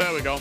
There we go.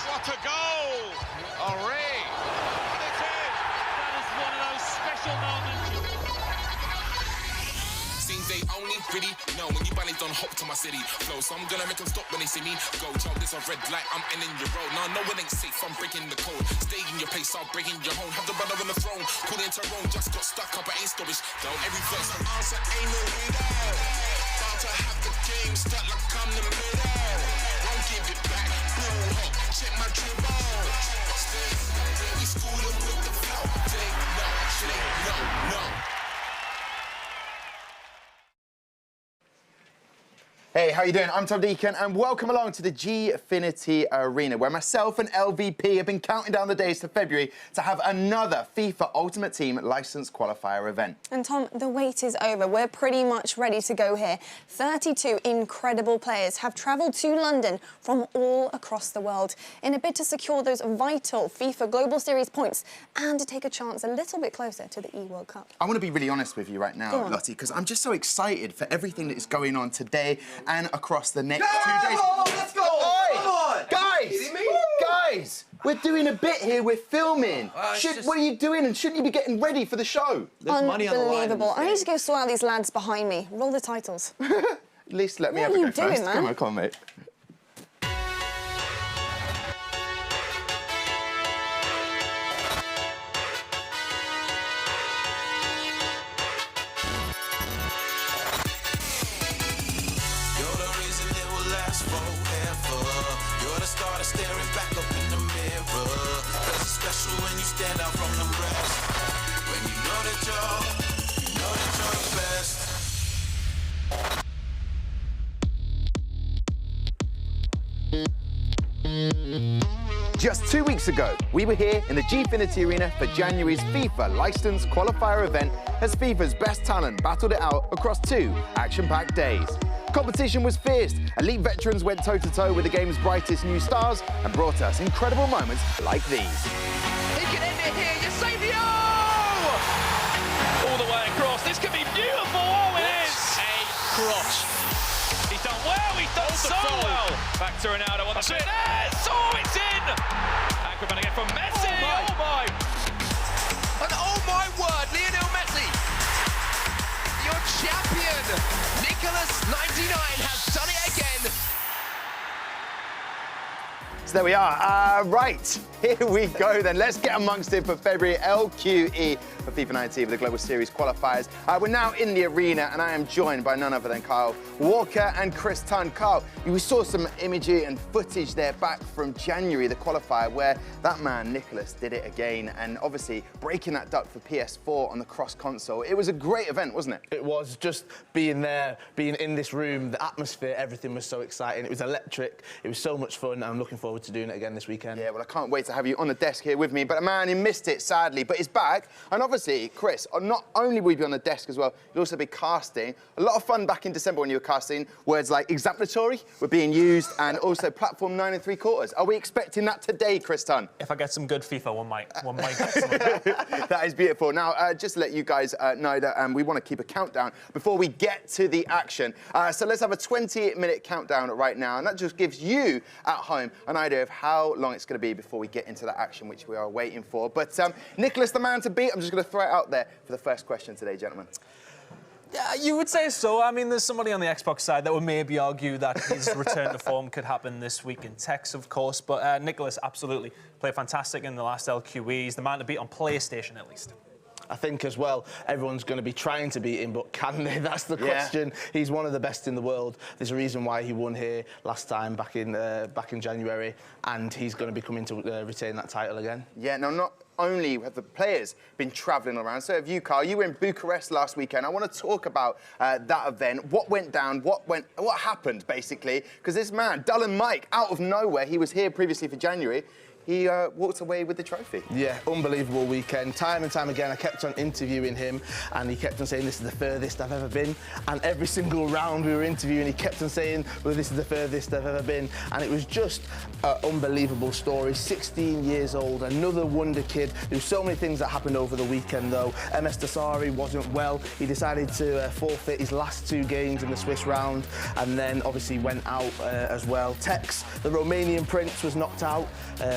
What a goal! Henri! And it's in! That is one of those special moments. Seems they only really know when you ballad on hop to my city flow. So I'm gonna make them stop when they see me go. Joe, this a red light, I'm ending your road. Now no one ain't safe, I'm breaking the code. Stay in your place, I'll break in your home. Have the runner on the throne, call into Rome. Just got stuck up, I ain't stopping. Though every verse, my answer ain't no window. to have the game start like I'm the middle. Won't give it back, blow up, check my dribble. We school them with the flow. No. Hey, how you doing? I'm Tom Deacon, and welcome along to the Gfinity Arena, where myself and LVP have been counting down the days to February to have another FIFA Ultimate Team Licensed Qualifier event. And Tom, the wait is over. We're pretty much ready to go here. 32 incredible players have travelled to London from all across the world in a bid to secure those vital FIFA Global Series points and to take a chance a little bit closer to the eWorld Cup. I want to be really honest with you right now, Lottie, because I'm just so excited for everything that is going on today and across the next 2 days. Let's go! Come on! Guys! Kidding me? Guys! We're doing a bit here, we're filming. What are you doing, and shouldn't you be getting ready for the show? There's money on the line. Unbelievable. I need to go sort out these lads behind me. Roll the titles. At least let me have a go first. What are you doing, man? Come on, mate. Staring back up in the mirror. There's a special when you stand out from the rest. When you know that you're the best. Just 2 weeks ago, we were here in the Gfinity Arena for January's FIFA Licensed Qualifier event as FIFA's best talent battled it out across 2 action-packed days. Competition was fierce. Elite veterans went toe-to-toe with the game's brightest new stars and brought us incredible moments like these. He can end it here. Eusebio! All the way across. This could be beautiful. Oh, it is a cross. He's done well. He's done so well. Back to Ronaldo on the fit. Oh, it's in. Acrobat again from Messi. Oh my. And oh my word, Lionel Messi, your champion, Nicholas 99 has done it again. So there we are. Right, here we go then. Let's get amongst it for February LQE for FIFA 19 for the Global Series qualifiers. We're now in the arena, and I am joined by none other than Kyle Walker and Chris Tunn. Kyle, we saw some imagery and footage there back from January, the qualifier, where that man, Nicholas, did it again, and obviously breaking that duck for PS4 on the cross console. It was a great event, wasn't it? It was. Just being there, being in this room, the atmosphere, everything was so exciting. It was electric. It was so much fun, and I'm looking forward to doing it again this weekend. Yeah, well, I can't wait to have you on the desk here with me. But, man, he missed it, sadly, but he's back. And obviously, Chris, not only will you be on the desk as well, you'll also be casting. A lot of fun back in December when you were casting. Words like exemplary were being used, and also platform 9 3/4. Are we expecting that today, Chris Tunn? If I get some good FIFA, one might get some of that. That is beautiful. Now, just to let you guys know that we want to keep a countdown before we get to the action. So let's have a 20-minute countdown right now, and that just gives you at home an idea of how long it's going to be before we get into the action, which we are waiting for. But Nicholas, the man to beat, I'm just going to throw it out there for the first question today, gentlemen. Yeah, you would say so. I mean, there's somebody on the Xbox side that would maybe argue that his return to form could happen this week in Tex, of course. But Nicholas absolutely played fantastic in the last LQE. He's the man to beat on PlayStation, at least. I think as well, everyone's going to be trying to beat him, but can they? That's the question. Yeah. He's one of the best in the world. There's a reason why he won here last time back in January, and he's going to be coming to retain that title again. Yeah, now not only have the players been travelling around, so have you, Carl. You were in Bucharest last weekend. I want to talk about that event, what went down, what happened, basically, because this man, Dullen Mike, out of nowhere, he was here previously for January. He walked away with the trophy. Yeah, unbelievable weekend. Time and time again, I kept on interviewing him, and he kept on saying, this is the furthest I've ever been. And every single round we were interviewing, he kept on saying, well, this is the furthest I've ever been. And it was just an unbelievable story. 16 years old, another wonder kid. There were so many things that happened over the weekend, though. MS Dasari wasn't well. He decided to forfeit his last 2 games in the Swiss round, and then obviously went out as well. Tex, the Romanian prince, was knocked out,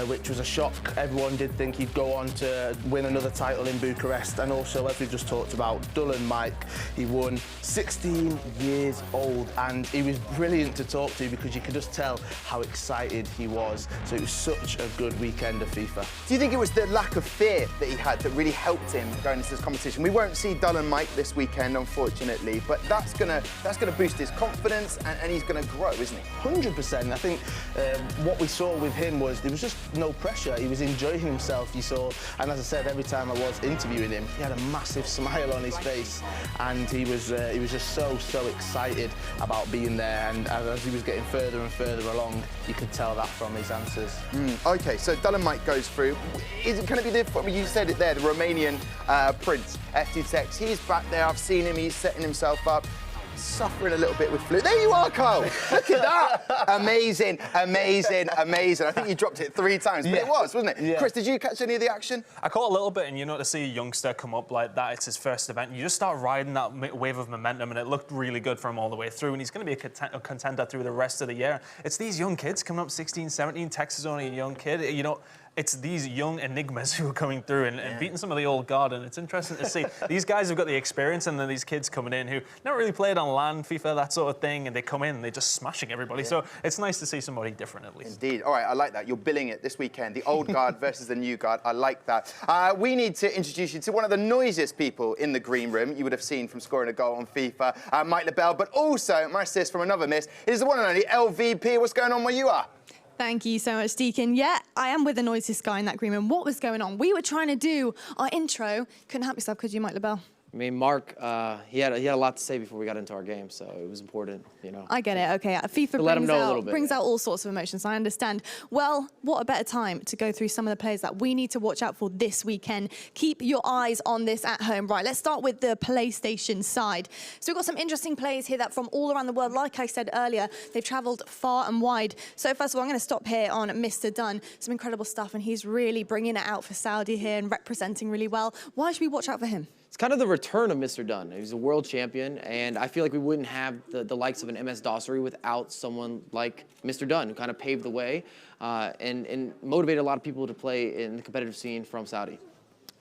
which which was a shock. Everyone did think he'd go on to win another title in Bucharest. And also, as we just talked about, Dulan Mike, he won 16 years old, and he was brilliant to talk to because you could just tell how excited he was. So it was such a good weekend of FIFA. Do you think it was the lack of fear that he had that really helped him going into this competition? We won't see Dulan Mike this weekend, unfortunately, but that's gonna boost his confidence, and he's gonna grow, isn't he? 100%. I think what we saw with him was there was just no pressure. He was enjoying himself, you saw, and as I said, every time I was interviewing him, he had a massive smile on his face, and he was just so excited about being there. And as he was getting further and further along, you could tell that from his answers. Okay, so Dulan Mike goes through. Is it going to be different? You said it there, the Romanian prince, FT Tex. He's back there. I've seen him. He's setting himself up. Suffering a little bit with flu. There you are, Carl. Look at that. Amazing, amazing, amazing. I think you dropped it 3 times, but it was, wasn't it? Yeah. Chris, did you catch any of the action? I caught a little bit, and you know, to see a youngster come up like that, it's his first event. You just start riding that wave of momentum, and it looked really good for him all the way through, and he's going to be a contender through the rest of the year. It's these young kids coming up 16, 17. Tex is only a young kid. You know, it's these young enigmas who are coming through and beating some of the old guard, and it's interesting to see. These guys have got the experience, and then these kids coming in who never really played on LAN, FIFA, that sort of thing, and they come in and they're just smashing everybody. So it's nice to see somebody different, at least. Indeed. All right, I like that. You're billing it this weekend, the old guard versus the new guard. I like that. We need to introduce you to one of the noisiest people in the green room. You would have seen from scoring a goal on FIFA, Mike LaBelle, but also my assist from another miss. It is the one and only LVP. What's going on where you are? Thank you so much, Deacon. Yeah, I am with the noisiest guy in that green room. What was going on? We were trying to do our intro. Couldn't help yourself, could you, Mike LaBelle? I mean, Mark, he had a lot to say before we got into our game, so it was important, you know. I get it, okay. FIFA brings out all sorts of emotions, I understand. Well, what a better time to go through some of the players that we need to watch out for this weekend. Keep your eyes on this at home. Right, let's start with the PlayStation side. So we've got some interesting players here that from all around the world. Like I said earlier, they've travelled far and wide. So first of all, I'm going to stop here on Mr. Dunn. Some incredible stuff, and he's really bringing it out for Saudi here and representing really well. Why should we watch out for him? It's kind of the return of Mr. Dunn. He's a world champion, and I feel like we wouldn't have the likes of an MS Dossery without someone like Mr. Dunn, who kind of paved the way and motivated a lot of people to play in the competitive scene from Saudi.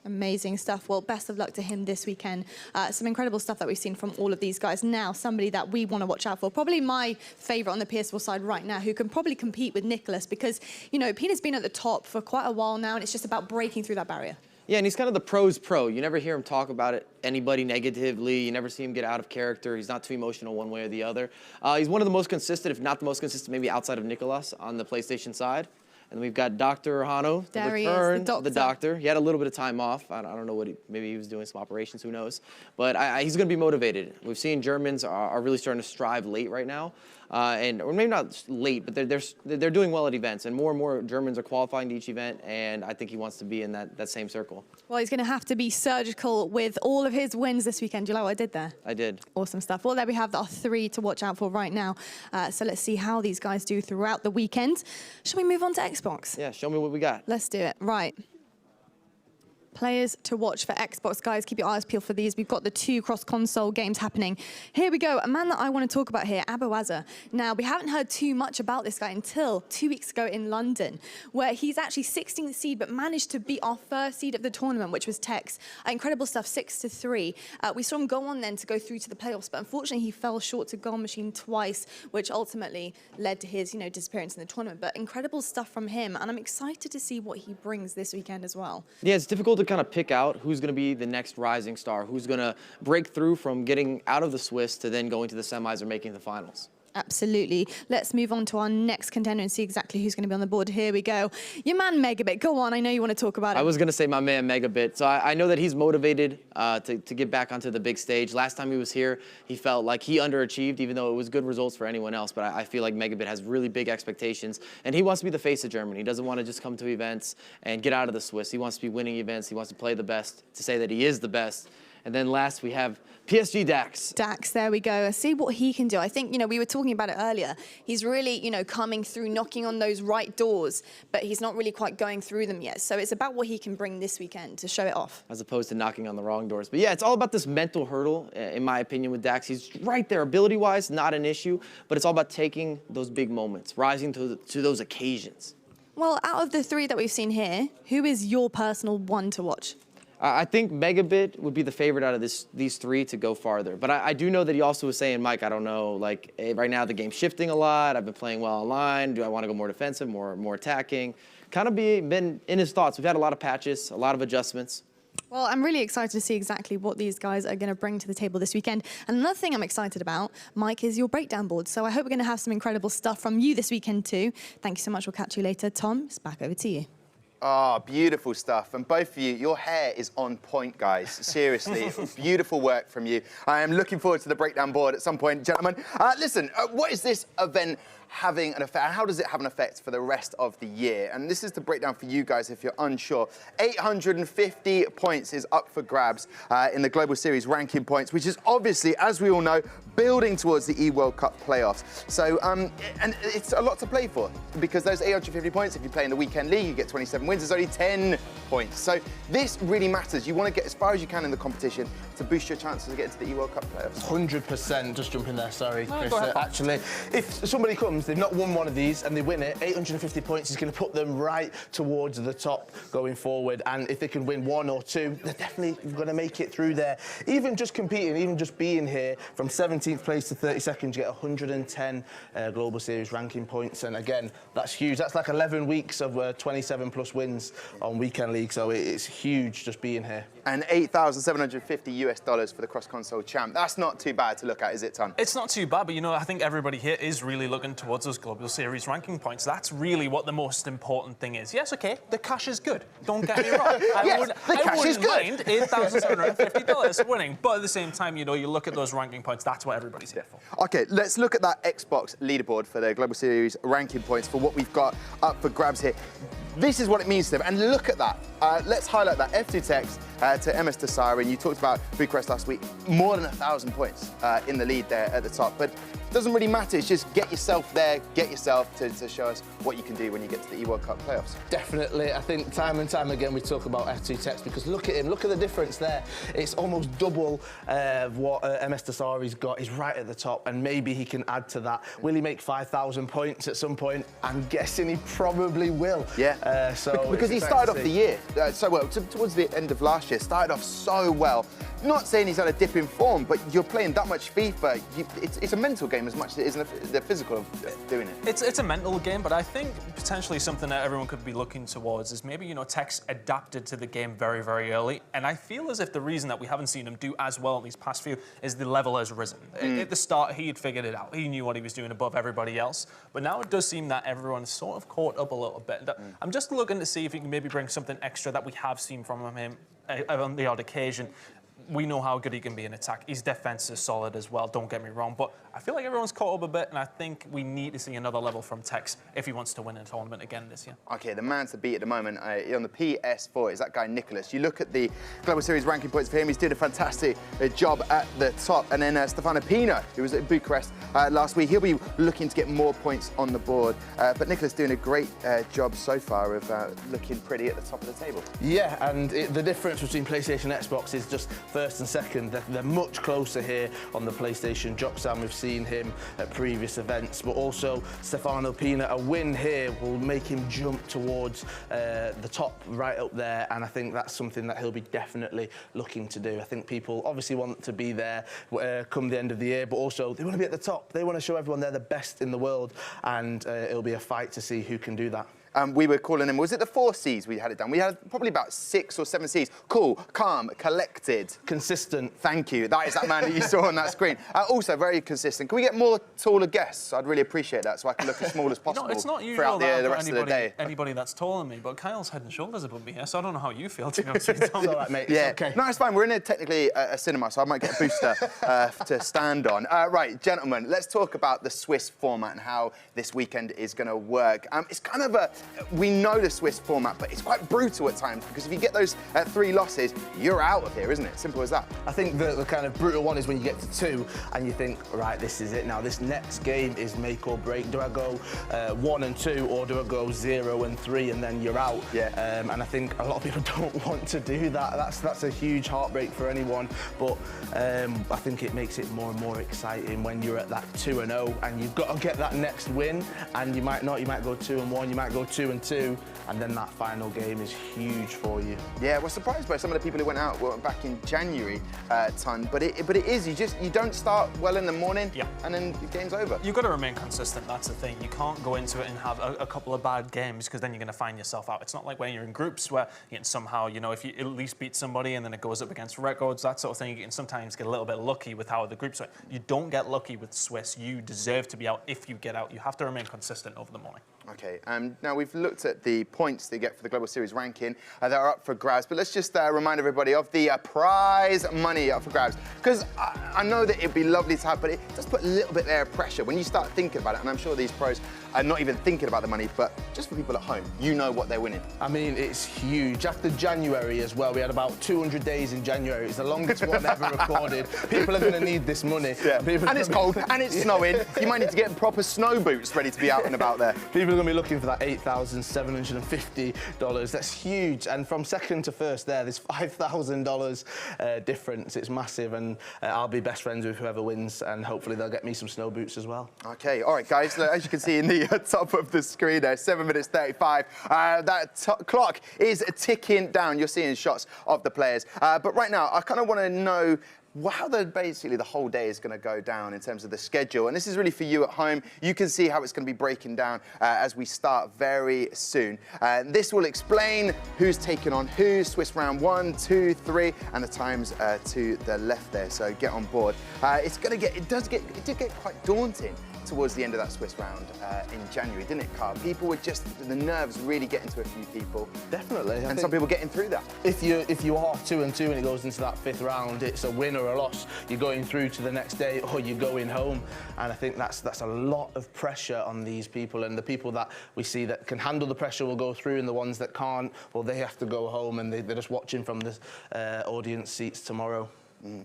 Amazing stuff. Well, best of luck to him this weekend. Some incredible stuff that we've seen from all of these guys. Now, somebody that we want to watch out for, probably my favourite on the PS4 side right now, who can probably compete with Nicholas because, you know, Peter's been at the top for quite a while now, and it's just about breaking through that barrier. Yeah, and he's kind of the pro's pro. You never hear him talk about anybody negatively. You never see him get out of character. He's not too emotional one way or the other. He's one of the most consistent, if not the most consistent, maybe outside of Nicolas on the PlayStation side. And we've got Dr. Hano, the doctor. He had a little bit of time off. I don't know what maybe he was doing some operations, who knows. But he's going to be motivated. We've seen Germans are really starting to strive late right now. Or maybe not late, but they're doing well at events, and more Germans are qualifying to each event, and I think he wants to be in that same circle. Well, he's going to have to be surgical with all of his wins this weekend. Do you like what I did there? I did. Awesome stuff. Well, there we have our 3 to watch out for right now. So let's see how these guys do throughout the weekend. Shall we move on to Xbox? Yeah, show me what we got. Let's do it. Right. Players to watch for Xbox, guys. Keep your eyes peeled for these. We've got the 2 cross-console games happening. Here we go. A man that I want to talk about here, Abawaza. Now, we haven't heard too much about this guy until 2 weeks ago in London, where he's actually 16th seed, but managed to beat our first seed of the tournament, which was Tex. Incredible stuff, 6-3. We saw him go on then to go through to the playoffs, but unfortunately he fell short to Goal Machine twice, which ultimately led to his, disappearance in the tournament. But incredible stuff from him, and I'm excited to see what he brings this weekend as well. Yeah, it's difficult to kind of pick out who's going to be the next rising star, who's going to break through from getting out of the Swiss to then going to the semis or making the finals. Absolutely. Let's move on to our next contender and see exactly who's going to be on the board. Here we go. Your man, Megabit. Go on. I know you want to talk about it. I was going to say my man, Megabit. So I know that he's motivated to get back onto the big stage. Last time he was here, he felt like he underachieved, even though it was good results for anyone else. But I feel like Megabit has really big expectations, and he wants to be the face of Germany. He doesn't want to just come to events and get out of the Swiss. He wants to be winning events. He wants to play the best, to say that he is the best. And then last, we have PSG Dax. Dax, there we go. See what he can do. I think, we were talking about it earlier. He's really, coming through, knocking on those right doors, but he's not really quite going through them yet. So it's about what he can bring this weekend to show it off. As opposed to knocking on the wrong doors. But yeah, it's all about this mental hurdle, in my opinion, with Dax. He's right there. Ability-wise, not an issue, but it's all about taking those big moments, rising to those occasions. Well, out of the three that we've seen here, who is your personal one to watch? I think Megabit would be the favorite out of these three to go farther. But I do know that he also was saying, Mike, I don't know, like right now the game's shifting a lot. I've been playing well online. Do I want to go more defensive, more attacking? Kind of been in his thoughts. We've had a lot of patches, a lot of adjustments. Well, I'm really excited to see exactly what these guys are going to bring to the table this weekend. And another thing I'm excited about, Mike, is your breakdown board. So I hope we're going to have some incredible stuff from you this weekend too. Thank you so much. We'll catch you later. Tom, it's back over to you. Ah, beautiful stuff. And both of you, your hair is on point, guys. Seriously, beautiful work from you. I am looking forward to the breakdown board at some point, gentlemen. Listen, what is this event having an effect? How does it have an effect for the rest of the year? And this is the breakdown for you guys if you're unsure. 850 points is up for grabs in the Global Series ranking points, which is obviously, as we all know, building towards the eWorld Cup playoffs. So, and it's a lot to play for because those 850 points, if you play in the weekend league, you get 27 wins, there's only 10 points. So this really matters. You want to get as far as you can in the competition to boost your chances of getting to the eWorld Cup playoffs. 100%, just jump in there, sorry, No, Chris. go ahead. Actually, if somebody comes, they've not won one of these and they win it, 850 points is going to put them right towards the top going forward. And if they can win one or two, they're definitely going to make it through there. Even just competing, even just being here, from 17th place to 32nd, you get 110 Global Series ranking points. And again, that's huge. That's like 11 weeks of 27 plus wins on Weekend League. So it's huge just being here. And $8,750 US for the cross-console champ. That's not too bad to look at, is it, Tom? It's not too bad, but you know, I think everybody here is really looking towards those Global Series ranking points. That's really what the most important thing is. Yes, okay, the cash is good. Don't get me wrong. I wouldn't mind $8,750 winning, but at the same time, you know, you look at those ranking points. That's what everybody's here for. Okay, let's look at that Xbox leaderboard for the Global Series ranking points for what we've got up for grabs here. This is what it means to them, and look at that. Let's highlight that. F2 Tex to MS Dasari, and you talked about Bucharest last week, more than 1,000 points in the lead there at the top. But it doesn't really matter, it's just get yourself there, get yourself to show us what you can do when you get to the eWorld Cup playoffs. Definitely, I think time and time again we talk about F2 Tex because look at him, look at the difference there. It's almost double what MS Dasari's got. He's right at the top, and maybe he can add to that. Will he make 5,000 points at some point? I'm guessing he probably will. Yeah. Because he started off the year so well, towards the end of last year, started off so well. Not saying he's had a dip in form, but you're playing that much FIFA, it's a mental game as much as it is the physical of doing it. It's a mental game, but I think potentially something that everyone could be looking towards is maybe, you know, Tex adapted to the game very, very early, and I feel as if the reason that we haven't seen him do as well in these past few is the level has risen. At the start, he had figured it out. He knew what he was doing above everybody else, but now it does seem that everyone's sort of caught up a little bit. I'm just looking to see if he can maybe bring something extra that we have seen from him on the odd occasion. We know how good he can be in attack. His defense is solid as well, don't get me wrong, but I feel like everyone's caught up a bit, and I think we need to see another level from Tex if he wants to win a tournament again this year. Okay, the man to beat at the moment on the PS4 is that guy Nicholas. You look at the Global Series ranking points for him, he's doing a fantastic job at the top. And then Stefano Pino, who was at Bucharest last week, he'll be looking to get more points on the board. But Nicholas doing a great job so far of looking pretty at the top of the table. Yeah, and the difference between PlayStation and Xbox is just first and second. They're much closer here on the PlayStation. Joxan, we've seen him at previous events, but also Stefano Pino, a win here will make him jump towards the top right up there, and I think that's something that he'll be definitely looking to do. I think people obviously want to be there come the end of the year, but also they want to be at the top. They want to show everyone they're the best in the world, and it'll be a fight to see who can do that. We were calling him, was it the 4 C's we had it done? We had probably about 6 or 7 C's. Cool, calm, collected. Consistent. Thank you. That is that man that you saw on that screen. Also very consistent. Can we get more taller guests? I'd really appreciate that so I can look as small as possible It's not usual throughout that the rest of the day. Anybody that's taller than me, but Kyle's head and shoulders above me here, so I don't know how you feel, to be honest with you. It's all right, mate. Yeah. It's okay. No, it's fine. We're in technically a cinema, so I might get a booster to stand on. Right, gentlemen, let's talk about the Swiss format and how this weekend is going to work. It's kind of we know the Swiss format, but it's quite brutal at times because if you get those 3 losses, you're out of here, isn't it? Simple as that. I think the kind of brutal one is when you get to 2 and you think, right, this is it now. This next game is make or break. Do I go 1 and 2 or do I go 0 and 3 and then you're out? Yeah. And I think a lot of people don't want to do that. That's a huge heartbreak for anyone. But I think it makes it more and more exciting when you're at that 2 and 0 and you've got to get that next win. And you might not. You might go 2 and 1. You might go 2-2, and then that final game is huge for you. Yeah, we're surprised by some of the people who went out back in January, Ton. But it is, you don't start well in the morning, and then the game's over. You've got to remain consistent, that's the thing. You can't go into it and have a couple of bad games, because then you're going to find yourself out. It's not like when you're in groups where you can somehow, you know, if you at least beat somebody and then it goes up against records, that sort of thing, you can sometimes get a little bit lucky with how the groups went. You don't get lucky with Swiss. You deserve to be out if you get out. You have to remain consistent over the morning. Okay, now we've looked at the points they get for the Global Series ranking that are up for grabs, but let's just remind everybody of the prize money up for grabs, because I know that it'd be lovely to have, but it does put a little bit there of pressure when you start thinking about it, and I'm sure these pros are not even thinking about the money, but just for people at home, you know what they're winning. I mean, it's huge. After January as well, we had about 200 days in January. It's the longest one ever recorded. People are going to need this money. Yeah. And it's cold, and it's snowing. You might need to get proper snow boots ready to be out and about there. People are going to be looking for that $8,750. That's huge. And from second to first there's $5,000 difference. It's massive, and I'll be best friends with whoever wins, and hopefully they'll get me some snow boots as well. Okay, all right, guys. As you can see in the top of the screen there, 7 minutes 35. That clock is ticking down. You're seeing shots of the players. But right now, I kind of want to know how basically the whole day is going to go down in terms of the schedule. And this is really for you at home. You can see how it's going to be breaking down as we start very soon. This will explain who's taking on who, Swiss round 1, 2, 3, and the times to the left there. So get on board. It did get quite daunting towards the end of that Swiss round in January, didn't it, Carl? People were just, the nerves really getting to a few people. Definitely. And some people getting through that. If you are 2-2 and it goes into that 5th round, it's a win or a loss. You're going through to the next day or you're going home. And I think that's a lot of pressure on these people, and the people that we see that can handle the pressure will go through, and the ones that can't, well, they have to go home, and they're just watching from the audience seats tomorrow.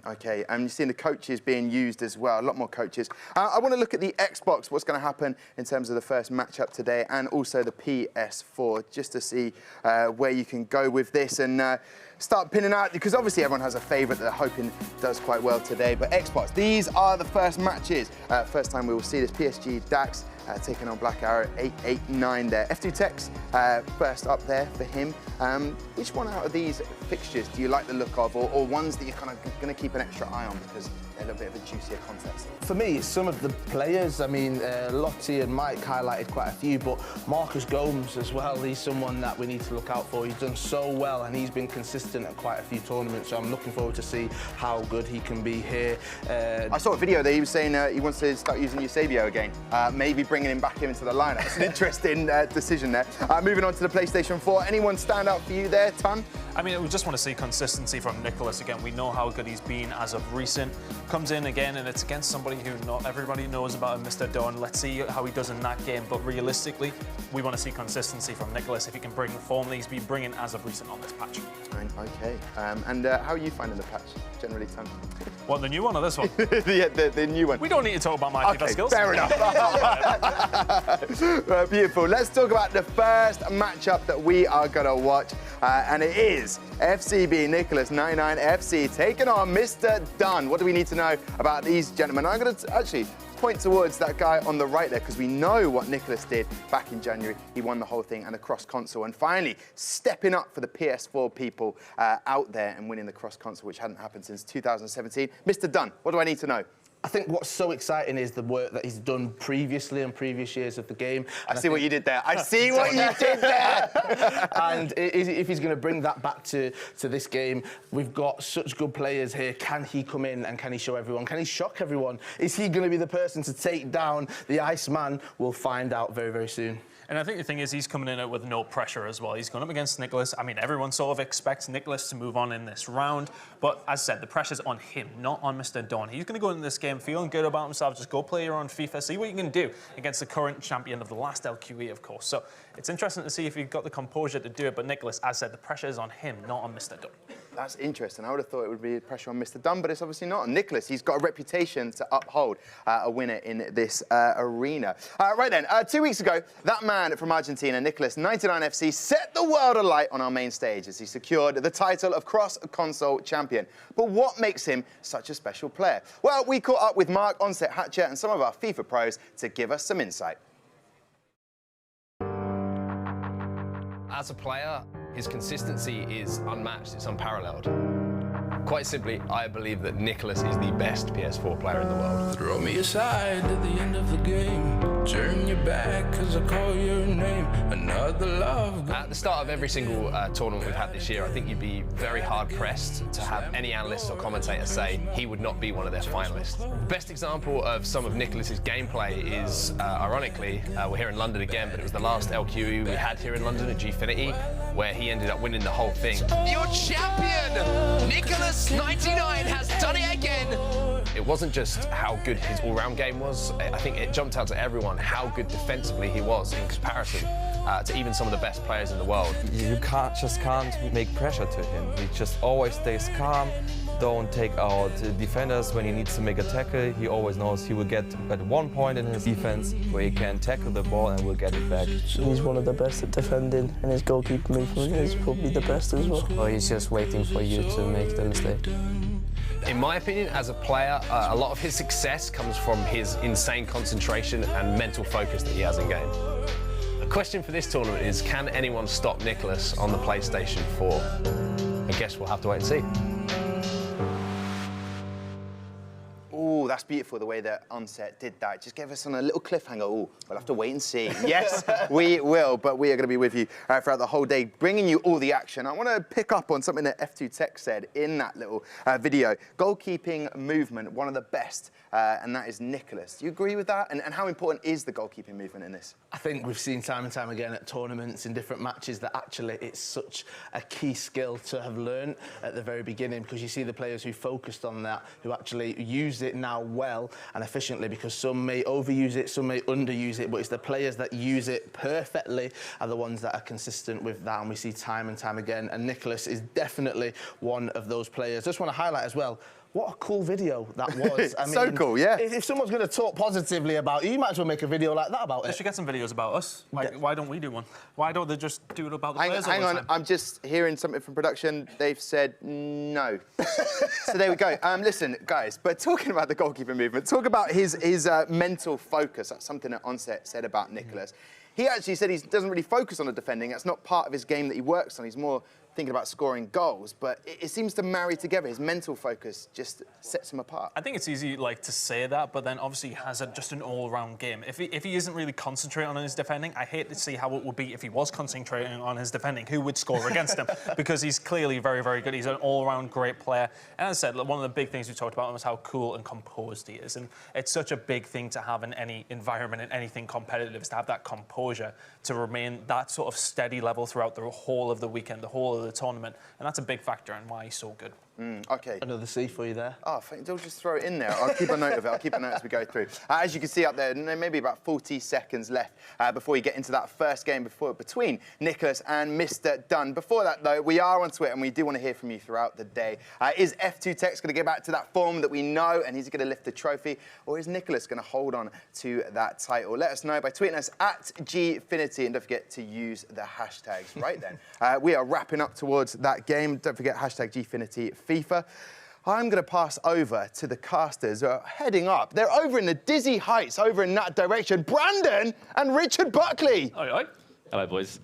Okay, and you've seen the coaches being used as well, a lot more coaches. I want to look at the Xbox, what's going to happen in terms of the first matchup today, and also the PS4, just to see where you can go with this and start pinning out, because obviously everyone has a favourite that they're hoping does quite well today. But Xbox, these are the first matches. First time we will see this. PSG Dax taking on Black Arrow, 8-8-9 there. F2 Tex first up there for him. Which one out of these fixtures do you like the look of, or ones that you're kind of going to keep an extra eye on because they're a little bit of a juicier contest? For me, it's some of the players. I mean, Lottie and Mike highlighted quite a few, but Marcus Gomes as well, he's someone that we need to look out for. He's done so well, and he's been consistent at quite a few tournaments, so I'm looking forward to see how good he can be here. I saw a video that he was saying he wants to start using Eusebio again, maybe bringing him back into the lineup. It's an interesting decision there. Moving on to the PlayStation 4, anyone stand out for you there, Ton? I mean, we just want to see consistency from Nicholas again. We know how good he's been as of recent. Comes in again, and it's against somebody who not everybody knows about, Mr. Dunn. Let's see how he does in that game. But realistically, we want to see consistency from Nicholas. If he can bring the form that he's been bringing as of recent on this patch. Okay. And how are you finding the patch, generally, Ton? What, the new one or this one? the new one. We don't need to talk about my FIFA skills. Fair enough. Beautiful. Let's talk about the first matchup that we are going to watch, and it is FCB Nicholas 99 FC taking on Mr. Dunn. What do we need to know about these gentlemen? I'm going to actually point towards that guy on the right there, because we know what Nicholas did back in January. He won the whole thing and the cross console, and finally stepping up for the PS4 people out there and winning the cross console, which hadn't happened since 2017. Mr. Dunn, what do I need to know? I think what's so exciting is the work that he's done previously and previous years of the game. I see what you did there. I see what you did there. And if he's going to bring that back to this game, we've got such good players here. Can he come in and can he show everyone? Can he shock everyone? Is he going to be the person to take down the Iceman? We'll find out very, very soon. And I think the thing is, he's coming in with no pressure as well. He's going up against Nicholas. I mean, everyone sort of expects Nicholas to move on in this round. But as I said, the pressure's on him, not on Mr. Dawn. He's going to go into this game feeling good about himself. Just go play your own FIFA, see what you can do against the current champion of the last LQE, of course. So it's interesting to see if you've got the composure to do it. But Nicholas, as I said, the pressure is on him, not on Mr. Dawn. That's interesting. I would have thought it would be pressure on Mr. Dunn, but it's obviously not. Nicholas, he's got a reputation to uphold, a winner in this arena. Right then, 2 weeks ago, that man from Argentina, Nicholas 99 FC, set the world alight on our main stage as he secured the title of cross-console champion. But what makes him such a special player? Well, we caught up with Mark, Onset Hatcher, and some of our FIFA pros to give us some insight. As a player, his consistency is unmatched, it's unparalleled. Quite simply, I believe that Nicholas is the best PS4 player in the world. Throw me aside at the end of the game. Turn your back cause I call your name. Another love. At the start of every single tournament we've had this year, I think you'd be very hard-pressed to have any analyst or commentator say he would not be one of their finalists. The best example of some of Nicholas's gameplay is, ironically, we're here in London again, but it was the last LQE we had here in London at Gfinity, where he ended up winning the whole thing. Your champion, Nicholas 99, has done it again. It wasn't just how good his all-round game was. I think it jumped out to everyone how good defensively he was in comparison to even some of the best players in the world. You can't make pressure to him. He just always stays calm, don't take out defenders when he needs to make a tackle. He always knows he will get at 1 point in his defense where he can tackle the ball and will get it back. He's one of the best at defending, and his goalkeeper movement is probably the best as well. Or he's just waiting for you to make the mistake. In my opinion, as a player, a lot of his success comes from his insane concentration and mental focus that he has in game. The question for this tournament is, can anyone stop Nicholas on the PlayStation 4? I guess we'll have to wait and see. Oh, that's beautiful, the way that Onset did that. Just gave us on a little cliffhanger. Oh, we'll have to wait and see. Yes, we will, but we are going to be with you throughout the whole day, bringing you all the action. I want to pick up on something that F2 Tech said in that little video. Goalkeeping movement, one of the best, and that is Nicholas. Do you agree with that? And how important is the goalkeeping movement in this? I think we've seen time and time again at tournaments in different matches that actually it's such a key skill to have learned at the very beginning, because you see the players who focused on that, who actually use it now well and efficiently, because some may overuse it, some may underuse it, but it's the players that use it perfectly are the ones that are consistent with that, and we see time and time again, and Nicholas is definitely one of those players. Just want to highlight as well, what a cool video that was. I mean, so cool, yeah. If someone's going to talk positively about you, you might as well make a video like that about it. They should get some videos about us. Why don't we do one? Why don't they just do it about the players all the Hang time? on, I'm just hearing something from production. They've said no. So there we go. Listen, guys, but talking about the goalkeeper movement, talk about his mental focus. That's something that Onset said about Nicholas. He actually said he doesn't really focus on the defending. That's not part of his game that he works on. He's more thinking about scoring goals, but it seems to marry together. His mental focus just sets him apart. I think it's easy to say that, but then obviously he has just an all-round game. If he isn't really concentrating on his defending, I hate to see how it would be if he was concentrating on his defending. Who would score against him? Because he's clearly very, very good. He's an all-round great player. And as I said, one of the big things we talked about was how cool and composed he is. And it's such a big thing to have in any environment, in anything competitive, is to have that composure, to remain that sort of steady level throughout the whole of the weekend, the whole of the tournament, and that's a big factor in why he's so good. Okay. Another C for you there. Oh, don't just throw it in there. I'll keep a note of it. I'll keep a note as we go through. As you can see up there, maybe about 40 seconds left before you get into that first game between Nicholas and Mr. Dunn. Before that, though, we are on Twitter, and we do want to hear from you throughout the day. Is F2 Tech's going to get back to that form that we know, and he's going to lift the trophy, or is Nicholas going to hold on to that title? Let us know by tweeting us at Gfinity, and don't forget to use the hashtags right then. We are wrapping up towards that game. Don't forget hashtag Gfinity FIFA. I'm going to pass over to the casters who are heading up. They're over in the dizzy heights, over in that direction. Brandon and Richard Buckley. Aye. Hello, boys.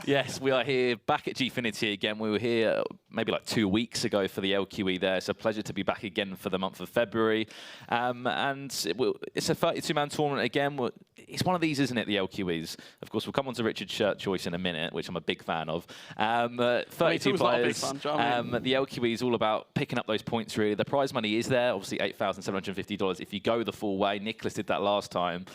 Yes, we are here back at Gfinity again. We were here maybe like 2 weeks ago for the LQE there. It's a pleasure to be back again for the month of February. And it's a 32-man tournament again. It's one of these, isn't it, the LQEs? Of course, we'll come on to Richard's shirt choice in a minute, which I'm a big fan of. 32 players. The LQE is all about picking up those points, really. The prize money is there, obviously $8,750 if you go the full way. Nicholas did that last time.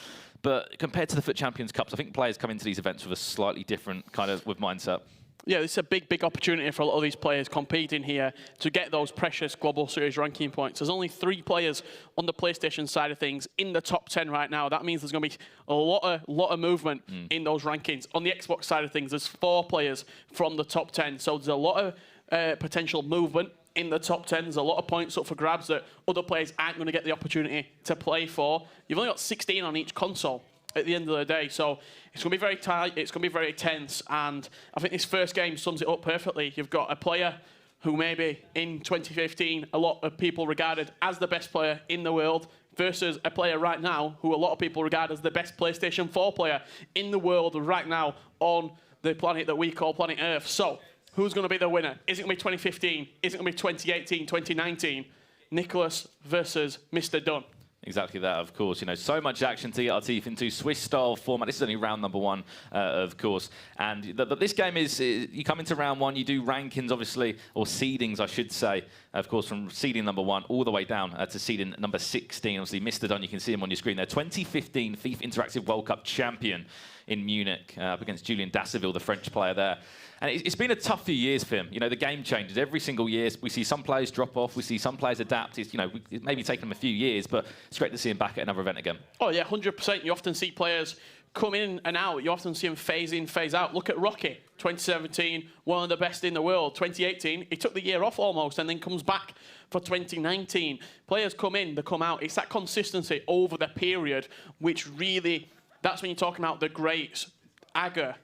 But compared to the FUT Champions Cups, I think players come into these events with a slightly different kind of mindset. Yeah, it's a big opportunity for a lot of these players competing here to get those precious Global Series ranking points. There's only 3 players on the PlayStation side of things in the top 10 right now. That means there's going to be a lot of movement in those rankings. On the Xbox side of things, there's 4 players from the top 10. So there's a lot of potential movement in the top 10. There's a lot of points up for grabs that other players aren't going to get the opportunity to play for. You've only got 16 on each console at the end of the day, so it's going to be very tight, it's going to be very tense, and I think this first game sums it up perfectly. You've got a player who maybe in 2015 a lot of people regarded as the best player in the world versus a player right now who a lot of people regard as the best PlayStation 4 player in the world right now on the planet that we call planet Earth. So, who's going to be the winner? Is it going to be 2015? Is it going to be 2018, 2019? Nicholas versus Mr. Dunn. Exactly that, of course. You know, so much action to get our teeth into. Swiss-style format. This is only round number 1, of course. And this game is, you come into round 1, you do rankings, obviously, or seedings, I should say, of course, from seeding number 1 all the way down to seeding number 16. Obviously, Mr. Dunn, you can see him on your screen there. 2015 FIFA Interactive World Cup champion in Munich, up against Julien Dasseville, the French player there. And it's been a tough few years for him. You know, the game changes every single year. We see some players drop off. We see some players adapt. It's, you know, it maybe taken them a few years, but it's great to see him back at another event again. Oh, yeah, 100%. You often see players come in and out. You often see them phase in, phase out. Look at Rocky, 2017, one of the best in the world. 2018, he took the year off almost and then comes back for 2019. Players come in, they come out. It's that consistency over the period, which really, that's when you're talking about the greats. Aga,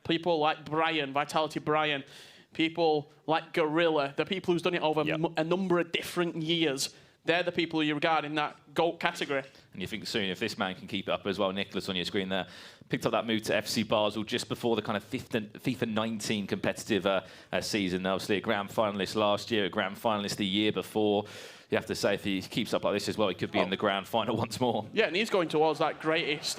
people like Brian, Vitality Brian, people like Gorilla, the people who's done it over a number of different years. They're the people you regard in that GOAT category. And you think soon, if this man can keep it up as well, Nicholas on your screen there, picked up that move to FC Basel just before the kind of FIFA 19 competitive season. Obviously a grand finalist last year, a grand finalist the year before. You have to say, if he keeps up like this as well, he could be in the grand final once more. Yeah, and he's going towards that greatest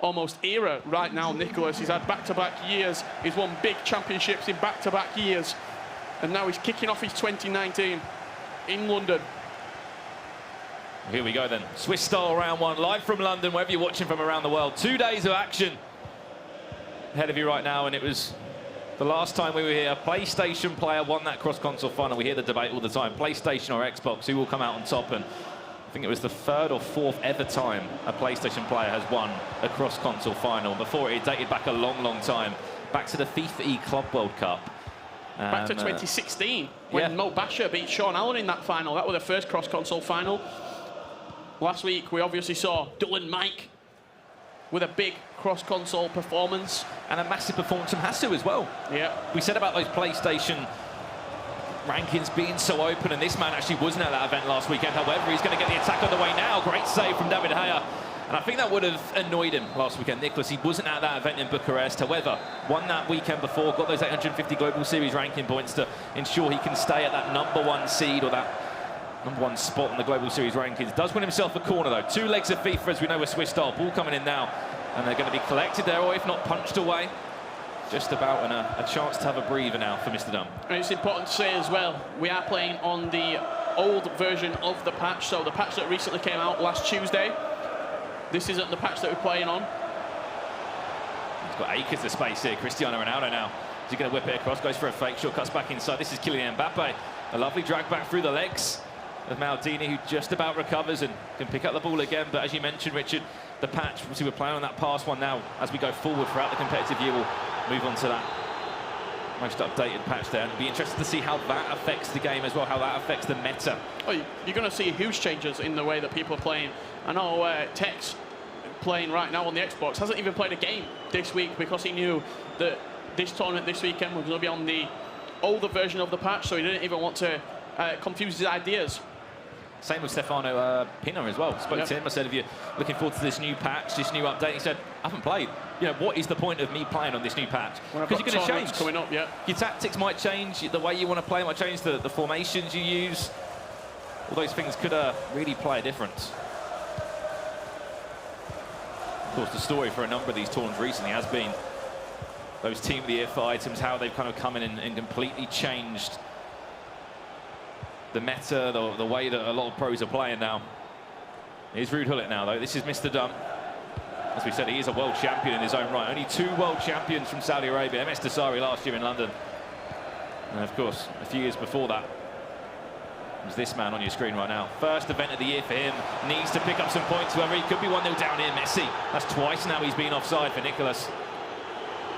almost era right now, Nicholas. He's had back-to-back years. He's won big championships in back-to-back years. And now he's kicking off his 2019 in London. Here we go then. Swiss-style round 1, live from London, wherever you're watching from around the world. 2 days of action ahead of you right now, and it was the last time we were here. A PlayStation player won that cross-console final. We hear the debate all the time. PlayStation or Xbox, who will come out on top? And I think it was the 3rd or 4th ever time a PlayStation player has won a cross-console final. Before it dated back a long, long time, back to the FIFA Club World Cup. Back to 2016, when Mo Basher beat Sean Allen in that final. That was the first cross-console final. Last week, we obviously saw Dylan Mike with a big cross-console performance. And a massive performance from Hasu as well. Yeah. We said about those PlayStation rankings being so open, and this man actually wasn't at that event last weekend. However, he's going to get the attack on the way now. Great save from David Haya. And I think that would have annoyed him last weekend, Nicholas. He wasn't at that event in Bucharest. However, won that weekend before, got those 850 Global Series ranking points to ensure he can stay at that #1 seed or that #1 spot in the Global Series rankings. Does win himself a corner, though. 2 legs of FIFA, as we know, with Swiss-style. Ball coming in now, and they're going to be collected there, or if not, punched away. Just about a chance to have a breather now for Mr. Dunn. And it's important to say as well, we are playing on the old version of the patch, so the patch that recently came out last Tuesday. This isn't the patch that we're playing on. He's got acres of space here. Cristiano Ronaldo now. Is he going to whip it across? Goes for a fake shot, cuts back inside. This is Kylian Mbappe. A lovely drag back through the legs of Maldini, who just about recovers and can pick up the ball again. But as you mentioned, Richard, the patch, obviously we're playing on that past one now. As we go forward throughout the competitive year, we'll move on to that most updated patch there. And it'll be interesting to see how that affects the game as well, how that affects the meta. Oh, you're going to see huge changes in the way that people are playing. I know Tex, playing right now on the Xbox, hasn't even played a game this week because he knew that this tournament this weekend was going to be on the older version of the patch, so he didn't even want to confuse his ideas. Same with Stefano Pino as well. Spoke to him. I said, if you're looking forward to this new patch, this new update, he said, I haven't played. You know, what is the point of me playing on this new patch? Because you're going to change. Coming up, yeah. Your tactics might change, the way you want to play might change, the formations you use. All those things could really play a difference. Of course, the story for a number of these tournaments recently has been those Team of the Year items, how they've kind of come in and completely changed the meta, the way that a lot of pros are playing now. Here's Ruud Gullit now, though. This is Mr. Dunn. As we said, he is a world champion in his own right. Only 2 world champions from Saudi Arabia. MS Dasari last year in London. And, of course, a few years before that was this man on your screen right now. First event of the year for him. Needs to pick up some points, whoever. He could be 1-0 down here. Messi. That's twice now he's been offside for Nicholas.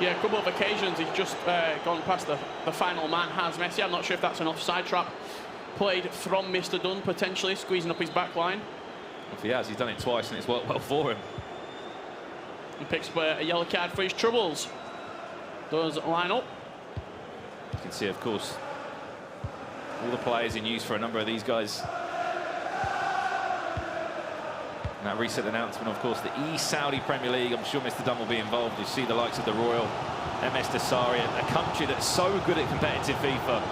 Yeah, a couple of occasions he's just gone past the final man, has Messi. I'm not sure if that's an offside trap played from Mr. Dunn, potentially squeezing up his back line. If he has, he's done it twice and it's worked well for him. He picks up a yellow card for his troubles. Does line up. You can see, of course, all the players in use for a number of these guys. And that recent announcement, of course, the Saudi Premier League. I'm sure Mr. Dunn will be involved. You see the likes of the Royal, MS Dasari, a country that's so good at competitive FIFA.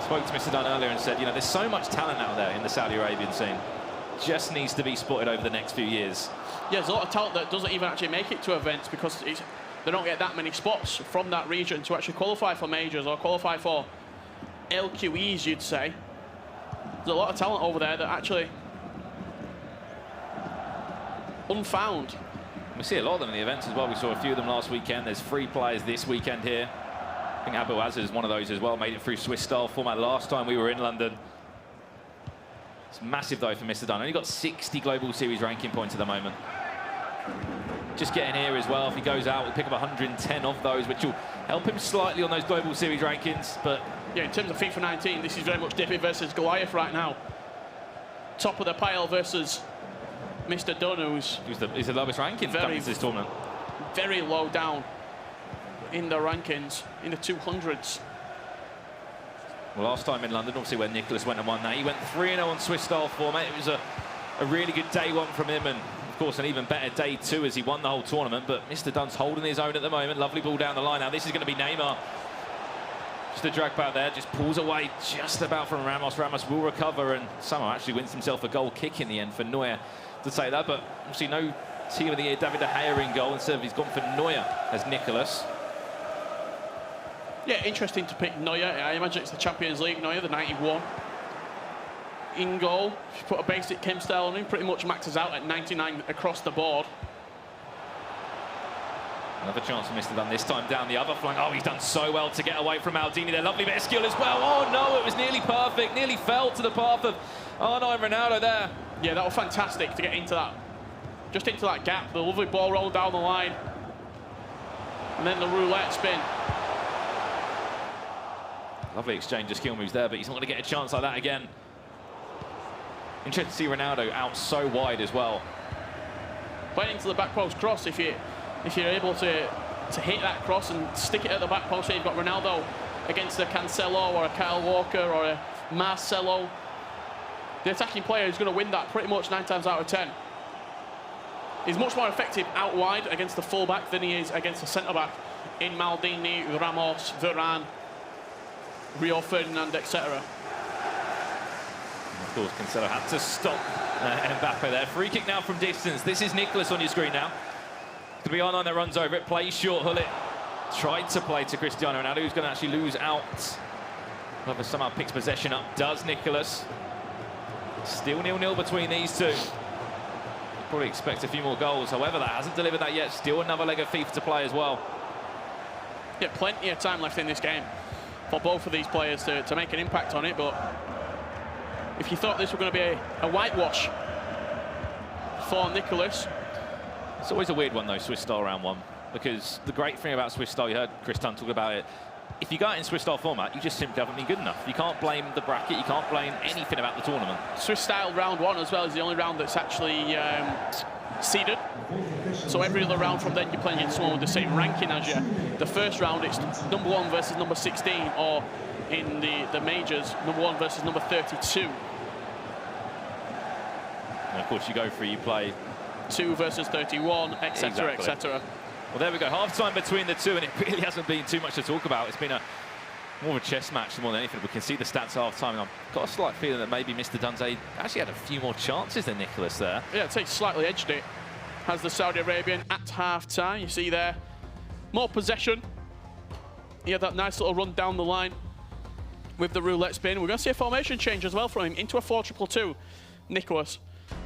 Spoke to Mr. Dunn earlier and said, you know, there's so much talent out there in the Saudi Arabian scene. Just needs to be spotted over the next few years. Yeah, there's a lot of talent that doesn't even actually make it to events because they don't get that many spots from that region to actually qualify for majors or qualify for LQEs, you'd say. There's a lot of talent over there that actually unfound. We see a lot of them in the events as well. We saw a few of them last weekend. There's 3 players this weekend here. I think Abu Azza is one of those as well. Made it through Swiss style format last time we were in London. It's massive though for Mr. Dunn. Only got 60 Global Series ranking points at the moment. Just getting here as well. If he goes out, we'll pick up 110 of those, which will help him slightly on those Global Series rankings. But yeah, in terms of FIFA 19, this is very much David versus Goliath right now. Top of the pile versus Mr. Dunn, he's the lowest ranking coming into this tournament. Very low down in the rankings, in the 200s. Well, last time in London, obviously, when Nicholas went and won that, he went 3-0 on Swiss style format. It was a really good day one from him, and of course, an even better day two as he won the whole tournament. But Mr. Dunn's holding his own at the moment. Lovely ball down the line. Now, this is going to be Neymar. Just a drag back there, just pulls away just about from Ramos. Ramos will recover and somehow actually wins himself a goal kick in the end for Neuer to take that. But obviously, no team of the year, David De Gea in goal. Instead, he's gone for Neuer as Nicholas. Yeah, interesting to pick Neuer. I imagine it's the Champions League Neuer, the 91. In goal, if you put a basic chem style on him, pretty much maxes out at 99 across the board. Another chance for Mr. Dunn, this time down the other flank. Oh, he's done so well to get away from Maldini there. Lovely bit of skill as well. Oh, no, it was nearly perfect. Nearly fell to the path of R9 Ronaldo there. Yeah, that was fantastic to get into that. Just into that gap. The lovely ball rolled down the line. And then the roulette spin. Lovely exchange of skill moves there, but he's not going to get a chance like that again. Interesting to see Ronaldo out so wide as well. Playing into the back post cross, if you're able to hit that cross and stick it at the back post, so you've got Ronaldo against a Cancelo or a Kyle Walker or a Marcelo. The attacking player is going to win that pretty much 9 times out of 10. He's much more effective out wide against the fullback than he is against the centre-back in Maldini, Ramos, Varane, Rio Ferdinand, etc. Of course, Cancelo had to stop Mbappe there. Free kick now from distance. This is Nicholas on your screen now. To be R9 that runs over it, plays short. Hullet tried to play to Cristiano Ronaldo, who's going to actually lose out. Whoever somehow picks possession up does Nicholas. Still 0-0 between these two. Probably expect a few more goals. However, that hasn't delivered that yet. Still another leg of FIFA to play as well. Yeah, plenty of time left in this game for both of these players to make an impact on it. But if you thought this was going to be a whitewash for Nicholas. It's always a weird one, though, Swiss style round one. Because the great thing about Swiss style, you heard Chris Dunn talk about it, if you go out in Swiss style format, you just simply haven't been good enough. You can't blame the bracket, you can't blame anything about the tournament. Swiss style round one as well is the only round that's actually seeded. So every other round from then you're playing against someone with the same ranking as you. The first round it's number 1 versus number 16, or in the majors, number 1 versus number 32. And of course you go through, you play 2 versus 31, etc., etc. Well, there we go. Half-time between the two, and it really hasn't been too much to talk about. It's been more of a chess match more than anything. We can see the stats half-time, and I've got a slight feeling that maybe Mr. Dunze actually had a few more chances than Nicholas there. Yeah, I'd say slightly edged it. Has the Saudi Arabian at half-time. You see there, more possession. He had that nice little run down the line with the roulette spin. We're going to see a formation change as well from him into a 4-2-2. Nicholas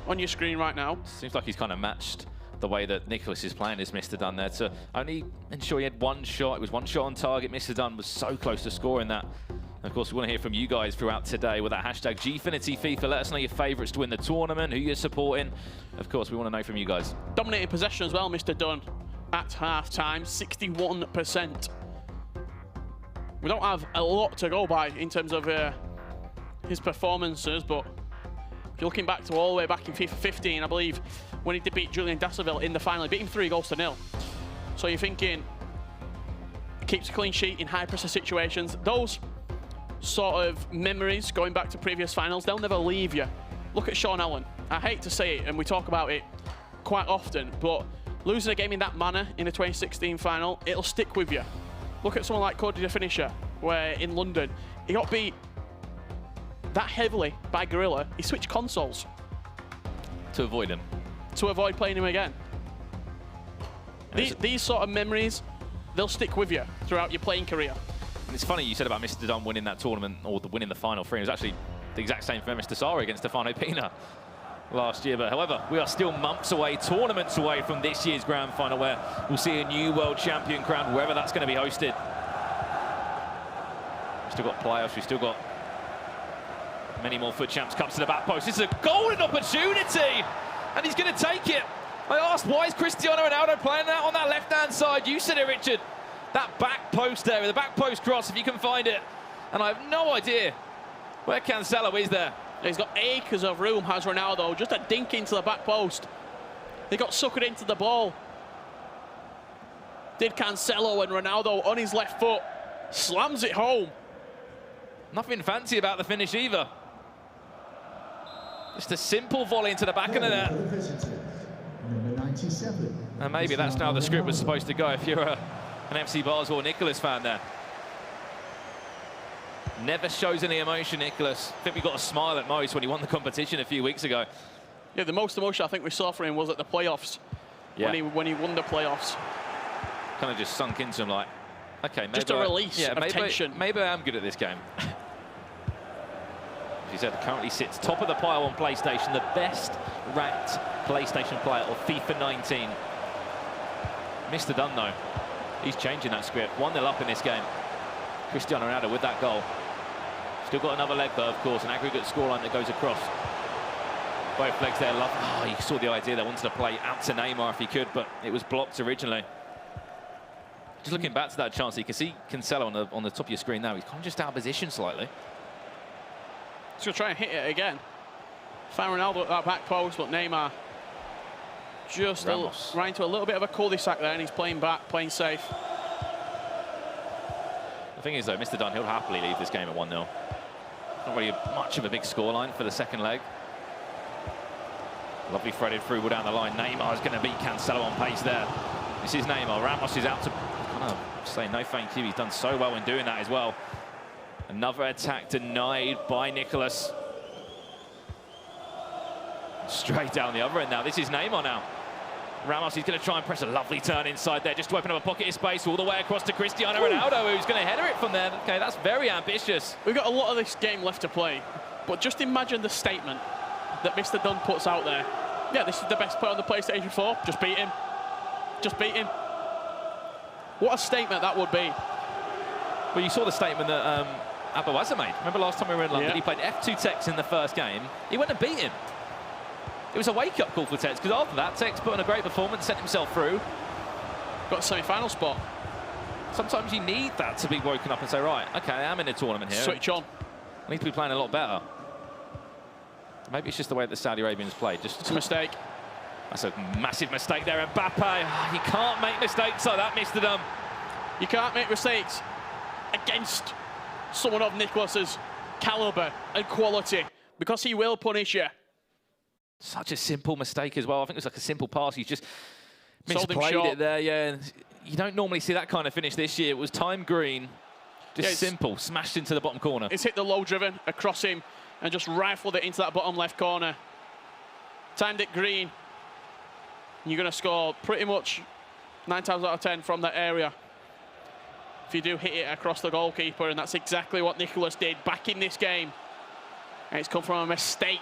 on your screen right now. Seems like he's kind of matched the way that Nicholas is playing as Mr. Dunn there to only ensure he had one shot. It was one shot on target. Mr. Dunn was so close to scoring that. And of course, we want to hear from you guys throughout today with that hashtag Gfinity FIFA. Let us know your favourites to win the tournament, who you're supporting. Of course, we want to know from you guys. Dominating possession as well, Mr. Dunn at half-time, 61%. We don't have a lot to go by in terms of his performances, but if you're looking back to all the way back in FIFA 15, I believe, when he did beat Julian Dasseville in the final, he beat him 3-0. So you're thinking, keeps a clean sheet in high-pressure situations. Those sort of memories, going back to previous finals, they'll never leave you. look at Sean Allen. I hate to say it, and we talk about it quite often, but losing a game in that manner in the 2016 final, it'll stick with you. Look at someone like Cody the Finisher, where in London, he got beat that heavily by Gorilla. He switched consoles. To avoid him. To avoid playing him again. These sort of memories, they'll stick with you throughout your playing career. And it's funny you said about Mr. Dunn winning that tournament, or winning the final three. It was actually the exact same for Mr. Sari against Stefano Pina last year. But however, we are still months away, tournaments away from this year's grand final, where we'll see a new world champion crowned, wherever that's going to be hosted. We've still got playoffs, we've still got many more FUT Champs Cups to the back post. This is a golden opportunity, and he's going to take it. I asked, why is Cristiano Ronaldo playing that on that left-hand side? You said it, Richard. That back post there, the back post cross, if you can find it. And I have no idea where Cancelo is there. He's got acres of room, has Ronaldo. Just a dink into the back post. He got suckered into the ball. Did Cancelo, and Ronaldo on his left foot slams it home. Nothing fancy about the finish either. Just a simple volley into the back of the net. And maybe that's how the script was supposed to go if you're an FC Basel or Nicholas fan there. Never shows any emotion, Nicholas. I think we got a smile at most when he won the competition a few weeks ago. Yeah, the most emotion I think we saw for him was at the playoffs. Yeah. When he won the playoffs. Kind of just sunk into him like, okay, maybe just a release of tension. Maybe I am good at this game. As he said, currently sits top of the pile on PlayStation, the best ranked PlayStation player of FIFA 19. Mr. Dunn, though, he's changing that script. 1-0 up in this game. Cristiano Ronaldo with that goal. Still got another leg, though, of course, an aggregate scoreline that goes across. Both legs there. Oh, he saw the idea they wanted to play out to Neymar if he could, but it was blocked originally. Just looking back to that chance, you can see Cancelo on the top of your screen now. He's kind of just out of position slightly. He's going to try and hit it again. Found Ronaldo at that back post, but Neymar just right into a little bit of a cul-de-sac there, and he's playing back, playing safe. The thing is, though, Mr. Dunn, he'll happily leave this game at 1-0. Not really much of a big scoreline for the second leg. Lovely threaded through down the line. Neymar is going to beat Cancelo on pace there. This is Neymar. Ramos is out to kind of say no thank you. He's done so well in doing that as well. Another attack denied by Nicholas. Straight down the other end now. This is Neymar now. Ramos, he's going to try and press a lovely turn inside there, just to open up a pocket of space all the way across to Cristiano Ronaldo, who's going to header it from there. Okay, that's very ambitious. We've got a lot of this game left to play, but just imagine the statement that Mr. Dunn puts out there. Yeah, this is the best player on the PlayStation 4. Just beat him. Just beat him. What a statement that would be. Well, you saw the statement that Abawaza made. Remember last time we were in London, yeah. He played F2 Tex in the first game. He went and beat him. It was a wake-up call for Tex, because after that, Tex put in a great performance, sent himself through. Got a semi-final spot. Sometimes you need that to be woken up and say, right, okay, I'm in a tournament here. Switch on. I need to be playing a lot better. Maybe it's just the way that the Saudi Arabians play. It's a mistake. That's a massive mistake there. Mbappe, you can't make mistakes like that, Mr. Dunn. You can't make mistakes against someone of Nicholas's caliber and quality, because he will punish you. Such a simple mistake as well. I think it was like a simple pass. He's just misplayed it there. Yeah, you don't normally see that kind of finish this year. It was time green, just simple, smashed into the bottom corner. It's hit the low driven across him and just rifled it into that bottom left corner. Timed it green. You're going to score pretty much 9 times out of 10 from that area if you do hit it across the goalkeeper, and that's exactly what Nicholas did back in this game. And it's come from a mistake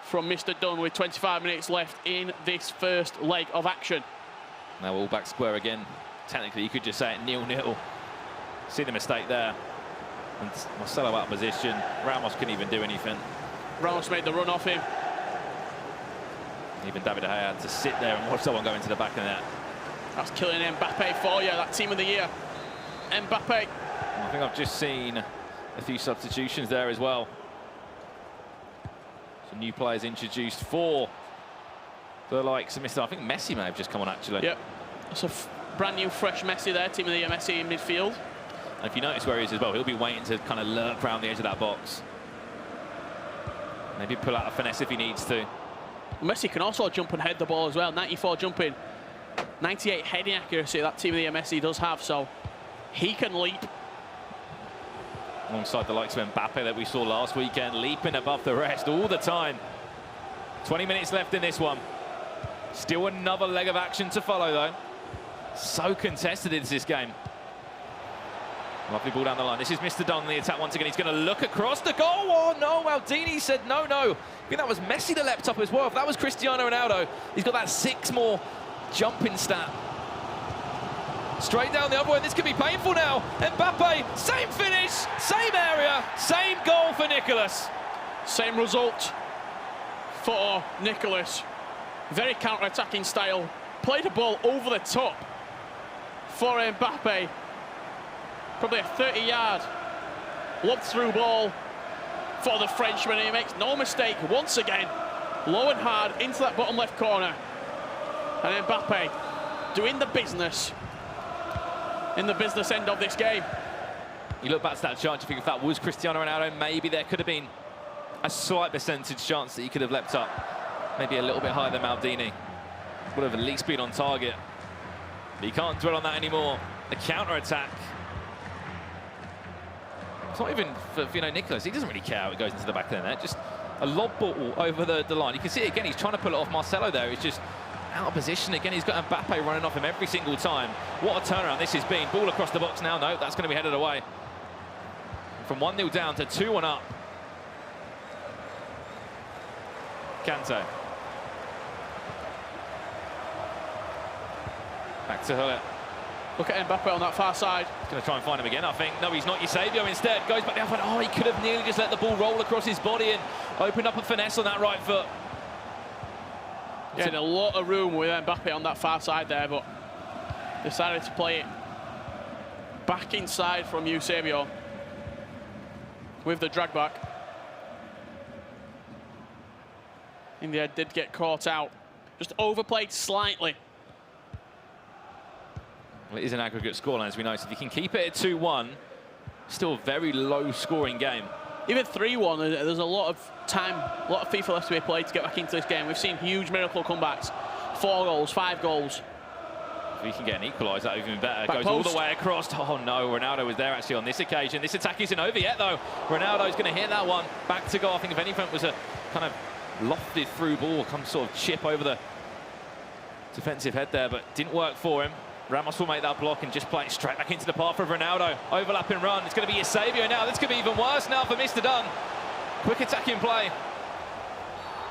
from Mr. Dunn with 25 minutes left in this first leg of action. Now all back square again. Technically, you could just say it 0-0. See the mistake there. And Marcelo out of position. Ramos couldn't even do anything. Ramos made the run off him. Even David De Gea had to sit there and watch someone go into the back of the net. That's killing Mbappe for you, that team of the year. Mbappe. I think I've just seen a few substitutions there as well. Some new players introduced for the likes of Mr. I think Messi may have just come on, actually. Yep. It's a brand new, fresh Messi there, team of the year Messi in midfield. And if you notice where he is as well, he'll be waiting to kind of lurk around the edge of that box. Maybe pull out a finesse if he needs to. Messi can also jump and head the ball as well. 94 jumping, 98 heading accuracy that team of the year Messi does have, so he can leap. Alongside the likes of Mbappe that we saw last weekend, leaping above the rest all the time. 20 minutes left in this one. Still another leg of action to follow, though. So contested is this game. Lovely ball down the line. This is Mr. Dunn, the attack once again. He's going to look across the goal. Oh, no, Maldini said no. I think that was Messi that leapt up as well. If that was Cristiano Ronaldo, he's got that 6 more jumping stat. Straight down the other way. This could be painful now. Mbappe, same finish, same area, same goal for Nicolas. Same result for Nicolas. Very counter-attacking style. Played the ball over the top for Mbappe. Probably a 30-yard lob-through ball for the Frenchman. He makes no mistake once again. Low and hard into that bottom left corner. And Mbappe doing the business in the business end of this game. You look back to that chance, you think if that was Cristiano Ronaldo, maybe there could have been a slight percentage chance that he could have leapt up. Maybe a little bit higher than Maldini. Would have at least been on target. But you can't dwell on that anymore. The counter-attack. It's not even for Nicolas. He doesn't really care how it goes into the back of the net. Just a lob ball over the line. You can see it again. He's trying to pull it off Marcelo there. He's just out of position again. He's got Mbappe running off him every single time. What a turnaround this has been. Ball across the box now. No, that's going to be headed away. From 1-0 down to 2-1 up. Kanté. Back to Hullet. Look at Mbappe on that far side. He's going to try and find him again, I think. No, he's not. Eusebio instead goes back down. Oh, he could have nearly just let the ball roll across his body and opened up a finesse on that right foot. Yeah, a lot of room with Mbappe on that far side there, but decided to play it back inside from Eusebio with the drag back. India did get caught out. Just overplayed slightly. Well, it is an aggregate scoreline, as we know, so if you can keep it at 2-1, still a very low-scoring game. Even 3-1, there's a lot of time, a lot of FIFA left to be played to get back into this game. We've seen huge miracle comebacks. 4 goals, 5 goals. If we can get an equaliser, that would be even better. Back Goes post. all the way across. Oh, no, Ronaldo was there actually on this occasion. This attack isn't over yet, though. Ronaldo's going to hit that one. Back to goal. I think if anything, it was a kind of lofted through ball, some sort of chip over the defensive head there, but didn't work for him. Ramos will make that block and just play it straight back into the path of Ronaldo. Overlapping run. It's going to be Eusebio now. This could be even worse now for Mr. Dunn. Quick attacking play.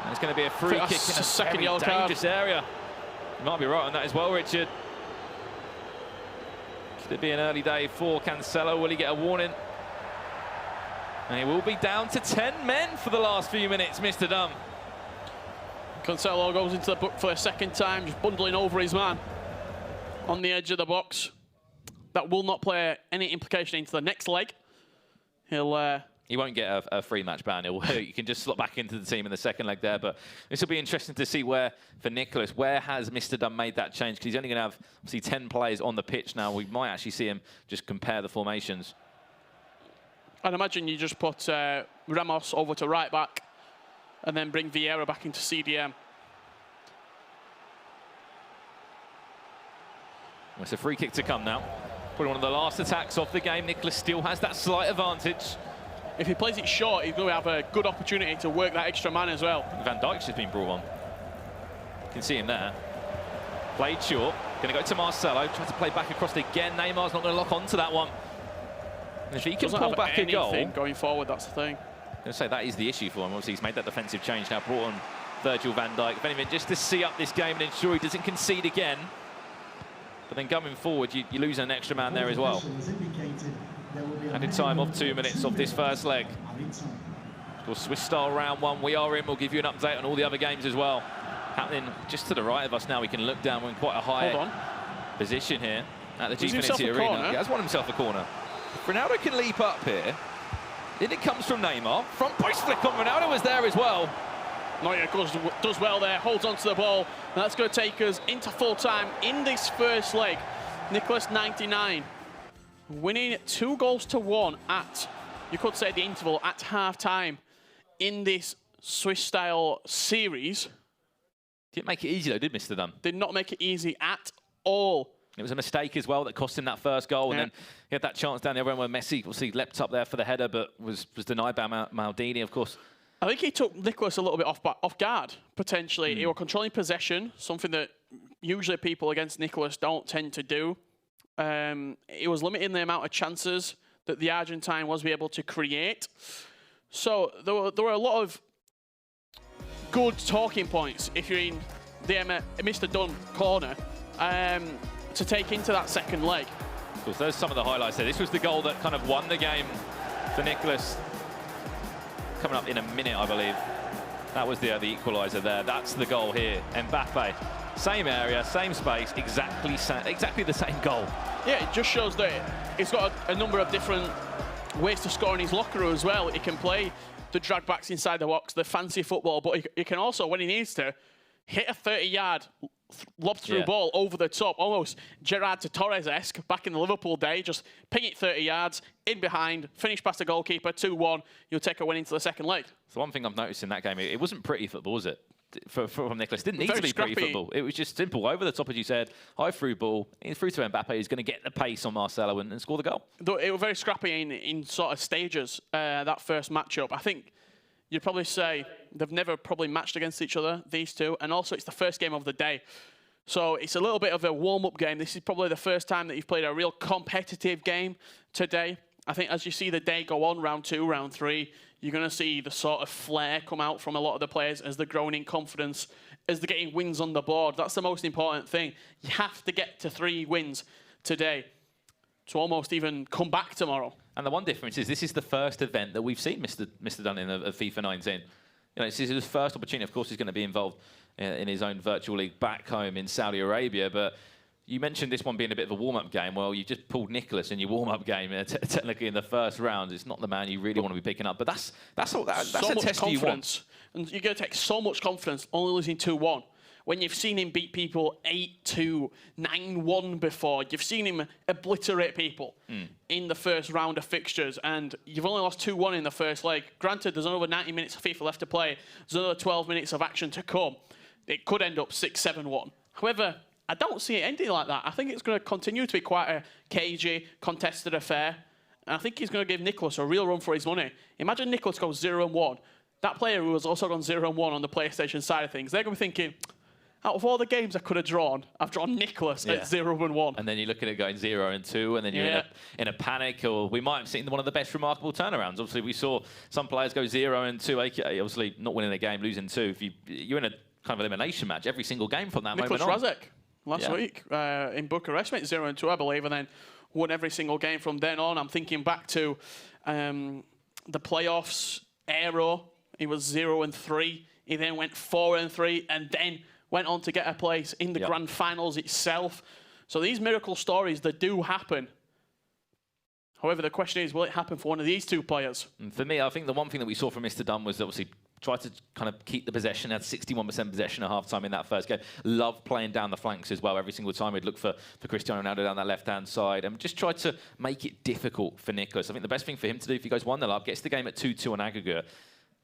And it's going to be a free kick in a very dangerous area. You might be right on that as well, Richard. Could it be an early day for Cancelo? Will he get a warning? And he will be down to 10 men for the last few minutes, Mr. Dunn. Cancelo goes into the book for a second time, just bundling over his man on the edge of the box. That will not play any implication into the next leg. He won't get a free match ban. You can just slot back into the team in the second leg there. But this will be interesting to see where, for Nicolas, where has Mr. Dunn made that change? Because he's only going to have, obviously, 10 players on the pitch now. We might actually see him just compare the formations. I'd imagine you just put Ramos over to right back and then bring Vieira back into CDM. Well, it's a free kick to come now. Probably one of the last attacks of the game. Nicolas still has that slight advantage. If he plays it short, he's going to have a good opportunity to work that extra man as well. Van Dijk's just been brought on. You can see him there. Played short. Going to go to Marcelo. Tries to play back across again. Neymar's not going to lock onto that one. And if he can pull back a goal going forward, that's the thing. I'm going to say that is the issue for him. Obviously, he's made that defensive change now. Brought on Virgil van Dijk. If anything, just to see up this game and ensure he doesn't concede again. But then going forward, you lose an extra man there as well. And in time of 2 minutes of this first leg. Of course, Swiss style round one. We are in. We'll give you an update on all the other games as well. Happening just to the right of us now. We can look down. We're in quite a high position here at the Gfinity Arena. He has won himself a corner. If Ronaldo can leap up here. Then it comes from Neymar. Front post flick on Ronaldo was there as well. Neuer does well there, holds on to the ball. And that's going to take us into full time in this first leg. Nicolas 99 winning 2-1 at, you could say, the interval at half time in this Swiss-style series. Didn't make it easy, though, did Mr. Dunn? Did not make it easy at all. It was a mistake as well that cost him that first goal, and then he had that chance down the other end where Messi obviously leapt up there for the header, but was denied by Maldini, of course. I think he took Nicholas a little bit off guard, potentially. He was controlling possession, something that usually people against Nicholas don't tend to do. He was limiting the amount of chances that the Argentine was able to create. So there were a lot of good talking points if you're in the Mr. Dunn corner to take into that second leg. Of course, there's some of the highlights there. This was the goal that kind of won the game for Nicholas. Coming up in a minute, I believe. That was the equaliser there. That's the goal here. Mbappe, same area, same space, exactly the same goal. Yeah, it just shows that he's got a number of different ways to score in his locker room as well. He can play the drag backs inside the box, the fancy football, but he can also, when he needs to, hit a 30-yard lob-through ball over the top, almost Gerard to Torres-esque back in the Liverpool day. Just ping it 30 yards, in behind, finish past the goalkeeper, 2-1. You'll take a win into the second leg. So one thing I've noticed in that game, it wasn't pretty football, was it? From Nicholas. Didn't need to be pretty football. It was just simple. Over the top, as you said, high through ball, through to Mbappe, who's going to get the pace on Marcelo and score the goal. It was very scrappy in sort of stages, that first matchup. I think you'd probably say they've never probably matched against each other, these two, and also it's the first game of the day. So it's a little bit of a warm-up game. This is probably the first time that you've played a real competitive game today. I think as you see the day go on, round 2, round 3, you're going to see the sort of flair come out from a lot of the players as they're growing in confidence, as they're getting wins on the board. That's the most important thing. You have to get to 3 wins today to almost even come back tomorrow. And the one difference is this is the first event that we've seen Mr. Dunn in of FIFA 19. You know, it's his first opportunity. Of course, he's going to be involved in his own virtual league back home in Saudi Arabia. But you mentioned this one being a bit of a warm-up game. Well, you just pulled Nicholas in your warm-up game, technically in the first round. It's not the man you really want to be picking up. But that's a test you want. And you're going to take so much confidence only losing 2-1. When you've seen him beat people 8-2, 9-1 before, you've seen him obliterate people in the first round of fixtures, and you've only lost 2-1 in the first leg. Granted, there's another 90 minutes of FIFA left to play. There's another 12 minutes of action to come. It could end up 6-7-1. However, I don't see it ending like that. I think it's going to continue to be quite a cagey, contested affair. And I think he's going to give Nicholas a real run for his money. Imagine Nicholas goes 0-1. That player who has also gone 0-1 on the PlayStation side of things, they're going to be thinking, out of all the games I could have drawn, I've drawn Nicholas at 0-1. And then you look at it going 0-2, and then you're in a panic, or we might have seen one of the best remarkable turnarounds. Obviously, we saw some players go 0-2, aka obviously not winning a game, losing 2. If you're in a kind of elimination match every single game from that Nicholas moment on. Razek last week in Bucharest went 0-2, I believe, and then won every single game from then on. I'm thinking back to the playoffs, Aero. He was 0-3. He then went 4-3, and then went on to get a place in the grand finals itself. So these miracle stories, they do happen. However, the question is, will it happen for one of these two players? And for me, I think the one thing that we saw from Mr. Dunn was obviously try to kind of keep the possession, had 61% possession at half-time in that first game. Loved playing down the flanks as well. Every single time we'd look for Cristiano Ronaldo down that left-hand side and just tried to make it difficult for Nicholas. I think the best thing for him to do if he goes 1-0 up, gets the game at 2-2 on aggregate,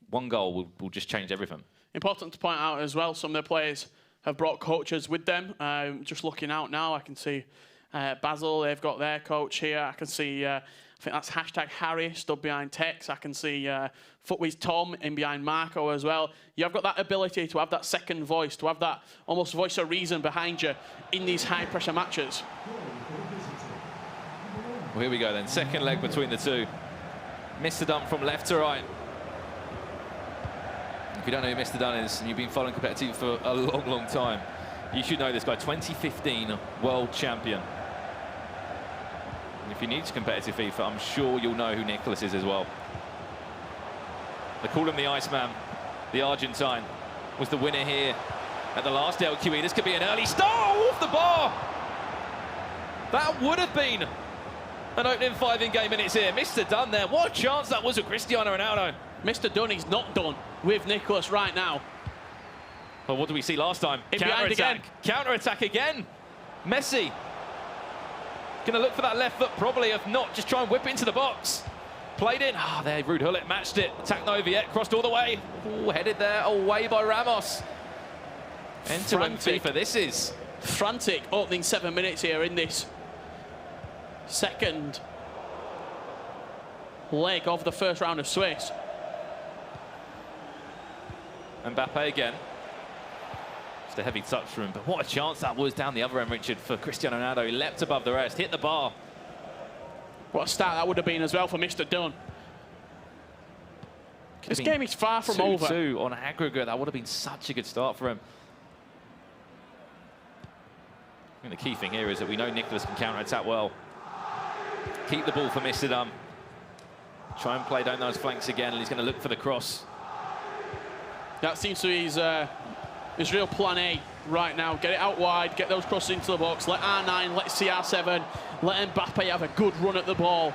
one goal will just change everything. Important to point out as well, some of the players have brought coaches with them. Just looking out now, I can see Basel, they've got their coach here. I can see, I think that's #Harry stood behind Tex. I can see Footwiz Tom in behind Marco as well. You've got that ability to have that second voice, to have that almost voice of reason behind you in these high-pressure matches. Well, here we go then, second leg between the two. Mr. Dunn from left to right. If you don't know who Mr. Dunn is, and you've been following competitive for a long, long time, you should know this guy, 2015 world champion. And if you're new to competitive FIFA, I'm sure you'll know who Nicholas is as well. They call him the Iceman. The Argentine was the winner here at the last LQE. This could be an early start off the bar. That would have been an opening 5 in-game minutes here. Mr. Dunn there. What a chance that was of Cristiano Ronaldo. Mr. Dunn is not done with Nicholas right now. Well, what did we see last time? Counter-attack. Counter-attack again. Messi. Going to look for that left foot probably, if not, just try and whip it into the box. Played in. Ah, there, Ruud Gullit matched it. Attack Nova yet, crossed all the way. Ooh, headed there, away by Ramos. End-to-end FIFA, this is. Frantic opening 7 minutes here in this second leg of the first round of Swiss. Mbappe again. Just a heavy touch for him, but what a chance that was down the other end, Richard, for Cristiano Ronaldo. He leapt above the rest, hit the bar. What a start that would have been as well for Mr. Dunn. This game is far from over. 2-2 on aggregate. That would have been such a good start for him. I think the key thing here is that we know Nicholas can counter-attack well. Keep the ball for Mr. Dunn. Try and play down those flanks again, and he's going to look for the cross. That seems to be his real plan A right now. Get it out wide, get those crosses into the box, let R9, let CR7, let Mbappe have a good run at the ball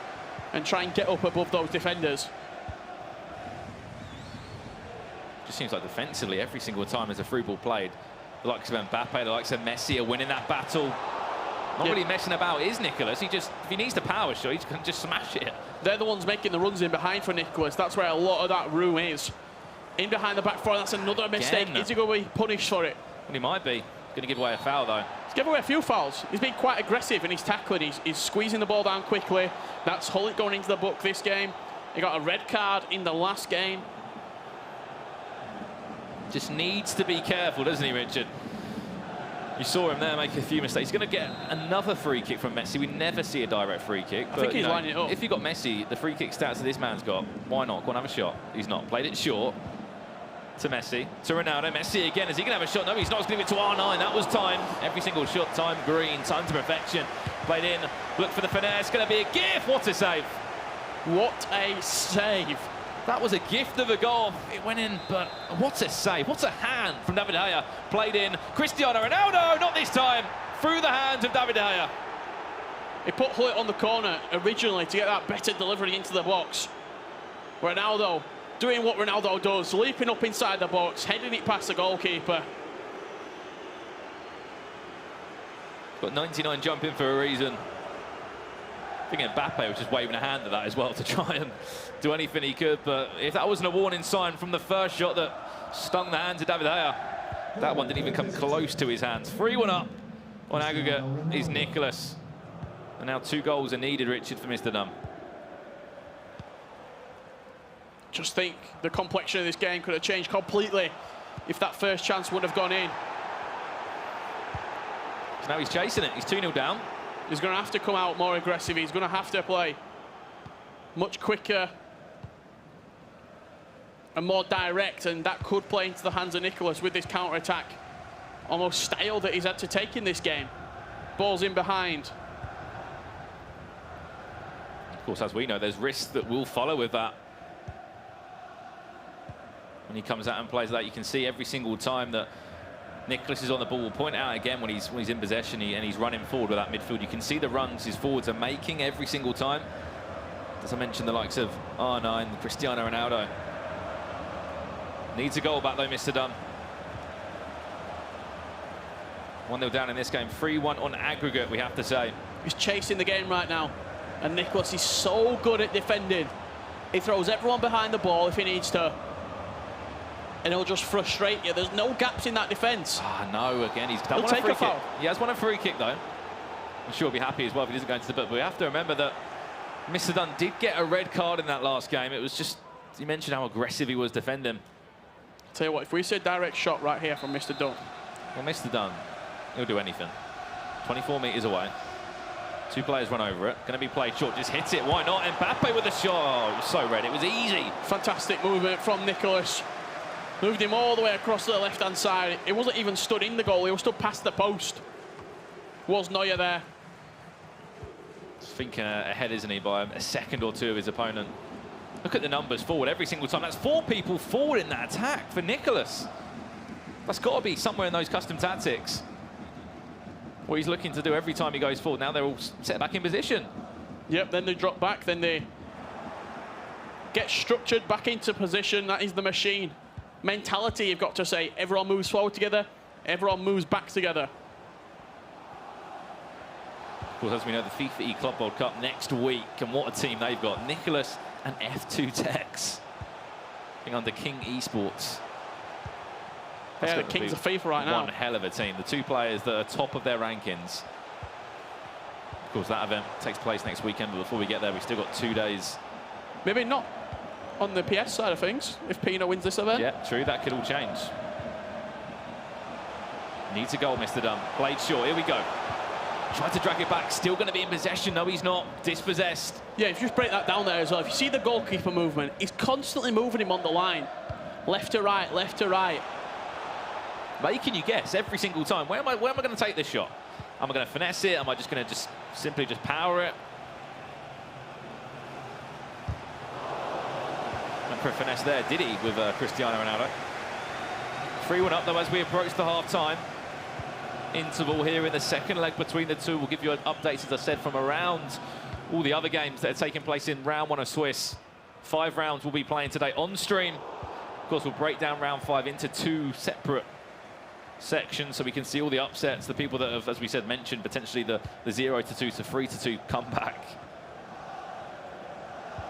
and try and get up above those defenders. Just seems like defensively, every single time there's a through ball played, the likes of Mbappe, the likes of Messi are winning that battle. Not really messing about, is Nicholas. If he needs to power shot, he can just smash it. They're the ones making the runs in behind for Nicholas. That's where a lot of that room is. In behind the back four, that's another mistake. Is he going to be punished for it? Well, he might be. Going to give away a foul, though. He's given away a few fouls. He's been quite aggressive in his tackling. He's squeezing the ball down quickly. That's Gullit going into the book this game. He got a red card in the last game. Just needs to be careful, doesn't he, Richard? You saw him there make a few mistakes. He's going to get another free kick from Messi. We never see a direct free kick. I think he's lining it up. If you've got Messi, the free kick stats that this man's got, why not? Go and have a shot. He's not. Played it short to Messi, to Ronaldo. Messi again. Is he going to have a shot? No, he's not. He's going to give it to R9. That was time. Every single shot, time green, time to perfection. Played in. Look for the finesse. Going to be a gift. What a save. What a save. That was a gift of a goal. It went in, but what a save. What a hand from David De Gea. Played in. Cristiano Ronaldo, not this time. Through the hands of David De Gea. He put Gullit on the corner originally to get that better delivery into the box. Ronaldo doing what Ronaldo does, leaping up inside the box, heading it past the goalkeeper. Got 99 jumping for a reason. I think Mbappe was just waving a hand at that as well to try and do anything he could. But if that wasn't a warning sign from the first shot that stung the hands of David De Gea, that one didn't even come close to his hands. 3-1 up on aggregate is Nicholas. And now 2 goals are needed, Richard, for Mr. Dunn. Just think the complexion of this game could have changed completely if that first chance would have gone in. So now he's chasing it. He's 2-0 down. He's going to have to come out more aggressive. He's going to have to play much quicker and more direct, and that could play into the hands of Nicholas with this counter-attack almost style that he's had to take in this game. Ball's in behind. Of course, as we know, there's risks that will follow with that. When he comes out and plays that, you can see every single time that Nicholas is on the ball. We'll point out again when he's in possession and he's running forward with that midfield. You can see the runs his forwards are making every single time. As I mentioned, the likes of R9, Cristiano Ronaldo. Needs a goal back though, Mr. Dunn. 1-0 down in this game. 3-1 on aggregate, we have to say. He's chasing the game right now. And Nicholas is so good at defending. He throws everyone behind the ball if he needs to. And he'll just frustrate you. There's no gaps in that defence. Ah, no, again, he'll take a foul. He has won a free kick, though. I'm sure he'll be happy as well if he doesn't go into the book. But we have to remember that Mr. Dunn did get a red card in that last game. It was just, you mentioned how aggressive he was defending. Tell you what, if we say direct shot right here from Mr. Dunn. Well, Mr. Dunn, he'll do anything. 24 metres away. 2 players run over it. Going to be played short, just hits it. Why not? Mbappe with the shot. Oh, it was so red. It was easy. Fantastic movement from Nicholas. Moved him all the way across to the left-hand side. It wasn't even stood in the goal. He was stood past the post. Was Neuer there? He's thinking ahead, isn't he, by a second or two of his opponent. Look at the numbers forward every single time. That's 4 people forward in that attack for Nicholas. That's got to be somewhere in those custom tactics. What he's looking to do every time he goes forward. Now they're all set back in position. Yep, then they drop back, then they get structured back into position. That is the machine. Mentality, you've got to say. Everyone moves forward together, everyone moves back together. Of course, as we know, the FIFA Club World Cup next week, and what a team they've got. Nicholas and F2 Techs being under King Esports. Yeah, the Kings of FIFA right now. One hell of a team. The two players that are top of their rankings. Of course, that event takes place next weekend, but before we get there, we've still got 2 days. Maybe not on the PS side of things, if Pino wins this event. Yeah, true, that could all change. Needs a goal, Mr. Dunn. Played short, here we go. Tried to drag it back, still going to be in possession. No, he's not. Dispossessed. Yeah, if you just break that down there as well, if you see the goalkeeper movement, he's constantly moving him on the line. Left to right, left to right. Making you guess every single time. Where am I going to take this shot? Am I going to finesse it? Am I just going to simply power it? And for a finesse there, did he, with Cristiano Ronaldo? 3-1 up, though, as we approach the half-time interval here in the second leg between the two. We'll give you an update, as I said, from around all the other games that are taking place in round 1 of Swiss. 5 rounds we'll be playing today on stream. Of course, we'll break down round 5 into 2 separate sections so we can see all the upsets, the people that have, as we said, mentioned potentially the 0-2 to 3-2 comeback.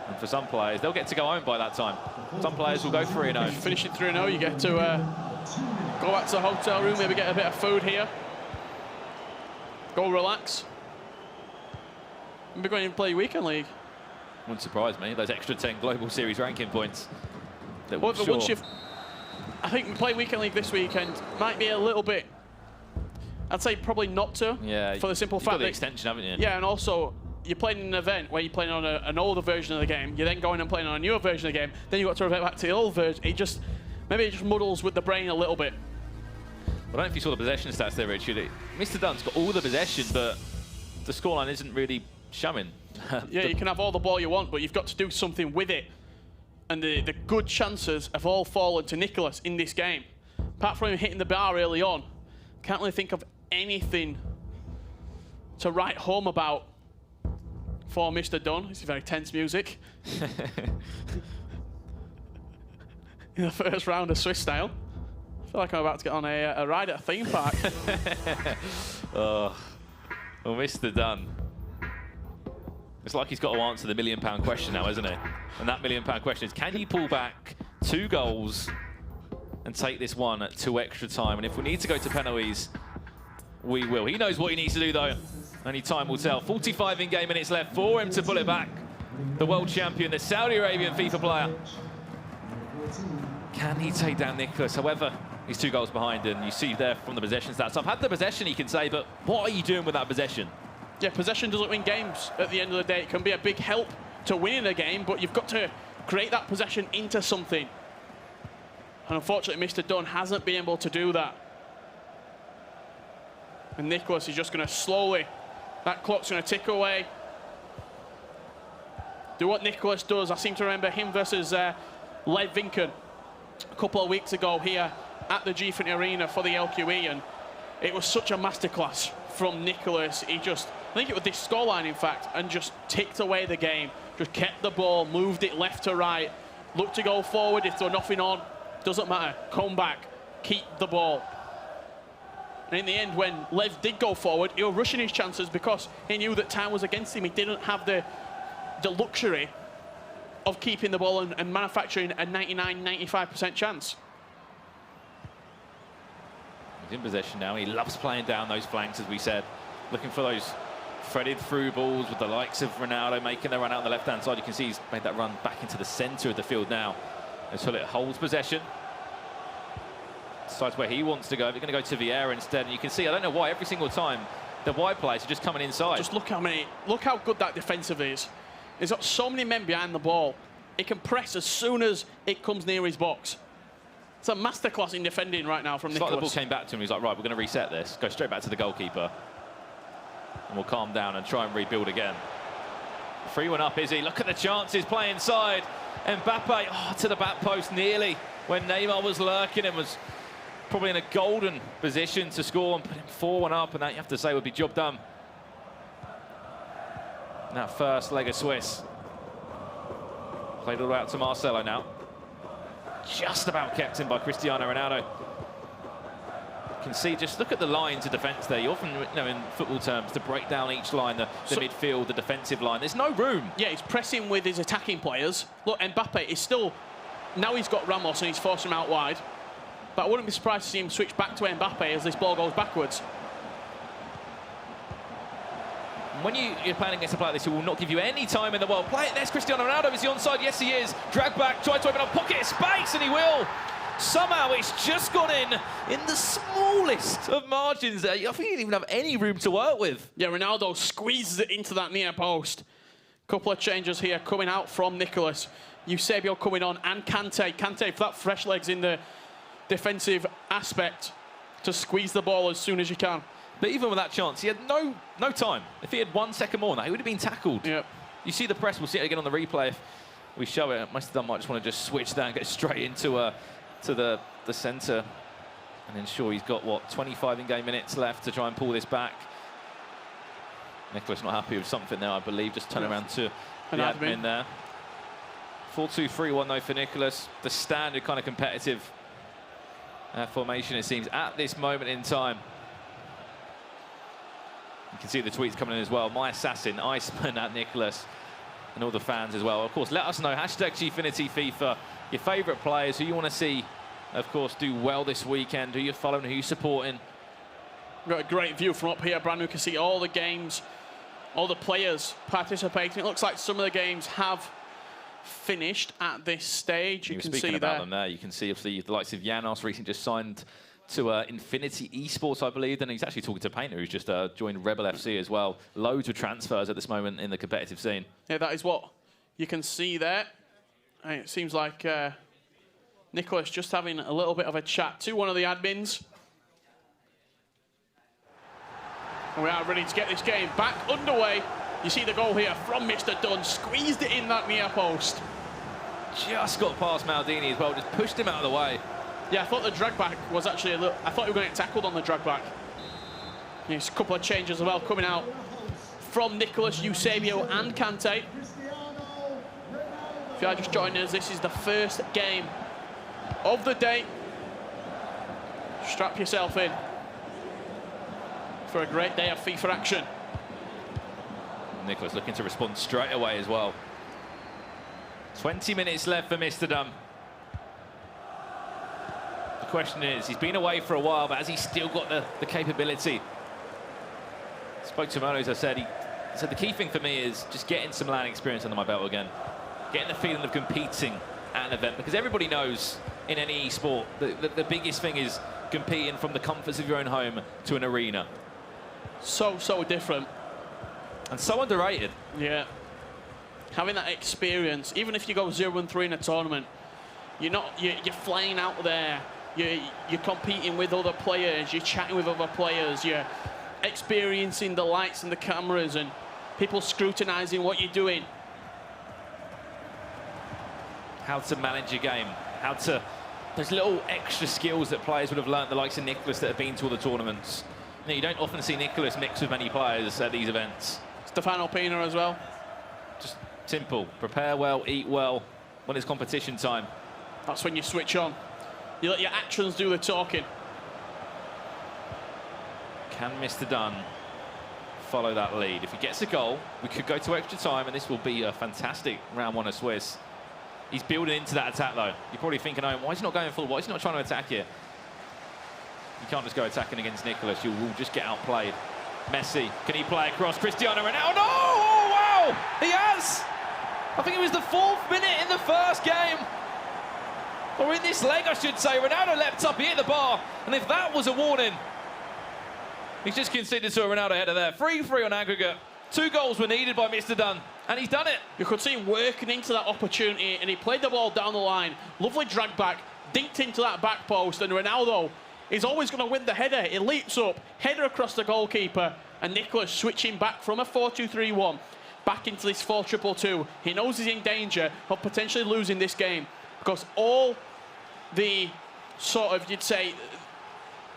And for some players, they'll get to go home by that time. Some players will go 3-0. Finish it 3-0, you get to go back to the hotel room, maybe get a bit of food here. Go relax. Maybe going and play Weekend League. Wouldn't surprise me, those extra 10 Global Series ranking points. That Well, sure. once you've, I think playing Weekend League this weekend might be a little bit, I'd say probably not to. Yeah, for the simple you've fact got the that extension, haven't you? Yeah, and also you're playing an event where you're playing on an older version of the game. You're then going and playing on a newer version of the game. Then you've got to revert back to the old version. Maybe it just muddles with the brain a little bit. I don't know if you saw the possession stats there, Richard. Mr. Dunn's got all the possession, but the scoreline isn't really showing. Yeah, you can have all the ball you want, but you've got to do something with it. And the good chances have all fallen to Nicholas in this game. Apart from him hitting the bar early on, can't really think of anything to write home about for Mr. Dunn. This is very tense music. In the first round of Swiss style. I feel like I'm about to get on a ride at a theme park. Oh, well, Mr. Dunn. It's like he's got to answer the £1 million question now, isn't it? And that £1 million question is, can you pull back 2 goals and take this one to extra time? And if we need to go to penalties, we will. He knows what he needs to do, though. Only time will tell. 45 in-game minutes left for him to pull it back. The world champion, the Saudi Arabian FIFA player. Can he take down Nicholas? However, he's 2 goals behind, and you see there from the possession stats. I've had the possession, he can say, but what are you doing with that possession? Yeah, possession doesn't win games at the end of the day. It can be a big help to winning a game, but you've got to create that possession into something. And unfortunately, Mr. Dunn hasn't been able to do that. And Nicholas is just going to slowly, that clock's going to tick away. Do what Nicholas does. I seem to remember him versus Lev Vinken a couple of weeks ago here at the Gfinity Arena for the LQE, and it was such a masterclass from Nicholas. He just, I think it was this scoreline, in fact, and just ticked away the game. Just kept the ball, moved it left to right, looked to go forward if there was nothing on. Doesn't matter. Come back, keep the ball. And in the end, when Lev did go forward, he was rushing his chances because he knew that time was against him. He didn't have the luxury of keeping the ball and manufacturing a 99-95% chance. He's in possession now. He loves playing down those flanks, as we said. Looking for those threaded through balls with the likes of Ronaldo making their run out on the left-hand side. You can see he's made that run back into the centre of the field now. As Hullet holds possession. Decides where he wants to go. They're going to go to Vieira instead. And you can see, I don't know why, every single time the wide players are just coming inside. Just look how good that defensive is. He's got so many men behind the ball. He can press as soon as it comes near his box. It's a masterclass in defending right now from Nicholas. Like the ball came back to him. He's like, right, we're going to reset this. Go straight back to the goalkeeper. And we'll calm down and try and rebuild again. 3-1 up, Izzy. Look at the chances. Play inside. Mbappe, to the back post nearly. When Neymar was lurking and was probably in a golden position to score and put him 4-1 up. And that, you have to say, would be job done. That first leg of Swiss. Played all the way out to Marcelo now. Just about kept in by Cristiano Ronaldo. can see, just look at the lines of defence there. You often, in football terms, to break down each line, the midfield, the defensive line, there's no room. Yeah, he's pressing with his attacking players. Look, Mbappe is still, now he's got Ramos and he's forcing him out wide. But I wouldn't be surprised to see him switch back to Mbappe as this ball goes backwards. When you're playing against a player like this who will not give you any time in the world, play it. There's Cristiano Ronaldo. Is he onside? Yes, he is. Drag back, try to open up pocket of space, and he will. Somehow it's just gone in the smallest of margins there. I think he didn't even have any room to work with. Yeah, Ronaldo squeezes it into that near post. Couple of changes here coming out from Nicolas. Eusebio coming on, and Kante. Kante for that fresh legs in the defensive aspect to squeeze the ball as soon as you can. But even with that chance, he had no time. If he had 1 second more, he would have been tackled. Yep. You see the press, we'll see it again on the replay if we show it. Must have done might just want to just switch that and get straight into to the centre and ensure he's got, what, 25 in-game minutes left to try and pull this back. Nicolas not happy with something there, I believe. Just turn around to the admin there. 4-2-3-1 though for Nicolas. The standard kind of competitive formation, it seems, at this moment in time. You can see the tweets coming in as well. My assassin, Iceman at Nicolas, and all the fans as well. Of course, let us know, #Gfinity FIFA, your favourite players, who you want to see, of course, do well this weekend, who you're following, who you're supporting. We've got a great view from up here, Brandon. We can see all the games, all the players participating. It looks like some of the games have finished at this stage. You can see speaking about them there. You can see, obviously, the likes of Janos recently just signed to Infinity Esports, I believe. Then he's actually talking to Painter, who's just joined Rebel FC as well. Loads of transfers at this moment in the competitive scene. Yeah, that is what you can see there. And it seems like Nicolas just having a little bit of a chat to one of the admins. And we are ready to get this game back underway. You see the goal here from Mr. Dunn. Squeezed it in that near post. Just got past Maldini as well. Just pushed him out of the way. Yeah, I thought the drag back was actually a little... I thought he was going to get tackled on the drag back. There's a couple of changes as well coming out from Nicolas, Eusebio and Kante. If you are just joining us, this is the first game of the day. Strap yourself in for a great day of FIFA action. Nicolas looking to respond straight away as well. 20 minutes left for Mr. Dunn. The question is, he's been away for a while, but has he still got the capability? Spoke to Molo, as I said, he said the key thing for me is just getting some LAN experience under my belt again. Getting the feeling of competing at an event, because everybody knows in any sport the biggest thing is competing from the comforts of your own home to an arena. So different. And so underrated. Yeah. Having that experience, even if you go 0-3 in a tournament, you're flying out there, you're competing with other players, you're chatting with other players, you're experiencing the lights and the cameras and people scrutinising what you're doing. How to manage your game, there's little extra skills that players would have learnt, the likes of Nicolas that have been to all the tournaments. You don't often see Nicolas mix with many players at these events. Stefano Pina as well. Just simple, prepare well, eat well, when it's competition time. That's when you switch on. You let your actions do the talking. Can Mr. Dunn follow that lead? If he gets a goal, we could go to extra time, and this will be a fantastic round one of Swiss. He's building into that attack, though. You're probably thinking, oh, why is he not going full? Why is he not trying to attack here? You can't just go attacking against Nicolas. You will just get outplayed. Messi, can he play across? Cristiano Ronaldo? No! Oh, wow! He has! I think it was the 4th minute in the first game. Or in this leg, I should say. Ronaldo leapt up, he hit the bar. And if that was a warning, he's just conceded to a Ronaldo header there. 3-3 on aggregate. 2 goals were needed by Mr. Dunn, and he's done it. You could see him working into that opportunity, and he played the ball down the line. Lovely drag back, dinked into that back post, and Ronaldo is always going to win the header. He leaps up, header across the goalkeeper, and Nicolas switching back from a 4-2-3-1 back into this 4-2-2. He knows he's in danger of potentially losing this game, because all the sort of, you'd say,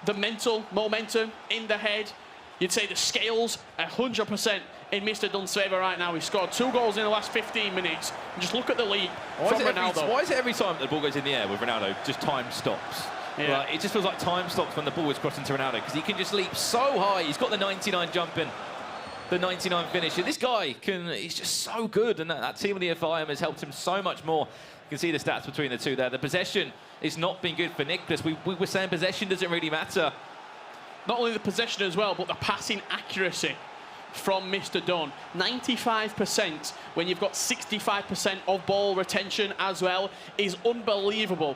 the mental momentum in the head, you'd say the scales 100% in Mr. Dunn's favour right now. He scored 2 goals in the last 15 minutes. And just look at the lead from Ronaldo. Why is it every time the ball goes in the air with Ronaldo, just time stops? Yeah. Like, it just feels like time stops when the ball is crossing to Ronaldo because he can just leap so high. He's got the 99 jump in, the 99 finisher. This guy he's just so good, and that team of the FIM has helped him so much more. You can see the stats between the two there. The possession is not been good for Nicholas. We were saying possession doesn't really matter. Not only the possession as well, but the passing accuracy from Mr. Dunn. 95% when you've got 65% of ball retention as well is unbelievable.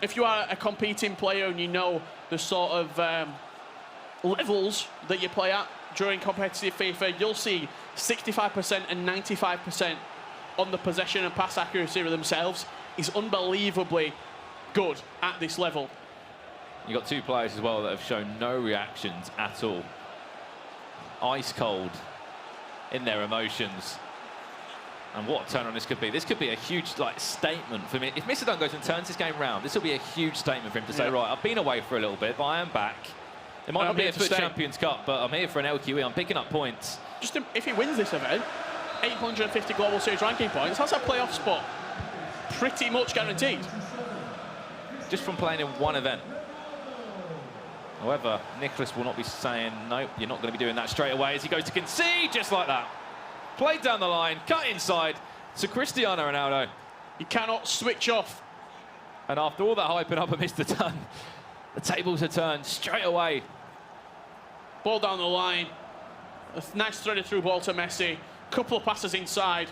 If you are a competing player and you know the sort of levels that you play at during competitive FIFA, you'll see 65% and 95% on the possession and pass accuracy themselves is unbelievably good at this level. You've got two players as well that have shown no reactions at all. Ice cold in their emotions. And what a turn on this could be. This could be a huge statement for me. If Mr. Dunn goes and turns this game round, this will be a huge statement for him to say, right, I've been away for a little bit, but I am back. It might not be a FUT Champions Cup, but I'm here for an LQE. I'm picking up points. Just if he wins this event, 850 Global Series ranking points, that's a playoff spot. Pretty much guaranteed. Just from playing in one event. However, Nicholas will not be saying, nope, you're not going to be doing that straight away as he goes to concede, just like that. Played down the line, cut inside to Cristiano Ronaldo. You cannot switch off. And after all that hyping up of Mr. Dunn, the tables are turned straight away. Ball down the line. A nice threaded through ball to Messi. Couple of passes inside.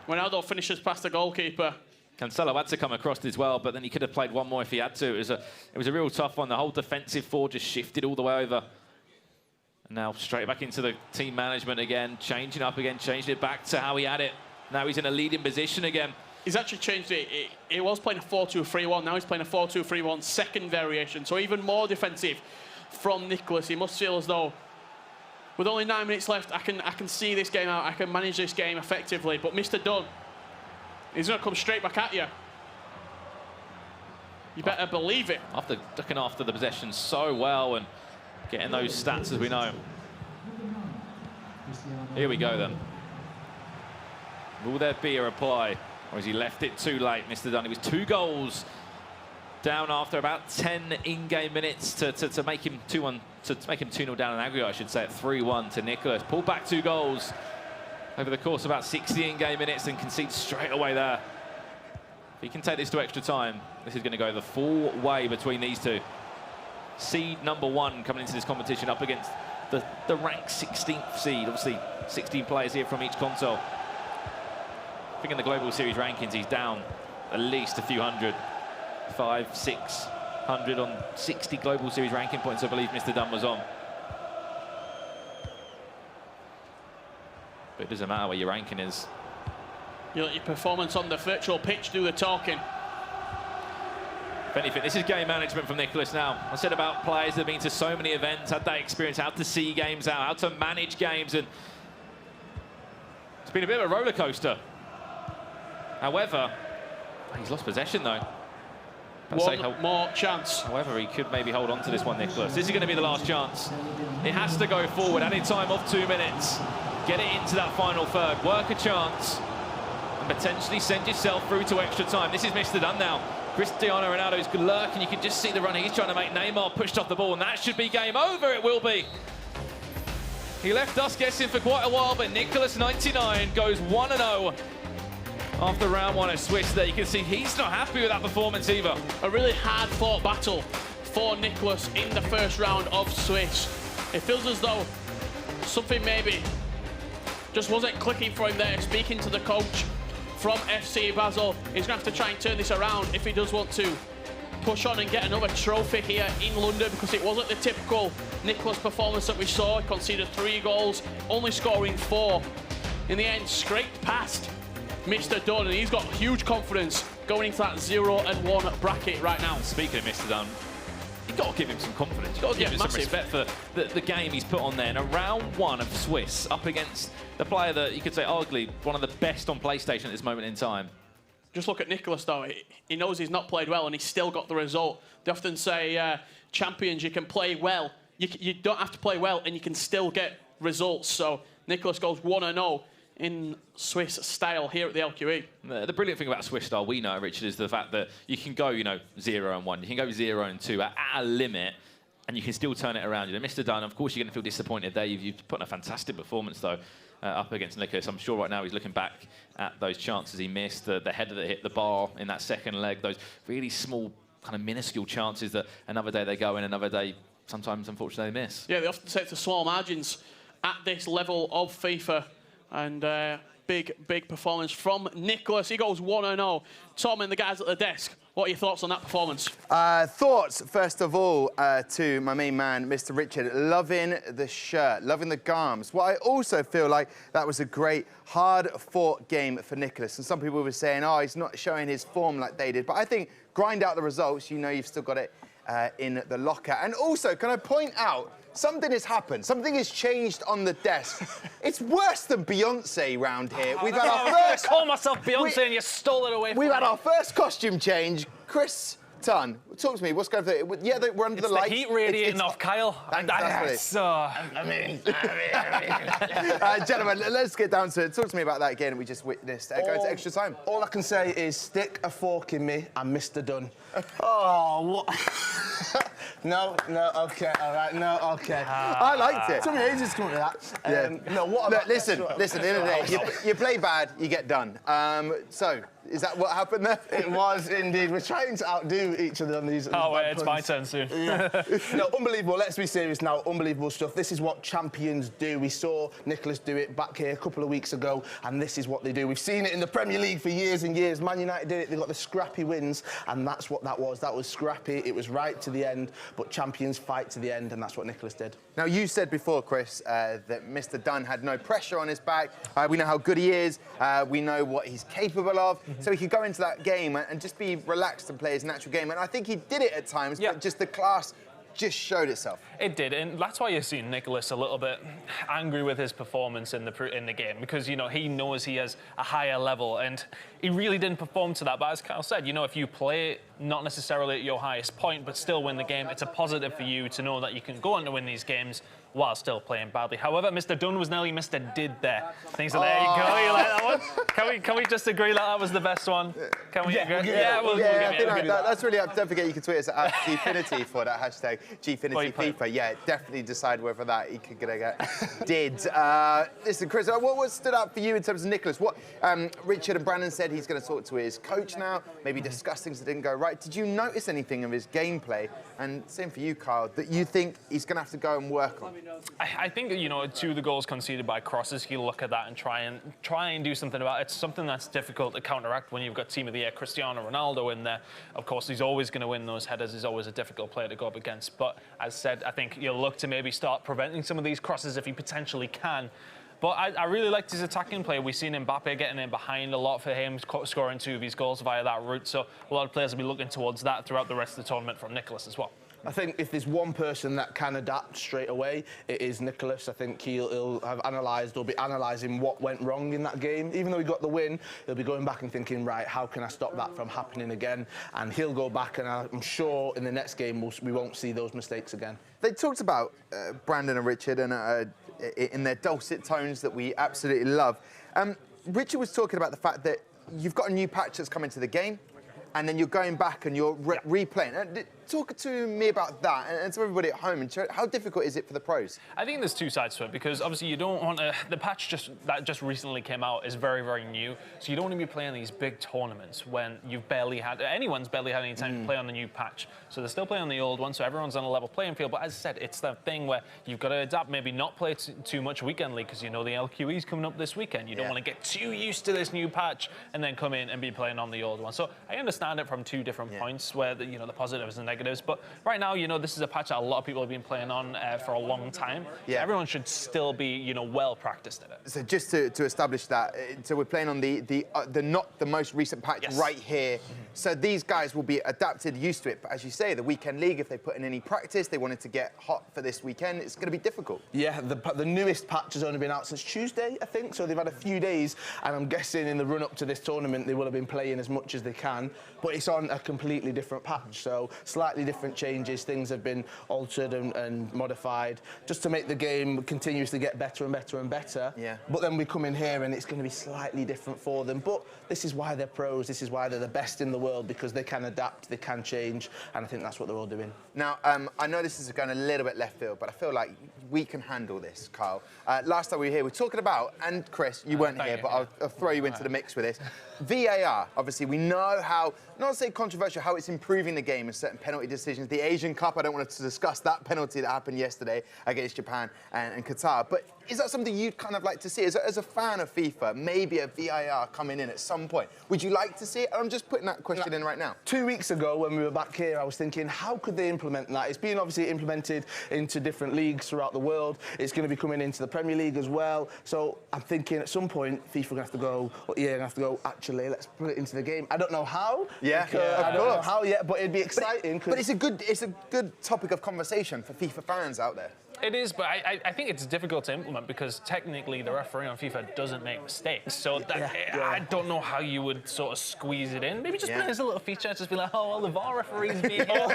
Ronaldo finishes past the goalkeeper. Cancelo had to come across as well, but then he could have played one more if he had to. It was a real tough one. The whole defensive four just shifted all the way over. And now straight back into the team management again, changing up again, changed it back to how he had it. Now he's in a leading position again. He's actually changed it. He was playing a 4-2-3-1. Now he's playing a 4-2-3-1 second variation. So even more defensive from Nicholas. He must feel as though with only 9 minutes left, I can see this game out. I can manage this game effectively. But Mr. Dunn, he's going to come straight back at you. You better believe it. After looking after the possession so well and getting those stats as we know. Here we go then. Will there be a reply? Or has he left it too late, Mr. Dunn? He was 2 goals down after about 10 in-game minutes to make him 2-1, to make him 2-0 down in aggregate, I should say, at 3-1 to Nicholas. Pulled back 2 goals over the course of about 60 in-game minutes and concedes straight away there. If he can take this to extra time, this is going to go the full way between these two. Seed #1 coming into this competition up against the ranked 16th seed. Obviously, 16 players here from each console. I think in the Global Series rankings, he's down at least a few hundred. 500, 600 on 60 Global Series ranking points, I believe Mr. Dunn was on. But it doesn't matter where your ranking is. You let your performance on the virtual pitch do the talking. If anything, this is game management from Nicholas now. I said about players that have been to so many events, had that experience, how to see games out, how to manage games, and it's been a bit of a roller coaster. However, he's lost possession though. One more chance. However, he could maybe hold on to this one, Nicholas. This is going to be the last chance. It has to go forward. Added time of 2 minutes. Get it into that final third. Work a chance. And potentially send yourself through to extra time. This is Mr. Dunn now. Cristiano Ronaldo's lurking. You can just see the run. He's trying to make Neymar pushed off the ball. And that should be game over. It will be. He left us guessing for quite a while. But Nicholas, 99, goes 1-0. After round 1 at Swiss there, you can see he's not happy with that performance either. A really hard-fought battle for Nicholas in the first round of Swiss. It feels as though something maybe just wasn't clicking for him there. Speaking to the coach from FC Basel, he's going to have to try and turn this around if he does want to push on and get another trophy here in London, because it wasn't the typical Nicholas performance that we saw. He conceded 3 goals, only scoring 4. In the end, scraped past Mr. Dunn, and he's got huge confidence going into that 0-1 bracket right now. Speaking of Mr. Dunn, you've got to give him some confidence. You've got to give him some respect for the game he's put on there. In a round 1 of Swiss, up against the player that you could say arguably one of the best on PlayStation at this moment in time. Just look at Nicholas though. He knows he's not played well and he's still got the result. They often say champions, you can play well. You don't have to play well and you can still get results. So Nicholas goes 1-0 in Swiss style here at the LQE. The brilliant thing about Swiss style, we know, Richard, is the fact that you can go, 0-1. You can go 0-2 at a limit, and you can still turn it around. Mr. Dunn, of course, you're going to feel disappointed there. You've put in a fantastic performance, though, up against Nicholas. I'm sure right now he's looking back at those chances he missed, the header that hit the bar in that second leg, those really small, kind of minuscule chances that another day they go in, another day, sometimes, unfortunately, they miss. Yeah, they often take to small margins at this level of FIFA. And big performance from Nicholas. He goes 1-0. Tom and the guys at the desk, what are your thoughts on that performance? Thoughts, first of all, to my main man, Mr. Richard. Loving the shirt, loving the garms. What I also feel like that was a great, hard-fought game for Nicholas. And some people were saying, oh, he's not showing his form like they did. But I think grind out the results, you've still got it in the locker. And also, can I point out, something has happened. Something has changed on the desk. It's worse than Beyonce round here. We've had our first... call myself Beyonce and you stole it away from me. We've had our first costume change. Chris Tunn, talk to me. What's going on? Yeah, we're under the lights. The heat radiating off Kyle. Gentlemen, let's get down to it. Talk to me about that game we just witnessed. Go to extra time. All I can say is stick a fork in me and Mr. Dunn. Oh, what? No, okay, all right, no, okay. I liked it. It took me ages to come to that. No, what about... Listen, at the end of the day, you play bad, you get done. So, is that what happened there? It was indeed. We're trying to outdo each other on these. Oh, wait, it's my turn soon. Yeah. No, unbelievable. Let's be serious now. Unbelievable stuff. This is what champions do. We saw Nicholas do it back here a couple of weeks ago, and this is what they do. We've seen it in the Premier League for years and years. Man United did it. They got the scrappy wins, and that's what that was. That was scrappy. It was right to the end, but champions fight to the end, and that's what Nicholas did. Now, you said before, Chris, that Mr. Dunn had no pressure on his back. We know how good he is. We know what he's capable of. So he could go into that game and just be relaxed and play his natural game. And I think he did it at times, but just the class just showed itself. It did, and that's why you're seeing Nicholas a little bit angry with his performance in the game, because he knows he has a higher level, and he really didn't perform to that. But as Kyle said, if you play not necessarily at your highest point, but still win the game, it's a positive for you to know that you can go on to win these games while still playing badly. However, Mr. Dunn was nearly Mr. Did there. Things like, there you go. You like that one? Can we just agree that was the best one? Can we agree? We'll that's really up. Don't forget, you can tweet us at Gfinity for that hashtag Gfinity FIFA. Yeah, definitely decide whether that you could get did. Listen, Chris, what stood out for you in terms of Nicholas? What Richard and Brandon said he's going to talk to his coach now, maybe discuss things that didn't go right. Did you notice anything of his gameplay? And same for you, Kyle, that you think he's going to have to go and work on? I think, two of the goals conceded by crosses, he'll look at that and try and do something about it. It's something that's difficult to counteract when you've got Team of the Year Cristiano Ronaldo in there. Of course, he's always going to win those headers. He's always a difficult player to go up against. But as said, I think you'll look to maybe start preventing some of these crosses if he potentially can. But I really liked his attacking play. We've seen Mbappe getting in behind a lot for him, scoring 2 of his goals via that route. So a lot of players will be looking towards that throughout the rest of the tournament from Nicholas as well. I think if there's one person that can adapt straight away, it is Nicholas. I think he'll have analysed or be analysing what went wrong in that game. Even though he got the win, he'll be going back and thinking, right, how can I stop that from happening again? And he'll go back, and I'm sure in the next game we won't see those mistakes again. They talked about Brandon and Richard and in their dulcet tones that we absolutely love. Richard was talking about the fact that you've got a new patch that's coming to the game, and then you're going back and you're replaying. Talk to me about that and to everybody at home. And how difficult is it for the pros? I think there's 2 sides to it, because obviously you don't want to... The patch that just recently came out is very, very new, so you don't want to be playing these big tournaments when anyone's barely had any time to play on the new patch. So they're still playing on the old one, so everyone's on a level playing field. But as I said, it's that thing where you've got to adapt, maybe not play too much weekend league, because the LQE is coming up this weekend. You don't want to get too used to this new patch and then come in and be playing on the old one. So I understand it from 2 different points, where the positives and negatives. But right now, this is a patch that a lot of people have been playing on for a long time. So everyone should still be, well practiced at it. So just to establish that, so we're playing on the not the most recent patch right here. So these guys will be adapted, used to it. But as you say, the weekend league, if they put in any practice, they wanted to get hot for this weekend, it's going to be difficult. Yeah, the newest patch has only been out since Tuesday, I think. So they've had a few days, and I'm guessing in the run-up to this tournament, they will have been playing as much as they can. but it's on a completely different patch. So slightly different changes, things have been altered and modified just to make the game continuously get better and better and better. Yeah. But then we come in here and it's going to be slightly different for them. But this is why they're pros, this is why they're the best in the world, because they can adapt, they can change, and I think that's what they're all doing. Now, I know this is going a little bit left field, but I feel like we can handle this, Kyle. Last time we were here, we were talking about, and Chris, you weren't here, but I'll throw you into the mix with this. VAR, obviously, we know how, not to say controversial, how it's improving the game in certain penalty decisions. The Asian Cup, I don't want to discuss that penalty that happened yesterday against Japan and Qatar, but is that something you'd kind of like to see? As a fan of FIFA, maybe a VAR coming in at some point. Would you like to see it? I'm just putting that question in right now. 2 weeks ago, when we were back here, I was thinking, how could they implement that? It's been obviously implemented into different leagues throughout the world. It's going to be coming into the Premier League as well. So I'm thinking at some point, FIFA are going to have to go, actually, let's put it into the game. I don't know how. Yeah, I don't know how yet, but it'd be exciting. But it's a good topic of conversation for FIFA fans out there. It is, but I think it's difficult to implement because technically the referee on FIFA doesn't make mistakes. So I don't know how you would sort of squeeze it in. Maybe just put it as a little feature, just be like, oh, all the VAR referees being here.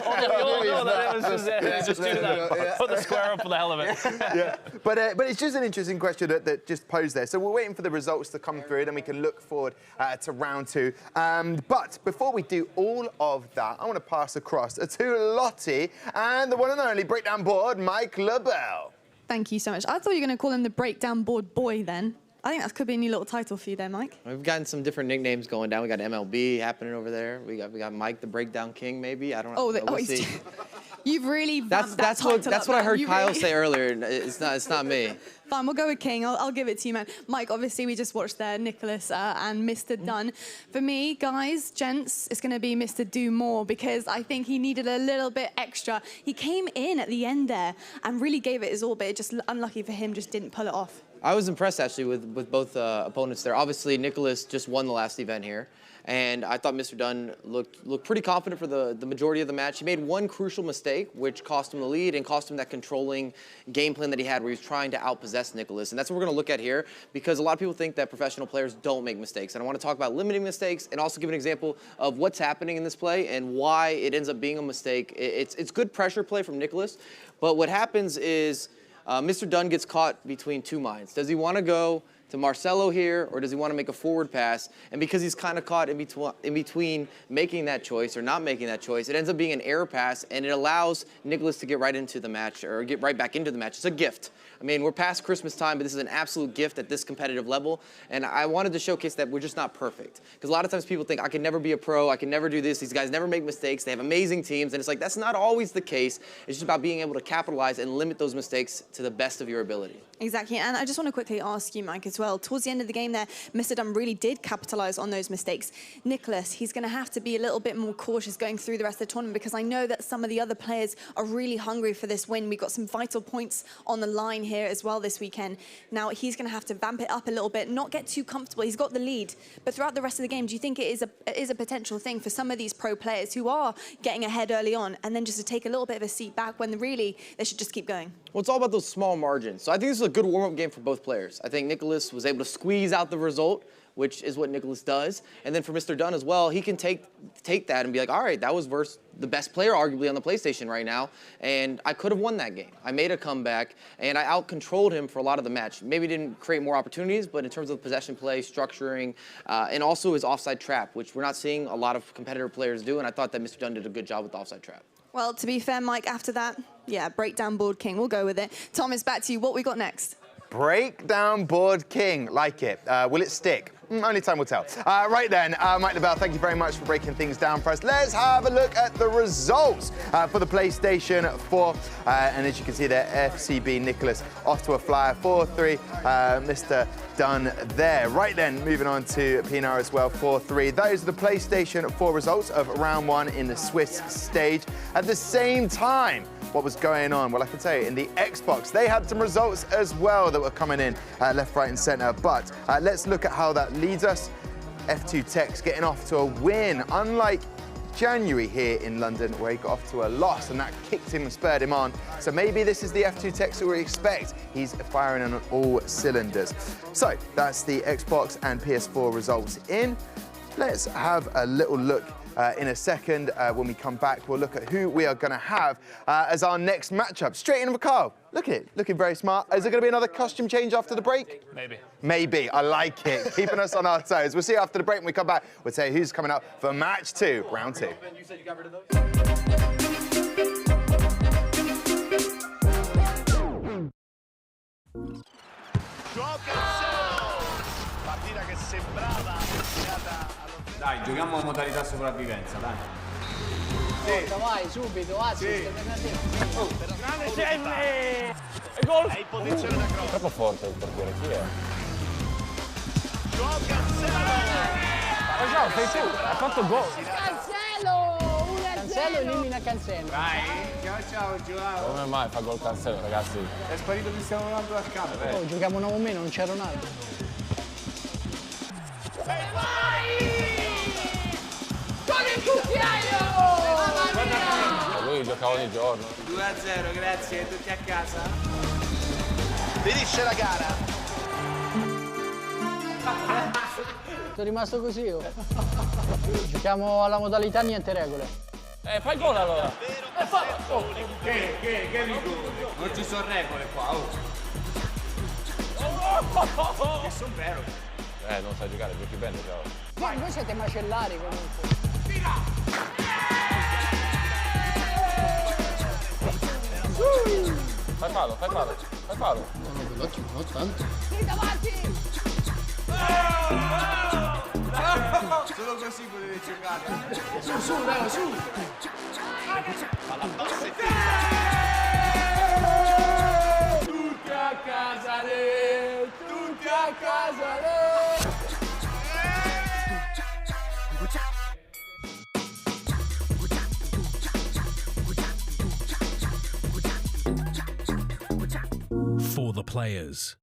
Just do that. Put the square up for the hell of it. Yeah, but it's just an interesting question that just posed there. So we're waiting for the results to come through, then we can look forward to round 2. But before we do all of that, I want to pass across to Lottie and the one and only breakdown board, Mike LeBell. Thank you so much. I thought you were going to call him the breakdown board boy then. I think that could be a new little title for you there, Mike. We've gotten some different nicknames going down. We got MLB happening over there. We got Mike the Breakdown King, maybe. I don't know. We'll see. You've really that's what I heard Kyle say earlier. It's not me. Fine, we'll go with King. I'll give it to you, man. Mike, obviously, we just watched there Nicholas and Mr. Dunn. For me, guys, gents, it's going to be Mr. Do More because I think he needed a little bit extra. He came in at the end there and really gave it his all, but it just unlucky for him, just didn't pull it off. I was impressed, actually, with both opponents there. Obviously, Nicholas just won the last event here. And I thought Mr. Dunn looked pretty confident for the majority of the match. He made one crucial mistake, which cost him the lead and cost him that controlling game plan that he had where he was trying to outpossess Nicholas. And that's what we're going to look at here because a lot of people think that professional players don't make mistakes. And I want to talk about limiting mistakes and also give an example of what's happening in this play and why it ends up being a mistake. It's good pressure play from Nicholas, but what happens is Mr. Dunn gets caught between two minds. Does he want to go to Marcelo here, or does he want to make a forward pass? And because he's kind of caught in between making that choice or not making that choice, it ends up being an error pass, and it allows Nicholas to get right into the match, or get right back into the match. It's a gift. I mean, we're past Christmas time, but this is an absolute gift at this competitive level, and I wanted to showcase that we're just not perfect. Because a lot of times people think, I can never be a pro, I can never do this, these guys never make mistakes, they have amazing teams, and it's like, that's not always the case. It's just about being able to capitalize and limit those mistakes to the best of your ability. Exactly, and I just want to quickly ask you, Mike, as well. Towards the end of the game there, Mr. Dunn really did capitalise on those mistakes. Nicholas, he's going to have to be a little bit more cautious going through the rest of the tournament because I know that some of the other players are really hungry for this win. We've got some vital points on the line here as well this weekend. Now, he's going to have to vamp it up a little bit, not get too comfortable. He's got the lead, but throughout the rest of the game, do you think it is a potential thing for some of these pro players who are getting ahead early on and then just to take a little bit of a seat back when really they should just keep going? Well, it's all about those small margins. So I think this is a good warm-up game for both players. I think Nicholas was able to squeeze out the result, which is what Nicholas does. And then for Mr. Dunn as well, he can take that and be like, all right, that was versus the best player arguably on the PlayStation right now, and I could have won that game. I made a comeback, and I out-controlled him for a lot of the match. Maybe didn't create more opportunities, but in terms of possession play, structuring, and also his offside trap, which we're not seeing a lot of competitor players do, and I thought that Mr. Dunn did a good job with the offside trap. Well, to be fair, Mike, after that, yeah, breakdown board king. We'll go with it. Thomas, back to you. What we got next? Breakdown board king. Like it. Will it stick? Only time will tell. Right then, Mike LeBell, thank you very much for breaking things down for us. Let's have a look at the results for the PlayStation 4. And as you can see there, FCB Nicholas off to a flyer, 4-3. Mr. Dunn there. Right then, moving on to Pinar as well, 4-3. Those are the PlayStation 4 results of round 1 in the Swiss stage. At the same time, what was going on? Well, I can tell you, in the Xbox, they had some results as well that were coming in left, right, and centre. But let's look at how that leads us. F2 Tech's getting off to a win, unlike January here in London, where he got off to a loss, and that kicked him and spurred him on. So maybe this is the F2 Tech that we expect. He's firing on all cylinders. So that's the Xbox and PS4 results in. let's have a little look in a second. When we come back, we'll look at who we are going to have as our next matchup. Straight in with Kyle. Look at it, looking very smart. Is there going to be another costume change after the break? Maybe. Maybe, I like it. Keeping us on our toes. We'll see you after the break when we come back. We'll tell you who's coming up for match 2, round 2. You said you got rid of those? Dai, giochiamo a modalità sopravvivenza, dai. Forza, vai, subito, assist, Grande Cemme! Gol! È in posizione da cross. Troppo forte il portiere, chi è? Ma ciao, sei tu, hai fatto gol. Cancelo! Cancelo elimina Cancelo. Dai, ciao Giovanni. Come mai fa gol Cancelo, ragazzi? È sparito Cristiano Ronaldo dal campo. Oh, giochiamo 9 meno, non c'è Ronaldo. Con il cucchiaio! Lui gioca ogni giorno. 2-0, grazie, tutti a casa. Finisce la gara. Sono rimasto così io. Giochiamo alla modalità niente regole. Fai il gol allora. Che rigore? Non ci sono regole qua, oh. Che son vero. Non sai giocare, giochi bene, ciao. Ma voi siete macellari comunque. Fai palo, fai palo, fai palo. Non tanto. Sì, davanti! Solo così potete giocare. Su, Leo, su! Alla bassa Tutti a casa, Leo! Tutti a casa, Leo! For the players.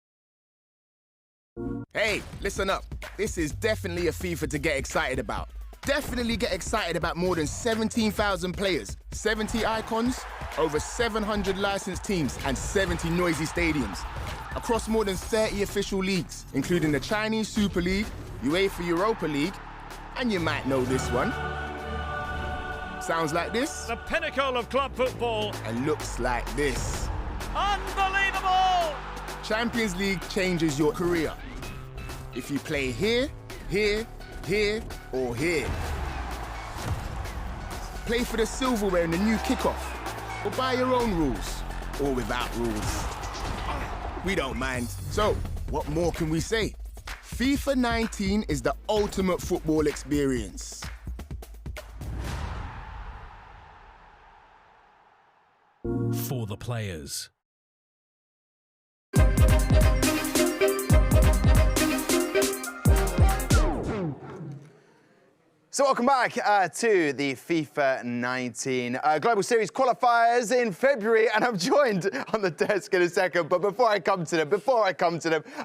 Hey, listen up. This is definitely a FIFA to get excited about. Definitely get excited about more than 17,000 players, 70 icons, over 700 licensed teams, and 70 noisy stadiums. Across more than 30 official leagues, including the Chinese Super League, UEFA Europa League, and you might know this one. Sounds like this. The pinnacle of club football. And looks like this. Unbelievable! Champions League changes your career. If you play here, here, here, or here. Play for the silverware in the new kickoff, or by your own rules, or without rules. We don't mind. So, what more can we say? FIFA 19 is the ultimate football experience. For the players. So welcome back to the FIFA 19 Global Series qualifiers in February, and I'm joined on the desk in a second. But before I come to them,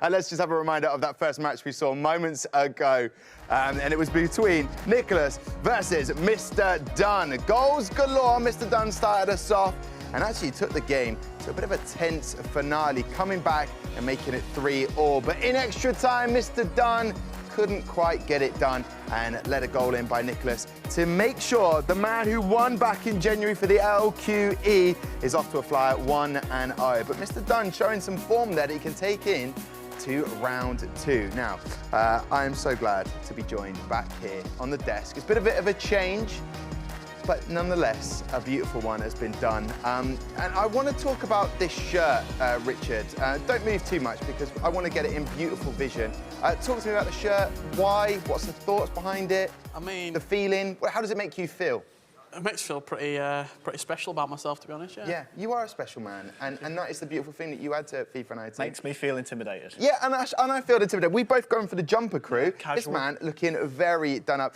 let's just have a reminder of that first match we saw moments ago. And it was between Nicholas versus Mr. Dunn. Goals galore. Mr. Dunn started us off and actually took the game to a bit of a tense finale, coming back and making it 3-3. But in extra time, Mr. Dunn couldn't quite get it done and let a goal in by Nicholas to make sure the man who won back in January for the LQE is off to a flyer 1-0. But Mr. Dunn showing some form there that he can take in to round 2. Now, I am so glad to be joined back here on the desk. It's been a bit of a change, but nonetheless, a beautiful one has been done. And I want to talk about this shirt, Richard. Don't move too much because I want to get it in beautiful vision. Talk to me about the shirt. Why? What's the thoughts behind it? I mean, the feeling. How does it make you feel? It makes me feel pretty special about myself, to be honest. Yeah, you are a special man, and that is the beautiful thing that you add to FIFA 19. Makes me feel intimidated. Yeah, and I feel intimidated. We've both gone for the jumper crew. Casual. This man looking very done up.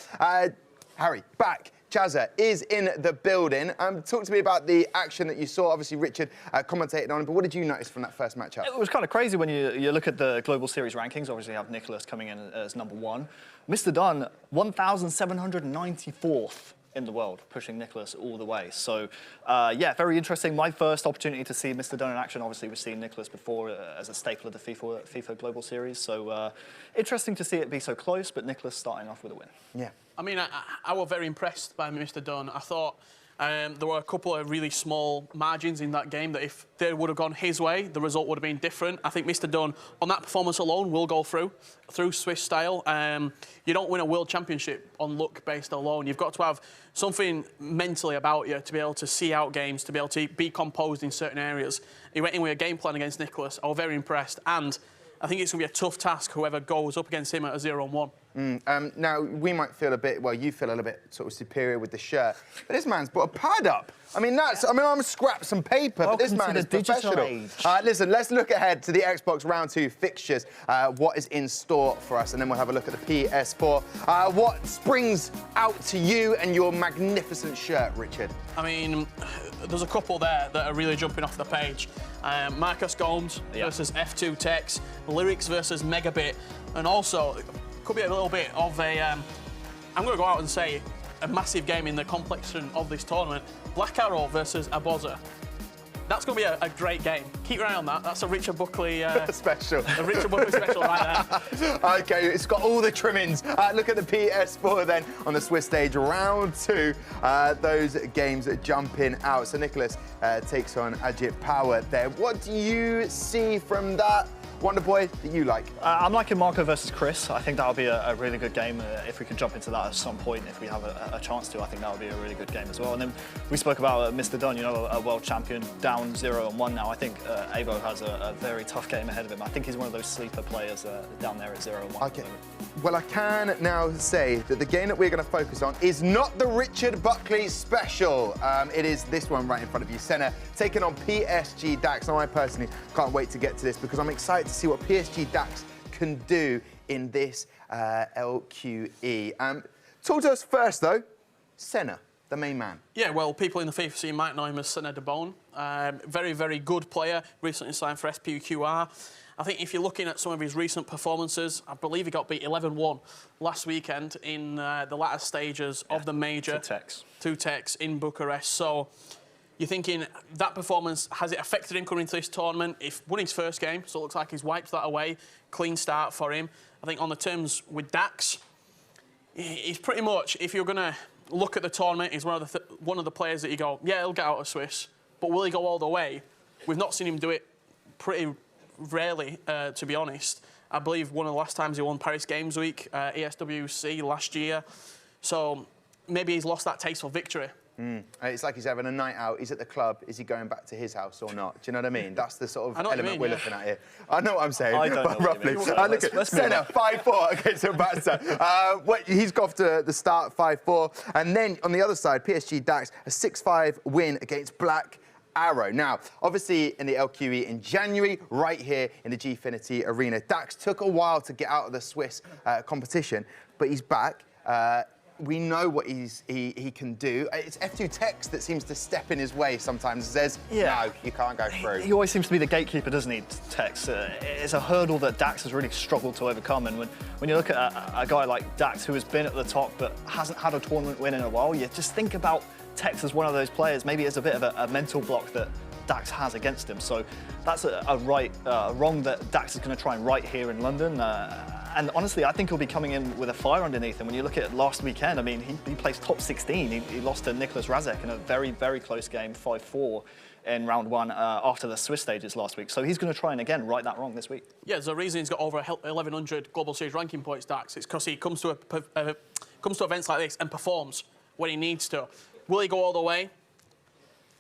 Harry, back. Chazza is in the building. Talk to me about the action that you saw. Obviously, Richard commentated on it, but what did you notice from that first matchup? It was kind of crazy when you look at the Global Series rankings. Obviously, you have Nicholas coming in as #1. Mr. Dunn, 1,794th in the world, pushing Nicholas all the way. So, yeah, very interesting. My first opportunity to see Mr. Dunn in action. Obviously, we've seen Nicholas before as a staple of the FIFA Global Series. So, interesting to see it be so close, but Nicholas starting off with a win. Yeah. I mean, I was very impressed by Mr. Dunn. I thought there were a couple of really small margins in that game that if they would have gone his way, the result would have been different. I think Mr. Dunn, on that performance alone, will go through Swiss style. You don't win a world championship on luck-based alone. You've got to have something mentally about you to be able to see out games, to be able to be composed in certain areas. He went in with a game plan against Nicholas. I was very impressed. And I think it's going to be a tough task, whoever goes up against him at a 0-1. Now, we might feel a bit, well, you feel a little bit sort of superior with the shirt, but this man's put a pad up. I mean, I'm scrapped some paper, but this man is professional. Listen, let's look ahead to the Xbox Round 2 fixtures, what is in store for us, and then we'll have a look at the PS4. What springs out to you and your magnificent shirt, Richard? I mean, there's a couple there that are really jumping off the page. Marcus Gomes versus F2 Tex, Lyrics versus Megabit, and also could be a little bit of a, I'm going to go out and say, a massive game in the complexion of this tournament. Black Arrow versus Aboza. That's going to be a great game. Keep your eye on that. That's a Richard Buckley special. A Richard Buckley special right there. OK, it's got all the trimmings. Look at the PS4 then on the Swiss stage. Round 2, those games jumping out. So Nicholas takes on Ajit Power there. What do you see from that Wonder Boy that you like? I'm liking Marco versus Chris. I think that'll be a really good game. If we can jump into that at some point, if we have a chance to, I think that'll be a really good game as well. And then we spoke about Mr. Dunn, you know, a world champion, down 0-1 now. I think Avo has a very tough game ahead of him. I think he's one of those sleeper players down there at 0-1. Okay. Well, I can now say that the game that we're going to focus on is not the Richard Buckley special. It is this one right in front of you. Senna taking on PSG Dax. Now, I personally can't wait to get to this because I'm excited to see what PSG Dax can do in this LQE. Talk to us first, though. Senna, the main man. Yeah, well, people in the FIFA scene might know him as Senna de Boon. Very, very good player. Recently signed for SPQR. I think if you're looking at some of his recent performances, I believe he got beat 11-1 last weekend in the latter stages of the major. Two Tex in Bucharest. So you're thinking that performance, has it affected him coming into this tournament? If won his first game, so it looks like he's wiped that away. Clean start for him. I think on the terms with Dax, he's pretty much, if you're going to look at the tournament, he's one of the players that you go, yeah, he'll get out of Swiss, but will he go all the way? We've not seen him do it pretty rarely, to be honest. I believe one of the last times he won Paris Games Week, ESWC last year. So maybe he's lost that taste for victory. It's like he's having a night out, he's at the club, is he going back to his house or not? Do you know what I mean? That's the sort of element we're looking at here. I know what I'm saying, I don't know roughly. what you mean. Look at Senna, 5-4 against Abasa. He's got to the start 5-4. And then on the other side, PSG Dax, a 6-5 win against Black Arrow. Now, obviously in the LQE in January, right here in the Gfinity Arena. Dax took a while to get out of the Swiss competition, but he's back. We know what he can do. It's F2 Tex that seems to step in his way sometimes. Says, no, you can't go through. He always seems to be the gatekeeper, doesn't he, Tex? It's a hurdle that Dax has really struggled to overcome. And when you look at a guy like Dax, who has been at the top but hasn't had a tournament win in a while, you just think about Tex as one of those players, maybe as a bit of a mental block that Dax has against him. So that's a wrong that Dax is going to try and right here in London. And honestly, I think he'll be coming in with a fire underneath him. When you look at last weekend, I mean, he placed top 16. He lost to Nicholas Razek in a very, very close game, 5-4 in round 1 after the Swiss stages last week. So he's going to try and, again, right that wrong this week. Yeah, there's a reason he's got over 1,100 Global Series ranking points, Dax. It's because he comes to events like this and performs when he needs to. Will he go all the way?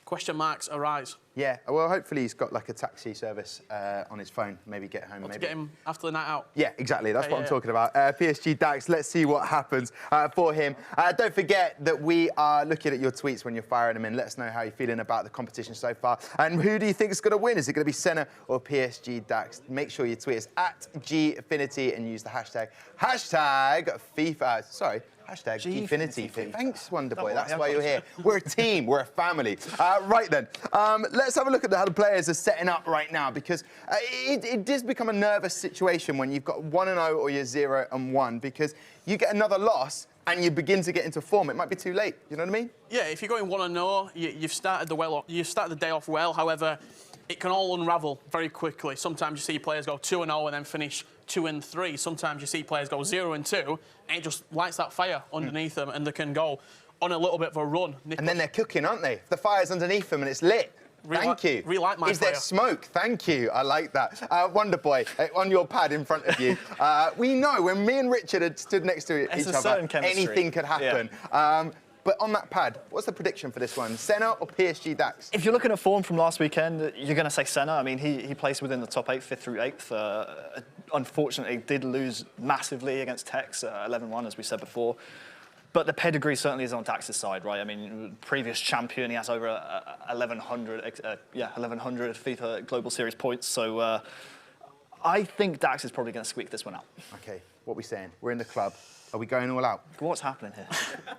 Question marks arise. Yeah, well, hopefully he's got like a taxi service on his phone. Maybe get home. To get him after the night out. Yeah, exactly. That's what I'm talking about. PSG Dax, let's see what happens for him. Don't forget that we are looking at your tweets when you're firing them in. Let us know how you're feeling about the competition so far. And who do you think is going to win? Is it going to be Senna or PSG Dax? Make sure you tweet us at Gfinity and use the hashtag FIFA. Sorry. Hashtag Gfinity. Thanks, Wonder Boy. That's why you're here. We're a team. We're a family. Right then, let's have a look at how the players are setting up right now, because it does become a nervous situation when you've got 1-0 or you're 0-1, because you get another loss and you begin to get into form, it might be too late. You know what I mean? Yeah, if you're going 1-0, you've started the day off well. However, it can all unravel very quickly. Sometimes you see players go 2-0 and then finish 2-3. Sometimes you see players go 0-2, and it just lights that fire underneath them, and they can go on a little bit of a run. And then they're cooking, aren't they? The fire's underneath them and it's lit. Thank you. Relight my Is there fire. smoke? Thank you. I like that. Wonder Boy, on your pad in front of you, we know when me and Richard had stood next to each other, anything could happen. Yeah. But on that pad, what's the prediction for this one? Senna or PSG Dax? If you're looking at form from last weekend, you're going to say Senna. I mean, he placed within the top 8, 5th through 8th. Unfortunately, did lose massively against Tex, 11-1, as we said before. But the pedigree certainly is on Dax's side, right? I mean, previous champion, he has over 1,100 FIFA Global Series points. So I think Dax is probably going to squeak this one out. OK, what are we saying? We're in the club. Are we going all out? What's happening here?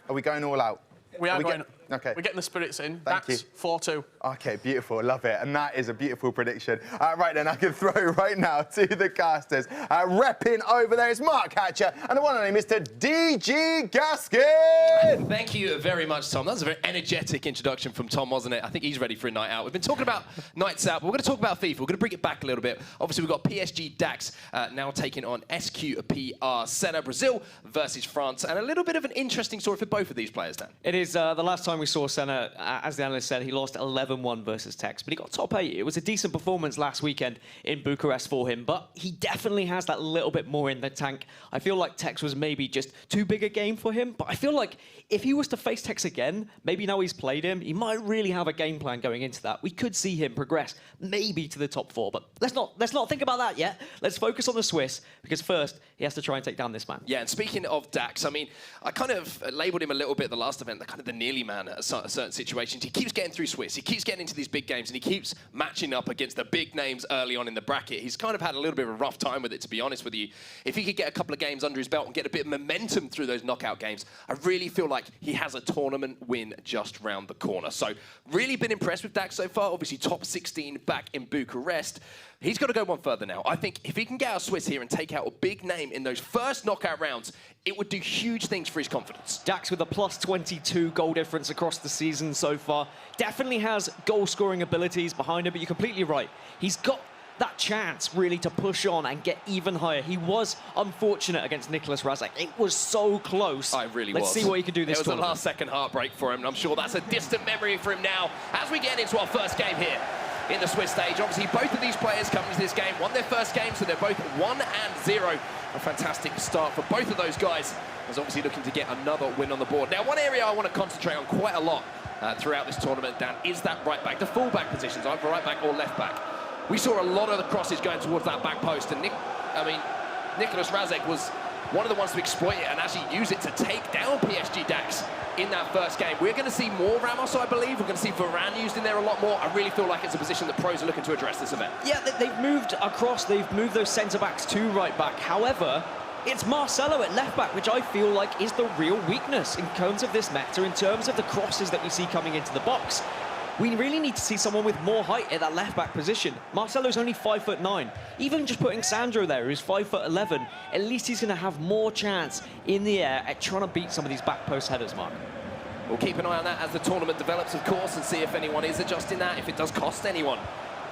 Are we going all out? We are going. Okay. We're getting the spirits in. Thank you. 4-2. OK, beautiful. Love it. And that is a beautiful prediction. Right then, I can throw right now to the casters. Repping over there is Mark Hatcher and the one and only Mr. DG Gaskin. Thank you very much, Tom. That was a very energetic introduction from Tom, wasn't it? I think he's ready for a night out. We've been talking about nights out, but we're going to talk about FIFA. We're going to bring it back a little bit. Obviously, we've got PSG Dax now taking on SQPR Senna, Brazil versus France, and a little bit of an interesting story for both of these players, Dan. It is the last time we saw Senna, as the analyst said, he lost 11-1 versus Tex, but he got top 8. It was a decent performance last weekend in Bucharest for him, but he definitely has that little bit more in the tank. I feel like Tex was maybe just too big a game for him, but I feel like if he was to face Tex again, maybe now he's played him, he might really have a game plan going into that. We could see him progress maybe to the top 4, but let's not think about that yet. Let's focus on the Swiss, because first he has to try and take down this man. Yeah, and speaking of Dax, I mean, I kind of labelled him a little bit the last event, kind of the nearly man at certain situations. He keeps getting through Swiss, he keeps getting into these big games, and he keeps matching up against the big names early on in the bracket. He's kind of had a little bit of a rough time with it, to be honest with you. If he could get a couple of games under his belt and get a bit of momentum through those knockout games, I really feel like he has a tournament win just round the corner. So, really been impressed with Dax so far. Obviously, top 16 back in Bucharest. He's got to go one further now. I think if he can get out of Swiss here and take out a big name in those first knockout rounds, it would do huge things for his confidence. Dax with a plus 22 goal difference across the season so far. Definitely has goal-scoring abilities behind him, but you're completely right. He's got that chance really to push on and get even higher. He was unfortunate against Nicolas Razak. It was so close. I really Let's see what he can do this tournament. It was tournament. a last-second heartbreak for him, and I'm sure that's a distant memory for him now as we get into our first game here in the Swiss stage. Obviously, both of these players coming to this game won their first game, so they're both 1-0. A fantastic start for both of those guys. Is obviously looking to get another win on the board. Now, one area I want to concentrate on quite a lot throughout this tournament, Dan, is that right back, the full-back positions, either right back or left back. We saw a lot of the crosses going towards that back post, and Nicolas Razak was one of the ones to exploit it and actually use it to take down PSG Dax in that first game. We're going to see more Ramos, I believe. We're going to see Varane used in there a lot more. I really feel like it's a position that pros are looking to address this event. Yeah, they've moved across. They've moved those centre-backs to right-back. However, it's Marcelo at left-back, which I feel like is the real weakness in terms of this meta, in terms of the crosses that we see coming into the box. We really need to see someone with more height at that left-back position. Marcelo's only 5'9". Even just putting Sandro there, who's 5'11", at least he's going to have more chance in the air at trying to beat some of these back post headers, Mark. We'll keep an eye on that as the tournament develops, of course, and see if anyone is adjusting that, if it does cost anyone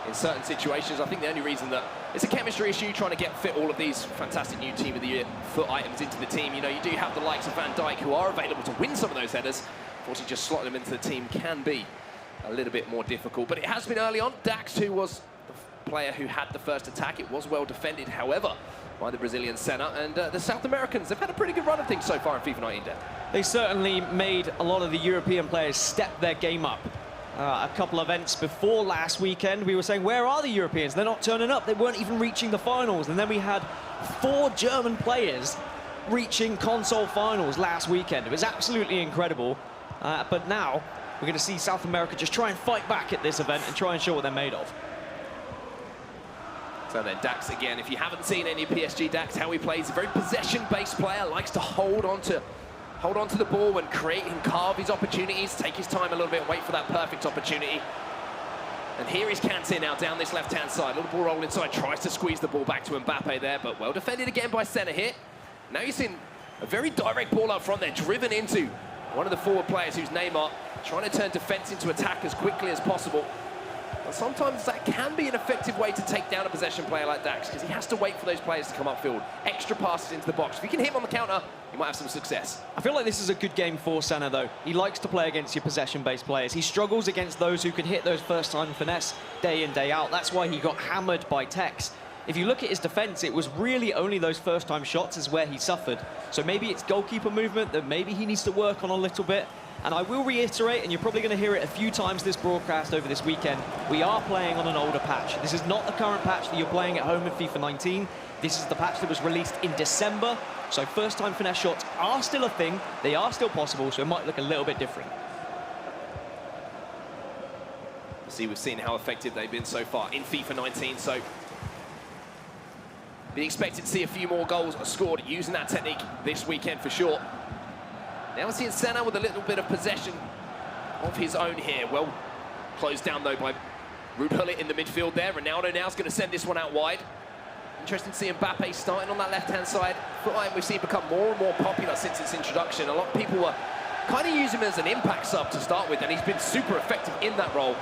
in certain situations. I think the only reason that it's a chemistry issue, trying to get fit all of these fantastic new Team of the Year foot items into the team. You know, you do have the likes of Van Dijk who are available to win some of those headers. Unfortunately, just slotting them into the team can be a little bit more difficult. But it has been early on. Dax, who was the player who had the first attack, it was well defended, however, by the Brazilian Senna. And the South Americans, they've had a pretty good run of things so far in FIFA 19, Dan. They certainly made a lot of the European players step their game up. A couple of events before last weekend, we were saying, where are the Europeans? They're not turning up. They weren't even reaching the finals. And then we had 4 German players reaching console finals last weekend. It was absolutely incredible. But now we're going to see South America just try and fight back at this event and try and show what they're made of. So then Dax again, if you haven't seen any PSG Dax, how he plays, a very possession-based player, likes to hold on to the ball and create and carve his opportunities, take his time a little bit, wait for that perfect opportunity. And here is Kante now down this left-hand side. Little ball roll inside, tries to squeeze the ball back to Mbappe there, but well defended again by Senna here. Now you're seeing A very direct ball up front there, driven into one of the forward players, who's Neymar, trying to turn defence into attack as quickly as possible. And sometimes that can be an effective way to take down a possession player like Dax, because he has to wait for those players to come upfield. Extra passes into the box. If you can hit him on the counter, you might have some success. I feel like this is a good game for Senna, though. He likes to play against your possession-based players. He struggles against those who can hit those first-time finesse day in, day out. That's why he got hammered by Tex. If you look at his defence, it was really only those first-time shots is where he suffered. So maybe it's goalkeeper movement that maybe he needs to work on a little bit. And I will reiterate, and you're probably going to hear it a few times this broadcast over this weekend, we are playing on an older patch. This is not the current patch that you're playing at home in FIFA 19. This is the patch that was released in December. So first-time finesse shots are still a thing. They are still possible, so it might look a little bit different. See, we've seen how effective they've been so far in FIFA 19, so be expected to see a few more goals scored using that technique this weekend for sure. Now we're seeing Senna with a little bit of possession of his own here. Well closed down, though, by Ruud Gullit in the midfield there. Ronaldo now is going to send this one out wide. Interesting to see Mbappe starting on that left-hand side. We've seen become more and more popular since its introduction. A lot of people were kind of using him as an impact sub to start with, and he's been super effective in that role.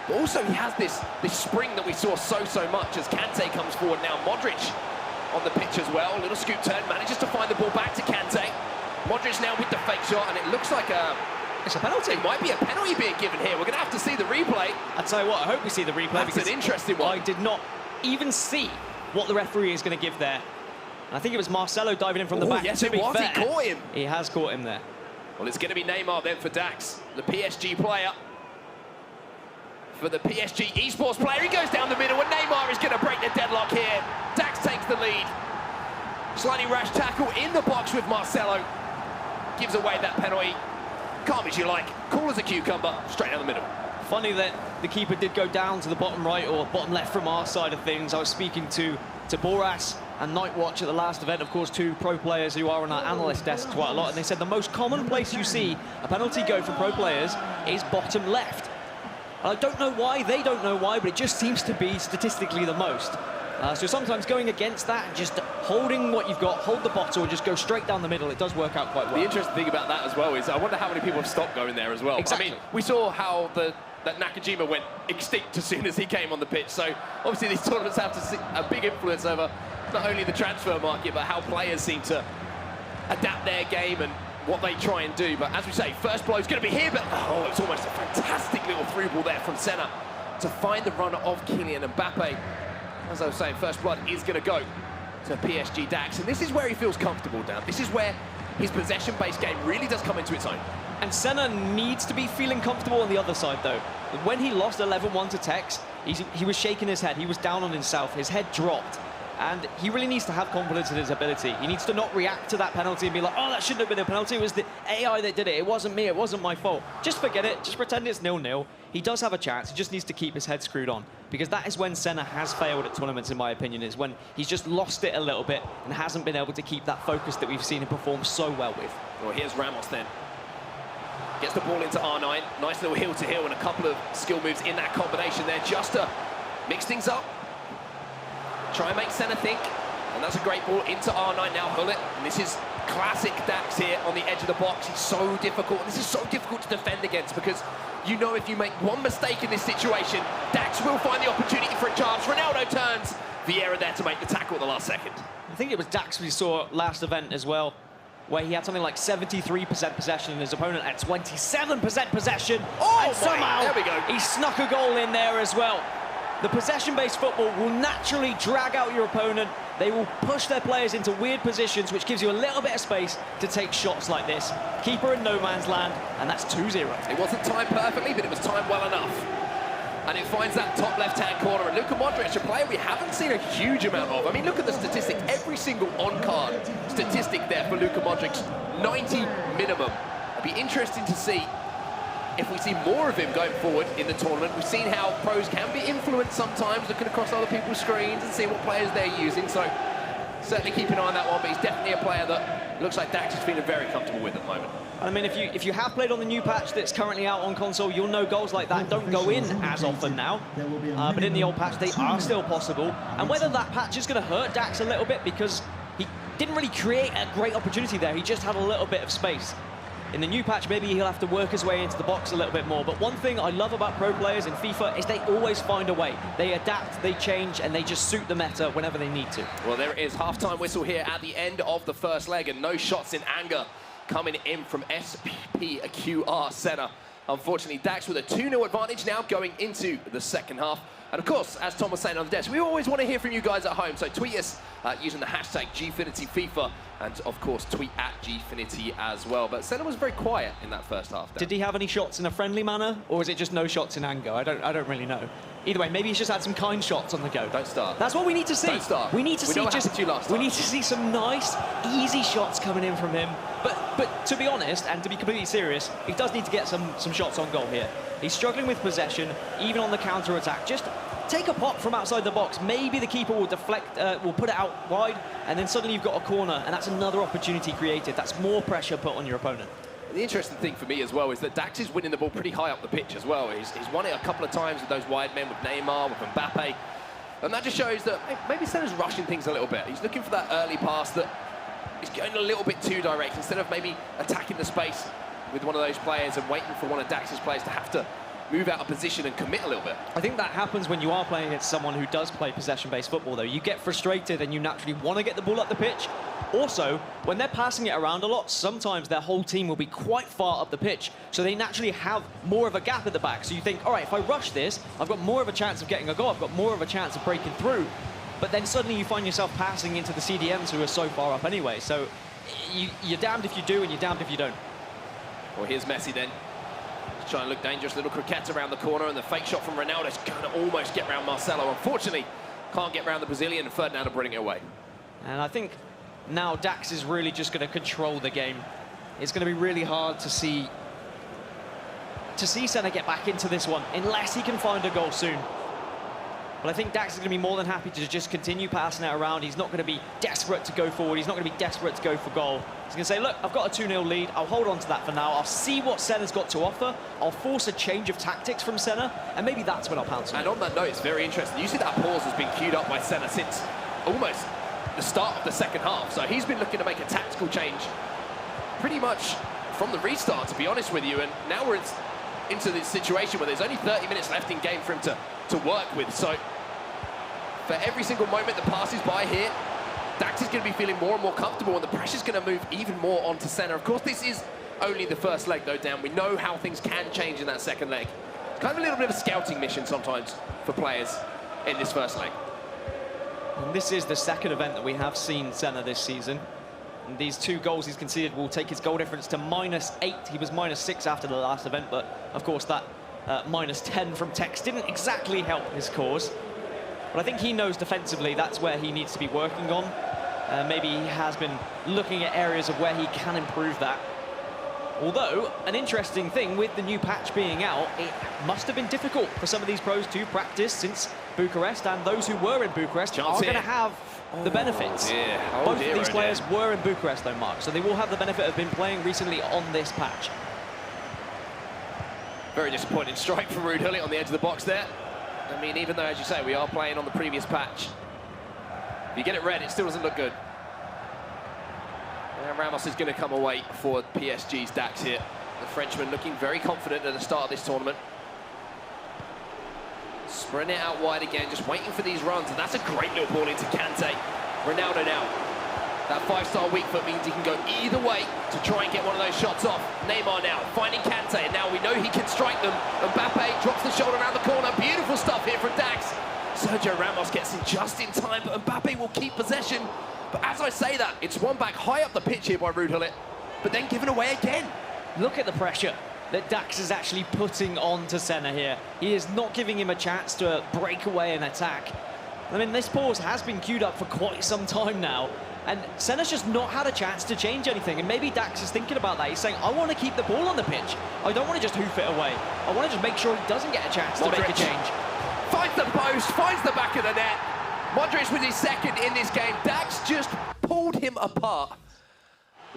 But also he has this spring that we saw so much as Kante comes forward now. Modric on the pitch as well. A little scoop turn, manages to find the ball back to Kante. Modric now with the fake shot, and it looks like it's a penalty. It might be a penalty being given here. We're going to have to see the replay. I'll tell you what, I hope we see the replay. That's an interesting one. I did not even see what the referee is going to give there. And I think it was Marcelo diving in from the back. Yes, to be it was. fair, He caught him. He has caught him there. Well, it's going to be Neymar then for Dax, the PSG player. For the PSG esports player, he goes down the middle, and Neymar is going to break the deadlock here. Dax takes the lead. Slightly rash tackle in the box with Marcelo. Gives away that penalty. Calm as you like, cool as a cucumber, straight down the middle. Funny that the keeper did go down to the bottom right or bottom left from our side of things. I was speaking to Boras and Nightwatch at the last event, of course, two pro players who are on our analyst desk quite a lot, and they said the most common place you see a penalty go for pro players is bottom left. I don't know why, they don't know why, but it just seems to be statistically the most. So sometimes going against that and just holding what you've got, hold the bottle, and just go straight down the middle, it does work out quite well. The interesting thing about that as well is I wonder how many people have stopped going there as well. Exactly. I mean, we saw how that Nakajima went extinct as soon as he came on the pitch. So obviously these tournaments have to see a big influence over not only the transfer market, but how players seem to adapt their game and what they try and do. But as we say, first blow is going to be here, but oh, it's almost a fantastic little through ball there from Senna to find the runner of Kylian Mbappe. As I was saying, first blood is going to go to PSG Dax, and this is where he feels comfortable, Dan. This is where his possession-based game really does come into its own. And Senna needs to be feeling comfortable on the other side, though. When he lost 11-1 to Tex, he was shaking his head. He was down on himself. His head dropped. And he really needs to have confidence in his ability. He needs to not react to that penalty and be like, oh, that shouldn't have been a penalty. It was the AI that did it. It wasn't me. It wasn't my fault. Just forget it. Just pretend it's 0-0. He does have a chance. He just needs to keep his head screwed on. Because that is when Senna has failed at tournaments, in my opinion, is when he's just lost it a little bit and hasn't been able to keep that focus that we've seen him perform so well with. Well, here's Ramos then. Gets the ball into R9. Nice little heel-to-heel and a couple of skill moves in that combination there just to mix things up. Try and make Senna think. And that's a great ball into R9 now, Gullit. And this is classic Dax here on the edge of the box. He's so difficult. This is so difficult to defend against because you know if you make one mistake in this situation, Dax will find the opportunity for a chance. Ronaldo turns. Vieira there to make the tackle at the last second. I think it was Dax we saw last event as well, where he had something like 73% possession and his opponent had 27% possession. Oh, and somehow there we go. He snuck a goal in there as well. The possession-based football will naturally drag out your opponent. They will push their players into weird positions, which gives you a little bit of space to take shots like this. Keeper in no man's land, and that's 2-0. It wasn't timed perfectly, but it was timed well enough. And it finds that top left-hand corner. And Luka Modric, a player we haven't seen a huge amount of. I mean, look at the statistic. Every single on-card statistic there for Luka Modric, 90 minimum. It'd be interesting to see if we see more of him going forward in the tournament. We've seen how pros can be influenced sometimes, looking across other people's screens and seeing what players they're using. So certainly keep an eye on that one, but he's definitely a player that looks like Dax is feeling very comfortable with at the moment. I mean, if you have played on the new patch that's currently out on console, you'll know goals like that don't go in as often now. But in the old patch, they are still possible. And whether that patch is going to hurt Dax a little bit because didn't really create a great opportunity there. He just had a little bit of space. In the new patch, maybe he'll have to work his way into the box a little bit more. But one thing I love about pro players in FIFA is they always find a way. They adapt, they change, and they just suit the meta whenever they need to. Well, there is half-time whistle here at the end of the first leg, and no shots in anger coming in from SPQR Senna. Unfortunately, Dax with a 2-0 advantage now going into the second half. And of course, as Tom was saying on the desk, we always want to hear from you guys at home. So tweet us using the hashtag Gfinity FIFA, and of course tweet at Gfinity as well. But Senna was very quiet in that first half. Did he have any shots in a friendly manner, or is it just no shots in anger? I don't really know. Either way, maybe he's just had some kind shots on the go. Don't start. That's what we need to see. Don't start. We need to see we need to see some nice, easy shots coming in from him. But to be honest, and to be completely serious, he does need to get some shots on goal here. He's struggling with possession, even on the counter-attack. Just take a pop from outside the box. Maybe the keeper will deflect, will put it out wide, and then suddenly you've got a corner, and that's another opportunity created. That's more pressure put on your opponent. The interesting thing for me as well is that Dax is winning the ball pretty high up the pitch as well. He's won it a couple of times with those wide men, with Neymar, with Mbappe. And that just shows that maybe Senna's rushing things a little bit. He's looking for that early pass that is going a little bit too direct, instead of maybe attacking the space with one of those players and waiting for one of Dax's players to have to move out of position and commit a little bit. I think that happens when you are playing against someone who does play possession-based football, though. You get frustrated and you naturally want to get the ball up the pitch. Also, when they're passing it around a lot, sometimes their whole team will be quite far up the pitch, so they naturally have more of a gap at the back. So you think, all right, if I rush this, I've got more of a chance of getting a goal, I've got more of a chance of breaking through. But then suddenly you find yourself passing into the CDMs who are so far up anyway. So you're damned if you do and you're damned if you don't. Well, here's Messi then. He's trying to look dangerous. Little croquette around the corner, and the fake shot from Ronaldo's going to almost get round Marcelo. Unfortunately, can't get round the Brazilian, and Ferdinand will bring it away. And I think now Dax is really just going to control the game. It's going to be really hard to see Senna get back into this one, unless he can find a goal soon. But I think Dax is going to be more than happy to just continue passing it around. He's not going to be desperate to go forward. He's not going to be desperate to go for goal. He's going to say, look, I've got a 2-0 lead. I'll hold on to that for now. I'll see what Senna's got to offer. I'll force a change of tactics from Senna, and maybe that's when I'll pounce on And on that note, it's very interesting. You see that pause has been queued up by Senna since almost the start of the second half. So he's been looking to make a tactical change pretty much from the restart, to be honest with you. And now we're into this situation where there's only 30 minutes left in game for him to work with. So for every single moment that passes by here, Dax is going to be feeling more and more comfortable, and the pressure's going to move even more onto Senna. Of course, this is only the first leg, though, Dan. We know how things can change in that second leg. It's kind of a little bit of a scouting mission sometimes for players in this first leg. And this is the second event that we have seen Senna this season. And these 2 goals he's conceded will take his goal difference to -8. He was -6 after the last event, but of course that -10 from Tex didn't exactly help his cause. But I think he knows defensively that's where he needs to be working on. Maybe he has been looking at areas of where he can improve that. Although, an interesting thing with the new patch being out, it must have been difficult for some of these pros to practice since Bucharest, and those who were in Bucharest are going to have the benefits. Both of these players were in Bucharest, though, Mark, so they will have the benefit of being playing recently on this patch. Very disappointing strike from Ruud Gullit on the edge of the box there. I mean, even though, as you say, we are playing on the previous patch, if you get it red, it still doesn't look good. And Ramos is going to come away for PSG's Dax here. The Frenchman looking very confident at the start of this tournament. Spreading it out wide again, just waiting for these runs, and that's a great little ball into Kante. Ronaldo now. That 5-star weak foot means he can go either way to try and get one of those shots off. Neymar now, finding Kante, and now we know he can strike them. Mbappe drops the shoulder around the corner. Beautiful stuff here from Dax. Sergio Ramos gets in just in time, but Mbappe will keep possession. But as I say that, it's one back high up the pitch here by Ruud Gullit, but then given away again. Look at the pressure that Dax is actually putting on to Senna here. He is not giving him a chance to break away and attack. I mean, this pause has been queued up for quite some time now, and Senna's just not had a chance to change anything, and maybe Dax is thinking about that. He's saying, I want to keep the ball on the pitch. I don't want to just hoof it away. I want to just make sure he doesn't get a chance to make a change. Finds the post, finds the back of the net. Modric with his second in this game. Dax just pulled him apart.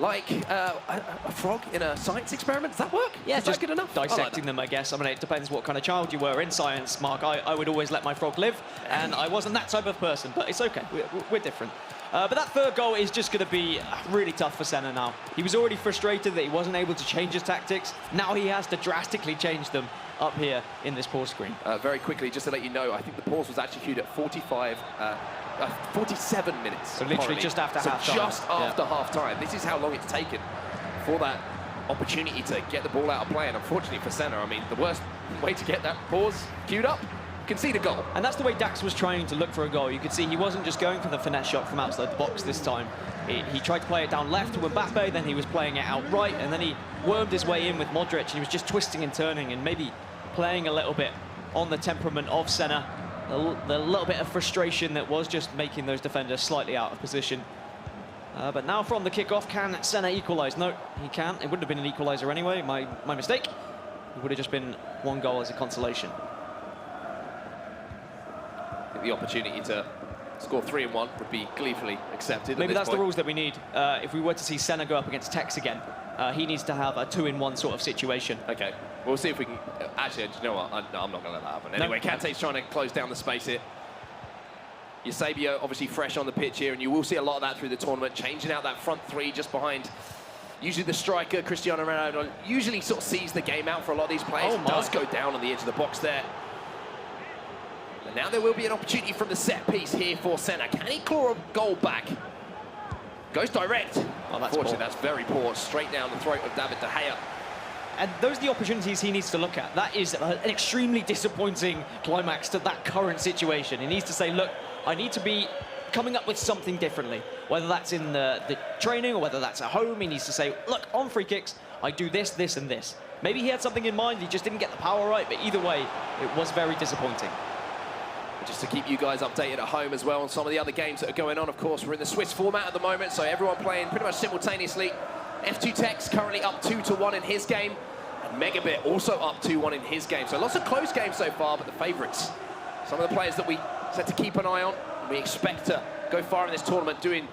like a frog in a science experiment? Does that work? Yeah, Is that just good enough? dissecting them, I guess. I mean, it depends what kind of child you were. In science, Mark, I would always let my frog live, and I wasn't that type of person, but it's okay. We're different. But that third goal is just going to be really tough for Senna now. He was already frustrated that he wasn't able to change his tactics. Now he has to drastically change them up here in this pause screen. Very quickly, just to let you know, I think the pause was actually queued at 47 minutes. So literally just after half-time. Just after half-time. This is how long it's taken for that opportunity to get the ball out of play. And unfortunately for Senna, I mean, the worst way to get that pause queued up, concede a goal. And that's the way Dax was trying to look for a goal. You could see he wasn't just going for the finesse shot from outside the box this time. He tried to play it down left to Mbappe, then he was playing it out right, and then he wormed his way in with Modric, and he was just twisting and turning and maybe playing a little bit on the temperament of Senna. The little bit of frustration that was just making those defenders slightly out of position. But now from the kickoff, can Senna equalise? No, he can't. It wouldn't have been an equaliser anyway, my mistake. It would have just been one goal as a consolation. The opportunity to score 3-1 would be gleefully accepted. Maybe that's the rules that we need. If we were to see Senna go up against Tex again, he needs to have a 2-in-1 sort of situation. Okay, we'll see if we can... Actually, do you know what? No, I'm not going to let that happen. Anyway, Kante's trying to close down the space here. Eusebio obviously fresh on the pitch here, and you will see a lot of that through the tournament, changing out that front three just behind. Usually the striker, Cristiano Ronaldo, usually sort of sees the game out for a lot of these players. Oh, does go down on the edge of the box there. And now there will be an opportunity from the set piece here for Senna. Can he claw a goal back? Goes direct. Oh, that's Unfortunately, poor. that's very poor. Straight down the throat of David De Gea. And those are the opportunities he needs to look at. That is an extremely disappointing climax to that current situation. He needs to say, look, I need to be coming up with something differently. Whether that's in the training or whether that's at home, he needs to say, look, on free kicks, I do this, this, and this. Maybe he had something in mind, he just didn't get the power right, but either way, it was very disappointing. Just to keep you guys updated at home as well on some of the other games that are going on, of course, we're in the Swiss format at the moment, so everyone playing pretty much simultaneously. F2 Tex currently up 2-1 in his game, and Megabit also up 2-1 in his game. So lots of close games so far, but the favourites, some of the players that we set to keep an eye on, we expect to go far in this tournament, doing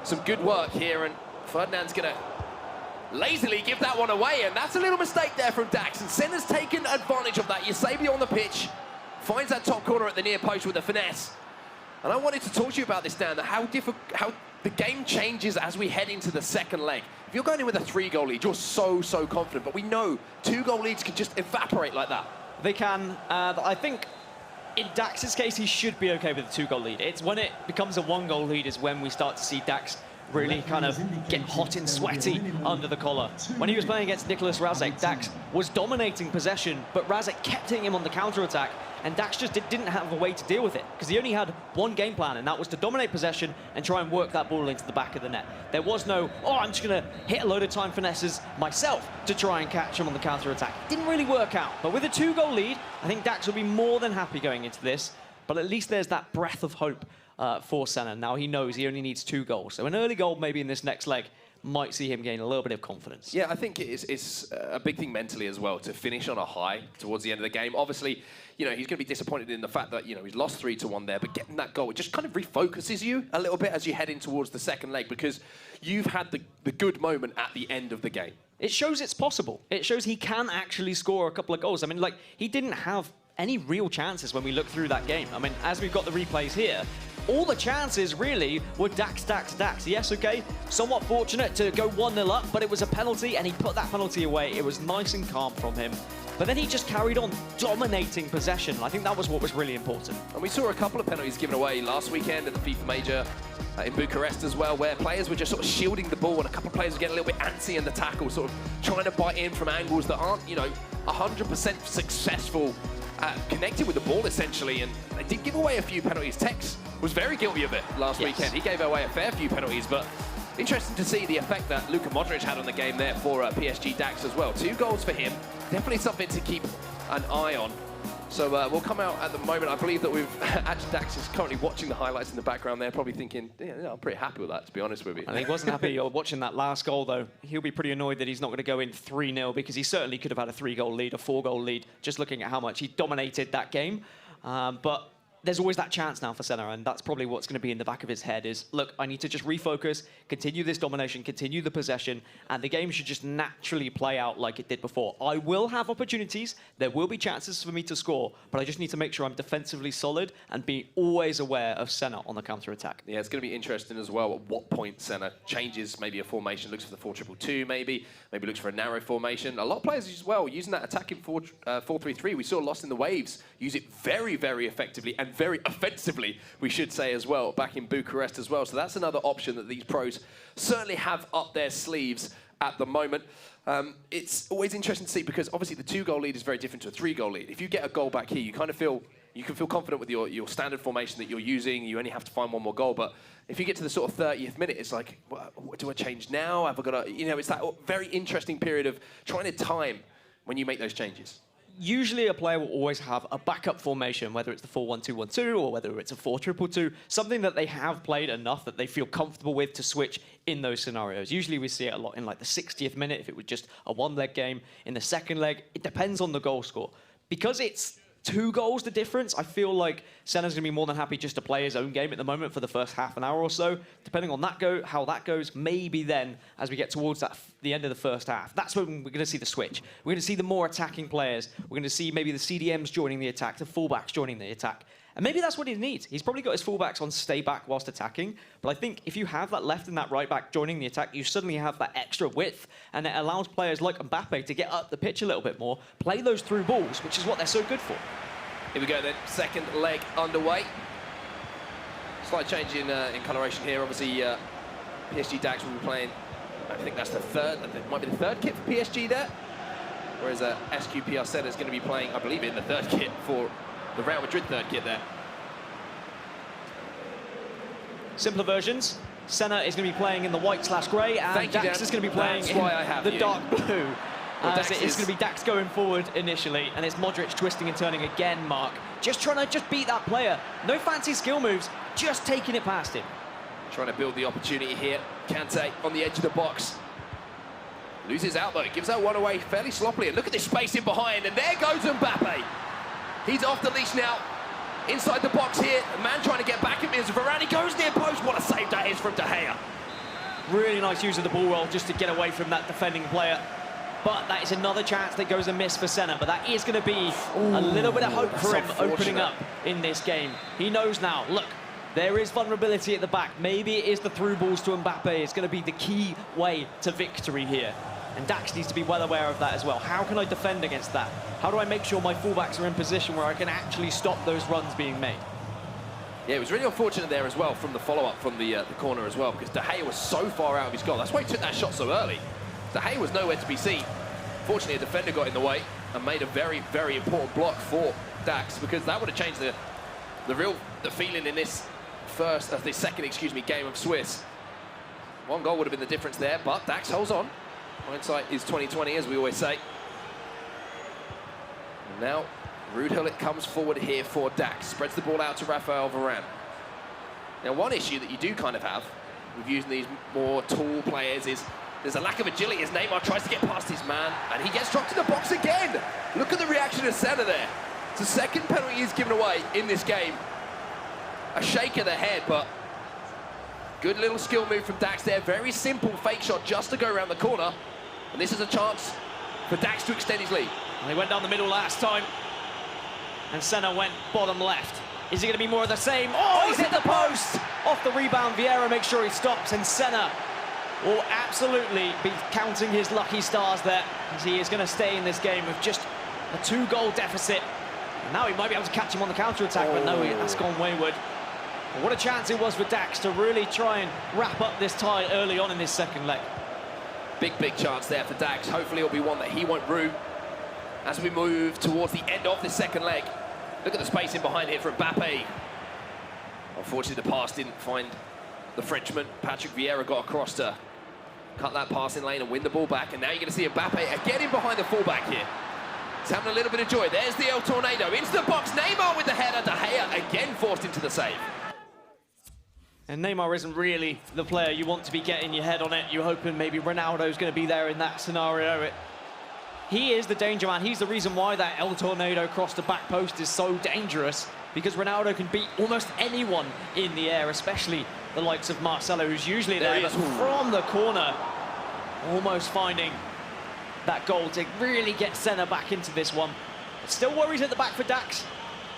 some good work here, and Ferdinand's going to lazily give that one away, and that's a little mistake there from Dax, and Senna's taken advantage of that. Eusebio on the pitch, finds that top corner at the near post with a finesse. And I wanted to talk to you about this, Dan, how the game changes as we head into the second leg. If you're going in with a 3-goal lead, you're so confident, but we know 2-goal leads can just evaporate like that. They can. I think in Dax's case, he should be okay with a 2-goal lead. It's when it becomes a 1-goal lead is when we start to see Dax really kind of get hot and sweaty under the collar. When he was playing against Nicolas Razek, Dax was dominating possession, but Razek kept hitting him on the counter-attack, and Dax just didn't have a way to deal with it, because he only had one game plan, and that was to dominate possession and try and work that ball into the back of the net. There was no, oh, I'm just going to hit a load of time finesses myself to try and catch him on the counter-attack. Didn't really work out, but with a 2-goal lead, I think Dax will be more than happy going into this, but at least there's that breath of hope for Senna. Now he knows he only needs 2 goals. So an early goal maybe in this next leg might see him gain a little bit of confidence. Yeah, I think it's a big thing mentally as well, to finish on a high towards the end of the game. Obviously, you know, he's going to be disappointed in the fact that, you know, he's lost 3-1 there, but getting that goal, it just kind of refocuses you a little bit as you head in towards the second leg, because you've had the good moment at the end of the game. It shows it's possible. It shows he can actually score a couple of goals. I mean, like, he didn't have any real chances when we look through that game. I mean, as we've got the replays here, all the chances really were Dax. Yes, okay, somewhat fortunate to go 1-0 up, but it was a penalty and he put that penalty away. It was nice and calm from him. But then he just carried on dominating possession. I think that was what was really important. And we saw a couple of penalties given away last weekend at the FIFA Major in Bucharest as well, where players were just sort of shielding the ball, and a couple of players were getting a little bit antsy in the tackle, sort of trying to bite in from angles that aren't, you know, 100% successful, connected with the ball essentially, and they did give away a few penalties. Tex was very guilty of it last weekend. He gave away a fair few penalties, but interesting to see the effect that Luka Modric had on the game there for PSG Dax as well. 2 goals for him, definitely something to keep an eye on. So we'll come out at the moment. I believe that actually Dax is currently watching the highlights in the background there, probably thinking, yeah, I'm pretty happy with that, to be honest with you. And he wasn't happy watching that last goal, though. He'll be pretty annoyed that he's not going to go in 3-0, because he certainly could have had a 3-goal lead, a 4-goal lead, just looking at how much he dominated that game. But there's always that chance now for Senna, and that's probably what's going to be in the back of his head is, look, I need to just refocus, continue this domination, continue the possession, and the game should just naturally play out like it did before. I will have opportunities, there will be chances for me to score, but I just need to make sure I'm defensively solid and be always aware of Senna on the counter-attack. Yeah, it's going to be interesting as well at what point Senna changes maybe a formation, looks for the 4-2-2 maybe looks for a narrow formation. A lot of players as well using that attacking 4-3-3. We saw Lost in the Waves use it very, very effectively and very offensively, we should say as well, back in Bucharest as well. So that's another option that these pros certainly have up their sleeves at the moment. It's always interesting to see because obviously the 2-goal lead is very different to a 3-goal lead. If you get a goal back here, you kind of feel you can feel confident with your standard formation that you're using. You only have to find one more goal. But if you get to the sort of 30th minute, it's like, what do I change now? Have I got to, it's that very interesting period of trying to time when you make those changes. Usually a player will always have a backup formation, whether it's the 4-1-2-1-2 or whether it's a 4-2-2-2, something that they have played enough that they feel comfortable with to switch in those scenarios. Usually we see it a lot in like the 60th minute, if it was just a one-leg game. In the second leg, it depends on the goal score. Because it's 2 goals the difference, I feel like Senna's going to be more than happy just to play his own game at the moment for the first half an hour or so. Depending on how that goes, maybe then, as we get towards the end of the first half, that's when we're going to see the switch. We're going to see the more attacking players. We're going to see maybe the CDMs joining the attack, the fullbacks joining the attack. And maybe that's what he needs. He's probably got his fullbacks on stay back whilst attacking. But I think if you have that left and that right back joining the attack, you suddenly have that extra width. And it allows players like Mbappe to get up the pitch a little bit more, play those through balls, which is what they're so good for. Here we go then, second leg underway. Slight change in coloration here. Obviously, PSG Dax will be playing, I think that's the third, that might be the third kit for PSG there. Whereas SQPR Senna is going to be playing, I believe, in the third kit for the Real Madrid third kit there. Simpler versions. Senna is going to be playing in the white/grey, and Dax is going to be playing in the dark blue. As it is going to be Dax going forward initially, and it's Modric twisting and turning again, Mark. Just trying to beat that player. No fancy skill moves, just taking it past him. Trying to build the opportunity here. Kante on the edge of the box. Loses out though, gives that one away fairly sloppily. And look at this space in behind, and there goes Mbappe. He's off the leash now. Inside the box here, a man trying to get back at me as Varane goes near post. What a save that is from De Gea. Really nice use of the ball roll just to get away from that defending player. But that is another chance that goes amiss for Senna. But that is going to be a little bit of hope for him opening up in this game. He knows now, look, there is vulnerability at the back. Maybe it is the through balls to Mbappe. It's going to be the key way to victory here. And Dax needs to be well aware of that as well. How can I defend against that? How do I make sure my fullbacks are in position where I can actually stop those runs being made? Yeah, it was really unfortunate there as well from the follow-up from the corner as well, because De Gea was so far out of his goal. That's why he took that shot so early. De Gea was nowhere to be seen. Fortunately, a defender got in the way and made a very, very important block for Dax, because that would have changed the feeling in this second game of Swiss. One goal would have been the difference there, but Dax holds on. Hindsight is 20/20, as we always say. And now, Ruud Gullit comes forward here for Dax. Spreads the ball out to Raphael Varane. Now, one issue that you do kind of have with using these more tall players is there's a lack of agility as Neymar tries to get past his man, and he gets dropped in the box again. Look at the reaction of Senna there. It's the second penalty he's given away in this game. A shake of the head, but good little skill move from Dax there. Very simple fake shot just to go around the corner. And this is a chance for Dax to extend his lead. And he went down the middle last time. And Senna went bottom left. Is he going to be more of the same? Oh, he's hit the post! Off the rebound, Vieira makes sure he stops, and Senna will absolutely be counting his lucky stars there, as he is going to stay in this game with just a 2-goal deficit. And now he might be able to catch him on the counter-attack, but no, that's gone wayward. But what a chance it was for Dax to really try and wrap up this tie early on in this second leg. Big chance there for Dax. Hopefully it'll be one that he won't rue as we move towards the end of this second leg. Look at the space in behind here for Mbappe. Unfortunately, the pass didn't find the Frenchman. Patrick Vieira got across to cut that passing lane and win the ball back. And now you're going to see Mbappe again in behind the fullback here. He's having a little bit of joy. There's the El Tornado into the box. Neymar with the header. De Gea again forced into the save. And Neymar isn't really the player you want to be getting your head on it. You're hoping maybe Ronaldo's going to be there in that scenario. He is the danger man. He's the reason why that El Tornado across the back post is so dangerous, because Ronaldo can beat almost anyone in the air, especially the likes of Marcelo, who's usually there, but from the corner, almost finding that goal to really get Senna back into this one. Still worries at the back for Dax.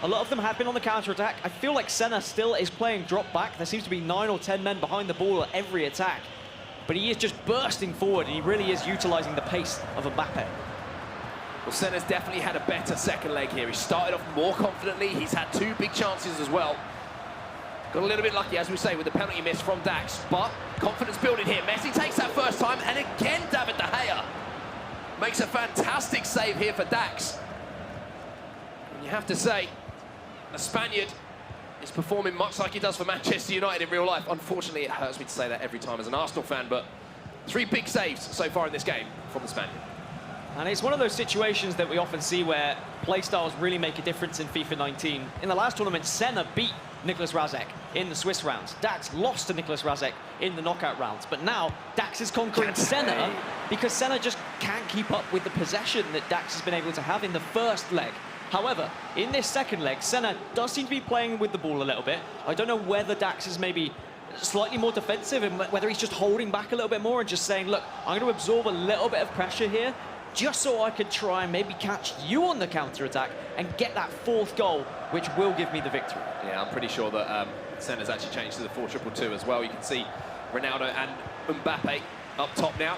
A lot of them have been on the counter-attack. I feel like Senna still is playing drop back. There seems to be 9 or 10 men behind the ball at every attack. But he is just bursting forward, and he really is utilising the pace of Mbappe. Well, Senna's definitely had a better second leg here. He started off more confidently. He's had 2 big chances as well. Got a little bit lucky, as we say, with the penalty miss from Dax, but confidence building here. Messi takes that first time, and again, David De Gea makes a fantastic save here for Dax. And you have to say, the Spaniard is performing much like he does for Manchester United in real life. Unfortunately, it hurts me to say that every time as an Arsenal fan, but 3 big saves so far in this game from the Spaniard. And it's one of those situations that we often see where play styles really make a difference in FIFA 19. In the last tournament, Senna beat Nicolas Razek in the Swiss rounds. Dax lost to Nicolas Razek in the knockout rounds. But now, Dax is conquering Senna because Senna just can't keep up with the possession that Dax has been able to have in the first leg. However, in this second leg, Senna does seem to be playing with the ball a little bit. I don't know whether Dax is maybe slightly more defensive and whether he's just holding back a little bit more and just saying, look, I'm going to absorb a little bit of pressure here just so I could try and maybe catch you on the counter-attack and get that 4th goal, which will give me the victory. Yeah, I'm pretty sure that Senna's actually changed to the 4-2-2 as well. You can see Ronaldo and Mbappe up top now,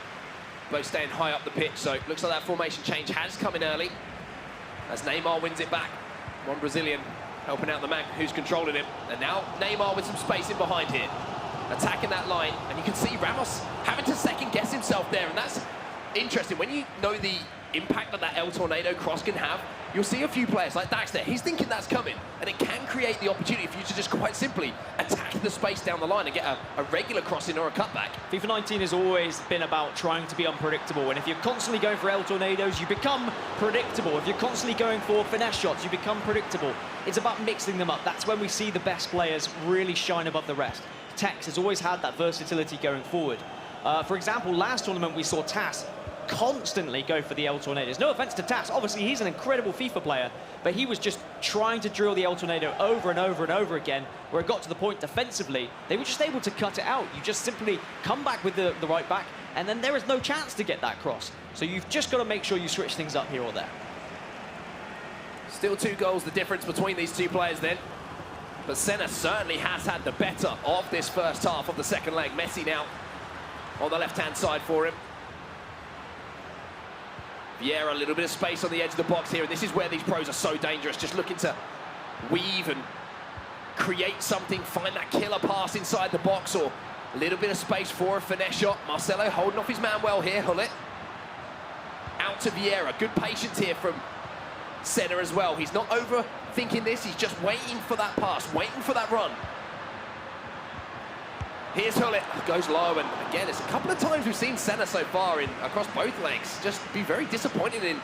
both staying high up the pitch, so it looks like that formation change has come in early as Neymar wins it back. One Brazilian helping out the man who's controlling him, and now Neymar with some space in behind here, attacking that line, and you can see Ramos having to second-guess himself there, and that's interesting. When you know the impact that El Tornado cross can have, you'll see a few players like Dax there. He's thinking that's coming, and it can create the opportunity for you to just quite simply attack the space down the line and get a regular crossing or a cutback. FIFA 19 has always been about trying to be unpredictable, and if you're constantly going for El Tornadoes, you become predictable. If you're constantly going for finesse shots, you become predictable. It's about mixing them up. That's when we see the best players really shine above the rest. Tex has always had that versatility going forward. For example, last tournament we saw Tas constantly go for the El Tornadoes. No offense to Tas, obviously he's an incredible FIFA player, but he was just trying to drill the El Tornado over and over and over again, where it got to the point defensively, they were just able to cut it out. You just simply come back with the right back, and then there is no chance to get that cross. So you've just got to make sure you switch things up here or there. Still 2 goals, the difference between these 2 players then. But Senna certainly has had the better of this first half of the second leg. Messi now on the left-hand side for him. Vieira, a little bit of space on the edge of the box here, and this is where these pros are so dangerous, just looking to weave and create something, find that killer pass inside the box, or a little bit of space for a finesse shot. Marcelo holding off his man well here, Hullet. Out to Vieira, good patience here from Senna as well. He's not overthinking this, he's just waiting for that pass, waiting for that run. Here's Hullet, goes low, and again, it's a couple of times we've seen Senna so far across both legs just be very disappointing in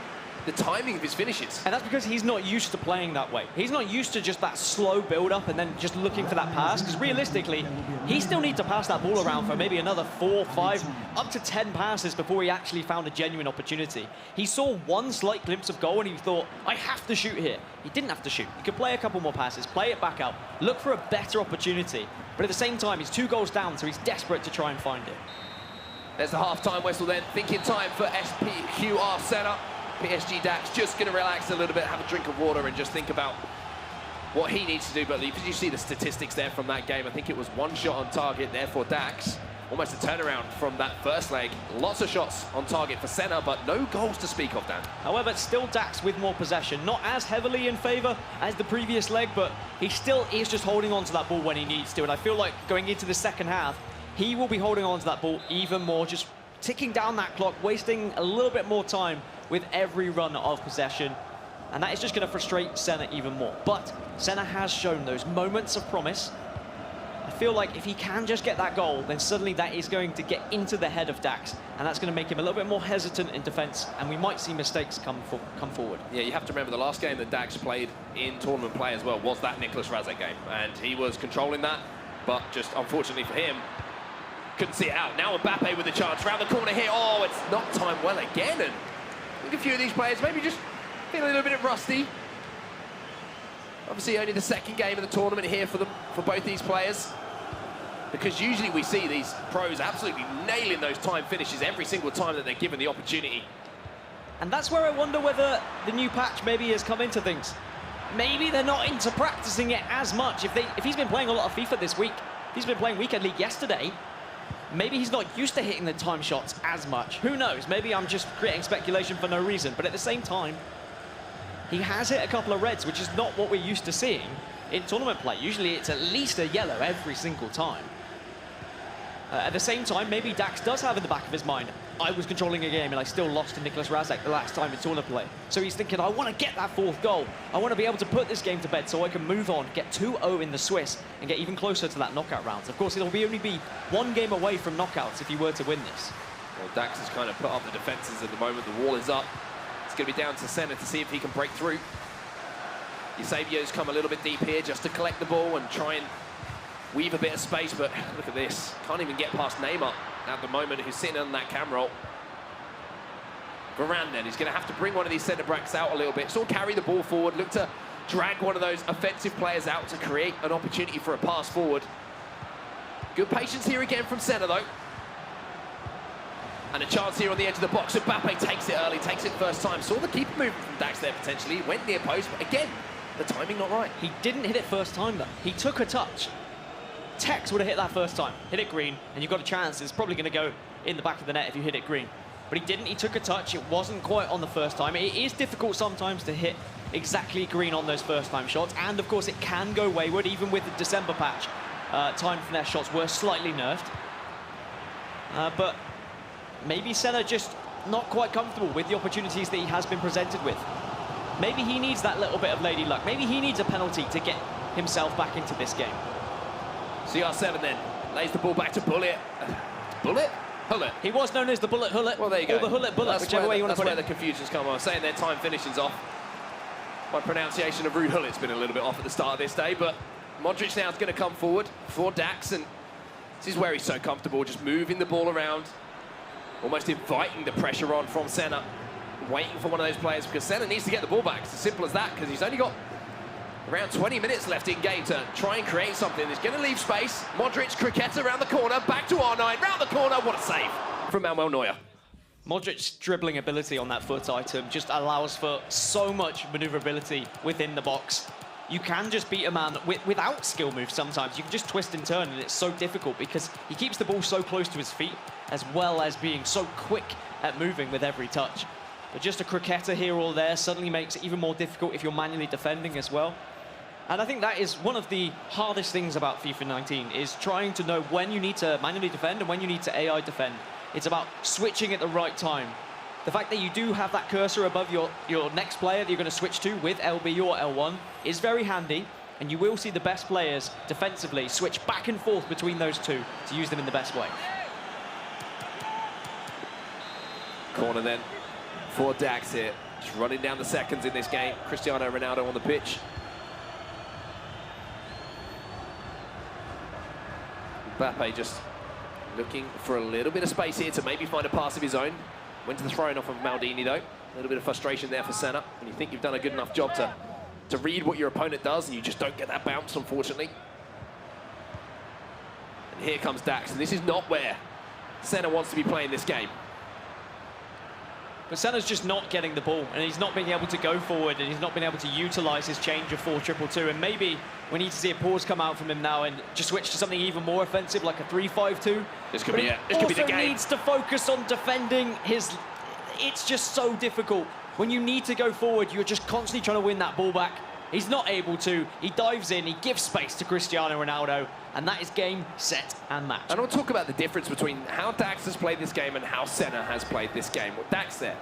the timing of his finishes. And that's because he's not used to playing that way. He's not used to just that slow build-up and then just looking for that pass, because realistically, he still needs to pass that ball around for maybe another 4, 5, up to 10 passes before he actually found a genuine opportunity. He saw one slight glimpse of goal and he thought, I have to shoot here. He didn't have to shoot. He could play a couple more passes, play it back out, look for a better opportunity. But at the same time, he's 2 goals down, so he's desperate to try and find it. There's the half-time whistle then. Thinking time for SPQR setup. PSG Dax just going to relax a little bit, have a drink of water, and just think about what he needs to do. But you see the statistics there from that game. I think it was 1 shot on target there for Dax. Almost a turnaround from that first leg. Lots of shots on target for Senna, but no goals to speak of, Dan. However, still Dax with more possession. Not as heavily in favour as the previous leg, but he still is just holding on to that ball when he needs to. And I feel like going into the second half, he will be holding on to that ball even more, just ticking down that clock, wasting a little bit more time with every run of possession. And that is just going to frustrate Senna even more. But Senna has shown those moments of promise. I feel like if he can just get that goal, then suddenly that is going to get into the head of Dax, and that's going to make him a little bit more hesitant in defence, and we might see mistakes come forward. Yeah, you have to remember the last game that Dax played in tournament play as well was that Nicolas Razek game, and he was controlling that, but just unfortunately for him, couldn't see it out. Now Mbappe with the chance, round the corner here. Oh, it's not timed well again, and think a few of these players maybe just feel a little bit rusty. Obviously, only the second game of the tournament here for both these players. Because usually we see these pros absolutely nailing those time finishes every single time that they're given the opportunity. And that's where I wonder whether the new patch maybe has come into things. Maybe they're not into practicing it as much. If he's been playing a lot of FIFA this week, he's been playing Weekend League yesterday, maybe he's not used to hitting the time shots as much. Who knows? Maybe I'm just creating speculation for no reason. But at the same time, he has hit a couple of reds, which is not what we're used to seeing in tournament play. Usually it's at least a yellow every single time. At the same time, maybe Dax does have in the back of his mind, I was controlling a game and I still lost to Nicholas Razak the last time in tournament play. So he's thinking, I want to get that 4th goal. I want to be able to put this game to bed so I can move on, get 2-0 in the Swiss, and get even closer to that knockout round. Of course, it'll only be 1 game away from knockouts if he were to win this. Well, Dax has kind of put up the defences at the moment. The wall is up. It's going to be down to Senna to see if he can break through. Eusebio's come a little bit deep here just to collect the ball and try and weave a bit of space, but look at this. Can't even get past Neymar at the moment, who's sitting on that cam roll. Varane then, he's going to have to bring one of these centre-backs out a little bit, sort of carry the ball forward, look to drag one of those offensive players out to create an opportunity for a pass forward. Good patience here again from Senna, though. And a chance here on the edge of the box. Mbappe takes it early, takes it first time. Saw the keeper movement from Dax there potentially. Went near post, but again, the timing not right. He didn't hit it first time, though. He took a touch. Tex would have hit that first time, hit it green, and you've got a chance. It's probably going to go in the back of the net if you hit it green. But he didn't. He took a touch. It wasn't quite on the first time. It is difficult sometimes to hit exactly green on those first-time shots. And, of course, it can go wayward, even with the December patch. Time finesse shots were slightly nerfed. But maybe Senna just not quite comfortable with the opportunities that he has been presented with. Maybe he needs that little bit of lady luck. Maybe he needs a penalty to get himself back into this game. CR7 then lays the ball back to Bullet. Bullet? Hullet. He was known as the Bullet Hullet. Well, there you go. Or the Hullet Bullet, whichever way you want to put it. That's where the confusion's come on. Saying their time finishes off. My pronunciation of Ruud Hullet's been a little bit off at the start of this day, but Modric now is going to come forward for Dax, and this is where he's so comfortable, just moving the ball around, almost inviting the pressure on from Senna, waiting for one of those players, because Senna needs to get the ball back. It's as simple as that, because he's only got around 20 minutes left in game to try and create something. He's going to leave space. Modric, Cricket around the corner, back to R9, round the corner. What a save from Manuel Neuer. Modric's dribbling ability on that foot item just allows for so much maneuverability within the box. You can just beat a man without skill moves sometimes. You can just twist and turn, and it's so difficult because he keeps the ball so close to his feet, as well as being so quick at moving with every touch. But just a cricketer here or there suddenly makes it even more difficult if you're manually defending as well. And I think that is one of the hardest things about FIFA 19, is trying to know when you need to manually defend and when you need to AI defend. It's about switching at the right time. The fact that you do have that cursor above your next player that you're going to switch to with LB or L1 is very handy, and you will see the best players defensively switch back and forth between those two to use them in the best way. Corner then for Dax here. Just running down the seconds in this game. Cristiano Ronaldo on the pitch. Mbappe just looking for a little bit of space here to maybe find a pass of his own. Went to the throwing off of Maldini, though. A little bit of frustration there for Senna. And you think you've done a good enough job to read what your opponent does, and you just don't get that bounce, unfortunately. And here comes Dax, and this is not where Senna wants to be playing this game. But Senna's just not getting the ball, and he's not being able to go forward, and he's not been able to utilise his change of 4-2-2. And maybe we need to see a pause come out from him now and just switch to something even more offensive, like a 3-5-2. This could be it. This could be the game. Also needs to focus on defending his... It's just so difficult. When you need to go forward, you're just constantly trying to win that ball back. He's not able to. He dives in, he gives space to Cristiano Ronaldo, and that is game, set, and match. And I'll talk about the difference between how Dax has played this game and how Senna has played this game. Well, Dax there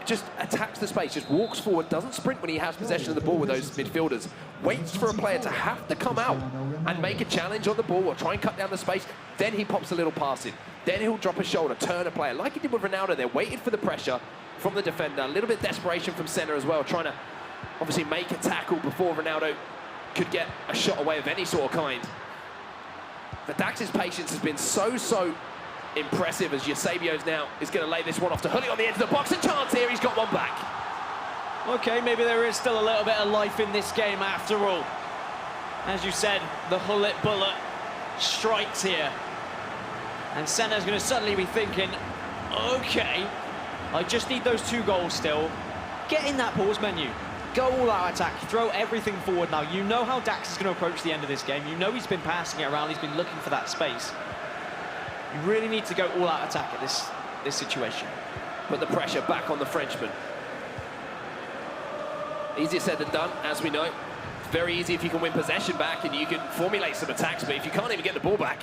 just attacks the space, just walks forward, doesn't sprint when he has possession of the ball with those midfielders, waits for a player to have to come out and make a challenge on the ball or try and cut down the space, then he pops a little pass in. Then he'll drop a shoulder, turn a player, like he did with Ronaldo there, waited for the pressure from the defender, a little bit of desperation from Senna as well, trying to obviously make a tackle before Ronaldo could get a shot away of any sort of kind. But Dax's patience has been so impressive as Eusebio's now is going to lay this one off to Hullet on the edge of the box. A chance here, he's got one back. Okay, maybe there is still a little bit of life in this game after all. As you said, the Hullet bullet strikes here. And Senna's going to suddenly be thinking, okay, I just need those 2 goals still. Get in that pause menu. Go all out attack, throw everything forward now. You know how Dax is going to approach the end of this game. You know he's been passing it around, he's been looking for that space. You really need to go all out attack at this situation. Put the pressure back on the Frenchman. Easier said than done, as we know. It's very easy if you can win possession back and you can formulate some attacks, but if you can't even get the ball back,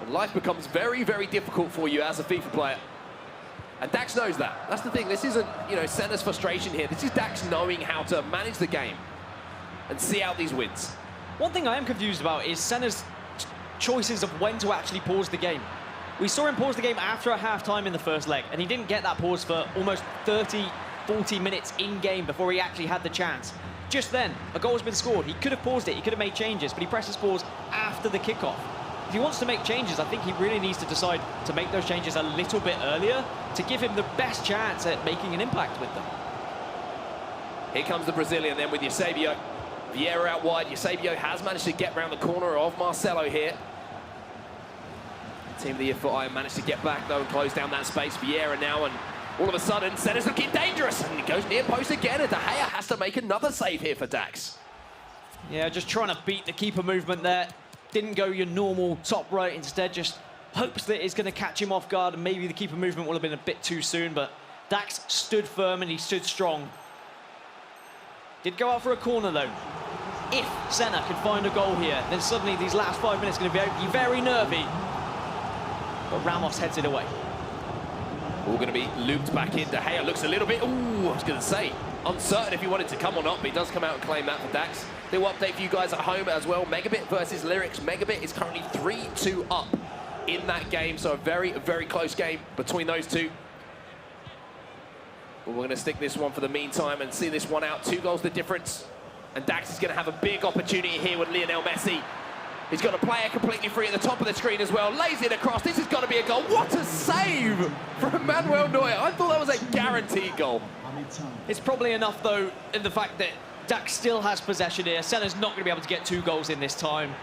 life becomes very, very difficult for you as a FIFA player. And Dax knows that. That's the thing. This isn't, you know, Senna's frustration here. This is Dax knowing how to manage the game and see out these wins. One thing I am confused about is Senna's choices of when to actually pause the game. We saw him pause the game after a half-time in the first leg, and he didn't get that pause for almost 30, 40 minutes in-game before he actually had the chance. Just then, a goal has been scored. He could have paused it, he could have made changes, but he presses pause after the kickoff. If he wants to make changes, I think he really needs to decide to make those changes a little bit earlier to give him the best chance at making an impact with them. Here comes the Brazilian then with Eusebio. Vieira out wide. Eusebio has managed to get round the corner of Marcelo here. Team of the year for Iron managed to get back though and close down that space. Vieira now, and all of a sudden, Senna's looking dangerous. And he goes near post again, and De Gea has to make another save here for Dax. Yeah, just trying to beat the keeper movement there. Didn't go your normal top right, instead just hopes that it's going to catch him off guard, and maybe the keeper movement will have been a bit too soon, but Dax stood firm and he stood strong. Did go out for a corner though. If Senna can find a goal here, then suddenly these last 5 minutes are going to be very nervy. But Ramos heads it away. All going to be looped back in. De Gea looks a little bit, ooh, I was going to say, uncertain if he wanted to come or not, but he does come out and claim that for Dax. Little update for you guys at home as well. Megabit versus Lyrics. Megabit is currently 3-2 up in that game, so a very, very close game between those two. But we're going to stick this one for the meantime and see this one out. 2 goals the difference. And Dax is going to have a big opportunity here with Lionel Messi. He's got a player completely free at the top of the screen as well. Lays it across. This has got to be a goal. What a save from Manuel Neuer. I thought that was a guaranteed goal. It's probably enough, though, in the fact that Dax still has possession here. Senna's not going to be able to get 2 goals in this time.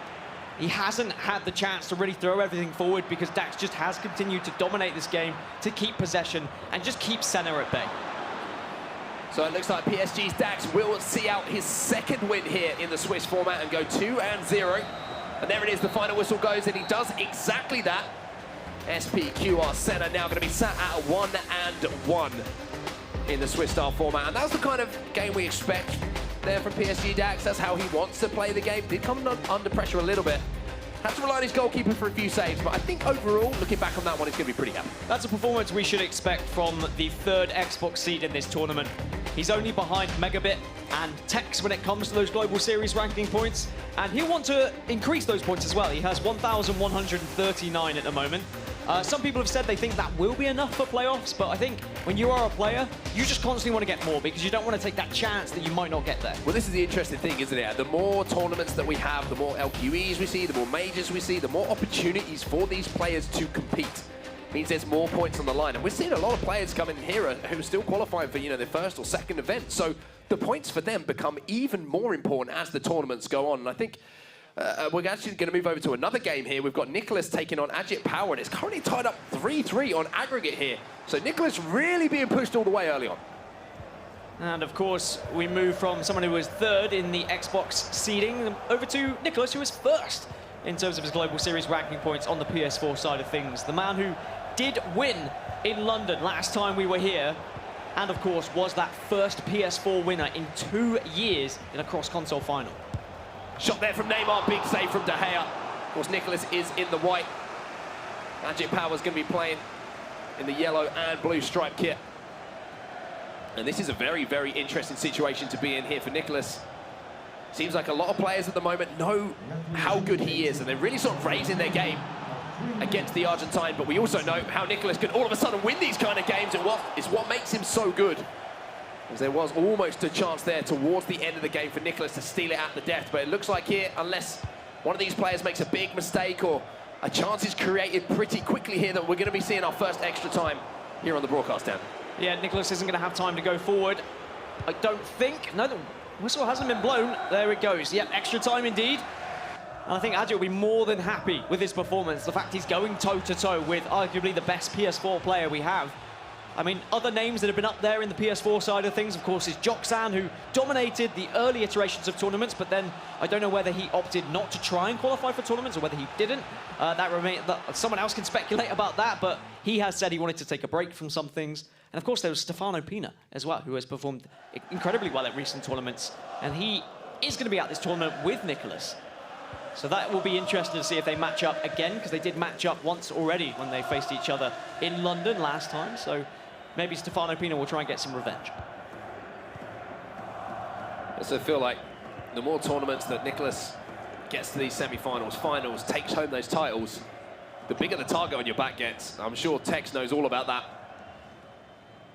He hasn't had the chance to really throw everything forward because Dax just has continued to dominate this game, to keep possession and just keep Senna at bay. So it looks like PSG's Dax will see out his 2nd win here in the Swiss format and go 2-0. And there it is, the final whistle goes, and he does exactly that. SPQR Senna now going to be sat at 1-1 in the Swiss style format. And that's the kind of game we expect there from PSG Dax. That's how he wants to play the game. Did come under pressure a little bit. Had to rely on his goalkeeper for a few saves, but I think overall, looking back on that one, he's going to be pretty happy. That's a performance we should expect from the 3rd Xbox seed in this tournament. He's only behind Megabit and Tex when it comes to those Global Series ranking points, and he'll want to increase those points as well. He has 1,139 at the moment. Some people have said they think that will be enough for playoffs, but I think when you are a player, you just constantly want to get more because you don't want to take that chance that you might not get there. Well, this is the interesting thing, isn't it? The more tournaments that we have, the more LQEs we see, the more majors we see, the more opportunities for these players to compete. Means there's more points on the line. And we're seeing a lot of players come in here who are still qualifying for, you know, their 1st or 2nd event. So the points for them become even more important as the tournaments go on. And I think we're actually going to move over to another game here. We've got Nicholas taking on Ajit Power, and it's currently tied up 3-3 on aggregate here. So Nicholas really being pushed all the way early on. And of course, we move from someone who was 3rd in the Xbox seeding over to Nicholas, who was 1st in terms of his Global Series ranking points on the PS4 side of things. The man who did win in London last time we were here, and of course was that first PS4 winner in 2 years in a cross-console final. Shot there from Neymar, big save from De Gea. Of course, Nicholas is in the white. Ajit Power's going to be playing in the yellow and blue stripe kit. And this is a very, very interesting situation to be in here for Nicholas. Seems like a lot of players at the moment know how good he is, and they're really sort of raising their game against the Argentine, but we also know how Nicholas can all of a sudden win these kind of games, and what makes him so good. As there was almost a chance there towards the end of the game for Nicholas to steal it at the death, but it looks like here, unless one of these players makes a big mistake or a chance is created pretty quickly here that we're going to be seeing our first extra time here on the broadcast, Dan. Yeah, Nicholas isn't going to have time to go forward. I don't think. No, the whistle hasn't been blown. There it goes. Yep, extra time indeed. And I think Adji will be more than happy with his performance. The fact he's going toe-to-toe with arguably the best PS4 player we have. I mean, other names that have been up there in the PS4 side of things, of course, is Joxan, who dominated the early iterations of tournaments, but then I don't know whether he opted not to try and qualify for tournaments or whether he didn't. Someone else can speculate about that, but he has said he wanted to take a break from some things. And of course, there was Stefano Pina as well, who has performed incredibly well at recent tournaments. And he is going to be at this tournament with Nicholas. So that will be interesting to see if they match up again, because they did match up once already when they faced each other in London last time. So maybe Stefano Pina will try and get some revenge. I also feel like the more tournaments that Nicholas gets to these semi-finals, finals, takes home those titles, the bigger the target on your back gets. I'm sure Tex knows all about that.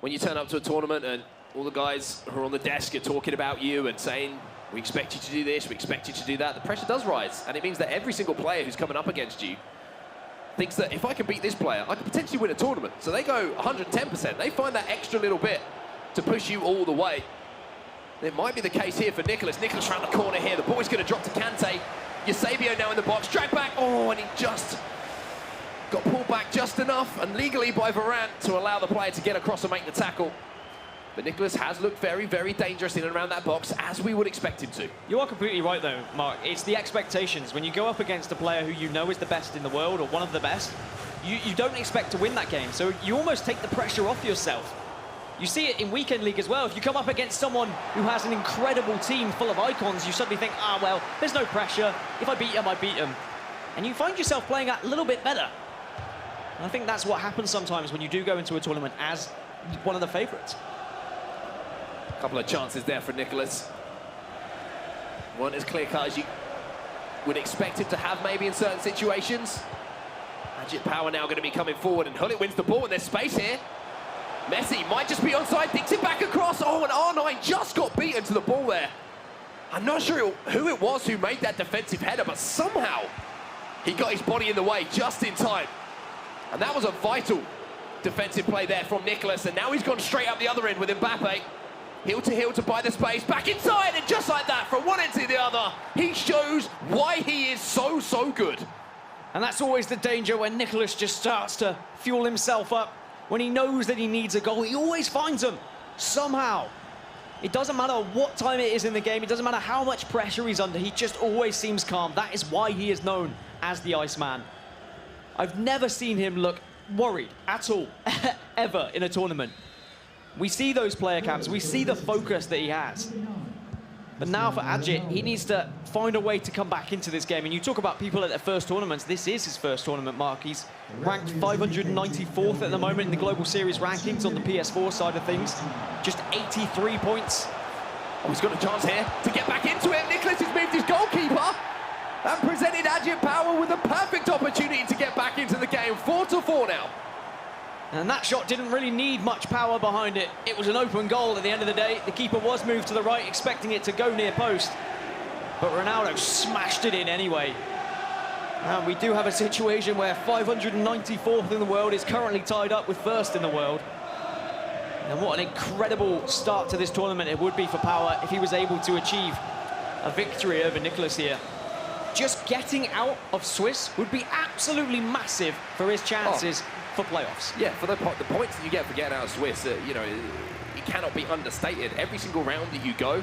When you turn up to a tournament and all the guys who are on the desk are talking about you and saying, we expect you to do this, we expect you to do that, the pressure does rise. And it means that every single player who's coming up against you thinks that if I can beat this player, I could potentially win a tournament. So they go 110%. They find that extra little bit to push you all the way. It might be the case here for Nicholas. Nicholas round the corner here. The ball's going to drop to Kante. Eusebio now in the box. Drag back. Oh, and he just got pulled back just enough and legally by Varane to allow the player to get across and make the tackle. But Nicholas has looked very, very dangerous in and around that box, as we would expect him to. You are completely right, though, Mark. It's the expectations. When you go up against a player who you know is the best in the world, or one of the best, you don't expect to win that game. So you almost take the pressure off yourself. You see it in Weekend League as well. If you come up against someone who has an incredible team full of icons, you suddenly think, ah, well, there's no pressure. If I beat him, I beat him. And you find yourself playing a little bit better. And I think that's what happens sometimes when you do go into a tournament as one of the favourites. A couple of chances there for Nicholas. One as clear-cut as you would expect him to have maybe in certain situations. Ajit Power now going to be coming forward, and Hullet wins the ball, and there's space here. Messi might just be onside, thinks it back across. Oh, and R9 just got beaten to the ball there. I'm not sure who it was who made that defensive header, but somehow he got his body in the way just in time. And that was a vital defensive play there from Nicholas, and now he's gone straight up the other end with Mbappe. Heel to heel to buy the space, back inside, and just like that, from one end to the other, he shows why he is so, so good. And that's always the danger when Nicholas just starts to fuel himself up. When he knows that he needs a goal, he always finds them, somehow. It doesn't matter what time it is in the game, it doesn't matter how much pressure he's under, he just always seems calm. That is why he is known as the Iceman. I've never seen him look worried at all, ever, in a tournament. We see those player cams, we see the focus that he has. But now for Ajit, he needs to find a way to come back into this game. And you talk about people at their first tournaments, this is his first tournament, Mark. He's ranked 594th at the moment in the Global Series rankings on the PS4 side of things. Just 83 points. Oh, he's got a chance here to get back into it. Nicholas has moved his goalkeeper and presented Ajit Power with a perfect opportunity to get back into the game. 4-4 now. And that shot didn't really need much power behind it. It was an open goal at the end of the day. The keeper was moved to the right, expecting it to go near post. But Ronaldo smashed it in anyway. And we do have a situation where 594th in the world is currently tied up with first in the world. And what an incredible start to this tournament it would be for Power if he was able to achieve a victory over Nicholas here. Just getting out of Swiss would be absolutely massive for his chances for playoffs. Yeah, for the points that you get for getting out of Swiss, you know, it cannot be understated. Every single round that you go,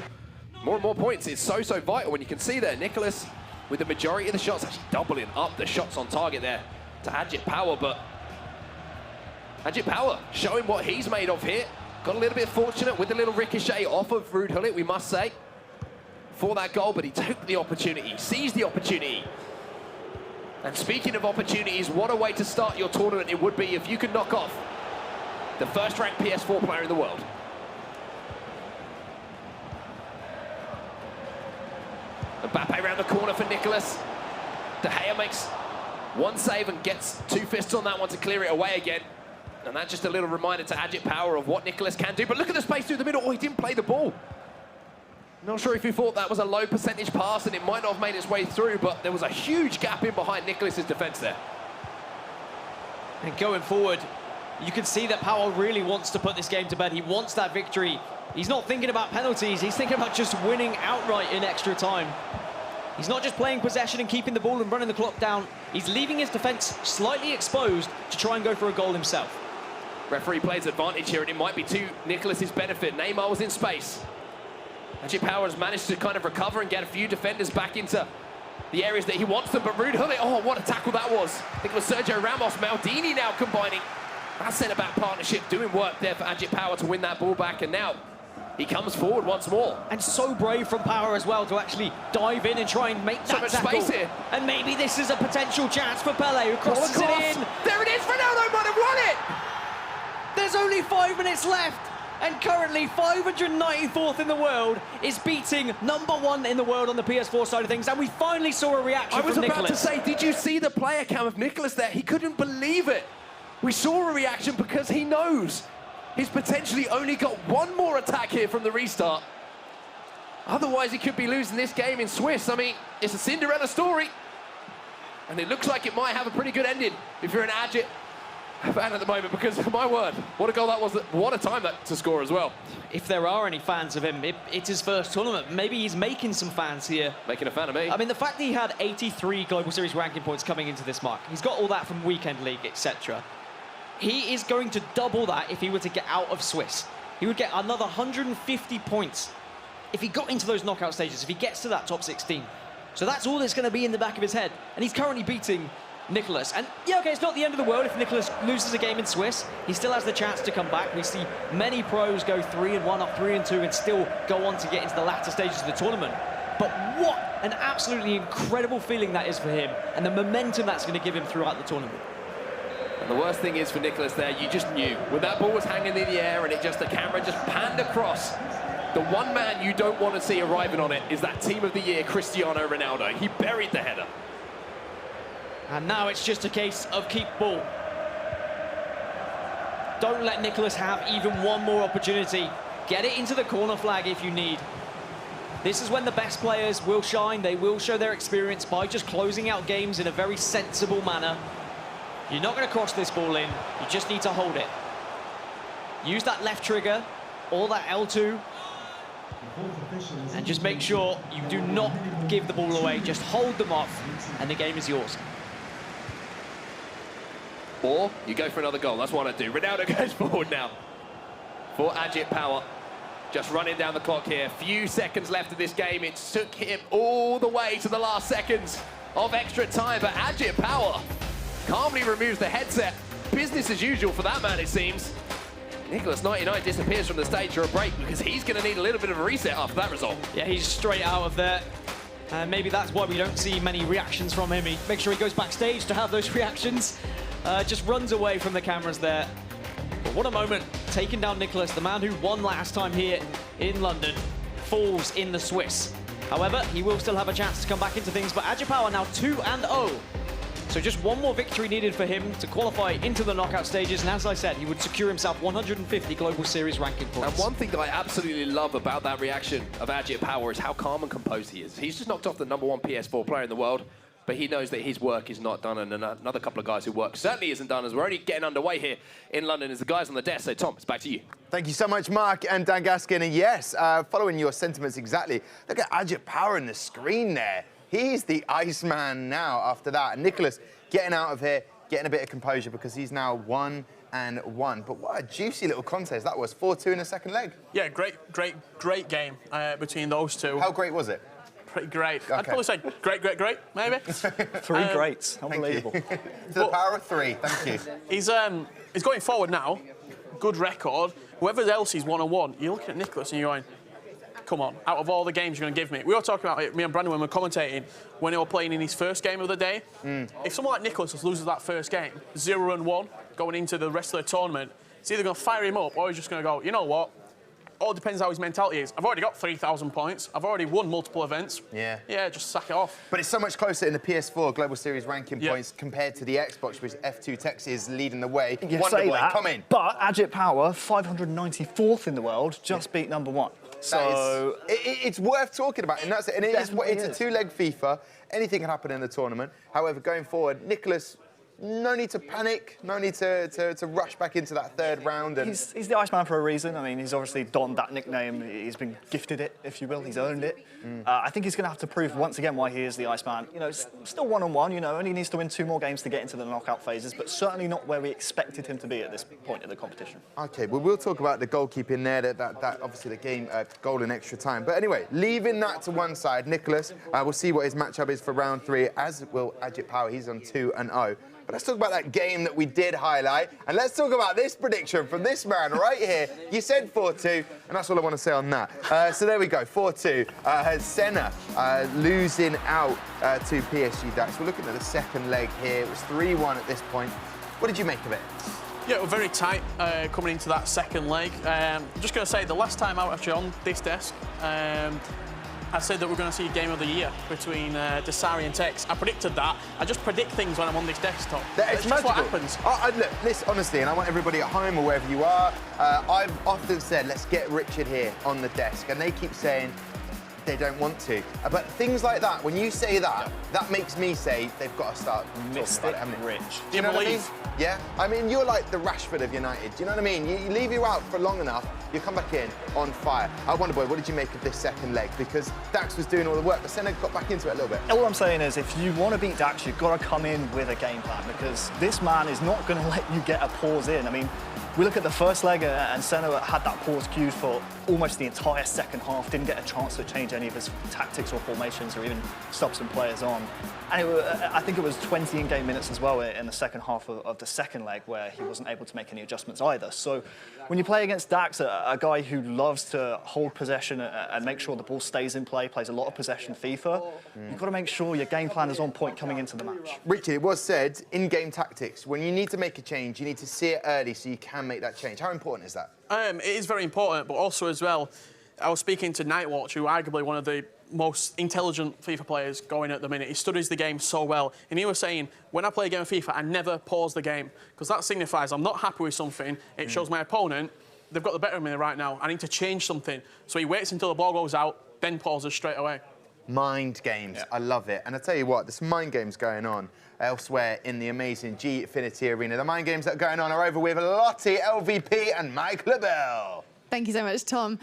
more and more points is so, so vital. When you can see there, Nicholas, with the majority of the shots, actually doubling up the shots on target there to Ajit Power, but Ajit Power showing what he's made of here. Got a little bit fortunate with the little ricochet off of Ruud Hullet, we must say, for that goal, but he took the opportunity, seized the opportunity. And speaking of opportunities, what a way to start your tournament it would be if you could knock off the first-ranked PS4 player in the world. Mbappe around the corner for Nicholas. De Gea makes one save and gets two fists on that one to clear it away again. And that's just a little reminder to Ajit Power of what Nicholas can do. But look at the space through the middle. Oh, he didn't play the ball. Not sure if he thought that was a low percentage pass and it might not have made its way through, but there was a huge gap in behind Nicholas's defence there. And going forward, you can see that Power really wants to put this game to bed. He wants that victory. He's not thinking about penalties. He's thinking about just winning outright in extra time. He's not just playing possession and keeping the ball and running the clock down. He's leaving his defence slightly exposed to try and go for a goal himself. Referee plays advantage here, and it might be to Nicholas's benefit. Neymar was in space. Ajit Power has managed to kind of recover and get a few defenders back into the areas that he wants them, but Ruud Gullit, oh, what a tackle that was. I think it was Sergio Ramos, Maldini now combining. That centre-back partnership doing work there for Ajit Power to win that ball back, and now he comes forward once more. And so brave from Power as well to actually dive in and try and make that so much tackle. space here. And maybe this is a potential chance for Pele, who crosses it in. There it is, Ronaldo might have won it! There's only 5 minutes left, and currently 594th in the world is beating #1 in the world on the PS4 side of things, and we finally saw a reaction from Nicholas. I was about to say, did you see the player cam of Nicholas there? He couldn't believe it. We saw a reaction because he knows he's potentially only got one more attack here from the restart. Otherwise, he could be losing this game in Swiss. I mean, it's a Cinderella story, and it looks like it might have a pretty good ending if you're an Ajit fan at the moment, because my word, what a goal that was, what a time that to score as well. If there are any fans of him, it's his first tournament. Maybe he's making some fans here. Making a fan of me. I mean, the fact that he had 83 Global Series ranking points coming into this mark, he's got all that from Weekend League, etc. He is going to double that if he were to get out of Swiss. He would get another 150 points if he got into those knockout stages, if he gets to that top 16. So that's all that's going to be in the back of his head. And he's currently beating Nicholas. And yeah, okay, it's not the end of the world if Nicholas loses a game in Swiss. He still has the chance to come back. We see many pros go 3-1, up 3-2, and still go on to get into the latter stages of the tournament. But what an absolutely incredible feeling that is for him, and the momentum that's going to give him throughout the tournament. And the worst thing is for Nicholas there, you just knew. When that ball was hanging in the air and the camera just panned across, the one man you don't want to see arriving on it is that Team of the Year, Cristiano Ronaldo. He buried the header. And now it's just a case of keep ball. Don't let Nicholas have even one more opportunity. Get it into the corner flag if you need. This is when the best players will shine. They will show their experience by just closing out games in a very sensible manner. You're not going to cross this ball in. You just need to hold it. Use that left trigger or that L2. And just make sure you do not give the ball away. Just hold them off, and the game is yours. Or you go for another goal. That's what I do. Ronaldo goes forward now for Ajit Power. Just running down the clock here. Few seconds left of this game. It took him all the way to the last seconds of extra time. But Ajit Power calmly removes the headset. Business as usual for that man, it seems. Nicholas 99 disappears from the stage for a break because he's going to need a little bit of a reset after that result. Yeah, he's straight out of there. Maybe that's why we don't see many reactions from him. He makes sure he goes backstage to have those reactions. Just runs away from the cameras there. But what a moment, taking down Nicholas, the man who won last time here in London, falls in the Swiss. However, he will still have a chance to come back into things, but Ajit Power now 2-0. So just one more victory needed for him to qualify into the knockout stages, and as I said, he would secure himself 150 Global Series ranking points. And one thing that I absolutely love about that reaction of Ajit Power is how calm and composed he is. He's just knocked off the #1 PS4 player in the world, but he knows that his work is not done, and another couple of guys who work certainly isn't done, as we're only getting underway here in London as the guys on the desk. So, Tom, it's back to you. Thank you so much, Mark and Dan Gaskin. And yes, following your sentiments exactly, look at Ajit Power on the screen there. He's the Iceman now after that. And Nicholas getting out of here, getting a bit of composure because he's now 1-1. But what a juicy little contest that was. 4-2 in the second leg. Yeah, great game between those two. How great was it? Pretty great. Okay. I'd probably say great, maybe. Three greats. Unbelievable. To the power of 3. Thank you. He's going forward now. Good record. Whoever else is 1-1, you're looking at Nicholas and you're going, come on, out of all the games you're going to give me. We were talking about it, me and Brandon, when we were commentating, when he was playing in his first game of the day. If someone like Nicholas loses that first game, 0-1, going into the rest of the tournament, it's either going to fire him up or he's just going to go, you know what? All depends how his mentality is. I've already got 3,000 points. I've already won multiple events. Yeah, just sack it off. But it's so much closer in the PS4 Global Series ranking points compared to the Xbox, which F2 Tex is leading the way. You say that, come in. But Ajit Power, 594th in the world, just beat #1. So it's worth talking about, and that's it. And it's a two-leg FIFA. Anything can happen in the tournament. However, going forward, Nicholas no need to panic, no need to rush back into that third round. And He's the Iceman for a reason. I mean, he's obviously donned that nickname. He's been gifted it, if you will. He's earned it. I think he's going to have to prove once again why he is the Iceman. You know, still one-on-one, you know, only needs to win 2 more games to get into the knockout phases, but certainly not where we expected him to be at this point of the competition. Okay, well, we'll talk about the goalkeeping there, that obviously the game goal in extra time. But anyway, leaving that to one side, Nicholas, we'll see what his matchup is for round 3, as will Ajit Power. He's on 2-0. But let's talk about that game that we did highlight. And let's talk about this prediction from this man right here. You said 4-2, and that's all I want to say on that. So there we go, 4-2. Senna losing out to PSG Dax. We're looking at the second leg here. It was 3-1 at this point. What did you make of it? Yeah, we're very tight coming into that second leg. I'm just going to say, the last time out actually on this desk, I said that we're going to see a game of the year between Desari and Tex. I predicted that. I just predict things when I'm on this desktop. It's just magical. what happens. Look, listen, honestly, and I want everybody at home or wherever you are, I've often said, let's get Richard here on the desk, and they keep saying they don't want to. But things like that, when you say that, that makes me say they've got to start talking about it, haven't they? Rich. Do you know what I mean? Yeah? I mean, you're like the Rashford of United. Do you know what I mean? You leave you out for long enough, you come back in on fire. Wonderboy, what did you make of this second leg? Because Dax was doing all the work, but Senna got back into it a little bit. All I'm saying is, if you want to beat Dax, you've got to come in with a game plan, because this man is not going to let you get a pause in. I mean, we look at the first leg, and Senna had that pause queued for almost the entire second half, didn't get a chance to change any of his tactics or formations or even sub some players on. And I think it was 20 in-game minutes as well in the second half of the second leg where he wasn't able to make any adjustments either. So when you play against Dax, a guy who loves to hold possession and make sure the ball stays in play, plays a lot of possession FIFA, you've got to make sure your game plan is on point coming into the match. Richard, it was said, in-game tactics, when you need to make a change, you need to see it early so you can make that change. How important is that? It is very important, but also as well, I was speaking to Nightwatch, who arguably one of the most intelligent FIFA players going at the minute. He studies the game so well, and he was saying, when I play a game of FIFA, I never pause the game, because that signifies I'm not happy with something. It shows my opponent, they've got the better of me right now. I need to change something. So he waits until the ball goes out, then pauses straight away. Mind games, I love it. And I tell you what, there's mind games going on elsewhere in the amazing Gfinity Arena. The mind games that are going on are over with Lottie, LVP, and Mike LaBelle. Thank you so much, Tom.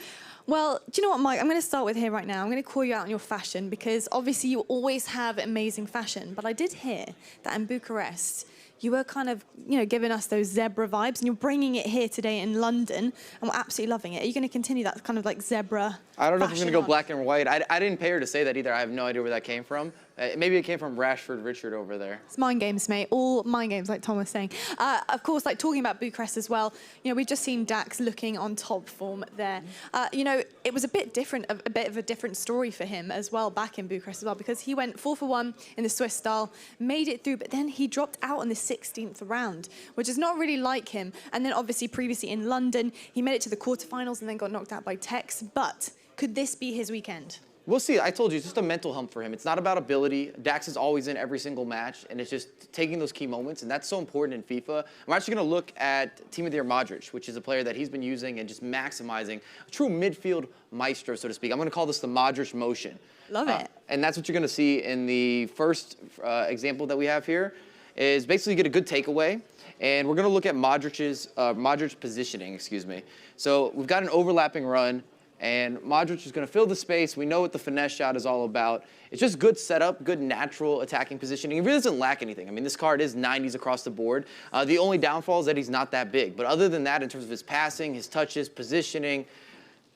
Well, do you know what, Mike? I'm going to start with here right now. I'm going to call you out on your fashion, because obviously you always have amazing fashion. But I did hear that in Bucharest, you were kind of, you know, giving us those zebra vibes, and you're bringing it here today in London, and we're absolutely loving it. Are you going to continue that kind of like zebra I don't know if I'm going to go on? black and white. I didn't pay her to say that either. I have no idea where that came from. Maybe it came from Rashford Richard over there. It's mind games, mate. All mind games, like Tom was saying. Of course, like talking about Bucharest as well, you know, we've just seen Dax looking on top form there. You know, it was a bit different, a bit of a different story for him as well back in Bucharest as well, because he went 4-for-1 in the Swiss style, made it through, but then he dropped out on the 16th round, which is not really like him. And then obviously previously in London, he made it to the quarterfinals and then got knocked out by Tex. But could this be his weekend? We'll see. I told you, it's just a mental hump for him. It's not about ability. Dax is always in every single match, and it's just taking those key moments, and that's so important in FIFA. I'm actually going to look at Team of the Year Modric, which is a player that he's been using and just maximizing. A true midfield maestro, so to speak. I'm going to call this the Modric motion. Love it. And that's what you're going to see in the first example that we have here, is basically get a good takeaway. And we're going to look at Modric's positioning, excuse me. So we've got an overlapping run, and Modric is going to fill the space. We know what the finesse shot is all about. It's just good setup, good natural attacking positioning. He really doesn't lack anything. I mean, this card is 90s across the board. The only downfall is that he's not that big. But other than that, in terms of his passing, his touches, positioning,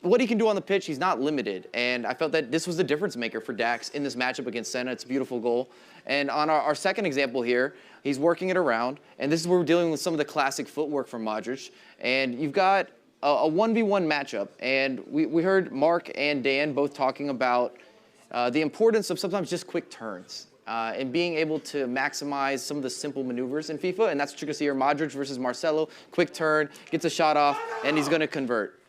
what he can do on the pitch, he's not limited. And I felt that this was the difference maker for Dax in this matchup against Senna. It's a beautiful goal. And on our second example here, he's working it around. And this is where we're dealing with some of the classic footwork from Modric. And you've got a 1v1 matchup. And we heard Mark and Dan both talking about the importance of sometimes just quick turns. And being able to maximize some of the simple maneuvers in FIFA. And that's what you're going to see here. Modric versus Marcelo. Quick turn, gets a shot off, and he's going to convert.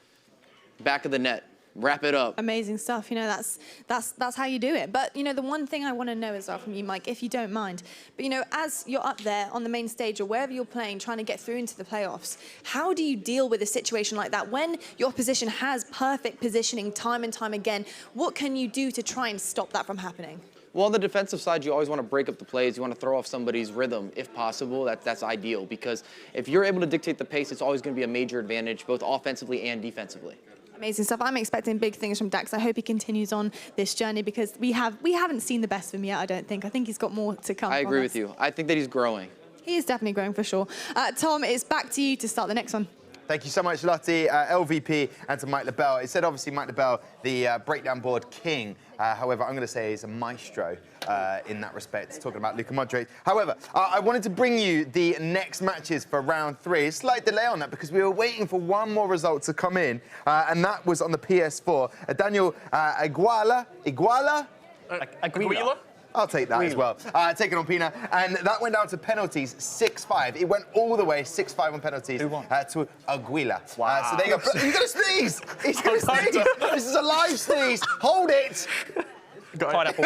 Back of the net, wrap it up. Amazing stuff. You know, that's how you do it. But you know, the one thing I want to know as well from you, Mike, if you don't mind, but you know, as you're up there on the main stage or wherever you're playing, trying to get through into the playoffs, how do you deal with a situation like that when your opposition has perfect positioning time and time again? What can you do to try and stop that from happening? Well, on the defensive side, you always want to break up the plays. You want to throw off somebody's rhythm, if possible. That's ideal, because if you're able to dictate the pace, it's always going to be a major advantage, both offensively and defensively. Amazing stuff. I'm expecting big things from Dax. I hope he continues on this journey, because we haven't seen the best of him yet, I don't think. I think he's got more to come. I agree with you. I think that he's growing. He is definitely growing for sure. Tom, it's back to you to start the next one. Thank you so much, Lottie, LVP, and to Mike LaBelle. It said, obviously, Mike LaBelle, the breakdown board king. However, I'm going to say he's a maestro in that respect, talking about Luka Modric. However, I wanted to bring you the next matches for round 3. A slight delay on that because we were waiting for one more result to come in, and that was on the PS4. Daniel Iguala? Aguila? I'll take that as well. Taking on Pina. And that went down to penalties, 6-5. It went all the way, 6-5 on penalties. Who won? To Aguila. Wow. So there you go. He's going to sneeze! He's going to sneeze! This is a live sneeze! Hold it! Pineapple.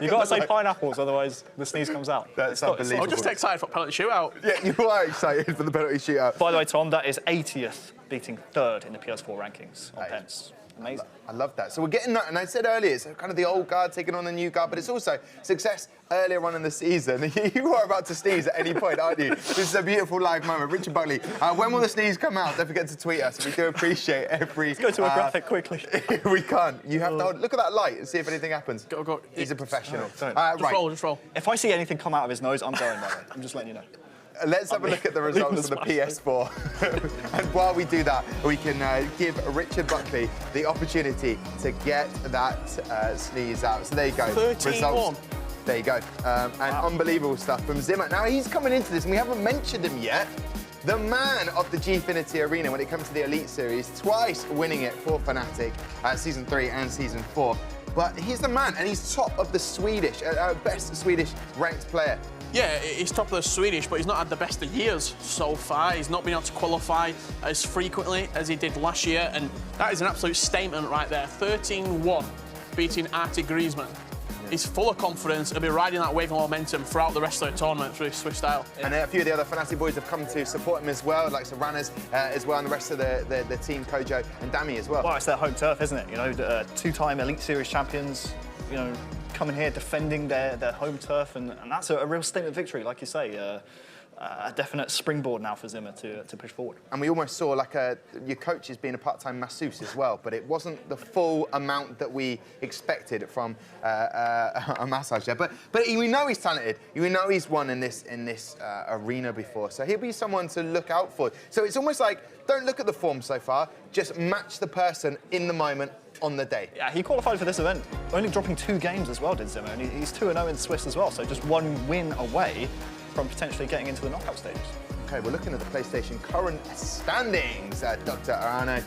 You got to say pineapples, otherwise the sneeze comes out. That's unbelievable. I'm just excited for penalty shootout. Yeah, you are excited for the penalty shootout. By the way, Tom, that is 80th, beating 3rd in the PS4 rankings on pence. Amazing. I love that. So we're getting that, and I said earlier, it's kind of the old guard taking on the new guard, but it's also success earlier on in the season. You are about to sneeze at any point, aren't you? This is a beautiful live moment. Richard Buckley, when will the sneeze come out? Don't forget to tweet us. We do appreciate every... Let's go to a graphic quickly. We can't. You have to hold, look at that light and see if anything happens. Go. He's a professional. Just roll. If I see anything come out of his nose, I'm going, by the way. I'm just letting you know. Let's have a look at the results of the PS4. And while we do that, we can give Richard Buckley the opportunity to get that sneeze out. So there you go. 13-1. There you go. And unbelievable stuff from Zimmer. Now, he's coming into this, and we haven't mentioned him yet. The man of the Gfinity Arena when it comes to the Elite Series, twice winning it for Fnatic, Season 3 and Season 4. But he's the man, and he's top of the Swedish, best Swedish ranked player. Yeah, he's top of the Swedish, but he's not had the best of years so far. He's not been able to qualify as frequently as he did last year, and that is an absolute statement right there. 13-1, beating Artie Griezmann. He's full of confidence. He'll be riding that wave of momentum throughout the rest of the tournament through his Swiss style. And a few of the other Fnatic boys have come to support him as well, like Saranas as well, and the rest of the team, Kojo and Dami as well. Well, it's their home turf, isn't it? You know, two-time Elite Series champions, you know, coming here defending their home turf, and that's a real statement victory, like you say. A definite springboard now for Zimmer to push forward. And we almost saw like your coach as being a part-time masseuse as well, but it wasn't the full amount that we expected from a massage there. But we know he's talented. We know he's won in this arena before, so he'll be someone to look out for. So it's almost like, don't look at the form so far, just match the person in the moment on the day. Yeah, he qualified for this event, only dropping 2 games as well, did Zimmer, and he's 2-0 in Swiss as well, so just 1 win away from potentially getting into the knockout stages. Okay, we're looking at the PlayStation current standings. Dr. Arano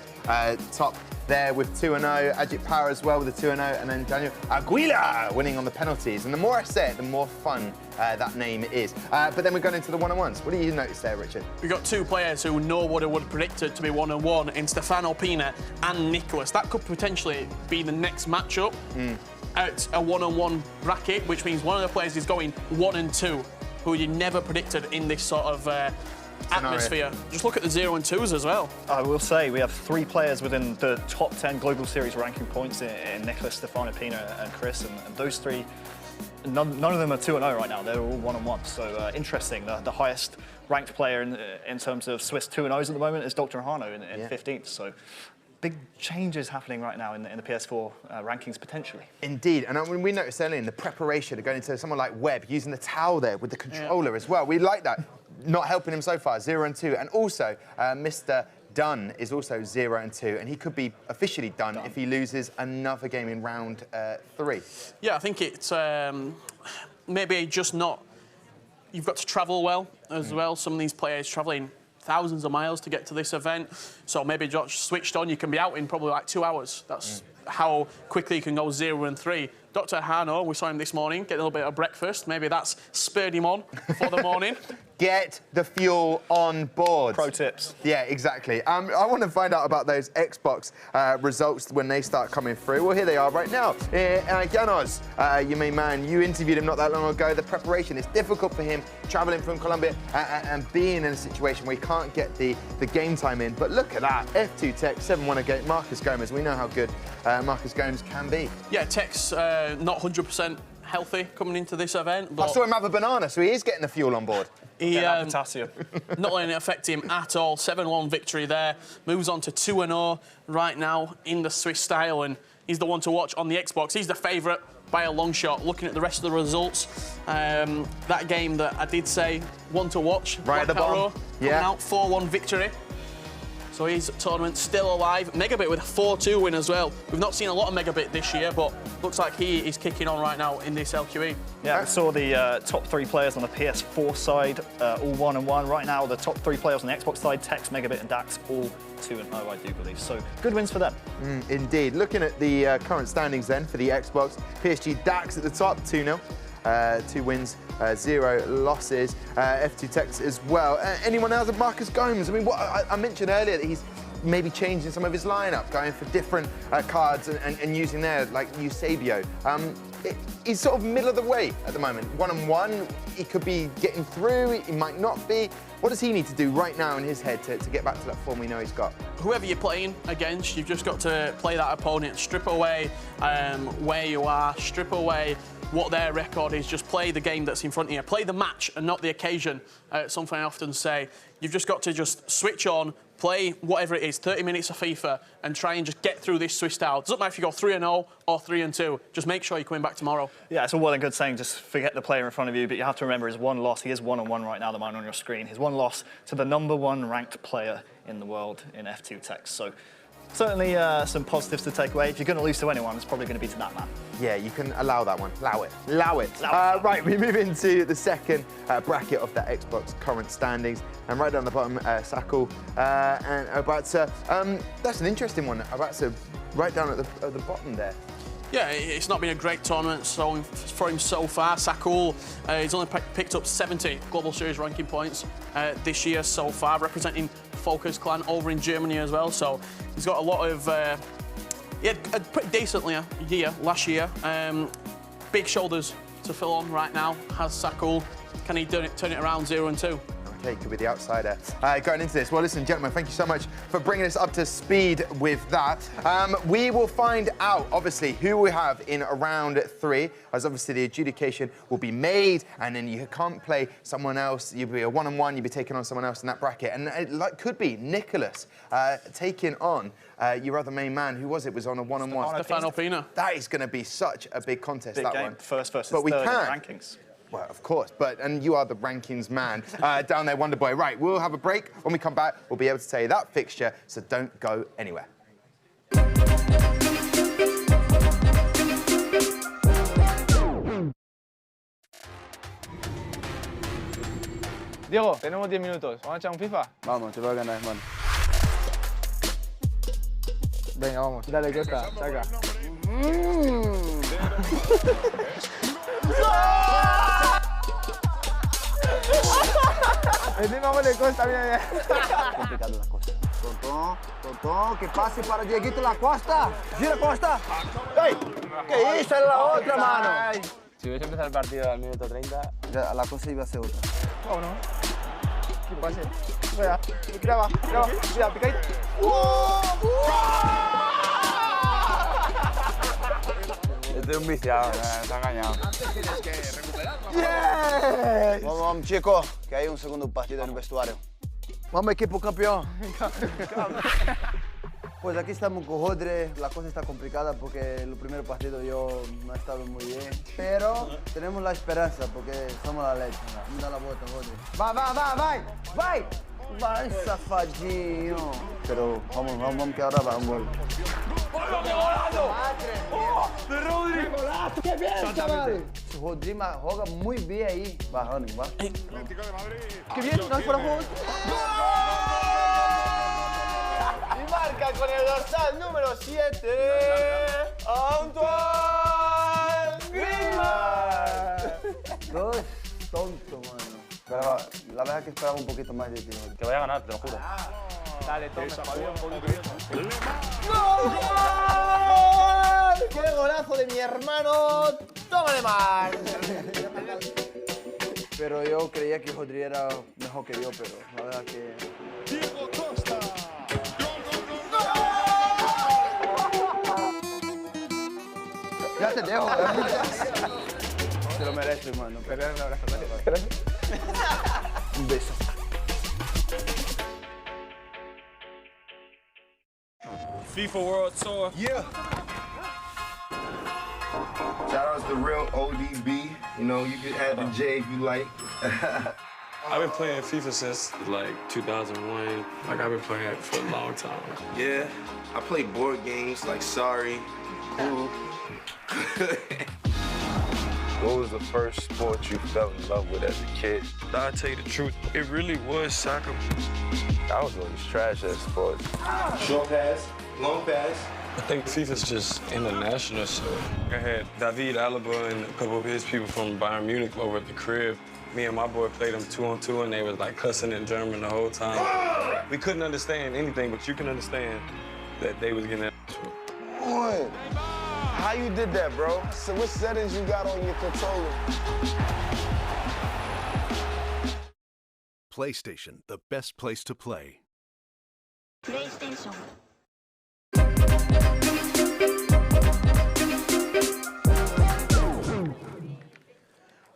top there with 2-0, Ajit Power as well with a 2-0, and then Daniel Aguila winning on the penalties. And the more I say it, the more fun that name is. But then we're going into the one-on-ones. What do you notice there, Richard? We've got 2 players who nobody would have predicted to be 1-1 in Stefano Pina and Nicholas. That could potentially be the next matchup at a 1-on-1 bracket, which means one of the players is going 1-2. Who you never predicted in this sort of atmosphere. Just look at the 0 and 2s as well. I will say we have 3 players within the top 10 Global Series ranking points in Nicholas, Stefano Pina and Chris, and those 3, none of them are 2-0 right now. They're all 1-1. So interesting. The highest ranked player in terms of Swiss 2-0s at the moment is Dr. Hano in 15th. So big changes happening right now in the PS4 rankings, potentially. Indeed, and when we noticed earlier in the preparation of going into someone like Webb, using the towel there with the controller as well, we like that. Not helping him so far, 0 and 2. And also, Mr. Dunn is also 0 and 2, and he could be officially done if he loses another game in round 3. Yeah, I think it's maybe just not... You've got to travel well as well. Some of these players travelling thousands of miles to get to this event, so maybe just switched on. You can be out in probably like 2 hours. That's how quickly you can go 0 and 3. Dr. Hano, we saw him this morning, get a little bit of breakfast. Maybe that's spurred him on for the morning. Get the fuel on board. Pro tips. Yeah, exactly. I want to find out about those Xbox results when they start coming through. Well, here they are right now. Janos, you main man, you interviewed him not that long ago. The preparation, it's difficult for him travelling from Colombia and being in a situation where he can't get the game time in. But look at that, F2 Tech, 7-1 against Marcus Gomez. We know how good Marcus Gomez can be. Yeah, Tech's not 100% healthy coming into this event. But I saw him have a banana, so he is getting the fuel on board. He, potassium. not letting it affect him at all. 7-1 victory there. Moves on to 2-0 right now in the Swiss style, and he's the one to watch on the Xbox. He's the favourite by a long shot. Looking at the rest of the results, that game that I did say, one to watch. Right at the bottom. Coming out 4-1 victory. So his tournament still alive. Megabit with a 4-2 win as well. We've not seen a lot of Megabit this year, but looks like he is kicking on right now in this LQE. Yeah, we saw the top 3 players on the PS4 side, all 1-1. Right now, the top 3 players on the Xbox side, Tex, Megabit, and Dax, all 2-0, I do believe. So good wins for them. Indeed. Looking at the current standings then for the Xbox, PSG Dax at the top, 2-0. 2 wins, 0 losses. F2 Tex as well. Anyone else? Marcus Gomes. I mean, what I mentioned earlier that he's maybe changing some of his lineup, going for different cards and using there, like Eusebio. He's sort of middle of the way at the moment. 1-1, he could be getting through, he might not be. What does he need to do right now in his head to get back to that form we know he's got? Whoever you're playing against, you've just got to play that opponent, strip away where you are, strip away what their record is, just play the game that's in front of you. Play the match and not the occasion, something I often say. You've just got to just switch on, play whatever it is, 30 minutes of FIFA, and try and just get through this Swiss style. It doesn't matter if you go 3-0 or 3-2, just make sure you're coming back tomorrow. Yeah, it's all well and good saying just forget the player in front of you, but you have to remember his one loss. He is 1-1 right now, the man on your screen. His one loss to the #1 ranked player in the world in F2 Tex. So certainly some positives to take away. If you're going to lose to anyone, it's probably going to be to that man. Yeah, you can allow that one. Allow it. Allow it. Right, we move into the second bracket of that Xbox current standings. And right down the bottom, Sakul and Obatsa. That's an interesting one. Obatsa right down at the bottom there. Yeah, it's not been a great tournament for him so far. Sakul, he's only picked up 70 Global Series ranking points this year so far, representing Focus Clan over in Germany as well. So he's got a lot of... he had a pretty decent year last year. Big shoulders to fill on right now, has Sakul. Can he turn it around 0-2? Okay, could be the outsider going into this. Well, listen, gentlemen, thank you so much for bringing us up to speed with that. We will find out, obviously, who we have in round 3, as obviously the adjudication will be made, and then you can't play someone else. You'll be a 1-on-1, you'll be taking on someone else in that bracket. And it could be Nicholas taking on your other main man. Who was it? Was on a 1-on-1. Stefano Pina. That is going to be such a big contest, big that game. one. First versus but we third in can. rankings. Well, of course, and you are the rankings man down there, Wonder Boy. Right, we'll have a break. When we come back, we'll be able to tell you that fixture, so don't go anywhere. Diego, tenemos 10 minutos. ¿Vamos a echar un FIFA? Vamos, te voy a ganar, hermano. Venga, vamos. Dale, Costa, saca. Encima vale Costa, mira, mira. Complicado la cosa. Totó, que pase para Dieguito La Costa. Gira, Costa. ¡Ey! ¿Qué hizo en la otra, mano? Si hubiese empezado el partido al minuto 30, la cosa iba a ser otra. Vámonos. ¿Qué pase? Mira, graba, picadito. Este es un viciado, está engañado. Antes tienes que recuperarlo. Yes! Vamos, chicos, que hay un segundo partido en el vestuario. Vamos, equipo campeón. Pues aquí estamos con Rodri, la cosa está complicada porque el primer partido yo no he estado muy bien, pero tenemos la esperanza porque somos la leche. Da la vuelta, Rodri. Vai, safadinho. Pero vamos que ahora va un gol. ¡Qué golazo! ¡De Rodri! ¡Qué bien, chaval! Rodri juega muy bien ahí. Va, Ronnie, va. Atlético de Madrid. ¡Qué bien! ¡No es para Rodri! Y marca con el dorsal número 7, Antoine Griezmann. No es tonto, mano. Pero la verdad es que esperaba un poquito más de ti. Que vaya a ganar, te lo juro. Dale, toma, ¡Gol! ¡Qué golazo de mi hermano! ¡Toma de mar! Pero yo creía que Rodri era mejor que yo, pero la verdad que... Diego Costa. Ya te dejo. te lo mereces, mano. Espera un abrazo, dale. Un beso. FIFA World Tour. Yeah. Shout out to the real ODB. You know, you can add the J if you like. I've been playing FIFA since like 2001. Like I've been playing it for a long time. Yeah, I play board games like Sorry. Cool. What was the first sport you fell in love with as a kid? I'll tell you the truth, it really was soccer. I was always trash at sports. Short pass, long pass. I think FIFA's just international, so I had David Alaba and a couple of his people from Bayern Munich over at the crib. Me and my boy played them 2-on-2, and they was like cussing in German the whole time. We couldn't understand anything, but you can understand that they was getting that. Boy, how you did that, bro? So what settings you got on your controller? PlayStation, the best place to play. PlayStation.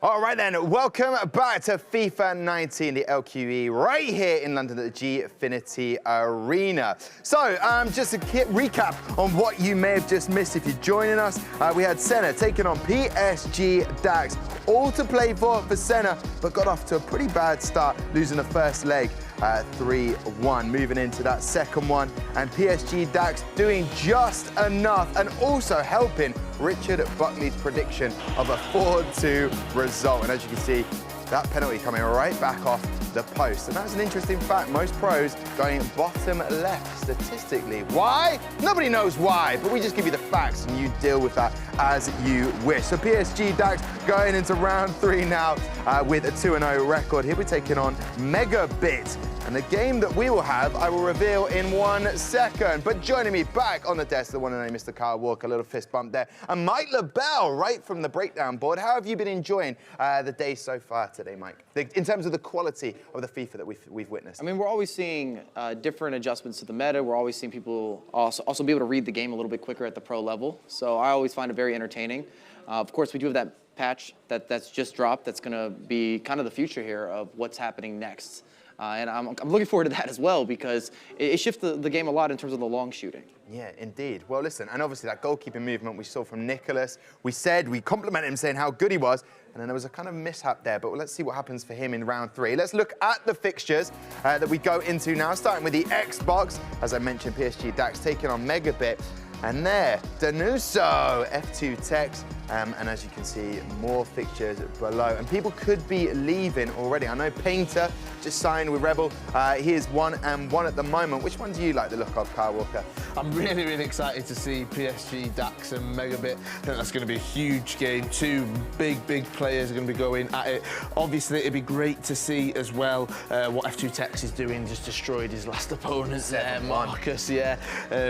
All right then, welcome back to FIFA 19, the LQE, right here in London at the Gfinity Arena. So, just a recap on what you may have just missed if you're joining us. We had Senna taking on PSG Dax, all to play for Senna, but got off to a pretty bad start, losing the first leg 3-1. Moving into that second one, and PSG Dax doing just enough, and also helping Richard Buckley's prediction of a 4-2 result. And as you can see, that penalty coming right back off the post. And that's an interesting fact. Most pros going bottom left statistically. Why? Nobody knows why, but we just give you the facts and you deal with that as you wish. So PSG Dax going into round 3 now with a 2-0 record. Here we're taking on Megabit. And the game that we will have, I will reveal in 1 second. But joining me back on the desk, the one and only Mr. Kyle Walker, a little fist bump there. And Mike LaBelle, right from the breakdown board. How have you been enjoying the day so far today, Mike? In terms of the quality of the FIFA that we've witnessed. I mean, we're always seeing different adjustments to the meta. We're always seeing people also be able to read the game a little bit quicker at the pro level. So I always find it very entertaining. Of course, we do have that patch that's just dropped. That's going to be kind of the future here of what's happening next. And I'm looking forward to that as well, because it shifts the game a lot in terms of the long shooting. Yeah, indeed. Well, listen, and obviously that goalkeeping movement we saw from Nicholas, we complimented him saying how good he was, and then there was a kind of mishap there, but let's see what happens for him in round 3. Let's look at the fixtures that we go into now, starting with the Xbox. As I mentioned, PSG Dax taking on Megabit. And there, Danuso, F2 Tex, and as you can see, more fixtures below. And people could be leaving already. I know Painter just signed with Rebel. He is 1-1 at the moment. Which one do you like the look of, Kyle Walker? I'm really, really excited to see PSG, Dax and Megabit. I think that's going to be a huge game. 2 big players are going to be going at it. Obviously, it'd be great to see as well what F2 Tex is doing. Just destroyed his last opponent there, Marcus, yeah.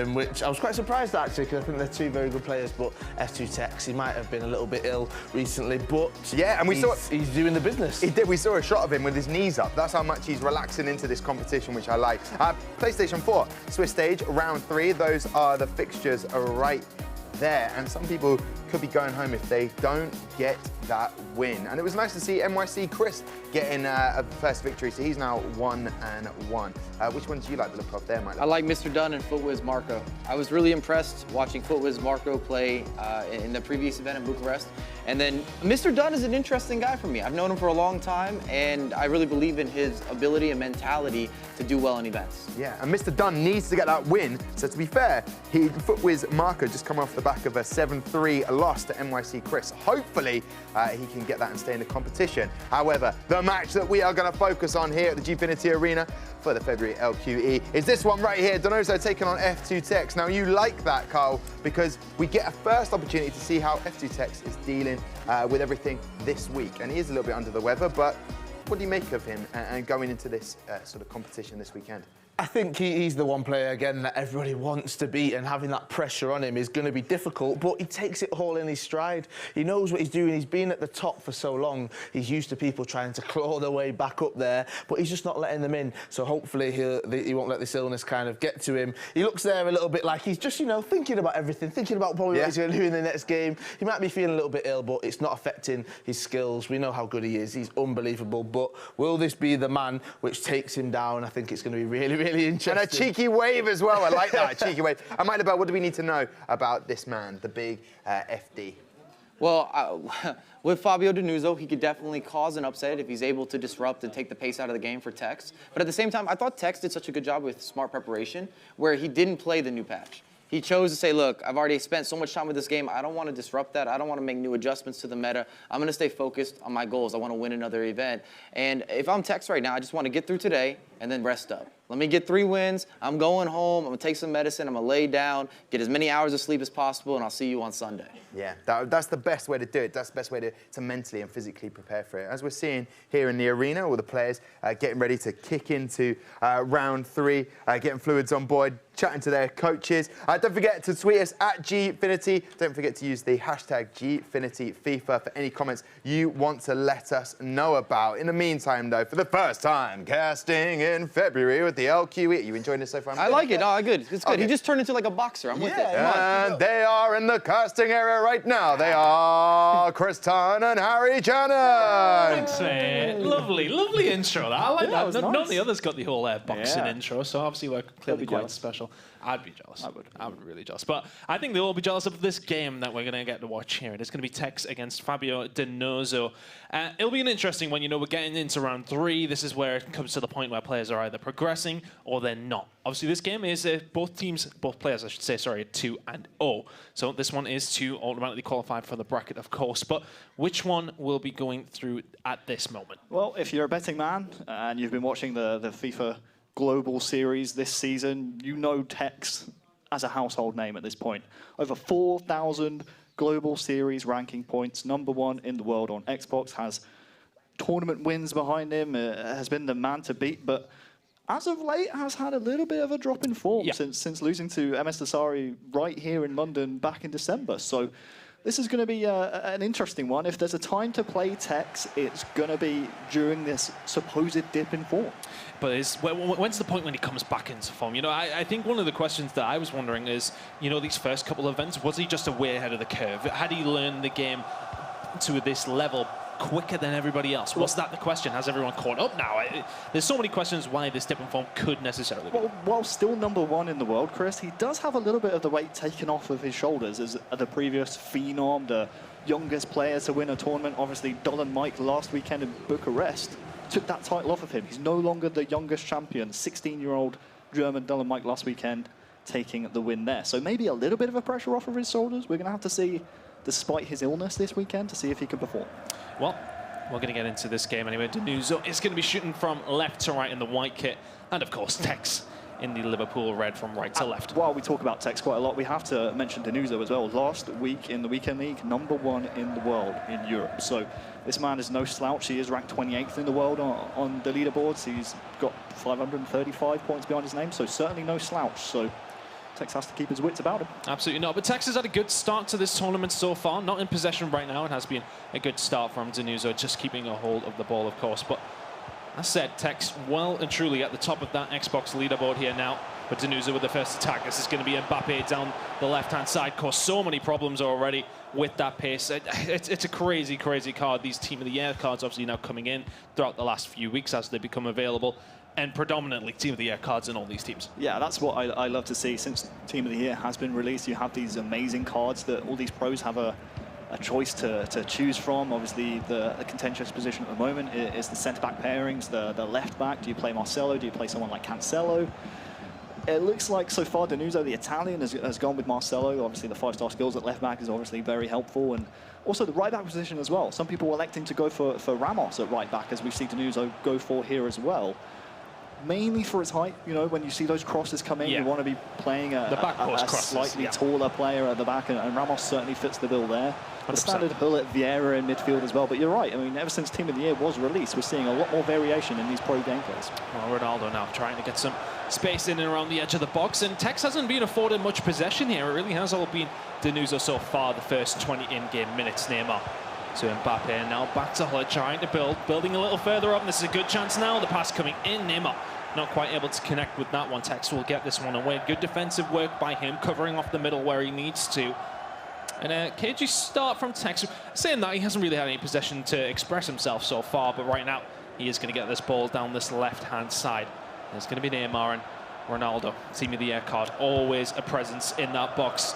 Which I was quite surprised actually, because I think they're 2 very good players, but F2 Tex, he might have been a little bit ill recently, but yeah, and he's doing the business. He did. We saw a shot of him with his knees up. That's how much he's relaxing into this competition, which I like. PlayStation 4, Swiss stage, round 3. Those are the fixtures right there, and some people could be going home if they don't get that win. And it was nice to see NYC Chris getting a first victory, so he's now 1-1. Which one do you like the look of there, Mike? I like Mr. Dunn and FUTWIZ Marco. I was really impressed watching FUTWIZ Marco play in the previous event in Bucharest. And then Mr. Dunn is an interesting guy for me. I've known him for a long time, and I really believe in his ability and mentality to do well in events. Yeah, and Mr. Dunn needs to get that win. So to be fair, FUTWIZ Marco just come off the back of a 7-3 loss to NYC Chris. Hopefully, he can get that and stay in the competition. However, the match that we are going to focus on here at the Gfinity Arena for the February LQE is this one right here, Donoso taking on F2 Tex. Now, you like that, Carl, because we get a first opportunity to see how F2 Tex is dealing with everything this week. And he is a little bit under the weather, but what do you make of him and going into this sort of competition this weekend? I think he's the one player, again, that everybody wants to beat, and having that pressure on him is going to be difficult, but he takes it all in his stride. He knows what he's doing. He's been at the top for so long. He's used to people trying to claw their way back up there, but he's just not letting them in. So hopefully he won't let this illness kind of get to him. He looks there a little bit like he's just, you know, thinking about everything, thinking about probably what he's going to do in the next game. He might be feeling a little bit ill, but it's not affecting his skills. We know how good he is. He's unbelievable. But will this be the man which takes him down? I think it's going to be really interesting. And a cheeky wave as well. I like that, a cheeky wave. Amanda, what do we need to know about this man, the big FD? Well, with Fabio Denuzzo, he could definitely cause an upset if he's able to disrupt and take the pace out of the game for Tex. But at the same time, I thought Tex did such a good job with smart preparation, where he didn't play the new patch. He chose to say, look, I've already spent so much time with this game. I don't want to disrupt that. I don't want to make new adjustments to the meta. I'm going to stay focused on my goals. I want to win another event. And if I'm Tex right now, I just want to get through today and then rest up. Let me get 3 wins. I'm going home. I'm going to take some medicine. I'm going to lay down, get as many hours of sleep as possible, and I'll see you on Sunday. Yeah, that's the best way to do it. That's the best way to mentally and physically prepare for it. As we're seeing here in the arena, all the players getting ready to kick into round 3, getting fluids on board, chatting to their coaches. Don't forget to tweet us at Gfinity. Don't forget to use the hashtag Gfinity FIFA for any comments you want to let us know about. In the meantime, though, for the first time, casting in February with the LQE. Are you enjoying this so far? I like it. No, good. It's good. Okay. He just turned into like a boxer. I'm with it. And they are in the casting area right now. They are Chris Tan and Harry Janan. Thanks, lovely, lovely intro. I like that. Nice. None of the others got the whole boxing intro, so obviously we're clearly quite special. I'd be jealous. I would be really jealous. But I think they'll all be jealous of this game that we're going to get to watch here. It is going to be Tex against Fabio Denuzzo. It'll be an interesting one. You know, we're getting into round 3. This is where it comes to the point where players are either progressing or they're not. Obviously, this game is both players, I should say, sorry, 2-0. So this one is to automatically qualify for the bracket, of course. But which one will be going through at this moment? Well, if you're a betting man and you've been watching the FIFA Global Series this season, you know Tex as a household name at this point. Over 4,000 Global Series ranking points, #1 in the world on Xbox, has tournament wins behind him, has been the man to beat, but as of late has had a little bit of a drop in form since losing to MS Dasari right here in London back in December. So this is going to be an interesting one. If there's a time to play Tex, it's going to be during this supposed dip in form. But when's the point when he comes back into form? You know, I think one of the questions that I was wondering is, you know, these first couple of events, was he just a way ahead of the curve? Had he learned the game to this level quicker than everybody else? Was that the question? Has everyone caught up now? There's so many questions why this dip in form could necessarily be. Well, while still #1 in the world, Chris, he does have a little bit of the weight taken off of his shoulders as the previous phenom, the youngest player to win a tournament. Obviously, Dolan Mike last weekend in Bucharest took that title off of him. He's no longer the youngest champion. 16-year-old German Dolan Mike last weekend taking the win there. So maybe a little bit of a pressure off of his shoulders. We're going to have to see, despite his illness this weekend, to see if he can perform. Well, we're going to get into this game anyway. Denuzzo is going to be shooting from left to right in the white kit. And, of course, Tex in the Liverpool red from right to left. While we talk about Tex quite a lot, we have to mention Denuzzo as well. Last week in the Weekend League, #1 in the world in Europe. So this man is no slouch. He is ranked 28th in the world on the leaderboards. He's got 535 points behind his name, so certainly no slouch. So Tex has to keep his wits about him. Absolutely not. But Tex has had a good start to this tournament so far. Not in possession right now. It has been a good start from Denuzzo, just keeping a hold of the ball, of course. But as said, Tex well and truly at the top of that Xbox leaderboard here now. But Denuzzo with the first attack. This is going to be Mbappe down the left-hand side. Caused so many problems already with that pace. It's a crazy, crazy card. These Team of the Year cards obviously now coming in throughout the last few weeks as they become available. And predominantly Team of the Year cards in all these teams. Yeah, that's what I love to see. Since Team of the Year has been released, you have these amazing cards that all these pros have a choice to choose from. Obviously, the contentious position at the moment is the centre-back pairings, the left-back. Do you play Marcelo? Do you play someone like Cancelo? It looks like so far Denuzzo, the Italian, has gone with Marcelo. Obviously, the 5-star skills at left-back is obviously very helpful. And also the right-back position as well. Some people electing to go for Ramos at right-back, as we see Denuzzo go for here as well. Mainly for his height, you know, when you see those crosses come in, you want to be playing a slightly taller player at the back, and Ramos certainly fits the bill there. 100%. The standard Hullet, Vieira in midfield as well, but you're right. I mean, ever since Team of the Year was released, we're seeing a lot more variation in these pro gameplays. Well, Ronaldo now trying to get some space in and around the edge of the box, and Tex hasn't been afforded much possession here. It really has all been Denuso so far, the first 20 in-game minutes. Neymar to Mbappe, and now back to Hull, trying to building a little further up, and this is a good chance now. The pass coming in, Neymar not quite able to connect with that one. Tex will get this one away. Good defensive work by him, covering off the middle where he needs to. And a cagey start from Tex. Saying that, he hasn't really had any possession to express himself so far, but right now he is going to get this ball down this left-hand side. There's going to be Neymar and Ronaldo, Team of the Year card. Always a presence in that box.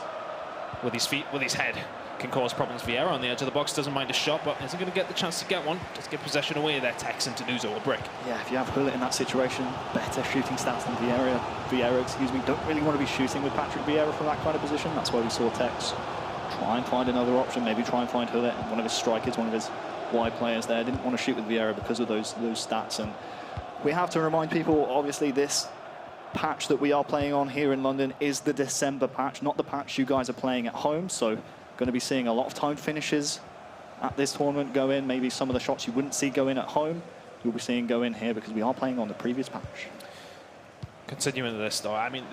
With his feet, with his head. Can cause problems. Vieira on the edge of the box doesn't mind a shot, but isn't going to get the chance to get one. Just get possession away there. Tex and Denuso will break. Yeah, if you have Hullet in that situation, better shooting stats than Vieira, excuse me. Don't really want to be shooting with Patrick Vieira from that kind of position. That's why we saw Tex try and find another option, maybe try and find Hullet, one of his strikers, one of his wide players there. Didn't want to shoot with Vieira because of those stats. And we have to remind people, obviously, this patch that we are playing on here in London is the December patch, not the patch you guys are playing at home. So going to be seeing a lot of timed finishes at this tournament go in. Maybe some of the shots you wouldn't see go in at home, you'll be seeing go in here because we are playing on the previous patch. Continuing this, though, I mean,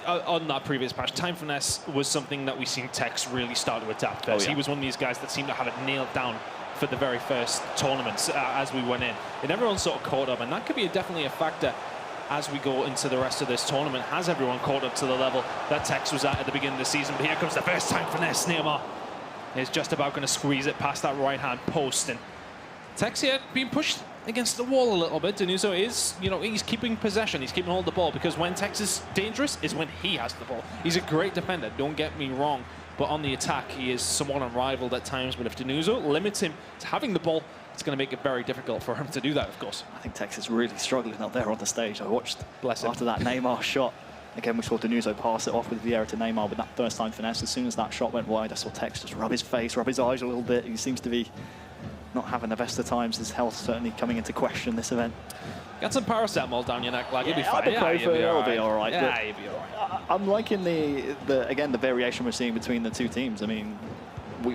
on that previous patch, time finesse was something that we seen Tex really start to adapt to. He was one of these guys that seemed to have it nailed down for the very first tournaments as we went in. And everyone sort of caught up, and that could be definitely a factor as we go into the rest of this tournament. Has everyone caught up to the level that Tex was at the beginning of the season? But here comes the first time finesse. Neymar is just about going to squeeze it past that right-hand post. And Tex here being pushed against the wall a little bit. Denuso is, he's keeping possession. He's keeping hold of the ball, because when Tex is dangerous is when he has the ball. He's a great defender, don't get me wrong. But on the attack, he is somewhat unrivaled at times. But if Denuso limits him to having the ball, it's going to make it very difficult for him to do that, of course. I think Tex is really struggling out there on the stage. I watched Bless him. After that Neymar shot. Again, we saw Denuso pass it off with Vieira to Neymar with that first time finesse. As soon as that shot went wide, I saw Tex just rub his face, rub his eyes a little bit. He seems to be not having the best of times. His health certainly coming into question this event. Got some paracetamol down your neck, lad. You'll be fine. You'll be all right. Yeah, you'll be all right. I'm liking the variation we're seeing between the two teams. I mean,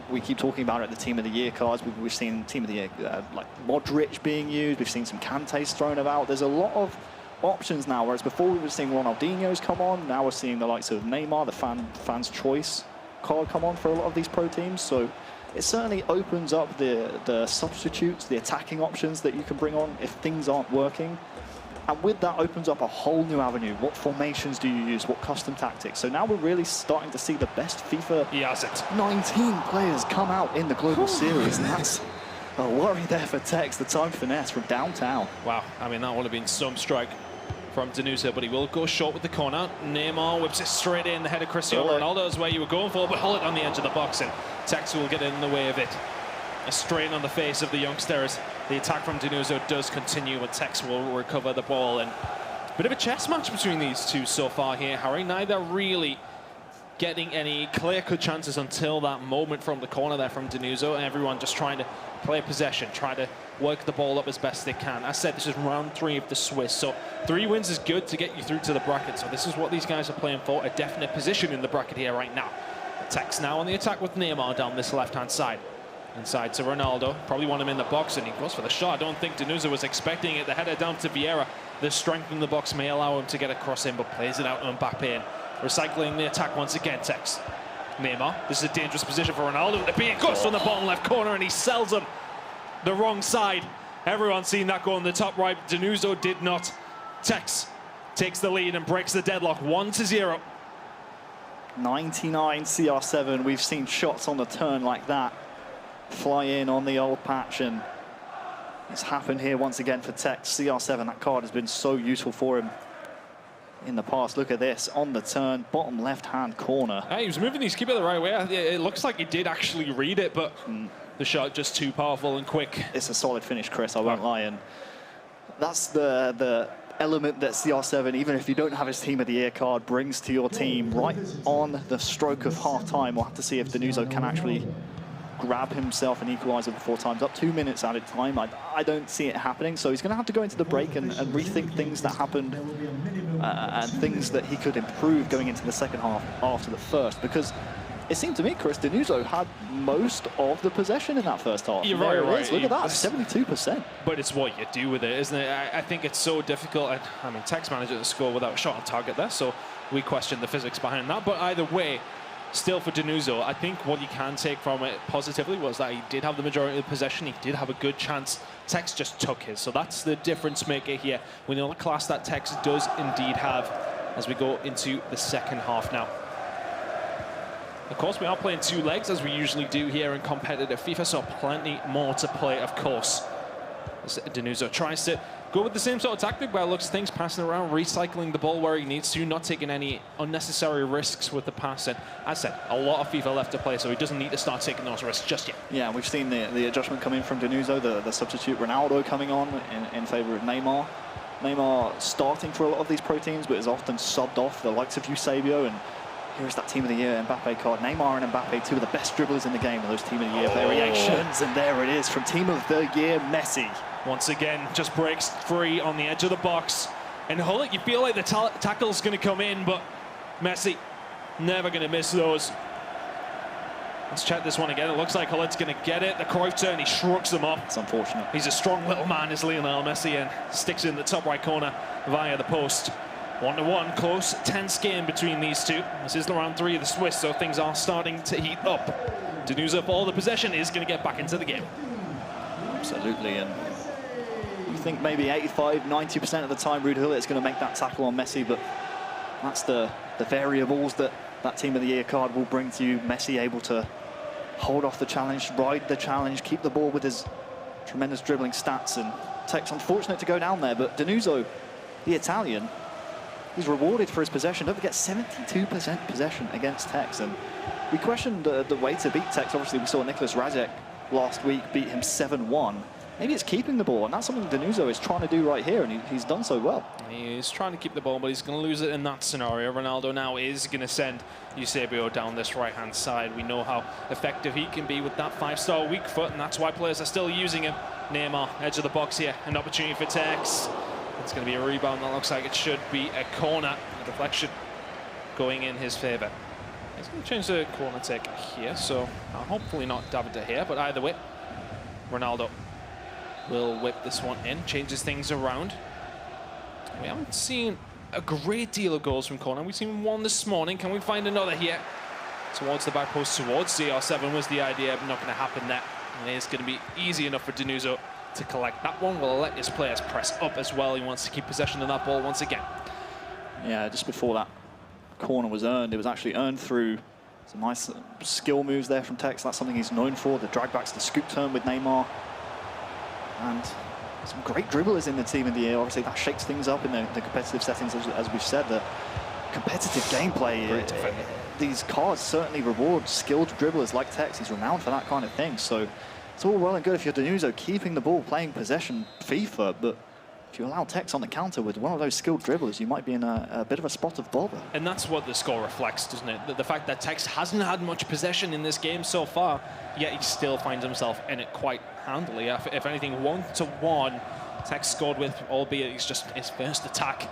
we keep talking about it, the Team of the Year cards. We've seen Team of the Year like Modric being used. We've seen some Kantes thrown about. There's a lot of options now, whereas before we were seeing Ronaldinho's come on. Now we're seeing the likes of Neymar, the fan's choice card, come on for a lot of these pro teams. So it certainly opens up the substitutes, the attacking options that you can bring on if things aren't working. And with that opens up a whole new avenue. What formations do you use? What custom tactics? So now we're really starting to see the best FIFA 19 players come out in the Global Series. And that's a worry there for Tex, the time finesse from downtown. Wow, I mean, that would have been some strike from Denuso, but he will go short with the corner. Neymar whips it straight in the head of Cristiano Ronaldo is where you were going for, but Hullet on the edge of the box, and Tex will get in the way of it. A strain on the face of the youngsters. The attack from Denuso does continue, but Tex will recover the ball. And a bit of a chess match between these two so far here, Harry. Neither really getting any clear-cut chances until that moment from the corner there from Denuso. Everyone just trying to play possession, try to work the ball up as best they can. As I said, this is round 3 of the Swiss, so 3 wins is good to get you through to the bracket. So this is what these guys are playing for, a definite position in the bracket here right now. Tex now on the attack with Neymar down this left-hand side. Inside to Ronaldo, probably want him in the box, and he goes for the shot. I don't think Denuso was expecting it. The header down to Vieira. The strength in the box may allow him to get across him, but plays it out to Mbappe. And recycling the attack once again, Tex. Neymar, this is a dangerous position for Ronaldo. The beat goes on the bottom left corner, and he sells him the wrong side. Everyone's seen that go on the top right. Denuso did not. Tex takes the lead and breaks the deadlock, 1-0. 99 CR7. We've seen shots on the turn like that fly in on the old patch, and it's happened here once again for Tex. CR7, that card has been so useful for him in the past. Look at this, on the turn, bottom left-hand corner. He was moving his keeper the right way. It looks like he did actually read it, but the shot just too powerful and quick. It's a solid finish, Chris, I won't lie. And that's the element that CR7, even if you don't have his Team of the Year card, brings to your team right on the stroke of half-time. We'll have to see if Denuso can actually grab himself an equaliser before time's up. 2 minutes out of time. I don't see it happening, so he's going to have to go into the break and rethink things that happened and things that he could improve going into the second half after the first, because it seemed to me Chris Denuso had most of the possession in that first half. You're right, right. Look at that, 72%. But it's what you do with it, isn't it? I think it's so difficult. I mean, Tech's managed to score without a shot on target there, so we question the physics behind that. But either way, still for Denuso, I think what you can take from it positively was that he did have the majority of the possession. He did have a good chance. Tex just took his. So that's the difference maker here. We know the class that Tex does indeed have as we go into the second half now. Of course, we are playing 2 legs, as we usually do here in competitive FIFA, so plenty more to play, of course. As Denuso tries to go with the same sort of tactic by looks things, passing around, recycling the ball where he needs to, not taking any unnecessary risks with the pass. And as I said, a lot of FIFA left to play, so he doesn't need to start taking those risks just yet. Yeah, we've seen the adjustment come in from Denuso, the substitute Ronaldo coming on in favour of Neymar. Neymar starting for a lot of these pro teams, but is often subbed off the likes of Eusebio. And here's that Team of the Year Mbappe card. Neymar and Mbappe, 2 of the best dribblers in the game, with those Team of the Year variations. And there it is from Team of the Year, Messi. Once again, just breaks free on the edge of the box. And Hullet, you feel like the tackle's going to come in, but Messi never going to miss those. Let's check this one again. It looks like Hullet's going to get it. The Cruyff turn, he shrugs them off. It's unfortunate. He's a strong little man, is Lionel Messi, and sticks in the top right corner via the post. 1-1, close, tense game between these two. This is the round 3 of the Swiss, so things are starting to heat up. Denuso, for all the possession, is going to get back into the game. Absolutely, and you think maybe 85, 90% of the time Ruud Gullit is going to make that tackle on Messi, but that's the variables that Team of the Year card will bring to you. Messi able to hold off the challenge, ride the challenge, keep the ball with his tremendous dribbling stats, and Tech's unfortunate to go down there, but Denuso, the Italian, he's rewarded for his possession. Don't forget, 72% possession against Tex, and we questioned the way to beat Tex. Obviously, we saw Nicholas Rajek last week beat him 7-1. Maybe it's keeping the ball, and that's something Denuso is trying to do right here, and he's done so well. He's trying to keep the ball, but he's going to lose it in that scenario. Ronaldo now is going to send Eusebio down this right-hand side. We know how effective he can be with that 5-star weak foot, and that's why players are still using him. Neymar, edge of the box here, an opportunity for Tex. It's going to be a rebound. That looks like it should be a corner. A deflection going in his favour. He's going to change the corner take here, so hopefully not David De Gea, but either way, Ronaldo will whip this one in, changes things around. We haven't seen a great deal of goals from corner. We've seen one this morning. Can we find another here? Towards the back post, towards CR7 was the idea, but not going to happen there. And it's going to be easy enough for Denuso to collect that one. Will let his players press up as well. He wants to keep possession of that ball once again. Yeah, just before that corner was earned, it was actually earned through some nice skill moves there from Tex. That's something he's known for, the drag backs, the scoop turn with Neymar. And some great dribblers in the Team of the Year. Obviously, that shakes things up in the competitive settings, as we've said. The competitive gameplay, these cards certainly reward skilled dribblers like Tex. He's renowned for that kind of thing. So it's all well and good if you're Denuso keeping the ball, playing possession FIFA, but if you allow Tex on the counter with one of those skilled dribblers, you might be in a bit of a spot of bother. And that's what the score reflects, doesn't it? The fact that Tex hasn't had much possession in this game so far, yet he still finds himself in it quite handily. If anything, 1-1, Tex scored with, albeit it's just his first attack.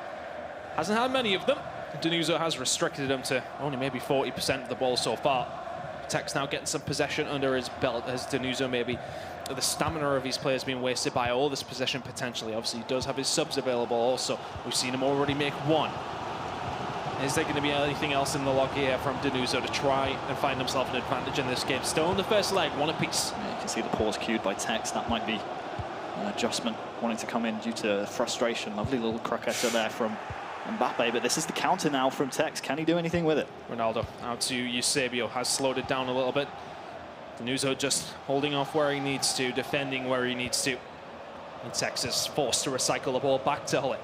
Hasn't had many of them. Denuso has restricted him to only maybe 40% of the ball so far. Tex now getting some possession under his belt as Denuso maybe the stamina of his players being wasted by all this possession potentially. Obviously, he does have his subs available also. We've seen him already make one. Is there going to be anything else in the log here from Denuso to try and find himself an advantage in this game? Still in the first leg, one apiece. Yeah, you can see the pause cued by Tex. That might be an adjustment wanting to come in due to frustration. Lovely little croqueta there from Mbappe, but this is the counter now from Tex. Can he do anything with it? Ronaldo out to Eusebio, has slowed it down a little bit. Denuso just holding off where he needs to, defending where he needs to. And Tex is forced to recycle the ball back to Hullet.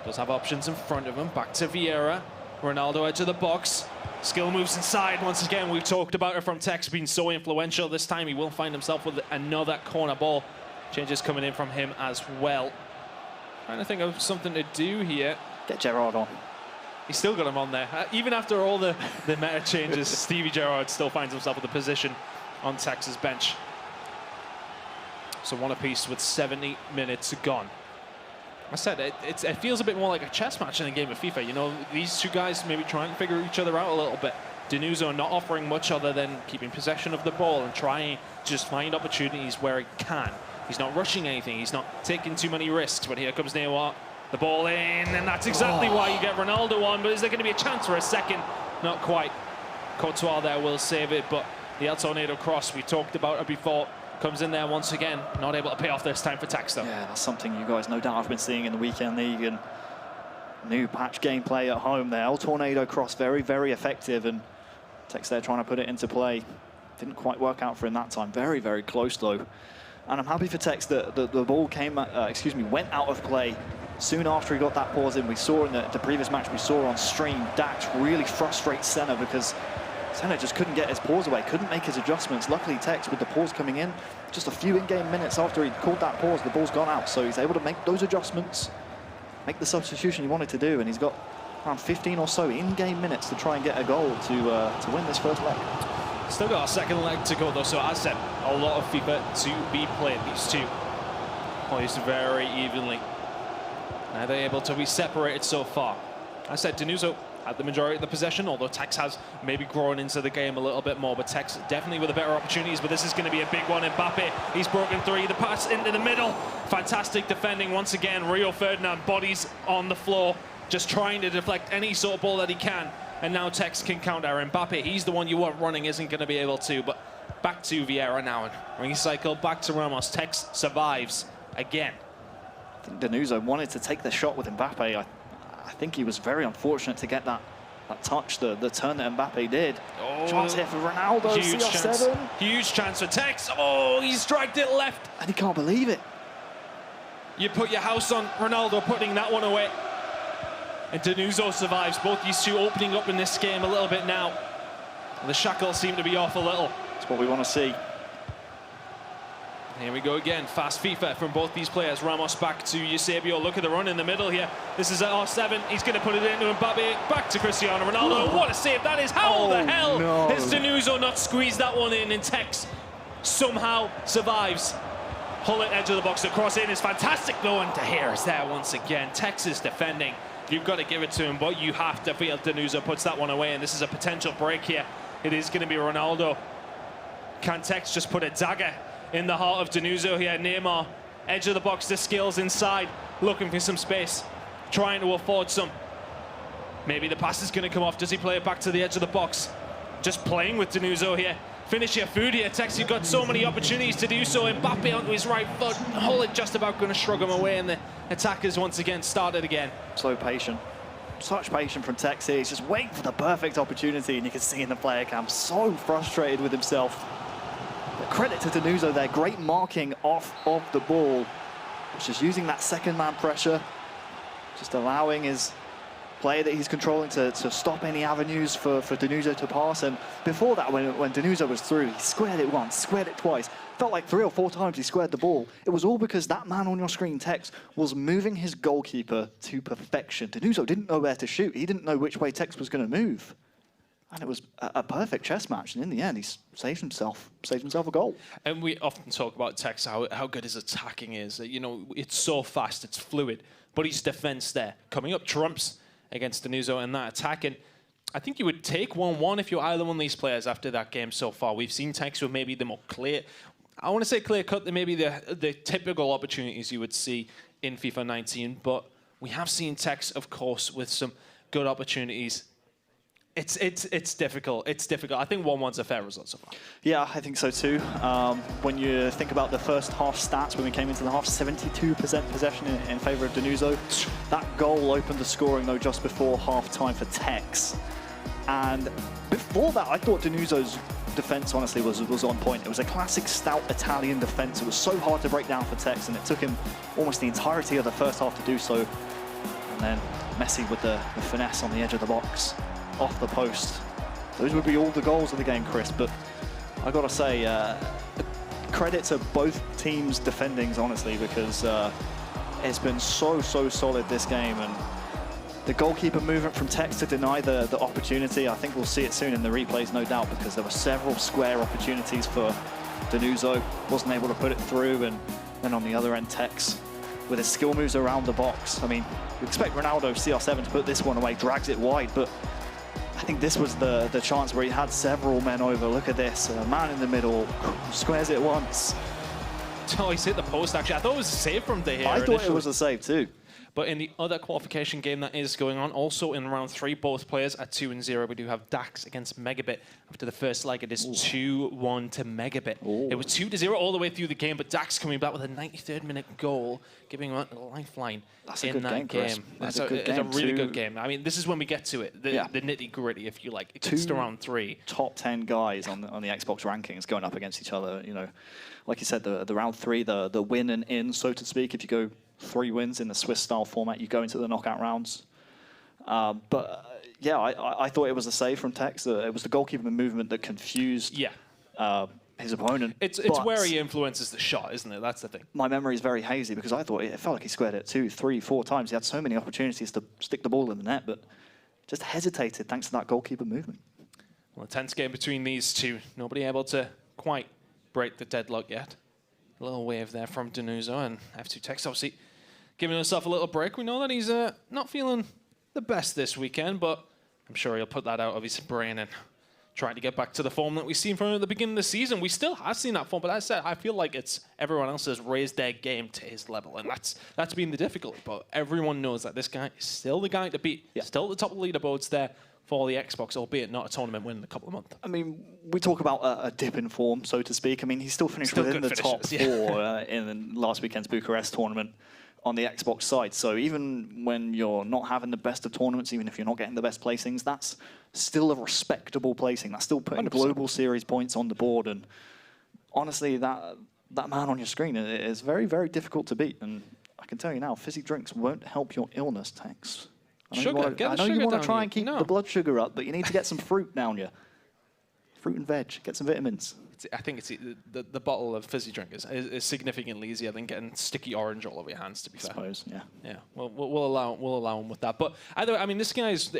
Does have options in front of him, back to Vieira. Ronaldo edge of the box. Skill moves inside. Once again, we've talked about it from Tex being so influential. This time he will find himself with another corner ball. Changes coming in from him as well. Trying to think of something to do here. Get Gerrard on. He's still got him on there. Even after all the meta changes, Stevie Gerrard still finds himself with a position on Tex's bench. So one apiece with 70 minutes gone. I said it feels a bit more like a chess match in a game of FIFA. You know, these two guys maybe trying to figure each other out a little bit. Denuso not offering much other than keeping possession of the ball and trying to just find opportunities where he can. He's not rushing anything. He's not taking too many risks. But here comes Neymar. The ball in, and that's exactly why you get Ronaldo on. But is there going to be a chance for a second? Not quite. Courtois there will save it, but the El Tornado cross, we talked about it before, comes in there once again. Not able to pay off this time for Tex, though. Yeah, that's something you guys no doubt have been seeing in the weekend league, and new patch gameplay at home there. El Tornado cross, very, very effective, and Tex there trying to put it into play. Didn't quite work out for him that time. Very, very close, though. And I'm happy for Tex that the ball went out of play soon after he got that pause in. We saw in the previous match we saw on stream, Dax really frustrates Senna because Senna just couldn't get his pause away, couldn't make his adjustments. Luckily, Tex, with the pause coming in, just a few in-game minutes after he called that pause, the ball's gone out. So he's able to make those adjustments, make the substitution he wanted to do, and he's got around 15 or so in-game minutes to try and get a goal to win this first leg. Still got a second leg to go, though, so as I said, a lot of FIFA to be played. These two poised very evenly. Now they're able to be separated so far. I said Denuso had the majority of the possession, although Tex has maybe grown into the game a little bit more. But Tex definitely with the better opportunities, but this is going to be a big one. Mbappe, he's broken three. The pass into the middle. Fantastic defending once again. Rio Ferdinand, bodies on the floor, just trying to deflect any sort of ball that he can. And now Tex can counter. Mbappe, he's the one you want running, isn't going to be able to. But back to Vieira now, and recycle back to Ramos. Tex survives again. I think Denuso wanted to take the shot with Mbappe. I think he was very unfortunate to get that touch, the turn that Mbappe did. Oh, chance here for Ronaldo, huge CR7. chance. Huge chance for Tex. Oh, he's dragged it left. And he can't believe it. You put your house on Ronaldo putting that one away. And Denuso survives. Both these two opening up in this game a little bit now. The shackles seem to be off a little. That's what we want to see. Here we go again. Fast FIFA from both these players. Ramos back to Eusebio. Look at the run in the middle here. This is at R7. He's going to put it into Mbappe. Back to Cristiano Ronaldo. What a save that is. How the hell has Denuso not squeezed that one in? And Tex somehow survives. Hullet edge of the box. The cross in is fantastic though. And De Gea is there once again. Tex is defending. You've got to give it to him, but you have to feel Denuso puts that one away. And this is a potential break here. It is going to be Ronaldo. Can Tex just put a dagger in the heart of Denuso here? Neymar, edge of the box, the skills inside, looking for some space, trying to afford some. Maybe the pass is going to come off. Does he play it back to the edge of the box? Just playing with Denuso here. Finish your food here, Tex. You've got so many opportunities to do so. Mbappe onto his right foot. Hullet just about going to shrug him away, and the attackers once again started again. So patient. Such patience from Tex here. He's just waiting for the perfect opportunity, and you can see in the player cam, so frustrated with himself. But credit to Denuso there. Great marking off of the ball. Just using that second man pressure. Just allowing his player that he's controlling to stop any avenues for Denuso to pass. And before that, when Denuso was through, he squared it once, squared it twice. Felt like 3 or 4 times he squared the ball. It was all because that man on your screen, Tex, was moving his goalkeeper to perfection. Denuso didn't know where to shoot. He didn't know which way Tex was going to move. And it was a perfect chess match. And in the end, he saved himself a goal. And we often talk about Tex, how good his attacking is. You know, it's so fast, it's fluid. But his defense there, coming up trumps against Denuso in that attack. And I think you would take 1-1 if you're either one of these players after that game so far. We've seen Tex with maybe the more clear, I want to say clear cut, maybe the typical opportunities you would see in FIFA 19. But we have seen Tex, of course, with some good opportunities. It's difficult. It's difficult. I think 1-1's a fair result so far. Yeah, I think so too. When you think about the first half stats, when we came into the half, 72% possession in favour of Denuso. That goal opened the scoring, though, just before half-time for Tex. And before that, I thought Denuso's defence, honestly, was on point. It was a classic stout Italian defence. It was so hard to break down for Tex, and it took him almost the entirety of the first half to do so. And then Messi with the finesse on the edge of the box, off the post. Those would be all the goals of the game, Chris, but I gotta say, credit to both teams' defendings, honestly, because it's been so solid this game, and the goalkeeper movement from Tex to deny the opportunity, I think we'll see it soon in the replays, no doubt, because there were several square opportunities for Denuso, wasn't able to put it through, and then on the other end, Tex with his skill moves around the box. I mean, you expect Ronaldo CR7 to put this one away, drags it wide, but I think this was the chance where he had several men over. Look at this, a man in the middle, squares it once. Oh, he's hit the post, actually. I thought it was a save from De Gea. I thought it was a save too. But in the other qualification game that is going on, also in round 3, both players are 2-0. We do have Dax against Megabit. After the first leg, it is 2-1 to Megabit. It was 2-0 all the way through the game, but Dax coming back with a 93rd minute goal, giving him a lifeline in that game. It's a really good game. I mean, this is when we get to it, the nitty-gritty, if you like. It gets to round 3. Top 10 guys on the Xbox rankings going up against each other. You know, like you said, the round 3, the win and in, so to speak. If you go 3 wins in the Swiss-style format, you go into the knockout rounds. Yeah, I thought it was a save from Tex. It was the goalkeeper movement that confused his opponent. It's where he influences the shot, isn't it? That's the thing. My memory is very hazy because I thought it felt like he squared it 2, 3, 4 times. He had so many opportunities to stick the ball in the net, but just hesitated thanks to that goalkeeper movement. Well, a tense game between these two. Nobody able to quite break the deadlock yet. A little wave there from Danuzo, and F2 Tex obviously giving himself a little break. We know that he's not feeling the best this weekend, but I'm sure he'll put that out of his brain and try to get back to the form that we've seen from him at the beginning of the season. We still have seen that form, but as I said, I feel like it's everyone else has raised their game to his level, and that's been the difficulty. But everyone knows that this guy is still the guy to beat, still at the top of the leaderboards there for the Xbox, albeit not a tournament win in a couple of months. I mean, we talk about a dip in form, so to speak. I mean, he still finished within the top 4 in last weekend's Bucharest tournament on the Xbox side. So even when you're not having the best of tournaments, even if you're not getting the best placings, that's still a respectable placing. That's still putting 100%. Global series points on the board. And honestly, that man on your screen is very, very difficult to beat. And I can tell you now, fizzy drinks won't help your illness, Tex. I know you want to try and keep the blood sugar up, but you need to get some fruit down you. Fruit and veg, get some vitamins. I think it's the bottle of fizzy drink is significantly easier than getting sticky orange all over your hands, to be fair. I suppose, yeah. Yeah, we'll allow him with that. But either way, I mean, this guy is,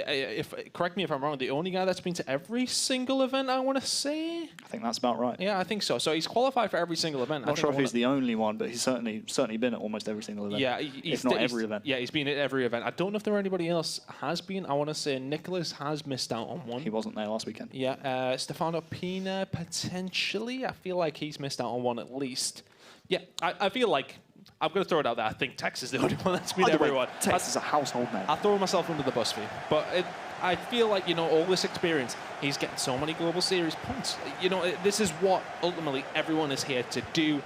correct me if I'm wrong, the only guy that's been to every single event, I want to say? I think that's about right. Yeah, I think so. So he's qualified for every single event. Not sure if he's the only one, but he's certainly been at almost every single event. Yeah, if not every event. Yeah, he's been at every event. I don't know if there anybody else has been. I want to say Nicholas has missed out on one. He wasn't there last weekend. Yeah, Stefano Pina potentially. I feel like he's missed out on one at least. Yeah, I feel like I'm going to throw it out there. I think Tex is the only one that's been everyone. Tex is a household name. I'll throw myself under the bus for you. But I feel like, you know, all this experience, he's getting so many global series points. You know, this is what ultimately everyone is here to do.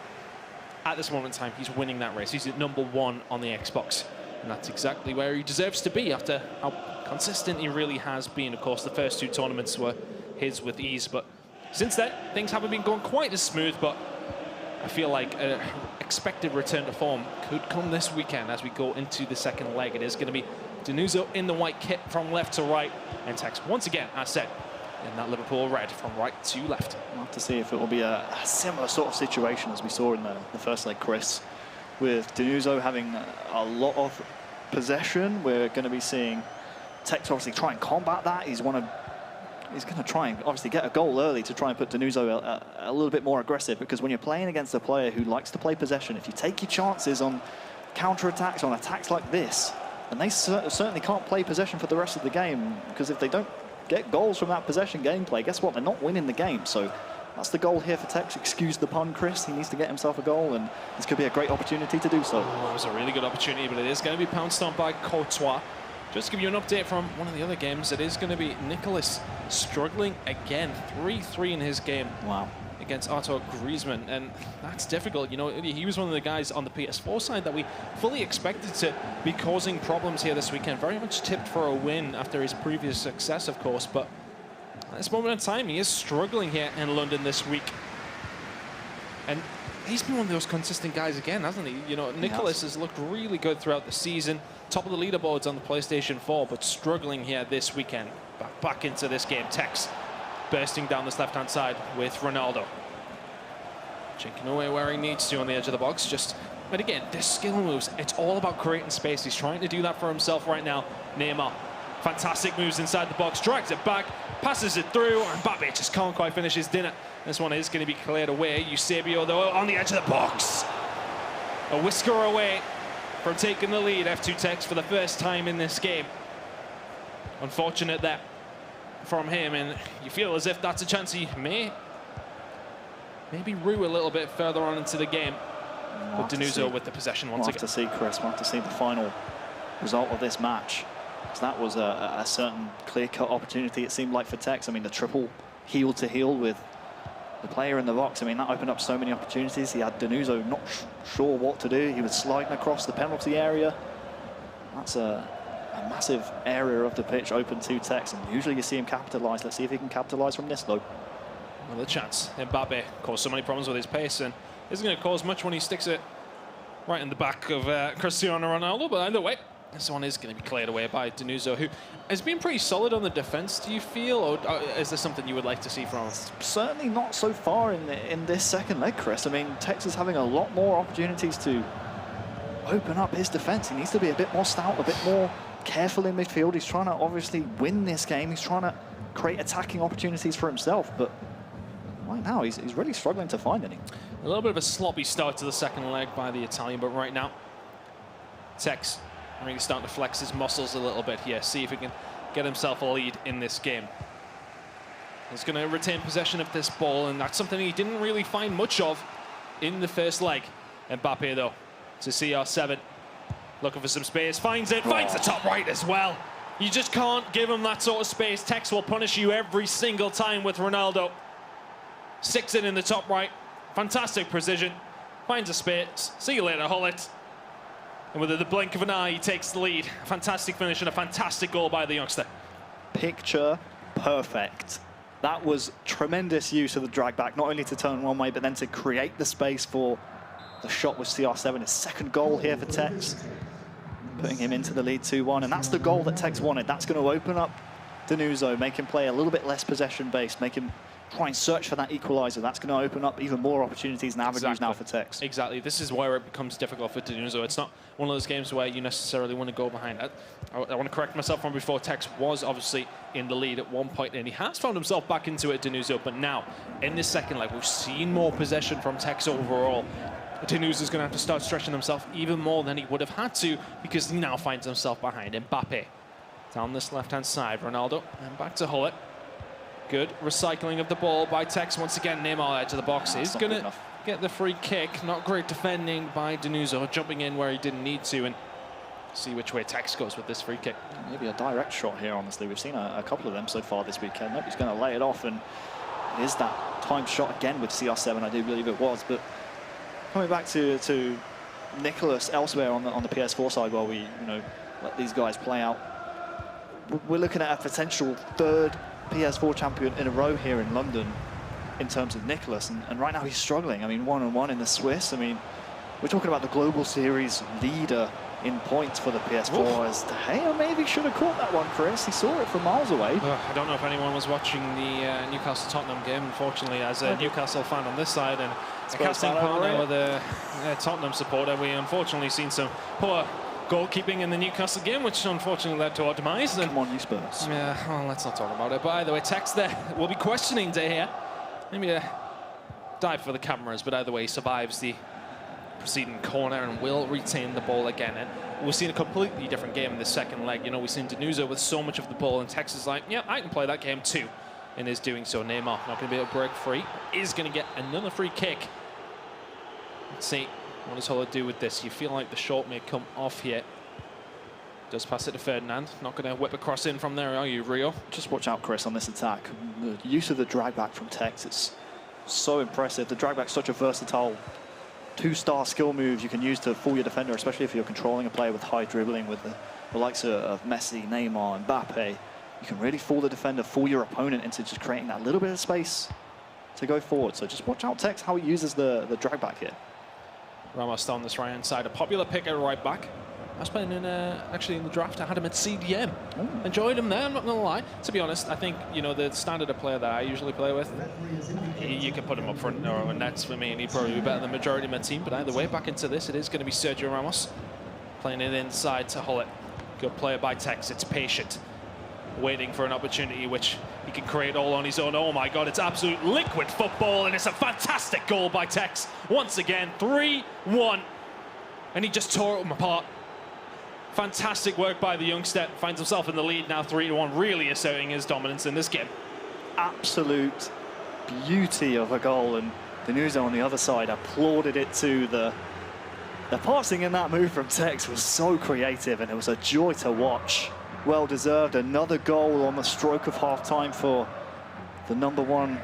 At this moment in time, he's winning that race. He's at #1 on the Xbox. And that's exactly where he deserves to be after how consistent he really has been. Of course, the first 2 tournaments were his with ease, but since then, things haven't been going quite as smooth, but I feel like an expected return to form could come this weekend as we go into the second leg. It is going to be Danuzo in the white kit from left to right, and Tex once again, as said, in that Liverpool red from right to left. We'll have to see if it will be a similar sort of situation as we saw in the first leg, Chris. With Danuzo having a lot of possession, we're going to be seeing Tex obviously try and combat that. He's going to try and obviously get a goal early to try and put Danuzo a little bit more aggressive, because when you're playing against a player who likes to play possession, if you take your chances on counter-attacks, on attacks like this, then they certainly can't play possession for the rest of the game, because if they don't get goals from that possession gameplay, guess what? They're not winning the game. So that's the goal here for Tex. Excuse the pun, Chris. He needs to get himself a goal, and this could be a great opportunity to do so. That was a really good opportunity, but it is going to be pounced on by Courtois. Just to give you an update from one of the other games, it is going to be Nicholas struggling again. 3-3 in his game. Wow. Against Artur Griezmann, and that's difficult. You know, he was one of the guys on the PS4 side that we fully expected to be causing problems here this weekend. Very much tipped for a win after his previous success, of course, but at this moment in time, he is struggling here in London this week. And he's been one of those consistent guys again, hasn't he? You know, Nicholas has looked really good throughout the season. Top of the leaderboards on the PlayStation 4, but struggling here this weekend. Back into this game. Tex bursting down this left-hand side with Ronaldo. Checking away where he needs to on the edge of the box. But again, this skill moves, it's all about creating space. He's trying to do that for himself right now. Neymar, fantastic moves inside the box, drags it back, passes it through, and Mbappe just can't quite finish his dinner. This one is going to be cleared away. Eusebio, though, on the edge of the box. A whisker away from taking the lead. F2 Tex for the first time in this game. Unfortunate there. from him, and you feel as if that's a chance he may maybe rue a little bit further on into the game. But Denuso with the possession once again. We'll have to see, Chris. We'll have to see the final result of this match. Because that was a certain clear-cut opportunity, it seemed like, for Tex. I mean, the triple heel-to-heel with the player in the box. I mean, that opened up so many opportunities. He had Denuso not sure what to do. He was sliding across the penalty area. That's a massive area of the pitch open to Tex, and usually you see him capitalise. Let's see if he can capitalise from this, though. Another chance. Mbappe caused so many problems with his pace, and isn't going to cause much when he sticks it right in the back of Cristiano Ronaldo. But either way, this one is going to be cleared away by Denuso, who has been pretty solid on the defence, do you feel? Or is there something you would like to see from him? Certainly not so far in this second leg, Chris. I mean, Tex is having a lot more opportunities to open up his defence. He needs to be a bit more stout, a bit more careful in midfield. He's trying to obviously win this game. He's trying to create attacking opportunities for himself, but right now he's really struggling to find any. A little bit of a sloppy start to the second leg by the Italian, but right now Tex really starting to flex his muscles a little bit here, see if he can get himself a lead in this game. He's going to retain possession of this ball, and that's something he didn't really find much of in the first leg. Mbappe, though, to CR7, looking for some space, finds it, finds the top right as well. You just can't give him that sort of space. Tex will punish you every single time with Ronaldo. Sticks it in the top right, fantastic precision, finds a space, see you later, Hullet. And with the blink of an eye, he takes the lead. Fantastic finish and a fantastic goal by the youngster. Picture perfect. That was tremendous use of the drag back, not only to turn one way, but then to create the space for the shot with CR7. His second goal here for Tex, putting him into the lead 2-1. And that's the goal that Tex wanted. That's going to open up Denuso, make him play a little bit less possession-based, make him try and search for that equaliser. That's going to open up even more opportunities and avenues now for Tex. Exactly. This is where it becomes difficult for Denuso. It's not one of those games where you necessarily want to go behind. I want to correct myself from before. Tex was obviously in the lead at one point, and he has found himself back into it, Denuso. But now, in this second leg, we've seen more possession from Tex overall. Denuso's going to have to start stretching himself even more than he would have had to, because he now finds himself behind Mbappe. Down this left-hand side, Ronaldo, and back to Hullet. Good recycling of the ball by Tex. Once again, Neymar edge of the box. He's going to get the free kick. Not great defending by Denuso, jumping in where he didn't need to, and see which way Tex goes with this free kick. Maybe a direct shot here, honestly. We've seen a couple of them so far this weekend. Nope, he's going to lay it off, and it is that timed shot again with CR7, I do believe it was. But coming back to Nicholas elsewhere on the PS4 side, while we let these guys play out, we're looking at a potential third PS4 champion in a row here in London in terms of Nicholas, and right now he's struggling. I mean, 1-on-1 in the Swiss. I mean, we're talking about the Global Series leader in points for the PS4. As De Gea maybe should have caught that one, Chris. He saw it from miles away. I don't know if anyone was watching the Newcastle-Tottenham game, unfortunately, as a Newcastle fan on this side and a casting partner with a Tottenham supporter. We unfortunately seen some poor goalkeeping in the Newcastle game, which unfortunately led to our demise. And come on, you Spurs. Yeah, well, let's not talk about it. But either way, Tex there will be questioning De Gea. Maybe a dive for the cameras, but either way, he survives the preceding corner and will retain the ball again. And we've seen a completely different game in the second leg. We've seen Denuso with so much of the ball, and Tex is like, yeah, I can play that game too. And is doing so. Neymar not going to be able to break free. Is going to get another free kick. Let's see. What does Hullet do with this? You feel like the shot may come off here. Does pass it to Ferdinand. Not going to whip across in from there, are you, Rio? Just watch out, Chris, on this attack. The use of the drag back from Tex, it's so impressive. The drag back's such a versatile two-star skill move you can use to fool your defender, especially if you're controlling a player with high dribbling with the likes of Messi, Neymar, Mbappe. You can really fool the defender, fool your opponent into just creating that little bit of space to go forward. So just watch out, Tex, how he uses the drag back here. Ramos down this right-hand side, a popular pick at right back. I was playing actually in the draft. I had him at CDM. Ooh. Enjoyed him there, I'm not going to lie. To be honest, I think, the standard of player that I usually play with, you can put him up front or in nets for me, and he'd probably be better than the majority of my team. But either way, back into this, it is going to be Sergio Ramos. Playing it inside to Hullet. Good player by Tex. It's patient. Waiting for an opportunity which he can create all on his own. Oh my God, it's absolute liquid football, and it's a fantastic goal by Tex. Once again, 3-1. And he just tore them apart. Fantastic work by the youngster. Finds himself in the lead now, 3-1, really asserting his dominance in this game. Absolute beauty of a goal, and Denuso on the other side applauded it to the passing in that move from Tex was so creative, and it was a joy to watch. Well deserved. Another goal on the stroke of half-time for the #1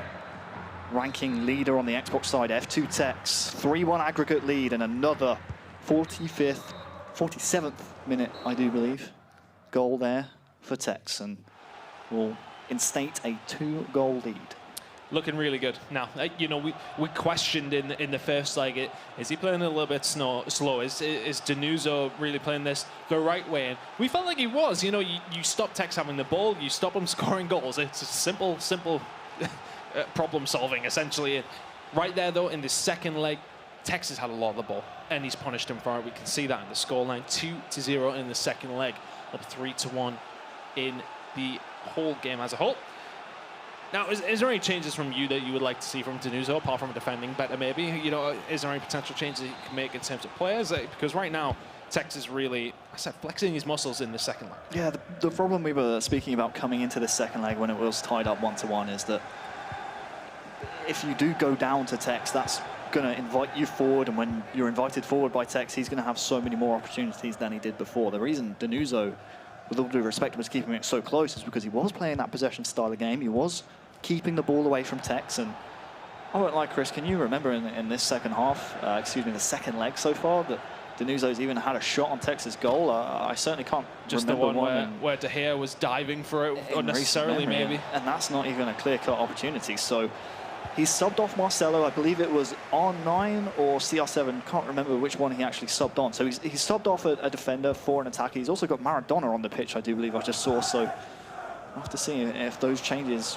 ranking leader on the Xbox side, F2 Tex. 3-1 aggregate lead, and another 47th minute, I do believe, goal there for Tex, and will instate a 2-goal lead. Looking really good. Now, you know, we questioned in the first leg, is he playing a little bit slow? Is Denuso really playing this the right way? And we felt like he was. You know, you stop Tex having the ball, you stop him scoring goals. It's a simple problem solving, essentially. And right there, though, in the second leg, Tex has had a lot of the ball, and he's punished him for it. We can see that in the scoreline, 2-0 in the second leg, up 3-1 in the whole game as a whole. Now, is there any changes from you that you would like to see from Denuso, apart from defending better, maybe? You know, is there any potential changes he can make in terms of players? Because right now, Tex is really, flexing his muscles in the second leg. Yeah, the problem we were speaking about coming into the second leg when it was tied up 1-1 is that if you do go down to Tex, that's going to invite you forward, and when you're invited forward by Tex, he's going to have so many more opportunities than he did before. The reason Denuso, with all due respect, was keeping it so close is because he was playing that possession style of game. He was keeping the ball away from Tex, and I won't lie, Chris, can you remember in this second half, the second leg so far, that Denuso's even had a shot on Tex's goal? I certainly can't just remember the one where De Gea was diving for it unnecessarily, maybe. And that's not even a clear-cut opportunity. So he's subbed off Marcelo. I believe it was R9 or CR7. Can't remember which one he actually subbed on. So he's subbed off a defender for an attacker. He's also got Maradona on the pitch, I do believe I just saw. So I'll have to see if those changes,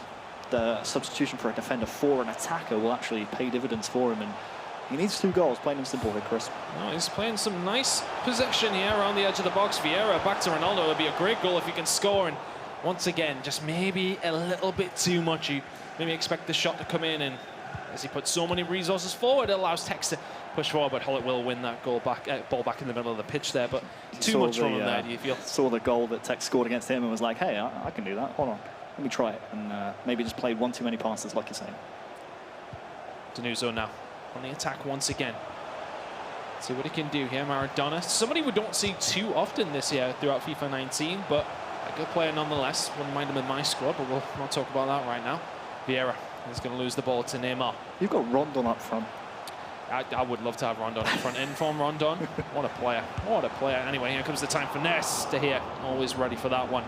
the substitution for a defender for an attacker, will actually pay dividends for him. And he needs 2 goals, plain and simple here, Chris. Oh, he's playing some nice possession here around the edge of the box. Vieira back to Ronaldo. It'll be a great goal if he can score. And once again, just maybe a little bit too much. You maybe expect the shot to come in, and as he puts so many resources forward, it allows Tex to push forward, but Hullet will win that ball back in the middle of the pitch there. But too much from him there, do you feel? Saw the goal that Tex scored against him and was like, hey, I can do that. Hold on, let me try it. And maybe just played one too many passes, like you're saying. Denuso now on the attack once again. See what he can do here. Maradona, somebody we don't see too often this year throughout FIFA 19, but a good player nonetheless. Wouldn't mind him in my squad, but we'll not talk about that right now. Vieira is going to lose the ball to Neymar. You've got Rondon up front. I would love to have Rondon up front. Inform Rondon. What a player. What a player. Anyway, here comes the time for Ness to hear. Always ready for that one.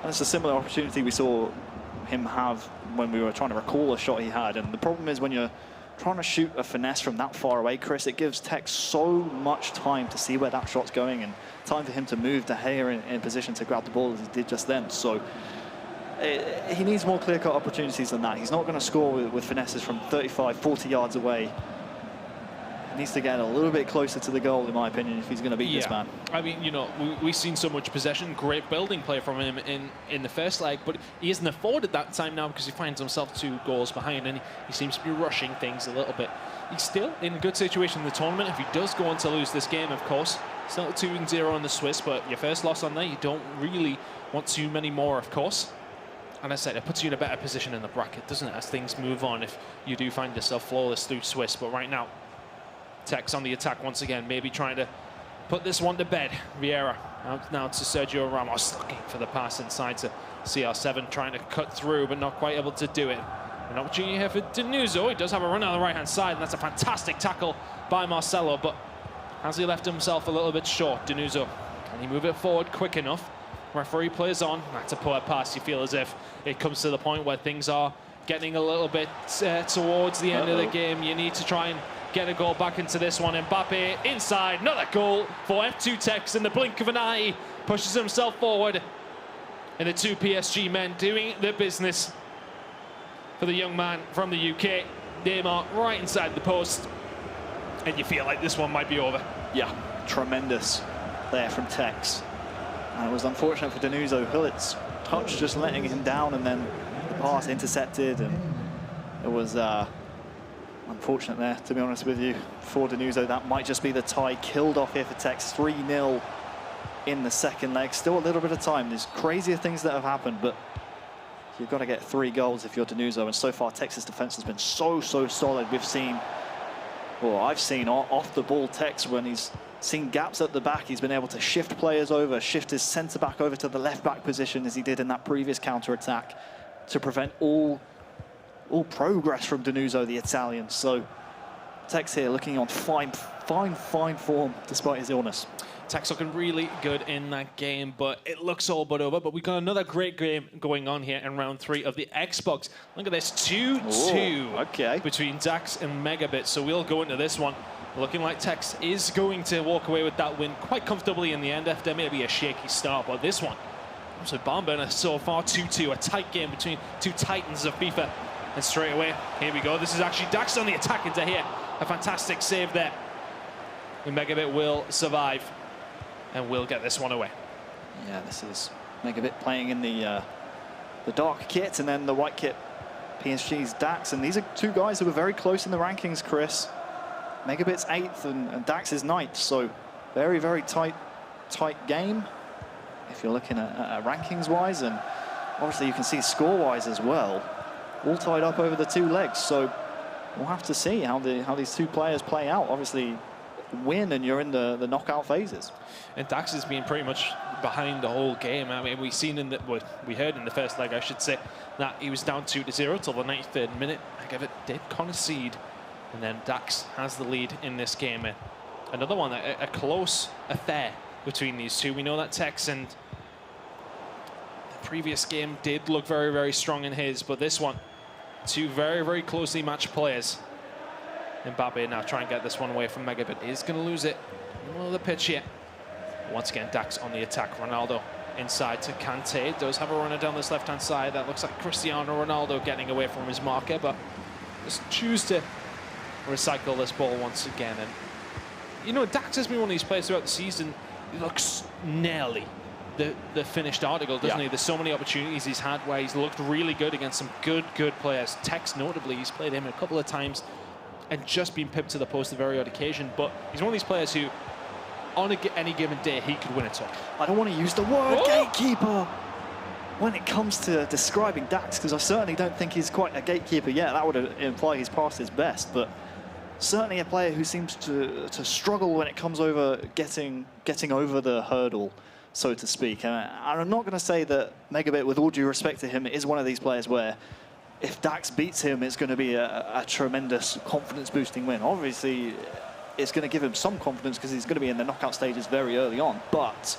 And it's a similar opportunity we saw him have when we were trying to recall a shot he had. And the problem is when you're trying to shoot a finesse from that far away, Chris, it gives Tex so much time to see where that shot's going and time for him to move De Gea in position to grab the ball as he did just then. So he needs more clear-cut opportunities than that. He's not going to score with finesses from 35, 40 yards away. He needs to get a little bit closer to the goal, in my opinion, if he's going to beat this man. I mean, you know, we've seen so much possession, great building play from him in the first leg, but he isn't afforded that time now because he finds himself 2 goals behind, and he seems to be rushing things a little bit. He's still in a good situation in the tournament. If he does go on to lose this game, of course, still 2-0 on the Swiss, but your first loss on there, you don't really want too many more, of course. And as I said, it puts you in a better position in the bracket, doesn't it, as things move on if you do find yourself flawless through Swiss. But right now, Tex on the attack once again, maybe trying to put this one to bed. Vieira out now to Sergio Ramos, looking for the pass inside to CR7, trying to cut through, but not quite able to do it. An opportunity here for Denuso. He does have a run on the right-hand side, and that's a fantastic tackle by Marcelo, but has he left himself a little bit short, Denuso? Can he move it forward quick enough? Referee plays on. That's a poor pass. You feel as if it comes to the point where things are getting a little bit towards the end of the game. You need to try and get a goal back into this one. Mbappe inside, another goal for F2 Tex in the blink of an eye. Pushes himself forward. And the 2 PSG men doing the business for the young man from the UK. Neymar right inside the post. And you feel like this one might be over. Yeah, tremendous there from Tex. And it was unfortunate for Denuso. Hullet's touch just letting him down, and then the pass intercepted, and it was unfortunate there, to be honest with you, for Denuso. That might just be the tie. Killed off here for Tex, 3-0 in the second leg. Still a little bit of time. There's crazier things that have happened, but you've got to get 3 goals if you're Denuso. And so far, Texas defense has been so solid. We've seen, well, I've seen off the ball Tex when he's seen gaps at the back. He's been able to shift players over, shift his centre back over to the left back position as he did in that previous counter attack to prevent all progress from Denuso, the Italian. So Tex here looking on fine form despite his illness. Tex looking really good in that game, but it looks all but over. But we've got another great game going on here in round 3 of the Xbox. Look at this, 2-2 between Dax and Megabit. So we'll go into this one looking like Tex is going to walk away with that win quite comfortably in the end after maybe a shaky start. But this one, so barn burner so far, 2-2, a tight game between 2 titans of FIFA. And straight away, here we go. This is actually Dax on the attack into here. A fantastic save there. And Megabit will survive. And we'll get this one away. Yeah, this is Megabit playing in the dark kit and then the white kit PSG's Dax. And these are 2 guys who are very close in the rankings, Chris. Megabit's 8th and Dax is 9th. So very tight game if you're looking at rankings-wise. And obviously you can see score-wise as well. All tied up over the 2 legs. So we'll have to see how these 2 players play out. Obviously, win and you're in the knockout phases. And Dax has been pretty much behind the whole game. I mean, we heard in the first leg, I should say, that he was down 2-0 till the 93rd minute. Megabit did concede, and then Dax has the lead in this game. And another one, a close affair between these 2. We know that Tex and the previous game did look very strong in his, but this one, 2 very closely matched players. Mbappe now try and get this one away from Megabit. Is going to lose it in the middle of the pitch here. Once again, Dax on the attack. Ronaldo inside to Kante. Does have a runner down this left-hand side. That looks like Cristiano Ronaldo getting away from his marker, but just choose to recycle this ball once again. And, you know, Dax has been one of these players throughout the season. He looks nearly the finished article, doesn't he? There's so many opportunities he's had where he's looked really good against some good players. Tex, notably, he's played him a couple of times and just been pipped to the post on a very odd occasion. But he's one of these players who, on any given day, he could win it all. I don't want to use the word gatekeeper when it comes to describing Dax, because I certainly don't think he's quite a gatekeeper yet. That would imply he's past his best, but certainly a player who seems to struggle when it comes over getting over the hurdle, so to speak. And I'm not going to say that Megabit, with all due respect to him, is one of these players where if Dax beats him, it's going to be a tremendous confidence-boosting win. Obviously, it's going to give him some confidence because he's going to be in the knockout stages very early on. But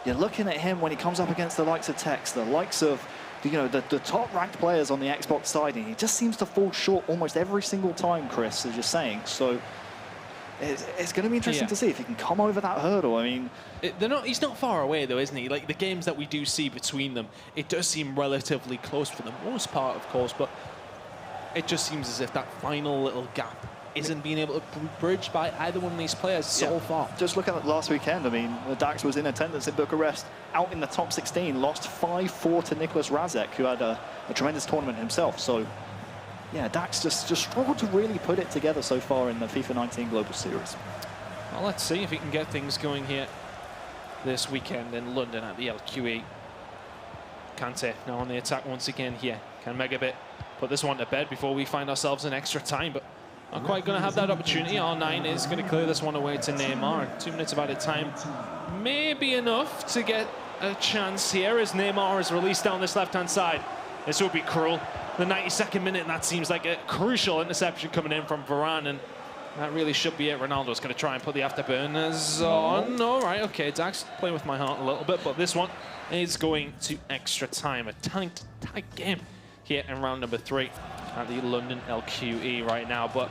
you're looking at him when he comes up against the likes of Tex, the likes of the top-ranked players on the Xbox side, and he just seems to fall short almost every single time, Chris, as you're saying. So it's going to be interesting to see if he can come over that hurdle. I mean, he's not far away, though, isn't he? Like, the games that we do see between them, it does seem relatively close for the most part, of course, but it just seems as if that final little gap isn't being able to be bridged by either one of these players so far. Just look at last weekend. I mean, Dax was in attendance in Bucharest, out in the top 16, lost 5-4 to Nicholas Razek, who had a tremendous tournament himself. So, yeah, Dax just struggled to really put it together so far in the FIFA 19 Global Series. Well, let's see if he can get things going here this weekend in London at the LQE. Kante now on the attack once again here. Can Megabit put this one to bed before we find ourselves in extra time? But not quite going to have that opportunity. R9 is going to clear this one away to Neymar. 2 minutes of added time may be enough to get a chance here as Neymar is released down this left-hand side. This would be cruel. The 92nd minute, and that seems like a crucial interception coming in from Varane, and that really should be it. Ronaldo's going to try and put the afterburners on. All right, okay, Dax playing with my heart a little bit, but this one is going to extra time. A tight game here in round number 3 at the London LQE right now. But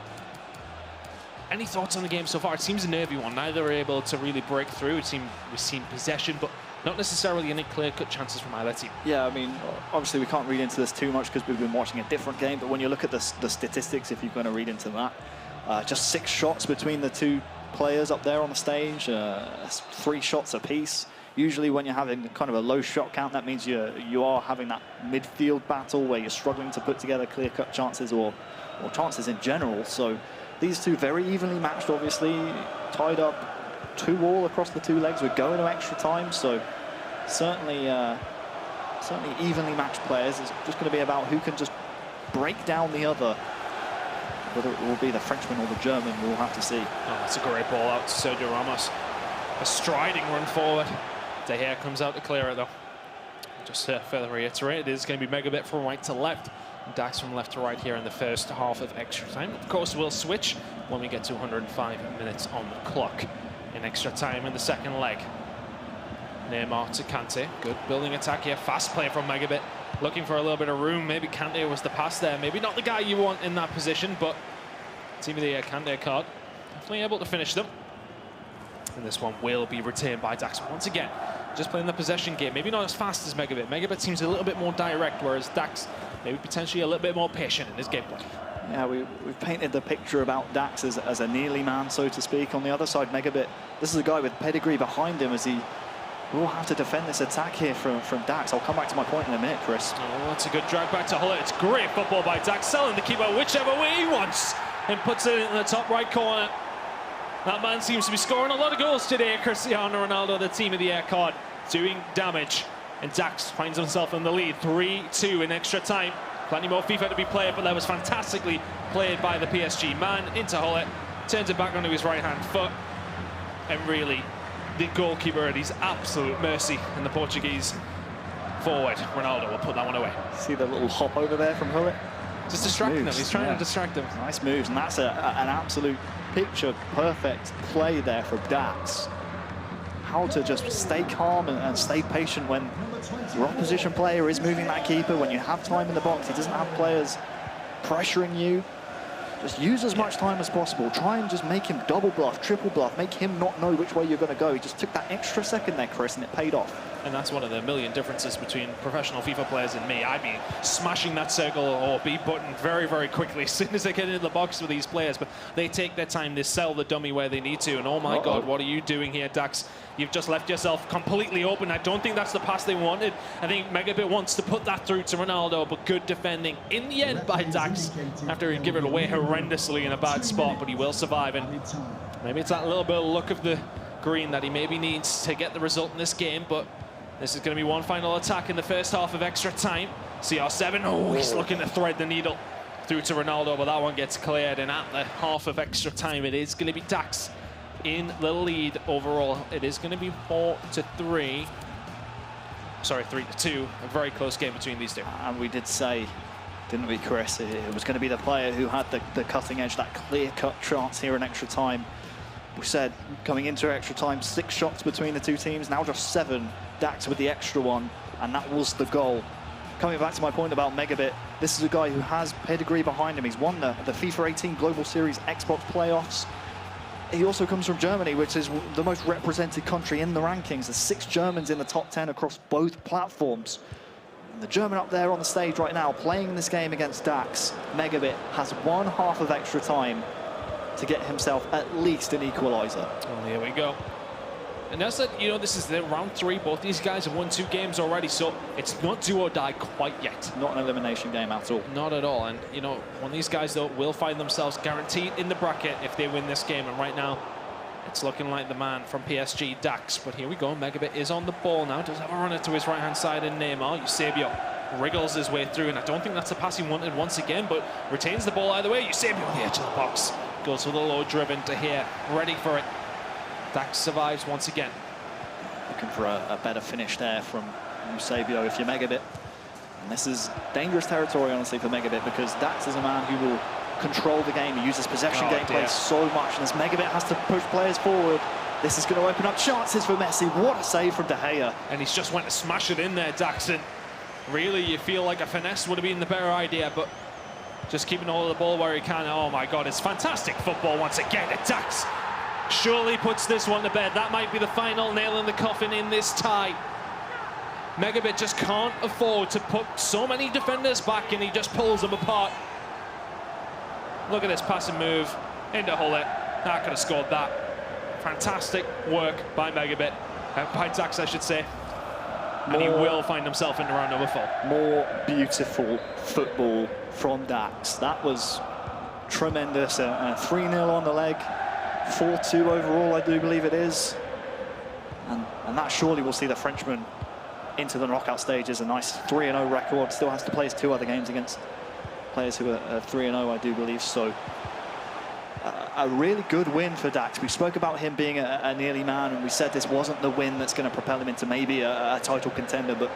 any thoughts on the game so far? It seems a nervy one. Neither are able to really break through. We've seen possession, but not necessarily any clear-cut chances from either team. Yeah, I mean, obviously we can't read into this too much because we've been watching a different game, but when you look at the statistics, if you're going to read into that, just 6 shots between the 2 players up there on the stage, 3 shots apiece. Usually when you're having kind of a low shot count, that means you are having that midfield battle where you're struggling to put together clear-cut chances or chances in general. So these 2 very evenly matched, obviously, tied up 2-2 across the two legs. We're going to extra time, so certainly evenly matched players. It's just going to be about who can just break down the other. Whether it will be the Frenchman or the German, we'll have to see. Oh, that's a great ball out to Sergio Ramos. A striding run forward. De Gea comes out to clear it, though. Just to further reiterate, it is going to be Megabit from right to left, and Dax from left to right here in the first half of extra time. Of course, we'll switch when we get to 105 minutes on the clock in extra time in the second leg. Neymar to Kante. Good building attack here. Fast play from Megabit. Looking for a little bit of room. Maybe Kante was the pass there. Maybe not the guy you want in that position, but Team of the Kante card. Definitely able to finish them. And this one will be retained by Dax once again. Just playing the possession game. Maybe not as fast as Megabit. Megabit seems a little bit more direct, whereas Dax maybe potentially a little bit more patient in his gameplay. Yeah, we've painted the picture about Dax as a nearly man, so to speak. On the other side, Megabit, this is a guy with pedigree behind him as he will have to defend this attack here from Dax. I'll come back to my point in a minute, Chris. Oh, that's a good drag back to Hullet. It's great football by Dax, selling the keeper whichever way he wants and puts it in the top right corner. That man seems to be scoring a lot of goals today. Cristiano Ronaldo, the Team of the Year card, doing damage. And Dax finds himself in the lead, 3-2 in extra time. Plenty more FIFA to be played, but that was fantastically played by the PSG man into Hullet. Turns it back onto his right-hand foot. And really, the goalkeeper at his absolute mercy, and the Portuguese forward, Ronaldo, will put that one away. See the little hop over there from Hullet? Just distracting them. He's trying to distract them. Nice moves, and that's an absolute picture-perfect play there from Dax. How to just stay calm and stay patient when your opposition player is moving that keeper, when you have time in the box, he doesn't have players pressuring you. Just use as much time as possible. Try and just make him double bluff, triple bluff, make him not know which way you're going to go. He just took that extra second there, Chris, and it paid off. And that's one of the million differences between professional FIFA players and me. I'd be smashing that circle or B button very, very quickly as soon as they get into the box with these players. But they take their time, they sell the dummy where they need to. And oh my God, what are you doing here, Dax? You've just left yourself completely open. I don't think that's the pass they wanted. I think Megabit wants to put that through to Ronaldo, but good defending in the end by Dax after he'd given it away horrendously in a bad spot, but he will survive. And maybe it's that little bit of luck of the green that he maybe needs to get the result in this game, but this is going to be one final attack in the first half of extra time. CR7, oh, he's looking to thread the needle through to Ronaldo, but that one gets cleared. And at the half of extra time, it is going to be Dax in the lead overall. It is going to be 4-3. Sorry, 3-2. A very close game between these two. And we did say, didn't we, Chris, it was going to be the player who had the cutting edge, that clear-cut chance here in extra time. We said coming into extra time, 6 shots between the two teams, now just 7. Dax with the extra one, and that was the goal. Coming back to my point about Megabit, this is a guy who has pedigree behind him. He's won the FIFA 18 Global Series Xbox playoffs. He also comes from Germany, which is the most represented country in the rankings. There's 6 Germans in the top 10 across both platforms. And the German up there on the stage right now, playing this game against Dax, Megabit has 1 half of extra time to get himself at least an equaliser. Oh, here we go. And that's it, you know, this is the round 3. Both these guys have won 2 games already, so it's not do or die quite yet. Not an elimination game at all. Not at all. And, you know, one of these guys, though, will find themselves guaranteed in the bracket if they win this game. And right now, it's looking like the man from PSG, Dax. But here we go. Megabit is on the ball now. Does have a runner to his right-hand side in Neymar. Eusebio wriggles his way through, and I don't think that's the pass he wanted once again, but retains the ball either way. Eusebio on the edge of the box. Goes for the low driven to here. Ready for it. Dax survives once again. Looking for a better finish there from Eusebio if you're Megabit. And this is dangerous territory, honestly, for Megabit, because Dax is a man who will control the game. He uses possession gameplay so much, and as Megabit has to push players forward, this is going to open up chances for Messi. What a save from De Gea. And he's just went to smash it in there, Dax. And really, you feel like a finesse would have been the better idea, but just keeping hold of the ball where he can. Oh my God, it's fantastic football once again. Dax surely puts this one to bed. That might be the final nail in the coffin in this tie. Megabit just can't afford to put so many defenders back, and he just pulls them apart. Look at this passing move into Hullet. I could have scored that. Fantastic work by Megabit. By Dax, I should say. And he will find himself into round number 4. More beautiful football from Dax. That was tremendous. 3-0 on the leg. 4-2 overall, I do believe it is. And that surely will see the Frenchman into the knockout stages. A nice 3-0 record. Still has to play his 2 other games against players who are 3-0, I do believe. So a really good win for Dax. We spoke about him being a nearly man, and we said this wasn't the win that's going to propel him into maybe a title contender, but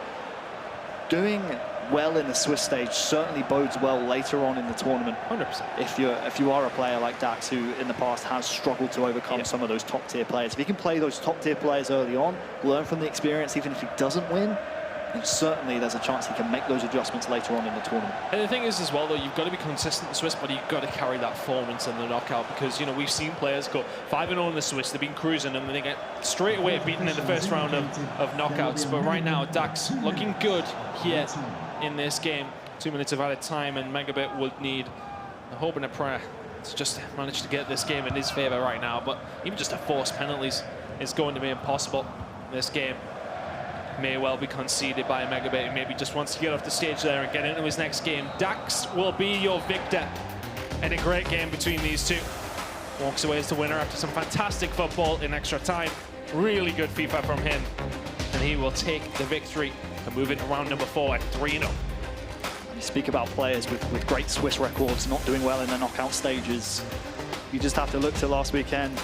doing well in the Swiss stage certainly bodes well later on in the tournament. 100%. If you are a player like Dax, who in the past has struggled to overcome some of those top tier players, if he can play those top tier players early on, learn from the experience, even if he doesn't win, then certainly there's a chance he can make those adjustments later on in the tournament. And the thing is as well, though, you've got to be consistent in the Swiss, but you've got to carry that form into the knockout, because, you know, we've seen players go 5-0 in the Swiss, they've been cruising, and then they get straight away beaten in the first round of knockouts. But right now, Dax looking good here in this game. 2 minutes of added time, and Megabit would need a hope and a prayer to just manage to get this game in his favour right now. But even just a forced penalties is going to be impossible. This game may well be conceded by Megabit, who maybe just wants to get off the stage there and get into his next game. Dax will be your victor in a great game between these two. Walks away as the winner after some fantastic football in extra time. Really good FIFA from him, and he will take the victory and move into round number 4 at 3-0. You speak about players with great Swiss records not doing well in the knockout stages. You just have to look to last weekend.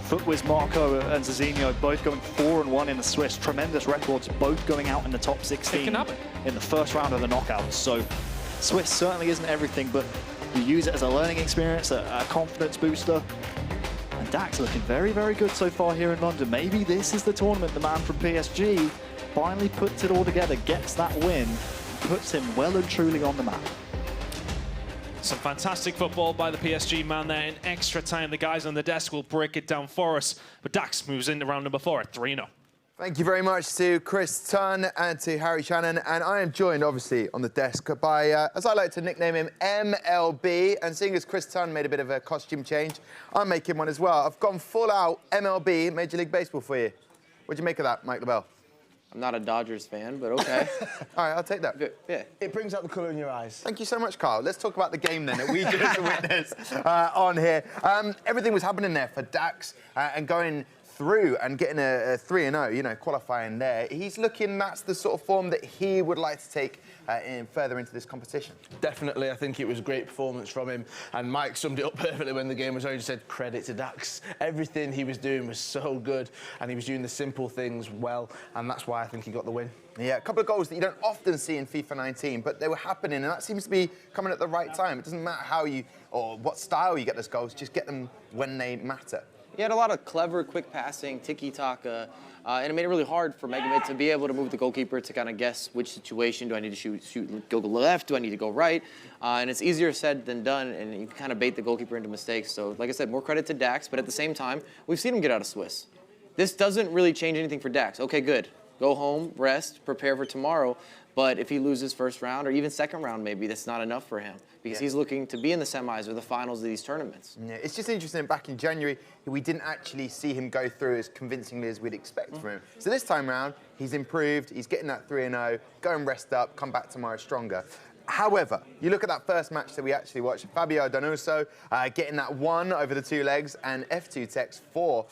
Footwiz Marco and Zizinho both going 4-1 in the Swiss. Tremendous records, both going out in the top 16 in the first round of the knockouts. So Swiss certainly isn't everything, but you use it as a learning experience, a confidence booster. And Dax looking very, very good so far here in London. Maybe this is the tournament the man from PSG finally puts it all together, gets that win, puts him well and truly on the map. Some fantastic football by the PSG man there in extra time. The guys on the desk will break it down for us. But Dax moves into round number 4 at 3-0. Thank you very much to Chris Tunn and to Harry Shannon. And I am joined, obviously, on the desk by, as I like to nickname him, MLB. And seeing as Chris Tunn made a bit of a costume change, I'm making one as well. I've gone full-out MLB, Major League Baseball, for you. What do you make of that, Mike LaBelle? I'm not a Dodgers fan, but okay. All right, I'll take that. Yeah. It brings out the colour in your eyes. Thank you so much, Carl. Let's talk about the game then that we just witnessed on here. Everything was happening there for Dax and going through and getting a 3-0, you know, qualifying there. He's looking, that's the sort of form that he would like to take further into this competition. Definitely, I think it was a great performance from him, and Mike summed it up perfectly when the game was over. He said, credit to Dax. Everything he was doing was so good, and he was doing the simple things well, and that's why I think he got the win. Yeah, a couple of goals that you don't often see in FIFA 19, but they were happening, and that seems to be coming at the right time. It doesn't matter how you, or what style you get those goals, just get them when they matter. He had a lot of clever, quick passing, tiki-taka, and it made it really hard for Megabit to be able to move the goalkeeper to kind of guess which situation. Do I need to go left? Do I need to go right? And it's easier said than done, and you kind of bait the goalkeeper into mistakes. So, like I said, more credit to Dax, but at the same time, we've seen him get out of Swiss. This doesn't really change anything for Dax. Okay, good. Go home, rest, prepare for tomorrow. But if he loses first round or even second round, maybe that's not enough for him because he's looking to be in the semis or the finals of these tournaments. Yeah, it's just interesting. Back in January, we didn't actually see him go through as convincingly as we'd expect from him. So this time round, he's improved. He's getting that 3-0. Go and rest up. Come back tomorrow stronger. However, you look at that first match that we actually watched, Fabio Donoso getting that 1 over the 2 legs and F2 Tex 4.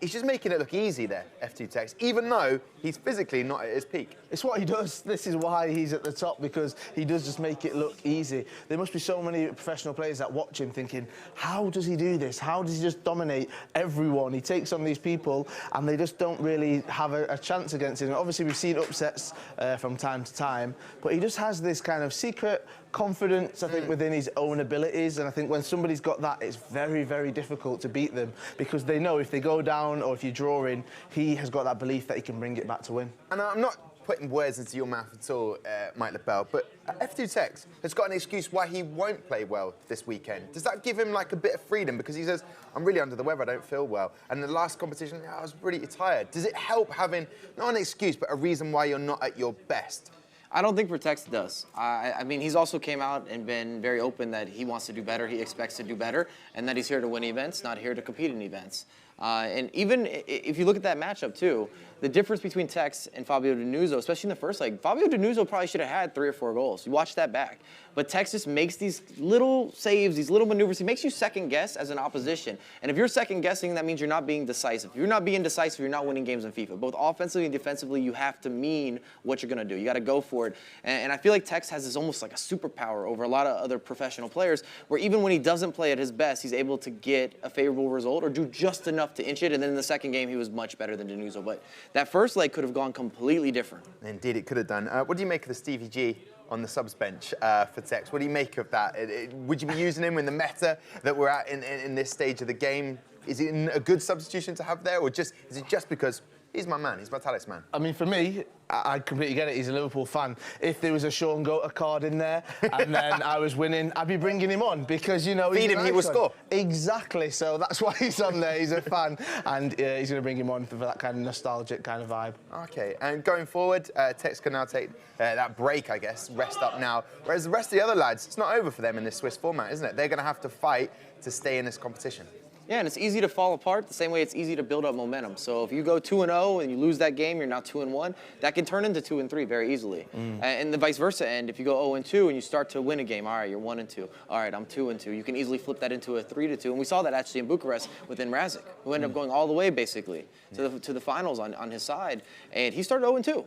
He's just making it look easy there, F2 Tex, even though he's physically not at his peak. It's what he does. This is why he's at the top, because he does just make it look easy. There must be so many professional players that watch him thinking, how does he do this? How does he just dominate everyone? He takes on these people and they just don't really have a chance against him. And obviously, we've seen upsets from time to time, but he just has this kind of secret confidence, I think, within his own abilities. And I think when somebody's got that, it's very, very difficult to beat them because they know if they go down or if you draw in, he has got that belief that he can bring it back to win. And I'm not putting words into your mouth at all, Mike LaBelle, but F2 Tex has got an excuse why he won't play well this weekend. Does that give him like a bit of freedom? Because he says, I'm really under the weather, I don't feel well. And the last competition, I was really tired. Does it help having, not an excuse, but a reason why you're not at your best? I don't think Tex does. I mean, he's also came out and been very open that he wants to do better, he expects to do better, and that he's here to win events, not here to compete in events. And even if you look at that matchup too, the difference between Tex and Fabio Denuso, especially in the first leg, Fabio Denuso probably should have had 3 or 4 goals. You watch that back. But Tex just makes these little saves, these little maneuvers. He makes you second guess as an opposition. And if you're second guessing, that means you're not being decisive. If you're not being decisive, you're not winning games in FIFA. Both offensively and defensively, you have to mean what you're going to do. You got to go for it. And I feel like Tex has this almost like a superpower over a lot of other professional players, where even when he doesn't play at his best, he's able to get a favorable result or do just enough to inch it. And then in the second game, he was much better than Denuso. But that first leg could have gone completely different. Indeed, it could have done. What do you make of the Stevie G on the subs bench for Tex? What do you make of that? Would you be using him in the meta that we're at in this stage of the game? Is it a good substitution to have there, or is it just because he's my man, he's my talisman? I mean, for me, I completely get it. He's a Liverpool fan. If there was a Sean Gota card in there and then I was winning, I'd be bringing him on because, you know, feed him, he will score. Exactly. So that's why he's on there. He's a fan, and he's going to bring him on for that kind of nostalgic kind of vibe. Okay, and going forward, Tex can now take that break, I guess, rest up now. Whereas the rest of the other lads, it's not over for them in this Swiss format, isn't it? They're going to have to fight to stay in this competition. Yeah, and it's easy to fall apart the same way it's easy to build up momentum. So if you go 2-0 and you lose that game, you're now 2-1, that can turn into 2-3 very easily. And the vice versa end, if you go 0-2 and you start to win a game, all right, you're 1-2. All right, I'm 2-2. You can easily flip that into a 3-2. And we saw that actually in Bucharest with Mrazek, who ended up going all the way basically to the finals on his side. And he started 0-2.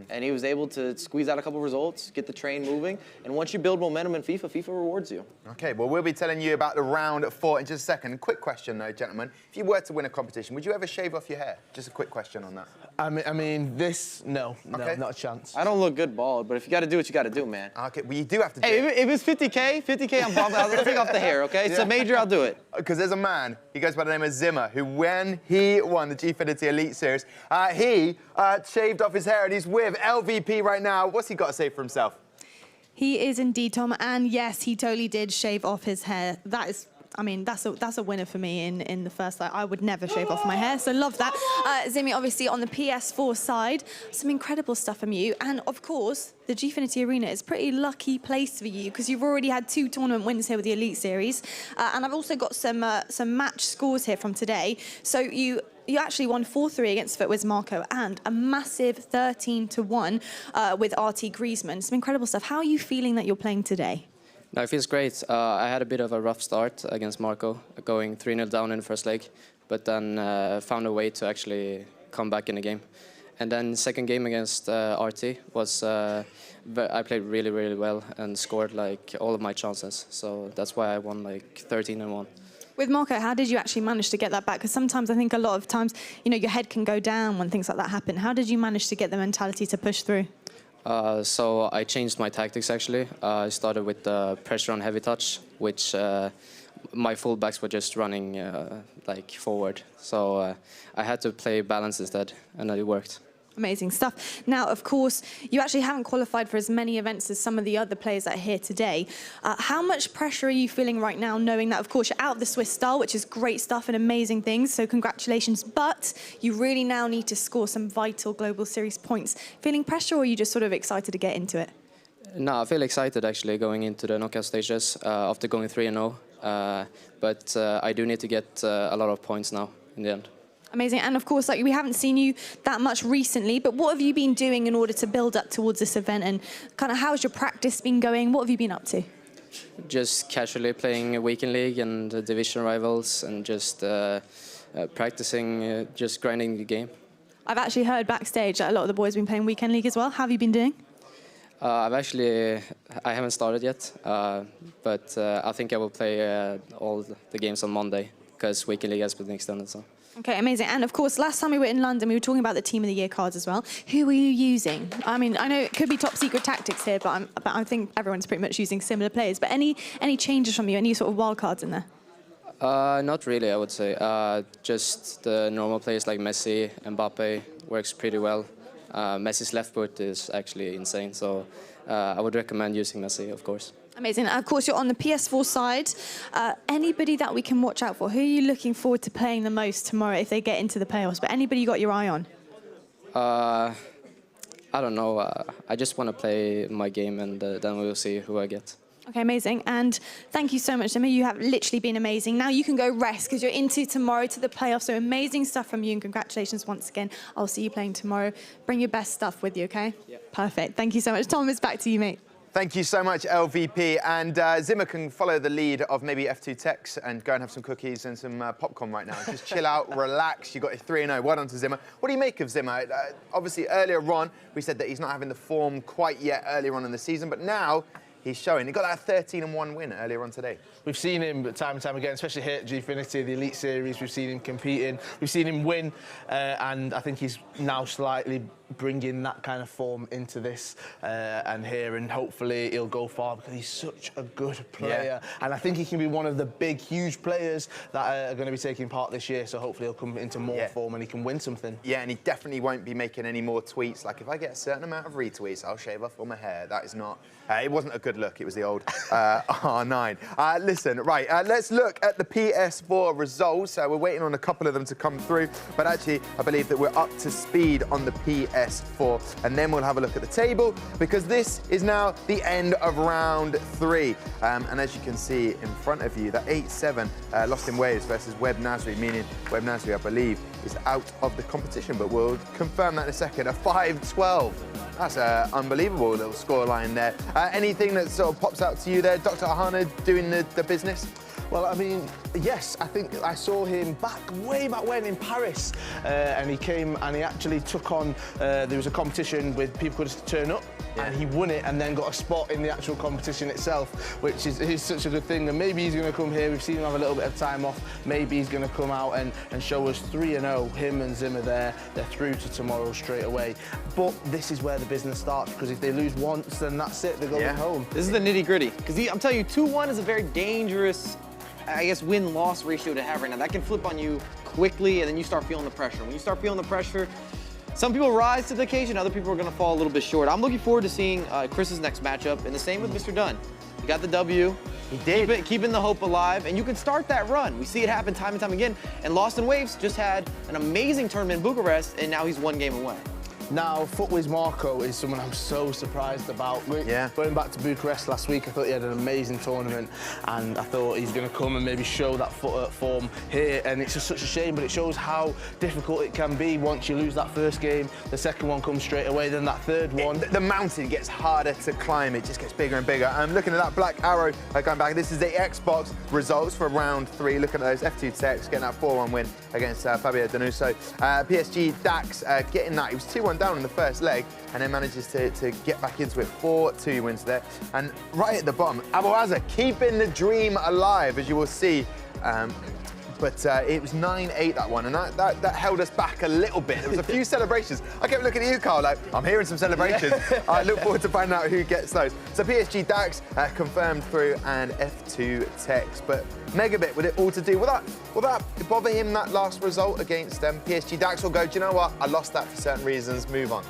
And he was able to squeeze out a couple results, get the train moving. And once you build momentum in FIFA, FIFA rewards you. Okay, well, we'll be telling you about the round 4 in just a second. Quick question, though, gentlemen. If you were to win a competition, would you ever shave off your hair? Just a quick question on that. I mean, no, not a chance. I don't look good bald, but if you got to do what you got to do, man. Okay, well, you do have to do it. Hey, if it's 50K, I'm bald. I'll take off the hair, okay? It's a major, I'll do it. Because there's a man, he goes by the name of Zimmer, who when he won the Gfinity Elite Series, he shaved off his hair and he's with LVP right now. What's he got to say for himself? He is indeed, Tom, and yes, he totally did shave off his hair. That is, I mean, that's a winner for me in the first light. I would never shave off my hair, so love that. Zimmy, obviously, on the PS4 side, some incredible stuff from you. And, of course, the Gfinity Arena is a pretty lucky place for you because you've already had 2 tournament wins here with the Elite Series. And I've also got some match scores here from today. So you actually won 4-3 against Footwiz Marco and a massive 13-1 with RT Griezmann. Some incredible stuff. How are you feeling that you're playing today? No, it feels great. I had a bit of a rough start against Marco, going 3-0 down in the first leg, but then found a way to actually come back in the game. And then second game against RT was, I played really, really well and scored like all of my chances. So that's why I won like 13-1. With Marco, how did you actually manage to get that back? Because sometimes I think a lot of times, you know, your head can go down when things like that happen. How did you manage to get the mentality to push through? So I changed my tactics actually. I started with pressure on heavy touch, which my fullbacks were just running like forward. So I had to play balance instead, and it worked. Amazing stuff. Now, of course, you actually haven't qualified for as many events as some of the other players that are here today. How much pressure are you feeling right now, knowing that, of course, you're out of the Swiss style, which is great stuff and amazing things, so congratulations, but you really now need to score some vital Global Series points. Feeling pressure, or are you just sort of excited to get into it? No, I feel excited, actually, going into the knockout stages after going 3-0. But I do need to get a lot of points now in the end. Amazing. And of course, like, we haven't seen you that much recently, but what have you been doing in order to build up towards this event, and kind of how's your practice been going? What have you been up to? Just casually playing a weekend league and division rivals, and just practicing, just grinding the game. I've actually heard backstage that a lot of the boys have been playing weekend league as well. How have you been doing? I haven't started yet, but I think I will play all the games on Monday, because weekend league has been extended. So. Okay, amazing. And of course, last time we were in London, we were talking about the Team of the Year cards as well. Who were you using? I mean, I know it could be top secret tactics here, but I think everyone's pretty much using similar players. But any changes from you? Any sort of wild cards in there? Not really, I would say. Just the normal players like Messi, Mbappe works pretty well. Messi's left foot is actually insane, so I would recommend using Messi, of course. Amazing. Of course, you're on the PS4 side. Anybody that we can watch out for? Who are you looking forward to playing the most tomorrow if they get into the playoffs? But anybody you got your eye on? I don't know. I just want to play my game, and then we'll see who I get. Okay, amazing. And thank you so much, Zimmer. You have literally been amazing. Now you can go rest because you're into tomorrow to the playoffs. So amazing stuff from you, and congratulations once again. I'll see you playing tomorrow. Bring your best stuff with you, okay? Yeah. Perfect. Thank you so much. Tom, it's back to you, mate. Thank you so much, LVP. And Zimmer can follow the lead of maybe F2 Techs and go and have some cookies and some popcorn right now. Just chill out, relax. You got your 3-0. Well done to Zimmer. What do you make of Zimmer? Obviously, earlier on, we said that he's not having the form quite yet earlier on in the season, but now he's showing. He got that 13-1 win earlier on today. We've seen him time and time again, especially here at Gfinity, the Elite Series. We've seen him competing. We've seen him win, and I think he's now slightly bringing that kind of form into this and here, and hopefully he'll go far because he's such a good player. Yeah. And I think he can be one of the big, huge players that are going to be taking part this year. So hopefully he'll come into more form and he can win something. Yeah, and he definitely won't be making any more tweets. Like, if I get a certain amount of retweets, I'll shave off all my hair. That is not... it wasn't a good look. It was the old R9. Listen, right, let's look at the PS4 results. We're waiting on a couple of them to come through, but actually, I believe that we're up to speed on the PS4, and then we'll have a look at the table, because this is now the end of round 3. And as you can see in front of you, that 8-7 Lost in Waves versus Web Nasri, meaning Web Nasri, I believe, is out of the competition, but we'll confirm that in a second. A 5-12. That's an unbelievable little scoreline there. Anything that sort of pops out to you there? Dr. Ahana doing the business? Well, I mean, yes, I think I saw him way back when in Paris, and he came and he actually took on, there was a competition with people could just turn up, and he won it and then got a spot in the actual competition itself, which is such a good thing. And maybe he's going to come here, we've seen him have a little bit of time off, maybe he's going to come out and show us 3-0, him and Zimmer there, they're through to tomorrow straight away. But this is where the business starts, because if they lose once, then that's it, they're going home. This is the nitty-gritty, because I'm telling you, 2-1 is a very dangerous, I guess, win-loss ratio to have right now. That can flip on you quickly, and then you start feeling the pressure. When you start feeling the pressure, some people rise to the occasion, other people are going to fall a little bit short. I'm looking forward to seeing Chris's next matchup, and the same with Mr. Dunn. He got the W. He did. Keeping the hope alive, and you can start that run. We see it happen time and time again, and Lost in Waves just had an amazing tournament in Bucharest, and now he's 1 game away. Now, Footwiz Marco is someone I'm so surprised about. Going back to Bucharest last week, I thought he had an amazing tournament, and I thought he's going to come and maybe show that form here, and it's just such a shame, but it shows how difficult it can be once you lose that first game. The second one comes straight away, then that third one. The mountain gets harder to climb, it just gets bigger and bigger. I'm looking at that black arrow going back. This is the Xbox results for round 3. Looking at those F2 Techs getting that 4-1 win against Fabio Danuso. PSG Dax getting that. He was 2-1 down in the first leg and then manages to get back into it. 4-2 wins there. And right at the bottom, Aboaza keeping the dream alive, as you will see. But it was 9-8 that one, and that held us back a little bit. There was a few celebrations. I kept looking at you, Carl, like, I'm hearing some celebrations. I look forward to finding out who gets those. So PSG Dax confirmed through, and F2 Techs. But Megabit, with it all to do, will that bother him, that last result against PSG Dax, or go, do you know what, I lost that for certain reasons, move on?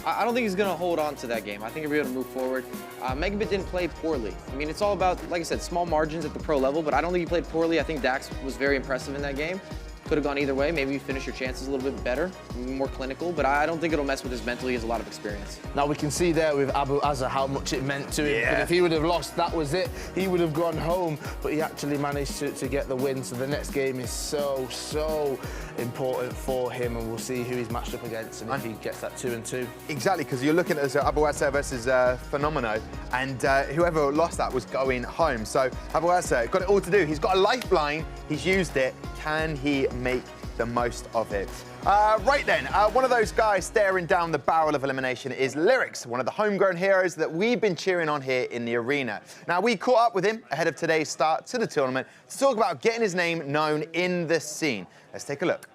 I don't think he's going to hold on to that game. I think he'll be able to move forward. Megabit didn't play poorly. I mean, it's all about, like I said, small margins at the pro level, but I don't think he played poorly. I think Dax was very impressive in that game. Could have gone either way. Maybe you finish your chances a little bit better, more clinical, but I don't think it'll mess with his mentally. He has a lot of experience. Now we can see there with Aboaza how much it meant to him. But if he would have lost, that was it. He would have gone home, but he actually managed to get the win. So the next game is so important for him, and we'll see who he's matched up against and if he gets that 2-2. Exactly, because you're looking at Aboaza versus Fenomeno, and whoever lost that was going home. So Aboaza got it all to do. He's got a lifeline. He's used it. Can he make the most of it? Right then, one of those guys staring down the barrel of elimination is Lyrics, one of the homegrown heroes that we've been cheering on here in the arena. Now, we caught up with him ahead of today's start to the tournament to talk about getting his name known in the scene. Let's take a look.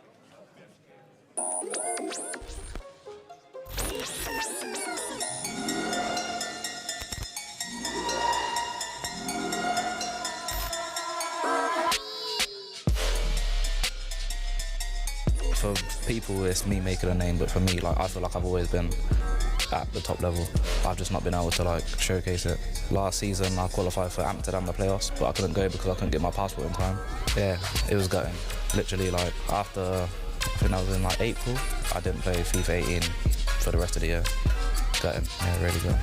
For people, it's me making a name, but for me, like, I feel like I've always been at the top level. I've just not been able to, like, showcase it. Last season, I qualified for Amsterdam, the playoffs, but I couldn't go because I couldn't get my passport in time. Yeah, it was gutting. Literally, like, after, I think that was in, like, April, I didn't play FIFA 18 for the rest of the year. Gutting, yeah, really good.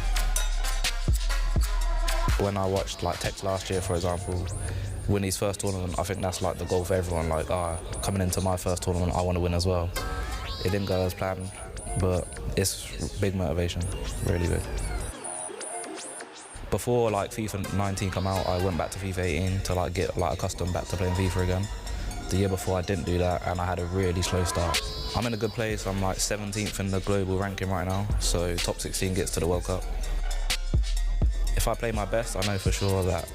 When I watched like Tex last year, for example, win his first tournament, I think that's like the goal for everyone. Like, coming into my first tournament, I want to win as well. It didn't go as planned, but it's big motivation, really big. Before like FIFA 19 come out, I went back to FIFA 18 to like get like accustomed back to playing FIFA again. The year before I didn't do that and I had a really slow start. I'm in a good place, I'm like 17th in the global ranking right now, so top 16 gets to the World Cup. If I play my best, I know for sure that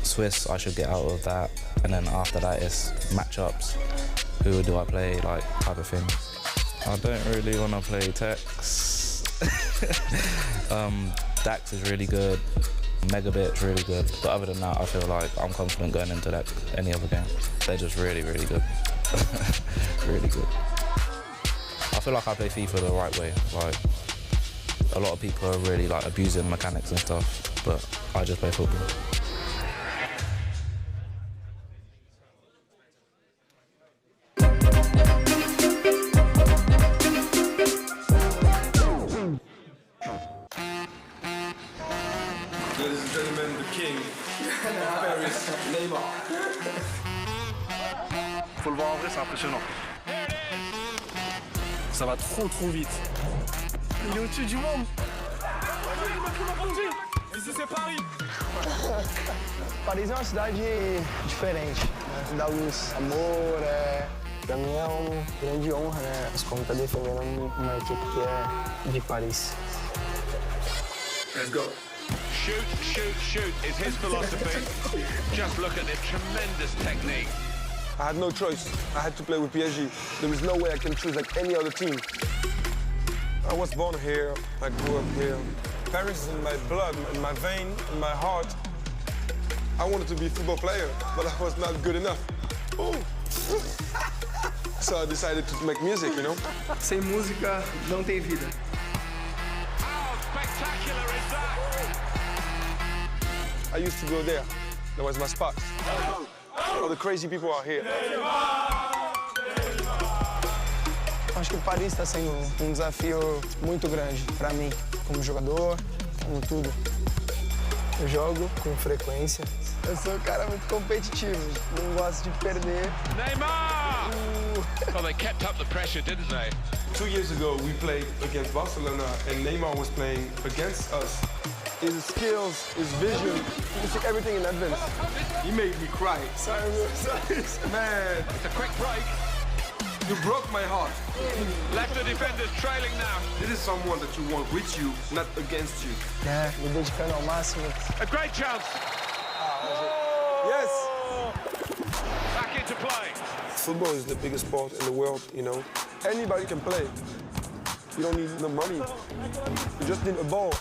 Swiss, I should get out of that, and then after that it's matchups. Who do I play, like type of thing. I don't really want to play Tex. Dax is really good, Megabit's really good, but other than that, I feel like I'm confident going into that any other game. They're just really, really good. Really good. I feel like I play FIFA the right way. Like, a lot of people are really like abusing mechanics and stuff, but I just play football. Ladies and gentlemen, the king of Paris, Neymar. Faut le voir en vrai, c'est impressionnant. Ça va trop vite. Il est au-dessus du monde. Ici c'est Paris. Paris é uma cidade diferente, né? Dá luz, amor, pra mim é uma grande honra, né? Como tá defendendo uma equipe que é de Paris. Let's go. Shoot, shoot, shoot is his philosophy. Just look at the tremendous technique. I had no choice. I had to play with PSG. There is no way I can choose like any other team. I was born here, I grew up here. Paris is in my blood, in my vein, in my heart. I wanted to be a football player, but I was not good enough. Ooh. So I decided to make music, you know? Sem música não tem vida. How spectacular is that? I used to go there. That was my spot. All the crazy people are here. Acho que o Paris está sendo desafio muito grande para mim, como jogador, como tudo. Eu jogo com frequência. Eu sou um cara muito competitivo, não gosto de perder. Neymar! Well, they kept up the pressure, didn't they? 2 years ago, we played against Barcelona, and Neymar was playing against us. His skills, his vision, he took everything in advance. He made me cry. Sorry, man. It's a quick break. You broke my heart. Left the defenders trailing now. This is someone that you want with you, not against you. Me dedicando ao máximo. A great chance. Yes. Back into play. Football is the biggest sport in the world, you know. Anybody can play. You don't need no money. You just need a ball.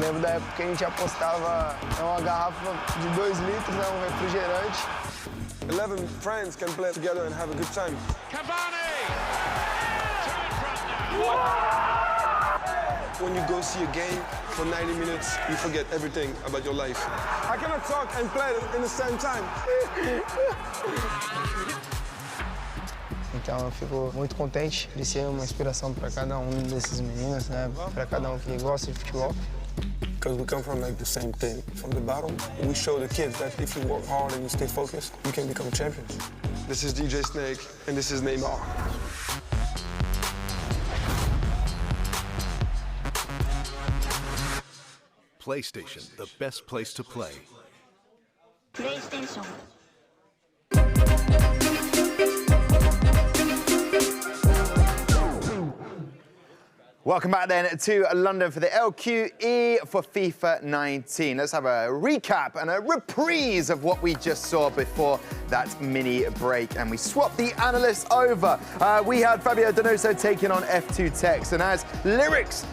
Lembro da época que a gente apostava uma garrafa de 2 litros, né, um refrigerante. 11 friends can play together and have a good time. When you go see a game for 90 minutes, you forget everything about your life. I cannot talk and play in the same time. Então eu fico muito contente de ser uma inspiração para cada um desses meninos, né? Para cada um que gosta de futebol. Because we come from like the same thing. From the bottom, we show the kids that if you work hard and you stay focused, you can become champions. This is DJ Snake, and this is Neymar. PlayStation, the best place to play. PlayStation. Welcome back then to London for the LQE for FIFA 19. Let's have a recap and a reprise of what we just saw before that mini break. And we swapped the analysts over. We had Fabio Donoso taking on F2 Tex. And as Lyrics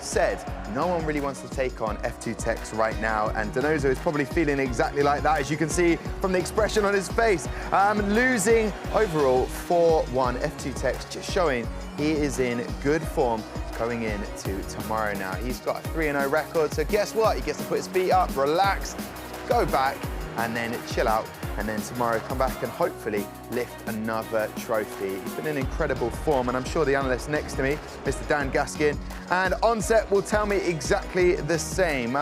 said, no one really wants to take on F2 Tex right now. And Donoso is probably feeling exactly like that, as you can see from the expression on his face. Losing overall 4-1. F2 Tex just showing he is in good form going into tomorrow now. He's got a 3-0 record, so guess what? He gets to put his feet up, relax, go back, and then chill out and then tomorrow come back and hopefully lift another trophy. He's been in incredible form, and I'm sure the analyst next to me, Mr. Dan Gaskin, and Onset will tell me exactly the same.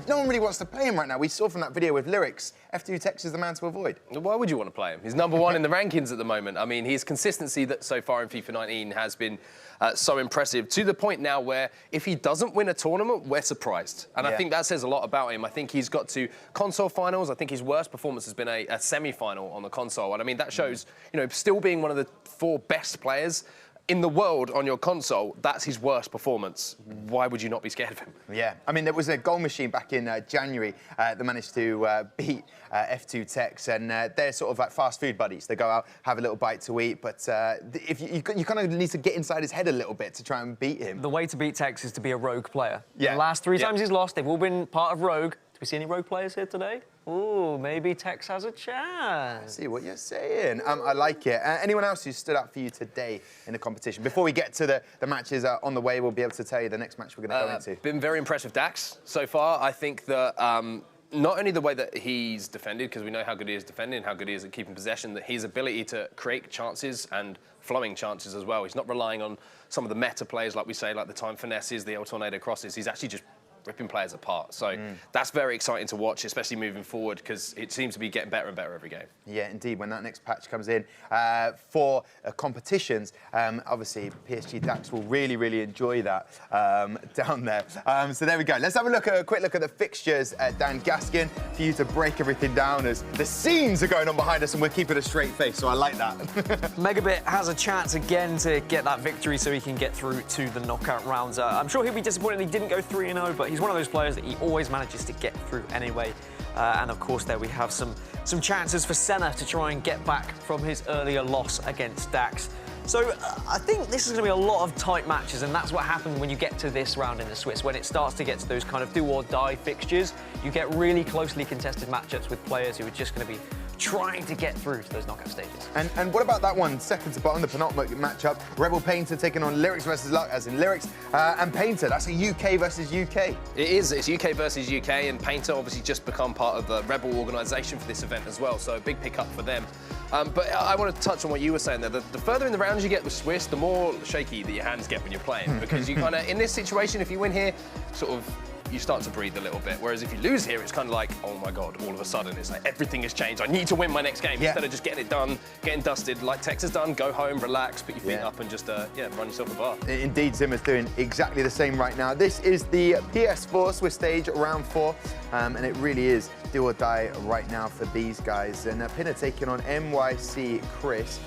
No one really wants to play him right now. We saw from that video with Lyrics, F2 Tex is the man to avoid. Why would you want to play him? He's #1 in the rankings at the moment. I mean, his consistency that so far in FIFA 19 has been so impressive, to the point now where if he doesn't win a tournament, we're surprised. And I think that says a lot about him. I think he's got to console finals. I think his worst performance has been a semi-final on the console. And I mean, that shows, still being one of the 4 best players in the world on your console, that's his worst performance. Why would you not be scared of him? Yeah, I mean, there was a goal machine back in January that managed to beat F2 Tex, and they're sort of like fast food buddies. They go out, have a little bite to eat, but if you kind of need to get inside his head a little bit to try and beat him. The way to beat Tex is to be a rogue player. Yeah. The last 3 times he's lost, they've all been part of rogue. Do we see any rogue players here today? Ooh, maybe Tex has a chance. I see what you're saying. I like it. Anyone else who stood out for you today in the competition? Before we get to the matches on the way, we'll be able to tell you the next match we're going to go into. Been very impressed with Dax so far. I think that not only the way that he's defended, because we know how good he is defending, how good he is at keeping possession, that his ability to create chances and flowing chances as well. He's not relying on some of the meta plays, like we say, like the time finesses, the El Tornado crosses. He's actually just ripping players apart. So that's very exciting to watch, especially moving forward, because it seems to be getting better and better every game. Yeah, indeed. When that next patch comes in for competitions, obviously PSG Dax will really, really enjoy that down there. So there we go. Let's have a quick look at the fixtures, Dan Gaskin, for you to break everything down as the scenes are going on behind us and we're keeping a straight face, so I like that. Megabit has a chance again to get that victory so he can get through to the knockout rounds. I'm sure he'll be disappointed he didn't go 3-0, but he's one of those players that he always manages to get through anyway. And of course, there we have some chances for Senna to try and get back from his earlier loss against Dax. So I think this is going to be a lot of tight matches, and that's what happens when you get to this round in the Swiss. When it starts to get to those kind of do-or-die fixtures, you get really closely contested matchups with players who are just going to be trying to get through to those knockout stages. And what about that one, second to bottom, the penultimate matchup, Rebel Painter taking on Lyrics versus Luck, as in Lyrics and Painter. That's a UK versus UK. It is. It's UK versus UK, and Painter obviously just become part of the Rebel organisation for this event as well, so a big pickup for them. But I want to touch on what you were saying there. The further in the rounds you get with Swiss, the more shaky that your hands get when you're playing, because you kind of, in this situation, if you win here, sort of, you start to breathe a little bit. Whereas if you lose here, it's kind of like, oh my God, all of a sudden, it's like everything has changed. I need to win my next game instead of just getting it done, getting dusted, like Tex has done, go home, relax, put your feet up and just, run yourself a bar. Indeed, Zimmer's doing exactly the same right now. This is the PS4 Swiss stage, round 4, and it really is do or die right now for these guys. And Pinner taking on NYC Chris.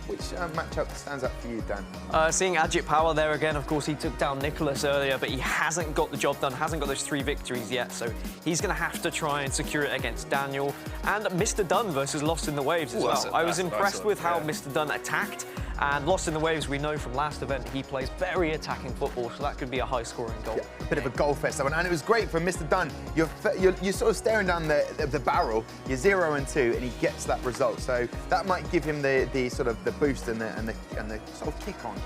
Which matchup stands out for you, Dan? Seeing Ajit Power there again, of course, he took down Nicholas earlier, but he hasn't got the job done, hasn't got those 3 victories yet, so he's going to have to try and secure it against Daniel. And Mr. Dunn versus Lost in the Waves as well. I was impressed with how Mr. Dunn attacked, and Lost in the Waves, we know from last event, he plays very attacking football, so that could be a high-scoring goal. Yeah, a bit of a goal fest, that one. And it was great for Mr. Dunn. You're sort of staring down the barrel, you're 0-2, and he gets that result. So that might give him the sort of the boost and the sort of kick on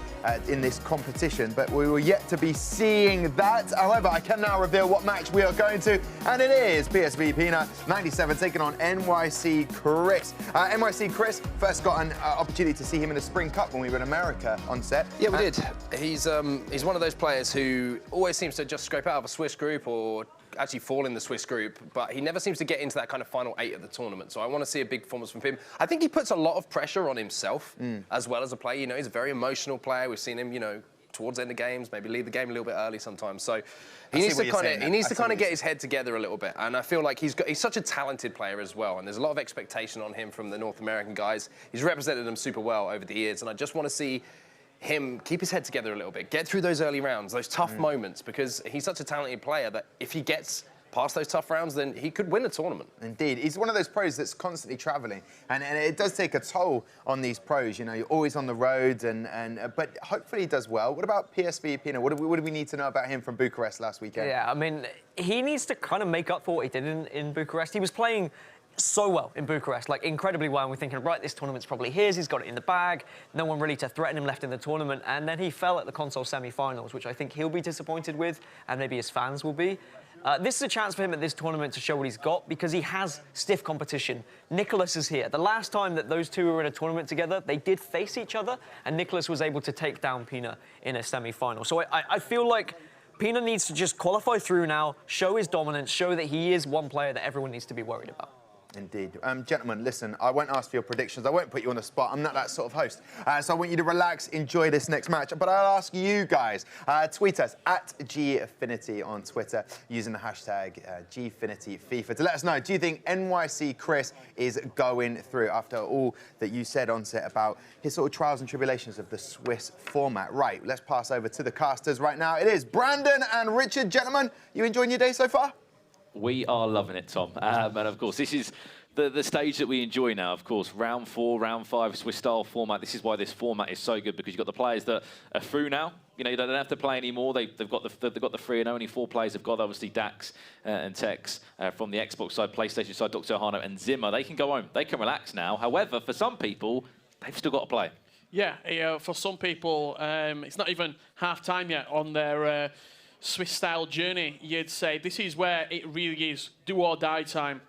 in this competition. But we were yet to be seeing that. However, I can now reveal what match we are going to, and it is PSV Pina 97 taking on NYC Chris. NYC Chris first got an opportunity to see him in the Spring Cup when we were in America on set. Yeah, we did. He's one of those players who always seems to just scrape out of a Swiss group or actually fall in the Swiss group, but he never seems to get into that kind of final 8 of the tournament. So I want to see a big performance from him. I think he puts a lot of pressure on himself as well as a player. You know, he's a very emotional player. We've seen him, towards the end of games, maybe leave the game a little bit early sometimes. So he needs to kind of get his head together a little bit. And I feel like he's such a talented player as well. And there's a lot of expectation on him from the North American guys. He's represented them super well over the years. And I just want to see him keep his head together a little bit, get through those early rounds, those tough moments, because he's such a talented player that if he gets past those tough rounds, then he could win a tournament. Indeed. He's one of those pros that's constantly travelling, and it does take a toll on these pros. You're always on the road, but hopefully he does well. What about PSV Pino? What do we need to know about him from Bucharest last weekend? Yeah, I mean, he needs to kind of make up for what he did in Bucharest. He was playing so well in Bucharest, like incredibly well, and we're thinking, right, this tournament's probably his, he's got it in the bag, no one really to threaten him left in the tournament, and then he fell at the console semi-finals, which I think he'll be disappointed with, and maybe his fans will be. This is a chance for him at this tournament to show what he's got because he has stiff competition. Nicholas is here. The last time that those two were in a tournament together, they did face each other, and Nicholas was able to take down Pina in a semi-final. So I feel like Pina needs to just qualify through now, show his dominance, show that he is one player that everyone needs to be worried about. Indeed. Gentlemen, listen, I won't ask for your predictions. I won't put you on the spot. I'm not that sort of host. So I want you to relax, enjoy this next match. But I'll ask you guys, tweet us at Gfinity on Twitter using the hashtag Gfinity FIFA to let us know, do you think NYC Chris is going through after all that you said on set about his sort of trials and tribulations of the Swiss format? Right, let's pass over to the casters right now. It is Brandon and Richard. Gentlemen, you enjoying your day so far? We are loving it, Tom. And of course, this is the stage that we enjoy now. Of course, round 4, round 5, Swiss-style format. This is why this format is so good, because you've got the players that are through now. You know, you don't have to play anymore. They've got the 3 and only 4 players have got, obviously, Dax and Tex from the Xbox side, PlayStation side, Dr. Ohano and Zimmer. They can go home. They can relax now. However, for some people, they've still got to play. Yeah, for some people, it's not even half-time yet on their Swiss-style journey, you'd say. This is where it really is do-or-die time.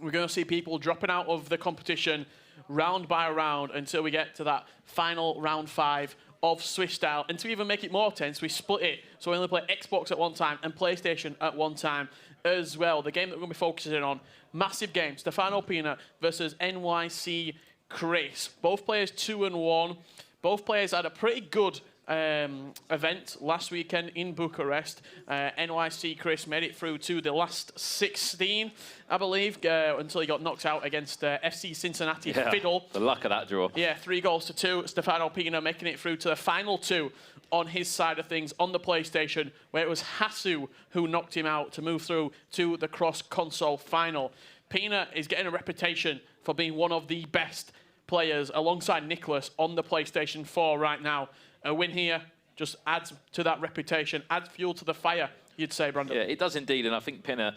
We're going to see people dropping out of the competition round by round until we get to that final round 5 of Swiss-style. And to even make it more tense, we split it. So we only play Xbox at one time and PlayStation at one time as well. The game that we're going to be focusing on, massive game, Stefano Pina versus NYC Chris. Both players 2-1. Both players had a pretty good event last weekend in Bucharest. NYC Chris made it through to the last 16, I believe, until he got knocked out against FC Cincinnati Fiddle. The luck of that draw. Yeah, 3-2. Stefano Pina making it through to the final 2 on his side of things on the PlayStation, where it was Hasu who knocked him out to move through to the cross-console final. Pina is getting a reputation for being one of the best players alongside Nicholas on the PlayStation 4 right now. A win here just adds to that reputation, adds fuel to the fire, you'd say, Brandon. Yeah, it does indeed, and I think Pina,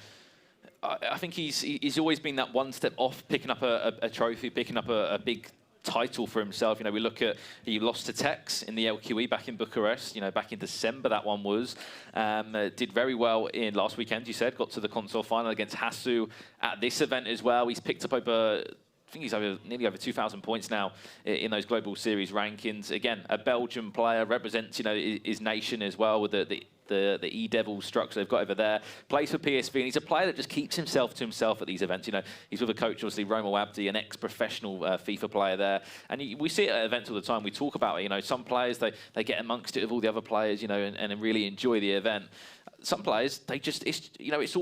I think he's always been that one step off picking up a trophy, picking up a big title for himself. You know, we look at, he lost to Tex in the LQE back in Bucharest, you know, back in December that one was. Did very well in last weekend, you said, got to the console final against Hasu at this event as well. He's picked up over, I think he's nearly over 2,000 points now in those global series rankings. Again, a Belgian player, represents, you know, his nation as well with the E-Devil structure they've got over there. Plays for PSV, and he's a player that just keeps himself to himself at these events. You know, he's with a coach, obviously, Romo Abdi, an ex-professional FIFA player there. And we see it at events all the time. We talk about it, you know, some players, they get amongst it with all the other players, you know, and really enjoy the event. Some players, they just, you know, it's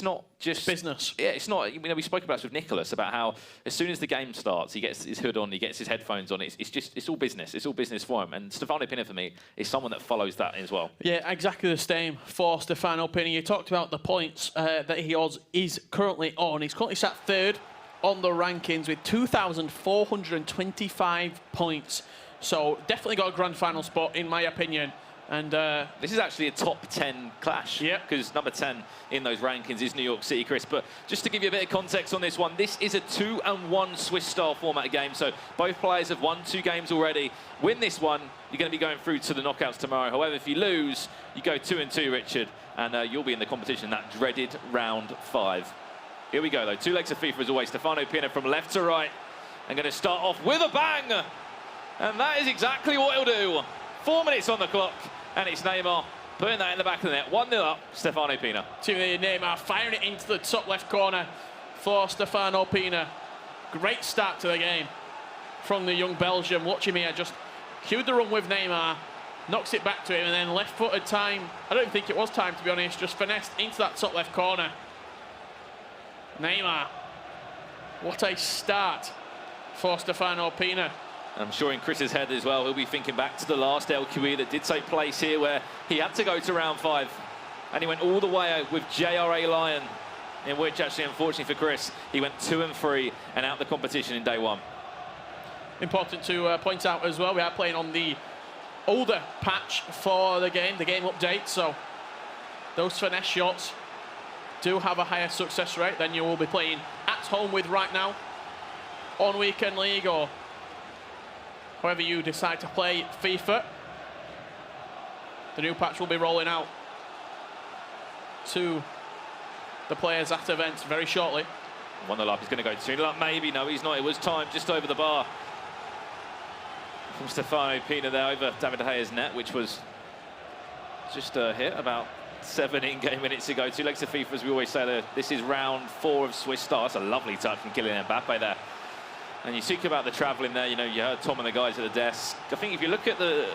not just business. Yeah, it's not. You know, we spoke about this with Nicholas about how as soon as the game starts, he gets his hood on, he gets his headphones on. It's all business. It's all business for him. And Stefano Pina for me is someone that follows that as well. Yeah, exactly the same for Stefano Pina. You talked about the points that he is currently on. He's currently sat 3rd on the rankings with 2,425 points. So definitely got a grand final spot in my opinion. And this is actually a top 10 clash, because number 10 in those rankings is New York City, Chris. But just to give you a bit of context on this one, this is a 2-1 Swiss-style format game. So both players have won 2 games already. Win this one, you're going to be going through to the knockouts tomorrow. However, if you lose, you go 2-2, Richard, and you'll be in the competition in that dreaded round 5. Here we go, though. 2 legs of FIFA as always. Stefano Pina from left to right. I'm going to start off with a bang. And that is exactly what he'll do. 4 minutes on the clock, and it's Neymar putting that in the back of the net. 1-0 up, Stefano Pina. Neymar firing it into the top left corner for Stefano Pina. Great start to the game from the young Belgian. Watch him here, just cued the run with Neymar, knocks it back to him, and then left-footed time. I don't think it was time, to be honest, just finessed into that top left corner. Neymar, what a start for Stefano Pina. I'm sure in Chris's head as well, he'll be thinking back to the last LQE that did take place here, where he had to go to round 5. And he went all the way out with JRA Lion, in which actually, unfortunately for Chris, he went 2-3 and out the competition in day 1. Important to point out as well, we are playing on the older patch for the game update, so those finesse shots do have a higher success rate than you will be playing at home with right now on Weekend League or however you decide to play FIFA. The new patch will be rolling out to the players at events very shortly. 1-0 up, he's going to go 2-0 up, maybe. No, he's not. It was timed just over the bar from Stefano Pina there over David De Gea's net, which was just a hit about 7 in-game minutes ago. 2 legs of FIFA, as we always say. This is round 4 of Swiss Star. That's a lovely touch from Kylian Mbappe there. And you speak about the travelling there. You know, you heard Tom and the guys at the desk. I think if you look at the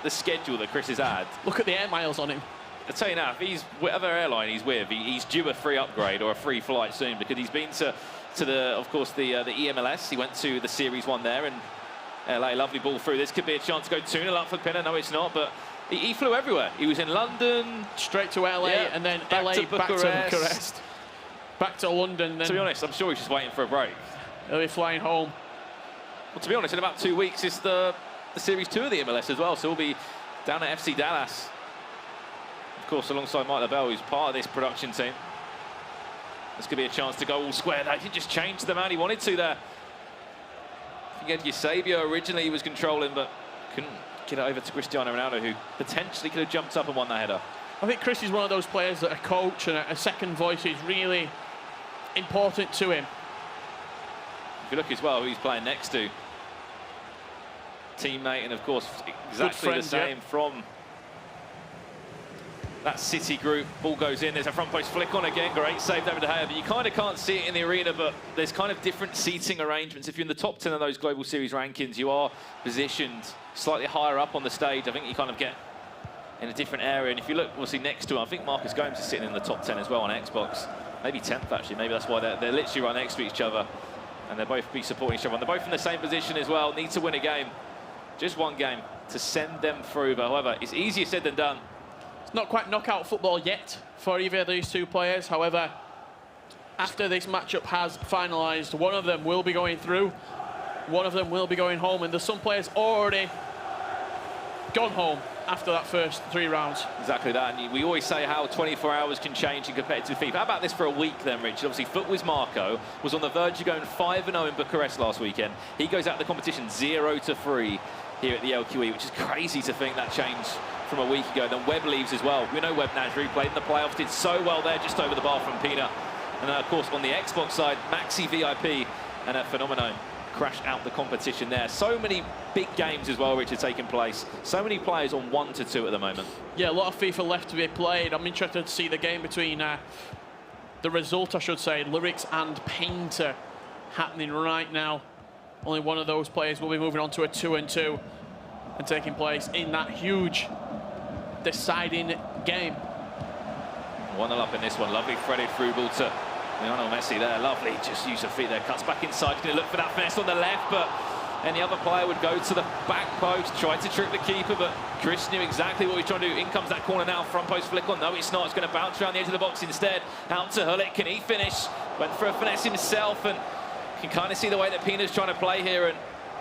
schedule that Chris has had, look at the air miles on him. I'll tell you now, if he's whatever airline he's with, he's due a free upgrade or a free flight soon, because he's been to the, of course, the EMLS. He went to the Series 1 there, and LA, lovely ball through. This could be a chance to go 2-0 up for Pinner. No, it's not, but he flew everywhere. He was in London, straight to LA, yeah, and then back LA to back to Bucharest, back to London. Then, to be honest, I'm sure he's just waiting for a break. He'll be flying home. Well, to be honest, in about 2 weeks, it's the Series 2 of the MLS as well, so we'll be down at FC Dallas. Of course, alongside Mike LaBelle, who's part of this production team. This could be a chance to go all square. They did just change the man he wanted to there. I think Eusebio originally he was controlling, but couldn't get it over to Cristiano Ronaldo, who potentially could have jumped up and won that header. I think Chris is one of those players that a coach and a second voice is really important to him. If you look as well who he's playing next to, teammate, and of course exactly the same from that City group. Ball goes in, there's a front post flick on again, great save David De Gea, but you kind of can't see it in the arena, but there's kind of different seating arrangements. If you're in the top 10 of those Global Series rankings, you are positioned slightly higher up on the stage. I think you kind of get in a different area, and if you look, obviously next to him, I think Marcus Gomes is sitting in the top 10 as well on Xbox, maybe 10th actually, maybe that's why they're literally right next to each other, and they'll both be supporting each other, and they're both in the same position as well, need to win a game, just one game to send them through, but however, it's easier said than done. It's not quite knockout football yet for either of these two players. However, after this matchup has finalised, one of them will be going through, one of them will be going home, and there's some players already gone home after that first 3 rounds. Exactly that, and we always say how 24 hours can change in competitive FIFA. How about this for a week then, Richard? Obviously, Footwiz Marco was on the verge of going 5-0 in Bucharest last weekend. He goes out of the competition 0-3 here at the LQE, which is crazy to think that changed from a week ago. Then Webb leaves as well. We know Webb Nasri played in the playoffs, did so well there, just over the bar from Pina. And then, of course, on the Xbox side, Maxi VIP and Fenomeno crashed out the competition there. So many big games as well, Richard, taking place. So many players on 1-2 at the moment. Yeah, a lot of FIFA left to be played. I'm interested to see the game between, the result, I should say, Lyrics and Painter happening right now. Only one of those players will be moving on to a 2-2 and taking place in that huge deciding game. 1-0 up in this one. Lovely threaded through ball to Lionel Messi there. Lovely, just use of feet there. Cuts back inside. Going to look for that finesse on the left, but any other player would go to the back post, try to trick the keeper, but Chris knew exactly what he's trying to do. In comes that corner now. Front post flick on. No, it's not. It's going to bounce around the edge of the box instead. Out to Hullet. Can he finish? Went for a finesse himself, and you can kind of see the way that Pina's trying to play here, and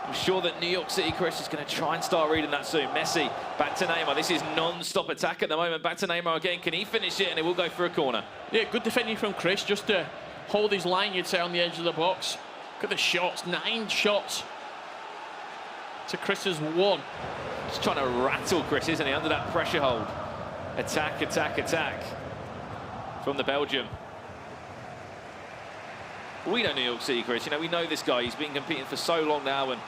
I'm sure that New York City Chris is going to try and start reading that soon. Messi, back to Neymar. This is non-stop attack at the moment. Back to Neymar again. Can he finish it? And it will go for a corner. Yeah, good defending from Chris, just to hold his line, you'd say, on the edge of the box. Look at the shots, 9 shots to Chris's 1. Just trying to rattle Chris, isn't he, under that pressure hold. Attack, attack, attack from the Belgium. We know New York City, Chris. You know, we know this guy. He's been competing for so long now, and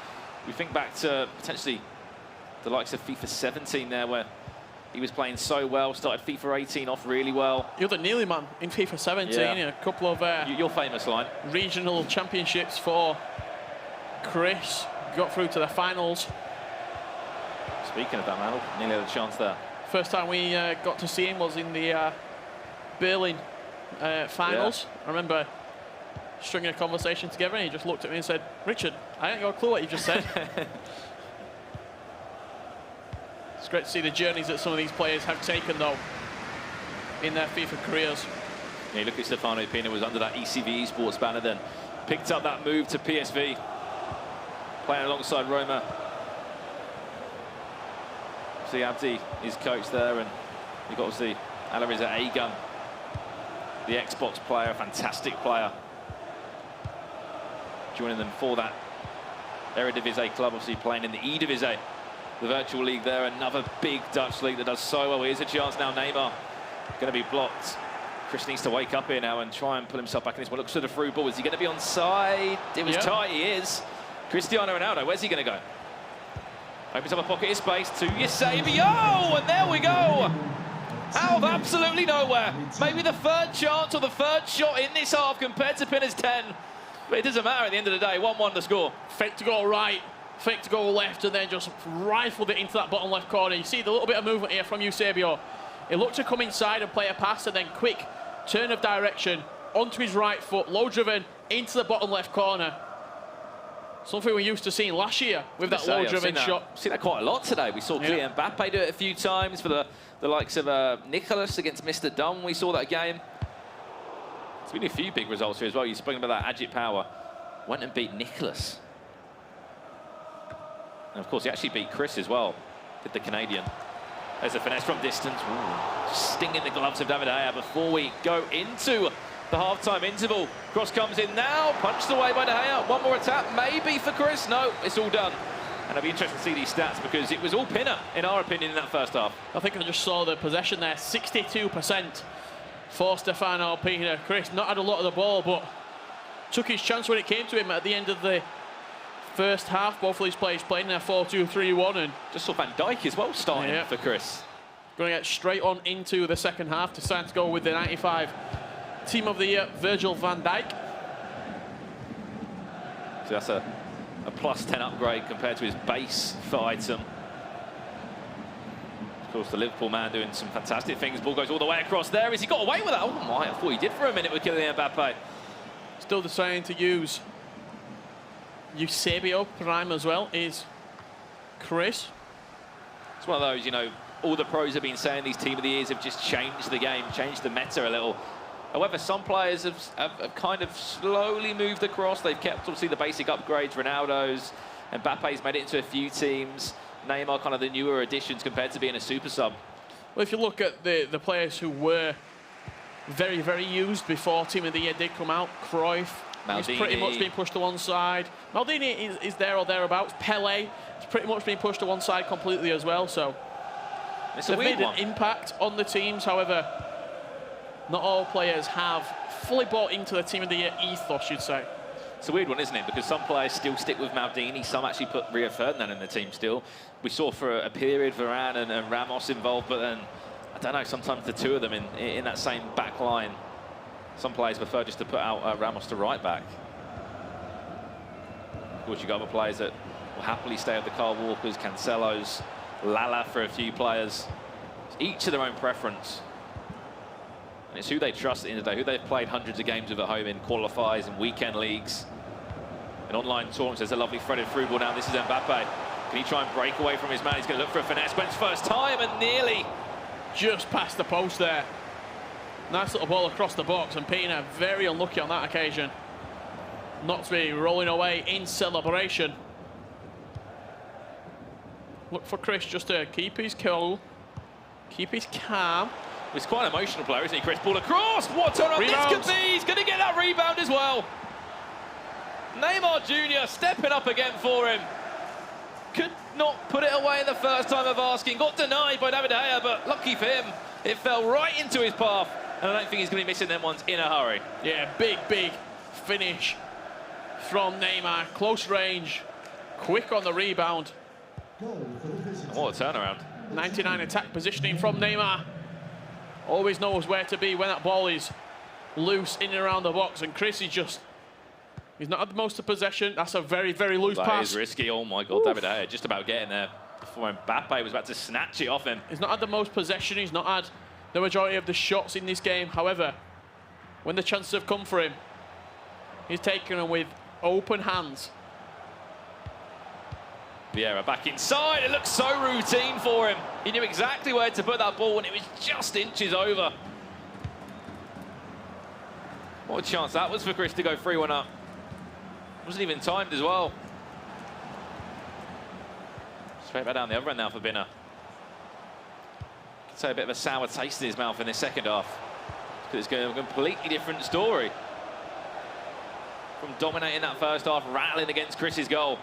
we think back to potentially the likes of FIFA 17 there, where he was playing so well. Started FIFA 18 off really well. You're the nearly man in FIFA 17. Yeah. A couple of your famous line. Regional championships for Chris. Got through to the finals. Speaking of that, man, nearly had a chance there. First time we got to see him was in the Berlin finals. Yeah. I remember stringing a conversation together, and he just looked at me and said, "Richard, I ain't got a clue what you just said." It's great to see the journeys that some of these players have taken, though, in their FIFA careers. Yeah, look at Stefano Pina, was under that ECV Esports banner, then picked up that move to PSV, playing alongside Roma. See Abdi, his coach there, and you've got obviously Alariza Agun, the Xbox player, fantastic player, joining them for that Eredivisie club, obviously playing in the eDivisie, the virtual league there. Another big Dutch league that does so well. Here's a chance now. Neymar going to be blocked Chris needs to wake up here now and try and put himself back in this one. Looks for the through ball. Is he going to be onside? It was tight. He is. Cristiano Ronaldo, where's he going to go? Opens up a pocket of space to Eusebio, and there we go. Out of absolutely nowhere. Maybe the third chance or the third shot in this half compared to Pinner's 10. But it doesn't matter at the end of the day. 1-1 to score. Fake to go right, fake to go left, and then just rifled it into that bottom left corner. You see the little bit of movement here from Eusebio. He looked to come inside and play a pass, and then quick turn of direction onto his right foot, low driven into the bottom left corner. Something we're used to seeing last year with that low driven shot. I've seen that quite a lot today. We saw Kylian Mbappe do it a few times for the likes of Nicholas against Mr. Dunn. We saw that game. There's been a few big results here as well. You've spoken about that Ajit Power. Went and beat Nicholas. And of course, he actually beat Chris as well. Did the Canadian. There's a finesse from distance. Ooh, stinging the gloves of David De Gea before we go into the half-time interval. Cross comes in now, punched away by De Gea. One more attack, maybe for Chris. No, it's all done. And it'll be interesting to see these stats because it was all Pinner, in our opinion, in that first half. I think I just saw the possession there, 62% for Stefano Pinner. Chris not had a lot of the ball, but took his chance when it came to him at the end of the first half. Both of these players playing in their 4-2-3-1, and just saw Van Dijk as well starting for Chris. Going to get straight on into the second half to start to go with the 95 Team of the Year, Virgil van Dijk. So that's a +10 upgrade compared to his base for item. Of course, the Liverpool man doing some fantastic things. Ball goes all the way across there. Has he got away with that? Oh my, I thought he did for a minute with Kylian Mbappe. Still deciding to use Eusebio Prime as well is Chris. It's one of those, you know, all the pros have been saying these Team of the Years have just changed the game, changed the meta a little. However, some players have kind of slowly moved across. They've kept, obviously, the basic upgrades. Ronaldo's, Mbappe's made it into a few teams. Neymar, kind of the newer additions compared to being a super sub. Well, if you look at the players who were very, very used before Team of the Year did come out, Cruyff, he's pretty much been pushed to one side. Maldini is there or thereabouts. Pele is pretty much been pushed to one side completely as well. So it's a weird made one. An impact on the teams. However, not all players have fully bought into the Team of the Year ethos, you'd say. It's a weird one, isn't it? Because some players still stick with Maldini. Some actually put Rio Ferdinand in the team still. We saw for a period Varane and Ramos involved, but then, I don't know, sometimes the two of them in that same back line. Some players prefer just to put out Ramos to right back. Of course, you've got other players that will happily stay with the Kyle Walkers, Cancelos, Lala for a few players. Each to their own preference. And it's who they trust at the end of the day, who they've played hundreds of games with at home in qualifiers and weekend leagues. In online tournaments, there's a lovely threaded through ball now. This is Mbappe. Can he try and break away from his man? He's going to look for a finesse. Went first time and nearly just past the post there. Nice little ball across the box, and Pina very unlucky on that occasion. Not to be rolling away in celebration. Look for Chris just to keep his cool, keep his calm. He's quite an emotional player, isn't he, Chris? Ball across. What a turn-up this could be. He's going to get that rebound as well. Neymar Jr. stepping up again for him. Could not put it away in the first time of asking. Got denied by David De Gea, but lucky for him, it fell right into his path. And I don't think he's going to be missing them ones in a hurry. Yeah, big finish from Neymar. Close range, quick on the rebound. What a turnaround. 99 attack positioning from Neymar. Always knows where to be when that ball is loose in and around the box. And Chris is just, he's not had the most of possession. That's a very, very loose pass. That is risky. Oh my God, David De Gea just about getting there before Mbappe was about to snatch it off him. He's not had the most possession. He's not had the majority of the shots in this game. However, when the chances have come for him, he's taken them with open hands. Vieira back inside. It looks so routine for him. He knew exactly where to put that ball, and it was just inches over. What a chance that was for Chris to go 3-1 up. Wasn't even timed as well. Straight back down the other end now for Binner. Could say a bit of a sour taste in his mouth in this second half. Because it's going to be a completely different story. From dominating that first half, rattling against Chris's goal.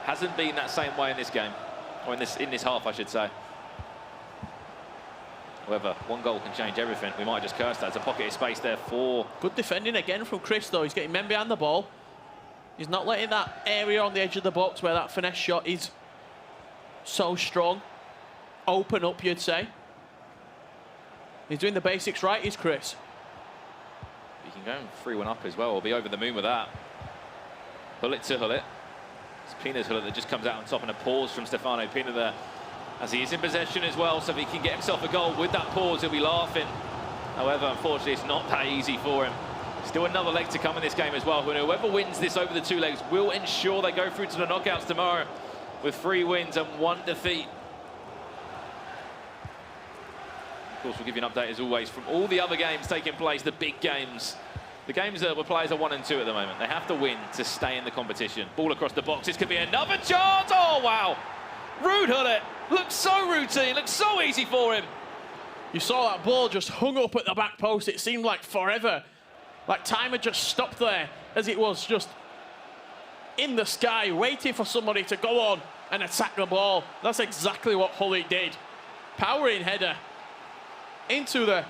Hasn't been that same way in this game. Or in this half, I should say. However, one goal can change everything. We might just curse that. There's a pocket of space there for... Good defending again from Chris, though. He's getting men behind the ball. He's not letting that area on the edge of the box where that finesse shot is so strong open up, you'd say. He's doing the basics right, is Chris. He can go 3-1 up as well. We'll be over the moon with that. Hullet to Hullet. It's Pina's Hullet that just comes out on top, and a pause from Stefano Pina there, as he is in possession as well, so if he can get himself a goal with that pause, he'll be laughing. However, unfortunately, it's not that easy for him. Still another leg to come in this game as well. Whoever wins this over the 2 legs will ensure they go through to the knockouts tomorrow with 3 wins and 1 defeat. Of course, we'll give you an update, as always, from all the other games taking place, the big games. The games where players are 1 and 2 at the moment. They have to win to stay in the competition. Ball across the box. This could be another chance. Oh, wow. Rude Hullet. Looks so routine. Looks so easy for him. You saw that ball just hung up at the back post. It seemed like forever. Like time had just stopped there, as it was just in the sky, waiting for somebody to go on and attack the ball. That's exactly what Hullet did. Powering header into the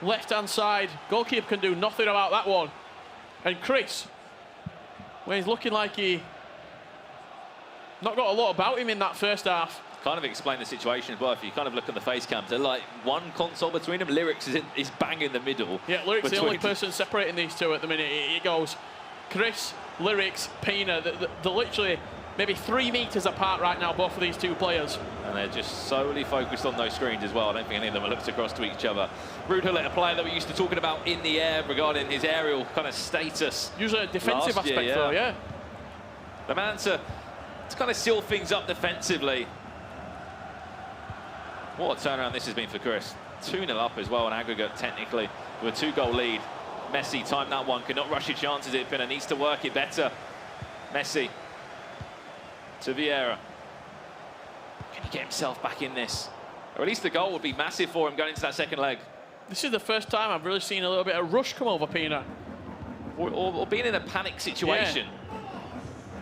left-hand side. Goalkeeper can do nothing about that one. And Chris, when he's looking like he not got a lot about him in that first half. Kind of explain the situation as well. If you kind of look at the face cams, they're like one console between them. Lyrics is bang in the middle. Yeah, Lyrics the only person separating these two at the minute. It goes Chris, Lyrics, Pina. They're literally maybe 3 meters apart right now, both of these 2 players. And they're just solely focused on those screens as well. I don't think any of them are looked across to each other. Rude Hullet, a player that we're used to talking about in the air regarding his aerial kind of status. Usually a defensive aspect, though, yeah. The man to kind of seal things up defensively. What a turnaround this has been for Chris. 2-0 up as well on aggregate, technically, with a 2-goal lead. Messi timed that one, could not rush his chances. It needs to work it better. Messi to Vieira. Can he get himself back in this? Or at least the goal would be massive for him going into that second leg. This is the first time I've really seen a little bit of rush come over Pina. Or being in a panic situation. Yeah.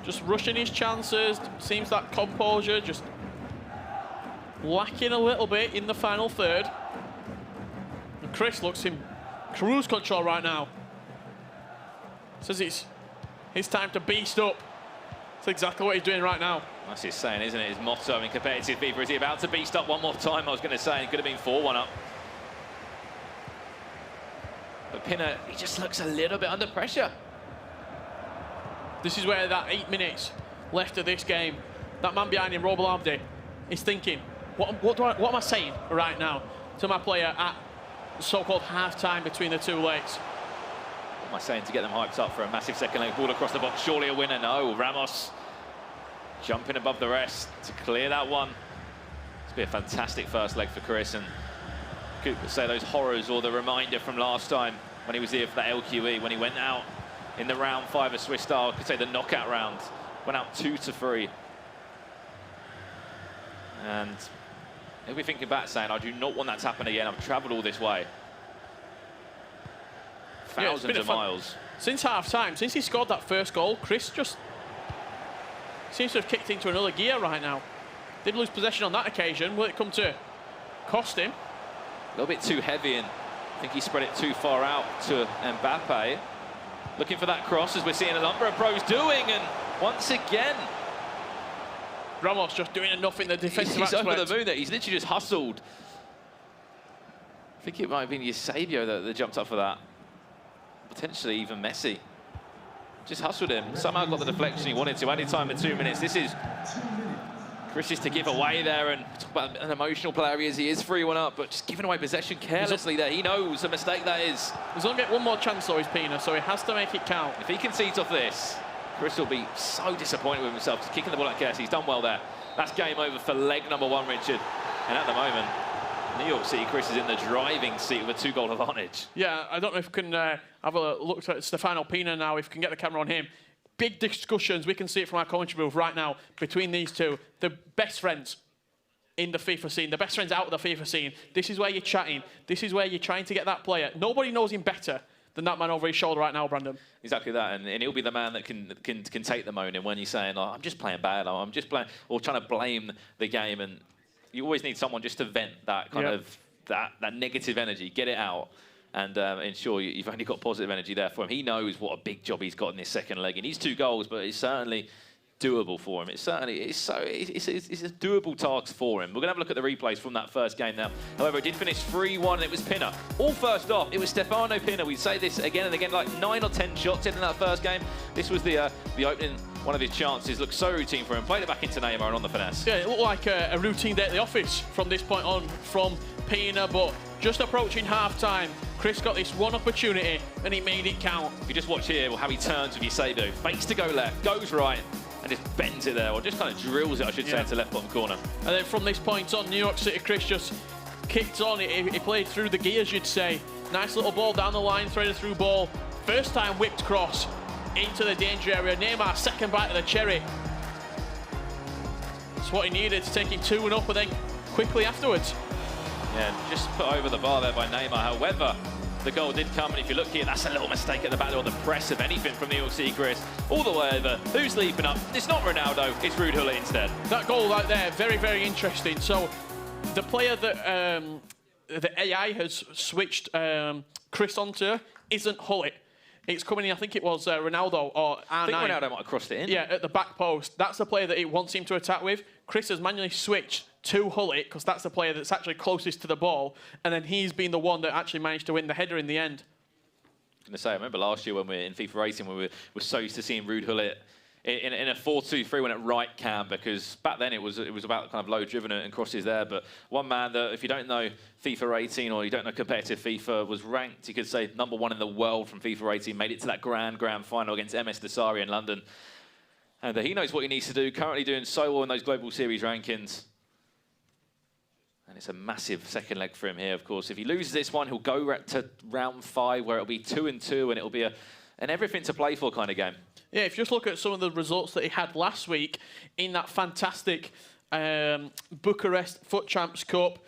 Just rushing his chances. Seems that composure just lacking a little bit in the final third. And Chris looks in cruise control right now. Says it's his time to beast up. That's exactly what he's doing right now. That's his saying, isn't it? His motto in competitive FIFA. Is he about to beast up one more time? I was going to say, it could have been 4-1 up. But Pina, he just looks a little bit under pressure. This is where that 8 minutes left of this game, that man behind him, Robelardi, is thinking, what am I saying right now to my player at so-called half-time between the 2 legs? What am I saying to get them hyped up for a massive second leg? Ball across the box, surely a winner. No, Ramos jumping above the rest to clear that one. It's been a fantastic first leg for Chris, and could say those horrors or the reminder from last time when he was here for that LQE, when he went out in the round 5 of Swiss style, could say the knockout round, went out 2-3. And he'll be thinking back saying, I do not want that to happen again. I've travelled all this way. Thousands of miles. Since half-time, since he scored that first goal, Chris just seems to have kicked into another gear right now. Did lose possession on that occasion. Will it come to cost him? A little bit too heavy, and I think he spread it too far out to Mbappe. Looking for that cross, as we're seeing a number of pros doing, and once again, Ramos just doing enough in the defensive He's aspect. over the moon there. He's literally just hustled. I think it might have been Eusebio that jumped up for that. Potentially even Messi. Just hustled him. Somehow got the deflection he wanted to. Added time in 2 minutes. This is Chris to give away there, and talk about an emotional player he is. He is 3-1 up, but just giving away possession carelessly there. He knows the mistake that is. He's going to get one more chance though, is Pina, so he has to make it count. If he concedes off this, Chris will be so disappointed with himself. Just kicking the ball out carelessly. He's done well there. That's game over for leg number 1, Richard. And at the moment, New York City, Chris is in the driving seat with a 2-goal advantage. Yeah, I don't know if we can have a look at Stefano Pina now, if we can get the camera on him. Big discussions, we can see it from our commentary booth right now, between these two. The best friends in the FIFA scene, the best friends out of the FIFA scene. This is where you're chatting. This is where you're trying to get that player. Nobody knows him better than that man over his shoulder right now, Brandon. Exactly that, and he'll be the man that can take the moaning when you're saying, oh, I'm just playing bad, I'm just playing, or trying to blame the game, and you always need someone just to vent that kind of that negative energy, get it out, and ensure you've only got positive energy there for him. He knows what a big job he's got in this second leg. He needs 2 goals, but it's certainly doable for him. It's a doable task for him. We're going to have a look at the replays from that first game now. However, it did finish 3-1, and it was Pinner. All first off, it was Stefano Pinner. We say this again and again, like 9 or 10 shots in that first game. This was the opening one of his chances. Looked so routine for him. Played it back into Neymar and on the finesse. Yeah, it looked like a routine day at the office from this point on from Pinner, but just approaching half-time, Chris got this one opportunity, and he made it count. If you just watch here how he turns with Eusebio, fakes to go left, goes right, and just bends it there, or just kind of drills it, I should say, into left bottom corner. And then from this point on, New York City Chris just kicked on. He played through the gears, you'd say. Nice little ball down the line, threaded through ball. First time whipped cross into the danger area. Neymar, second bite of the cherry. That's what he needed to take him 2-0, but then quickly afterwards. Yeah, just put over the bar there by Neymar. However, the goal did come, and if you look here, that's a little mistake at the back, or the press of anything from New York City Chris. All the way over. Who's leaping up? It's not Ronaldo, it's Ruud Gullit instead. That goal right there, very, very interesting. So the player that the AI has switched Chris onto isn't Gullit. It's coming in, I think it was Ronaldo or R9. I think Ronaldo might have crossed it in. Yeah, at the back post. That's the player that he wants him to attack with. Chris has manually switched to Gullit because that's the player that's actually closest to the ball, and then he's been the one that actually managed to win the header in the end. I was going to say, I remember last year when we were in FIFA 18, we were so used to seeing Ruud Gullit in a 4-2-3 when at right cam, because back then it was about kind of low driven and crosses there. But one man that, if you don't know FIFA 18 or you don't know competitive FIFA, was ranked, you could say, #1 in the world from FIFA 18, made it to that grand final against MS Desari in London. And he knows what he needs to do, currently doing so well in those Global Series rankings. And it's a massive second leg for him here, of course. If he loses this one, he'll go to round 5, where it'll be 2-2, and it'll be an everything to play for kind of game. Yeah, if you just look at some of the results that he had last week in that fantastic Bucharest Foot Champs Cup,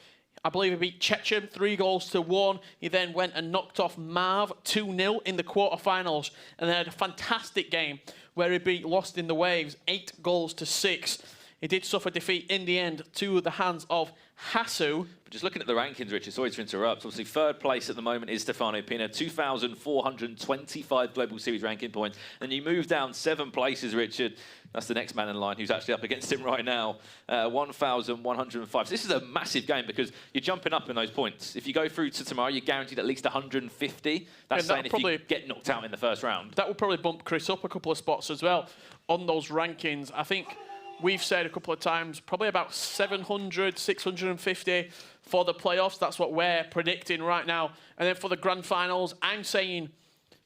I believe he beat Chechen 3-1. He then went and knocked off Marv 2-0 in the quarterfinals, and they had a fantastic game where he beat Lost in the Waves 8-6. He did suffer defeat in the end to the hands of Hasu. But just looking at the rankings, Richard, sorry to interrupt. Obviously, third place at the moment is Stefano Pinner, 2,425 Global Series ranking points. And you move down 7 places, Richard. That's the next man in line who's actually up against him right now, 1,105. So this is a massive game because you're jumping up in those points. If you go through to tomorrow, you're guaranteed at least 150. That's saying if you get knocked out in the first round. That will probably bump Chris up a couple of spots as well on those rankings. I think we've said a couple of times, probably about 700, 650 for the playoffs. That's what we're predicting right now. And then for the grand finals, I'm saying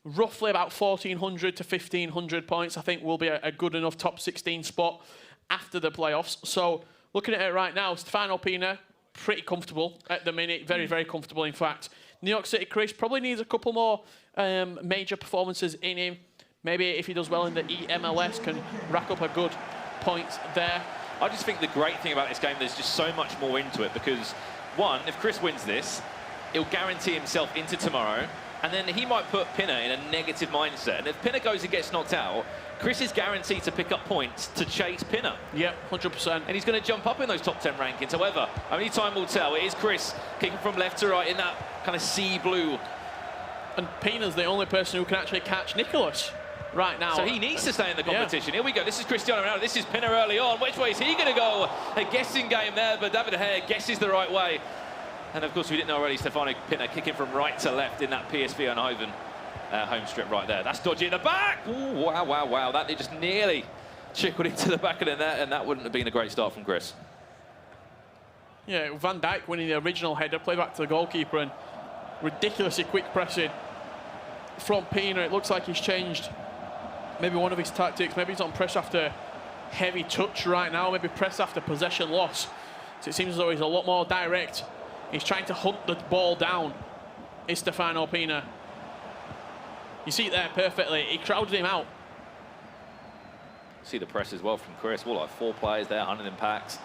roughly about 1,400 to 1,500 points, I think will be a good enough top 16 spot after the playoffs. So looking at it right now, Stefano Pinner, pretty comfortable at the minute. Very, very comfortable, in fact. New York City Chris probably needs a couple more major performances in him. Maybe if he does well in the EMLS, can rack up a good points there. I just think the great thing about this game, there's just so much more into it because, one, if Chris wins this, he'll guarantee himself into tomorrow, and then he might put Pinner in a negative mindset. And if Pinner goes and gets knocked out, Chris is guaranteed to pick up points to chase Pinner. Yep, 100%. And he's going to jump up in those top 10 rankings. However, only time will tell. It is Chris kicking from left to right in that kind of sea blue. And Pinner's the only person who can actually catch Nicholas right now. So he needs to stay in the competition. Here we go. This is Cristiano Ronaldo. This is Pinner early on. Which way is he going to go? A guessing game there, but David Hare guesses the right way. And of course, we didn't know already, Stefano Pinner kicking from right to left in that PSV Eindhoven home strip right there. That's dodgy in the back. Ooh, wow, wow, wow. That just nearly trickled into the back of the net, and that wouldn't have been a great start from Chris. Yeah, Van Dijk winning the original header, play back to the goalkeeper, and ridiculously quick pressing from Pinner. It looks like he's changed maybe one of his tactics. Maybe he's on press after heavy touch right now, maybe press after possession loss. So it seems as though he's a lot more direct. He's trying to hunt the ball down, is Stefano Pinner. You see it there perfectly. He crowded him out. See the press as well from Chris. Well, like 4 players there, 100 in packs.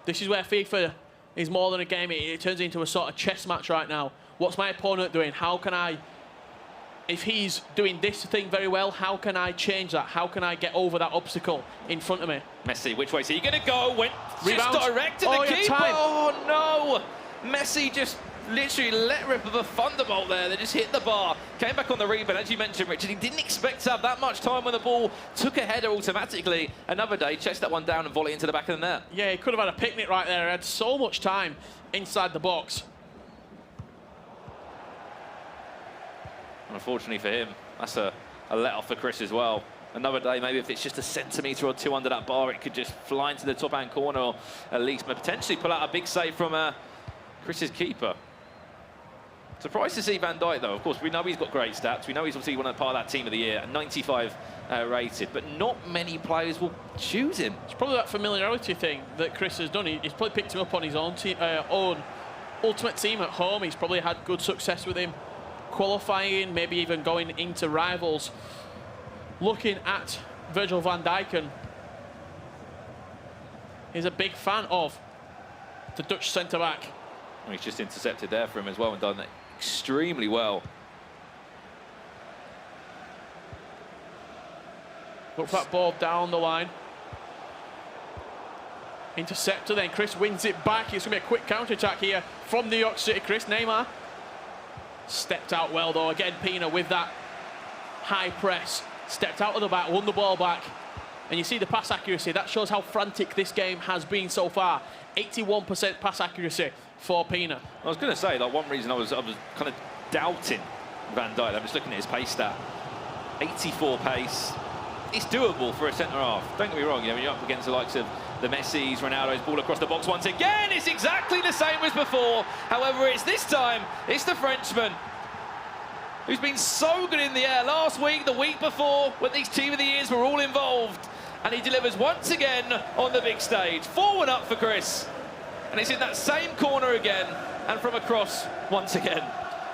This is where FIFA is more than a game. It turns into a sort of chess match right now. What's my opponent doing? How can I... If he's doing this thing very well, how can I change that? How can I get over that obstacle in front of me? Messi, which way is he going to go? Went Rebound. just direct to the Yeah, keeper. time. Oh, no. Messi just literally let rip of a thunderbolt there. They just hit the bar, came back on the rebound. As you mentioned, Richard, he didn't expect to have that much time when the ball took a header automatically. Another day, chased that one down and volley into the back of the net. Yeah, he could have had a picnic right there. He had so much time inside the box. Unfortunately for him, that's a let off for Chris as well. Another day, maybe if it's just a centimetre or two under that bar, it could just fly into the top-hand corner, or at least potentially pull out a big save from Chris's keeper. Surprised to see Van Dijk, though. Of course, we know he's got great stats. We know he's obviously one of part of that team of the year, 95 rated, but not many players will choose him. It's probably that familiarity thing that Chris has done. He's probably picked him up on his own team, own ultimate team at home. He's probably had good success with him, qualifying, maybe even going into rivals. Looking at Virgil van Dijk, and he's a big fan of the Dutch centre-back. Well, he's just intercepted there for him as well and done that extremely well. Look for that ball down the line. Interceptor, then Chris wins it back. It's going to be a quick counter-attack here from New York City. Chris, Neymar stepped out well, though. Again, Pina with that high press. Stepped out of the back, won the ball back. And you see the pass accuracy. That shows how frantic this game has been so far. 81% pass accuracy for Pina. I was going to say, like, one reason I was kind of doubting Van Dijk, I'm just looking at his pace stat. 84 pace. It's doable for a centre-half. Don't get me wrong, you know, when you're up against the likes of the Messis, Ronaldo's, ball across the box once again. It's exactly the same as before. However, it's this time, it's the Frenchman who's been so good in the air last week, the week before, when these team of the years were all involved. And he delivers once again on the big stage. 4-1 up for Chris. And it's in that same corner again, and from across once again.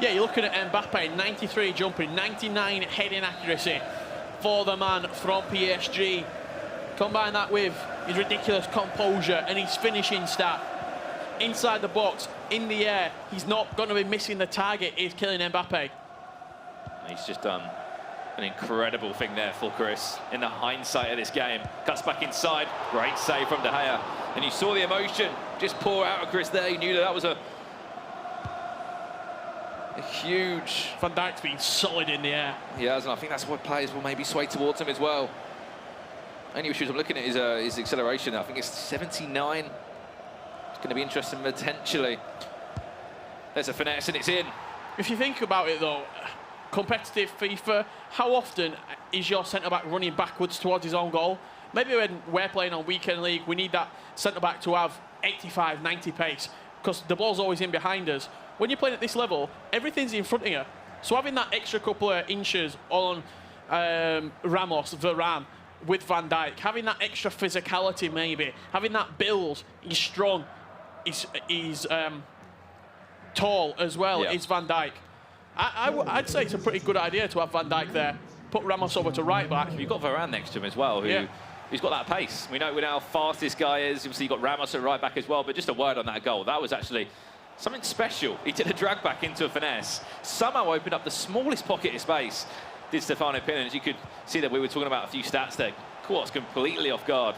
Yeah, you're looking at Mbappe, 93 jumping, 99 heading accuracy for the man from PSG. Combine that with his ridiculous composure and his finishing stat. Inside the box, in the air, he's not going to be missing the target. He's killing Mbappe. He's just done an incredible thing there for Chris in the hindsight of this game. Cuts back inside, great save from De Gea. And you saw the emotion just pour out of Chris there. You knew that that was a huge... Van Dijk's been solid in the air. He has, and I think that's why players will maybe sway towards him as well. Only issues I'm looking at his acceleration. I think it's 79. It's going to be interesting potentially. There's a finesse and it's in. If you think about it though, competitive FIFA, how often is your centre-back running backwards towards his own goal? Maybe when we're playing on weekend league, we need that centre-back to have 85, 90 pace, because the ball's always in behind us. When you're playing at this level, everything's in front of you. So having that extra couple of inches on Ramos, Varane, with Van Dijk, having that extra physicality maybe, having that build, he's strong, he's tall as well, is Van Dijk. I'd say it's a pretty good idea to have Van Dijk there. Put Ramos over to right back. You've got Varane next to him as well, who's got that pace. We know how fast this guy is. Obviously, you've got Ramos at right back as well. But just a word on that goal. That was actually something special. He did a drag back into a finesse. Somehow opened up the smallest pocket of space. Did Stefano Pina. As you could see that we were talking about a few stats there. Caught us completely off guard.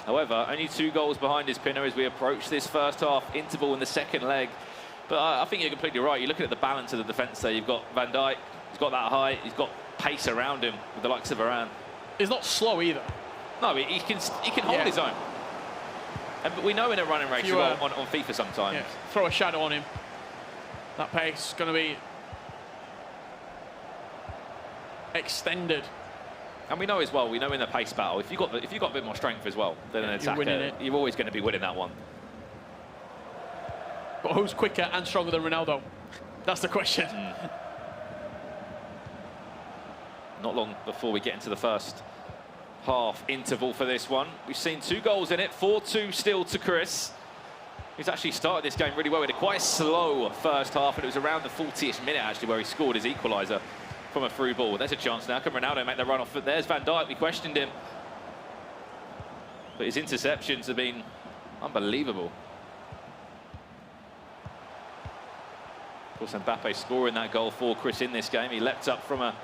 However, only 2 goals behind his Pina as we approach this first half interval in the second leg. But I think you're completely right. You're looking at the balance of the defence there. You've got Van Dijk. He's got that height. He's got pace around him with the likes of Varane. He's not slow either. No, he can hold his own. But we know in a running race on FIFA sometimes. Yeah, throw a shadow on him. That pace is going to be extended. And we know as well, we know in the pace battle, if you've got a bit more strength as well than an attacker, you're always going to be winning that one. But who's quicker and stronger than Ronaldo? That's the question. Not long before we get into the first half interval for this one. We've seen 2 goals in it, 4-2 still to Chris. He's actually started this game really well. He had a quite slow first half, and it was around the 40th minute actually where he scored his equaliser from a through ball. There's a chance now. Can Ronaldo make the run off? But there's Van Dijk. We questioned him. But his interceptions have been unbelievable. Of course, Mbappe scoring that goal for Chris in this game. He leapt up from a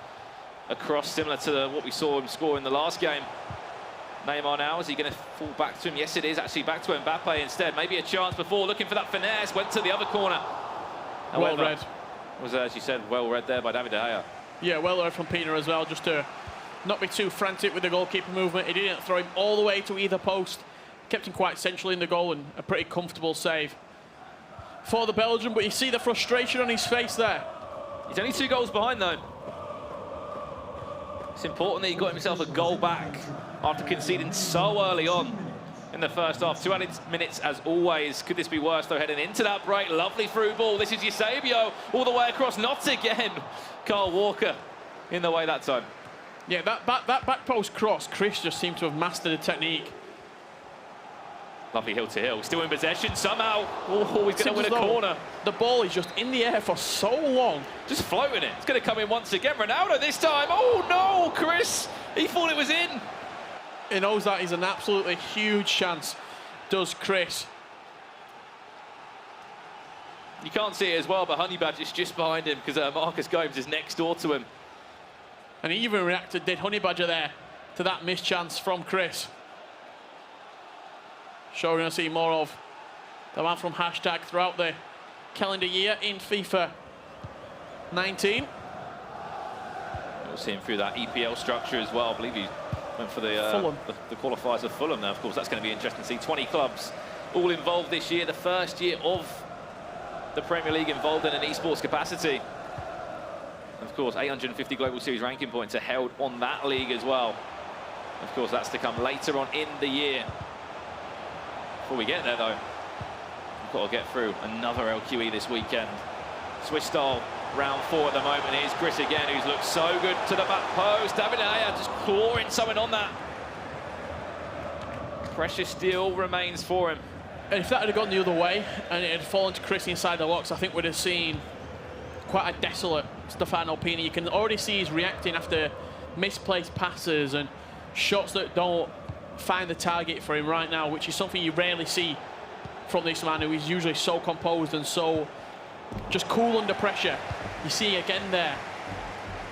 cross similar to what we saw him score in the last game. Neymar now, is he going to fall back to him? Yes, it is actually back to Mbappe instead. Maybe a chance before, looking for that finesse, went to the other corner. Well read. Was, as you said, well read there by David De Gea. Yeah, well read from Pina as well, just to not be too frantic with the goalkeeper movement. He didn't throw him all the way to either post. Kept him quite centrally in the goal and a pretty comfortable save for the Belgian, but you see the frustration on his face there. He's only 2 goals behind though. It's important that he got himself a goal back after conceding so early on in the first half. 2 added minutes as always. Could this be worse though, heading into that break? Lovely through ball. This is Eusebio all the way across. Not again. Kyle Walker in the way that time. Yeah, that back post cross, Chris just seemed to have mastered the technique. Lovely hill to hill. Still in possession somehow. Oh, he's going to win a corner. The ball is just in the air for so long. Just floating it. It's going to come in once again. Ronaldo this time. Oh no, Chris. He thought it was in. He knows that is an absolutely huge chance, does Chris. You can't see it as well, but Honey Badger's just behind him because Marcus Gomes is next door to him. And he even reacted, did Honey Badger there, to that missed chance from Chris. Sure, we're going to see more of the man from hashtag throughout the calendar year in FIFA 19. We'll see him through that EPL structure as well. I believe he went for the qualifiers of Fulham now. Of course, that's going to be interesting to see. 20 clubs all involved this year. The first year of the Premier League involved in an esports capacity. Of course, 850 Global Series ranking points are held on that league as well. Of course, that's to come later on in the year. Before we get there, though, we've got to get through another LQE this weekend. Swiss style round 4 at the moment. Here's Chris again, who's looked so good to the back post. David De Gea just clawing something on that. Pressure still remains for him. And if that had gone the other way and it had fallen to Chris inside the box, I think we'd have seen quite a desolate Stefano Pina. You can already see he's reacting after misplaced passes and shots that don't find the target for him right now, which is something you rarely see from this man, who is usually so composed and so just cool under pressure. You see again there,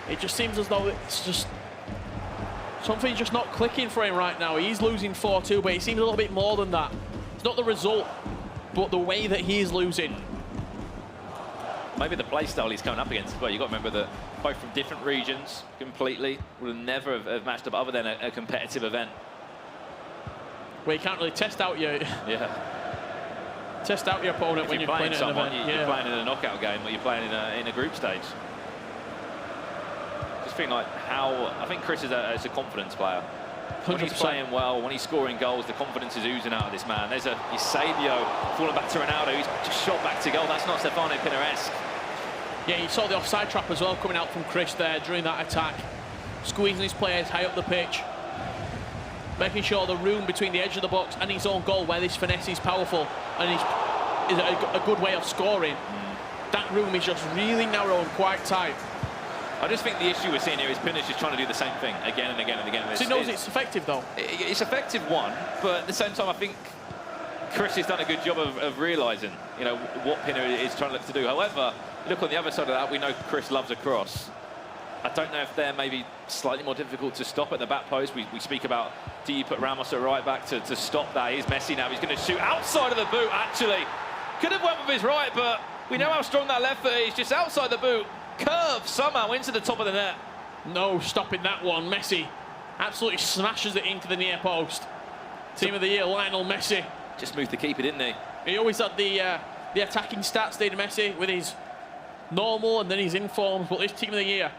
it just seems as though it's just something's just not clicking for him right now. He's losing 4-2, but it seems a little bit more than that. It's not the result, but the way that he's losing. Maybe the play style he's coming up against as well. You've got to remember that both from different regions completely would never have matched up other than a competitive event. Where you can't really test out your test out your opponent when you're playing at an event. You're playing in a knockout game, or you're playing in a group stage. Just feeling like how I think Chris is a confidence player. 100%. When he's playing well, when he's scoring goals, the confidence is oozing out of this man. There's a Eusebio falling back to Ronaldo. He's just shot back to goal. That's not Stefano Pina-esque. Yeah, you saw the offside trap as well coming out from Chris there during that attack, squeezing his players high up the pitch, making sure the room between the edge of the box and his own goal, where this finesse is powerful and is a good way of scoring. That room is just really narrow and quite tight. I just think the issue we're seeing here is Pina's just trying to do the same thing again and again and again. So he knows it's effective, though. It's effective, one, but at the same time, I think Chris has done a good job of realising, you know, what Pina is trying to look to do. However, look on the other side of that, we know Chris loves a cross. I don't know if they're maybe slightly more difficult to stop at the back post. We speak about, do you put Ramos at right back to stop that? Here's Messi now. He's going to shoot outside of the boot, actually. Could have went with his right, but we know how strong that left foot is. Just outside the boot. Curve somehow into the top of the net. No stopping that one. Messi absolutely smashes it into the near post. Team of the year, Lionel Messi. Just moved the keeper, didn't he? He always had the attacking stats, did Messi, with his normal and then his informs. But this team of the year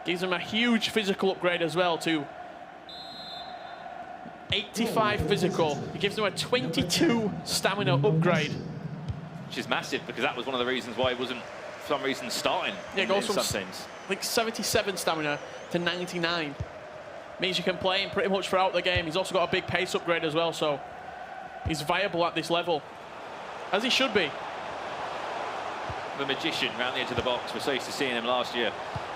gives him a huge physical upgrade as well to 85 physical. It gives him a 22 stamina upgrade. Which is massive, because that was one of the reasons why he wasn't, for some reason, starting. Yeah, it goes from some teams. Like 77 stamina to 99. Means you can play him pretty much throughout the game. He's also got a big pace upgrade as well, so he's viable at this level, as he should be. The magician around the edge of the box. We're so used to seeing him last year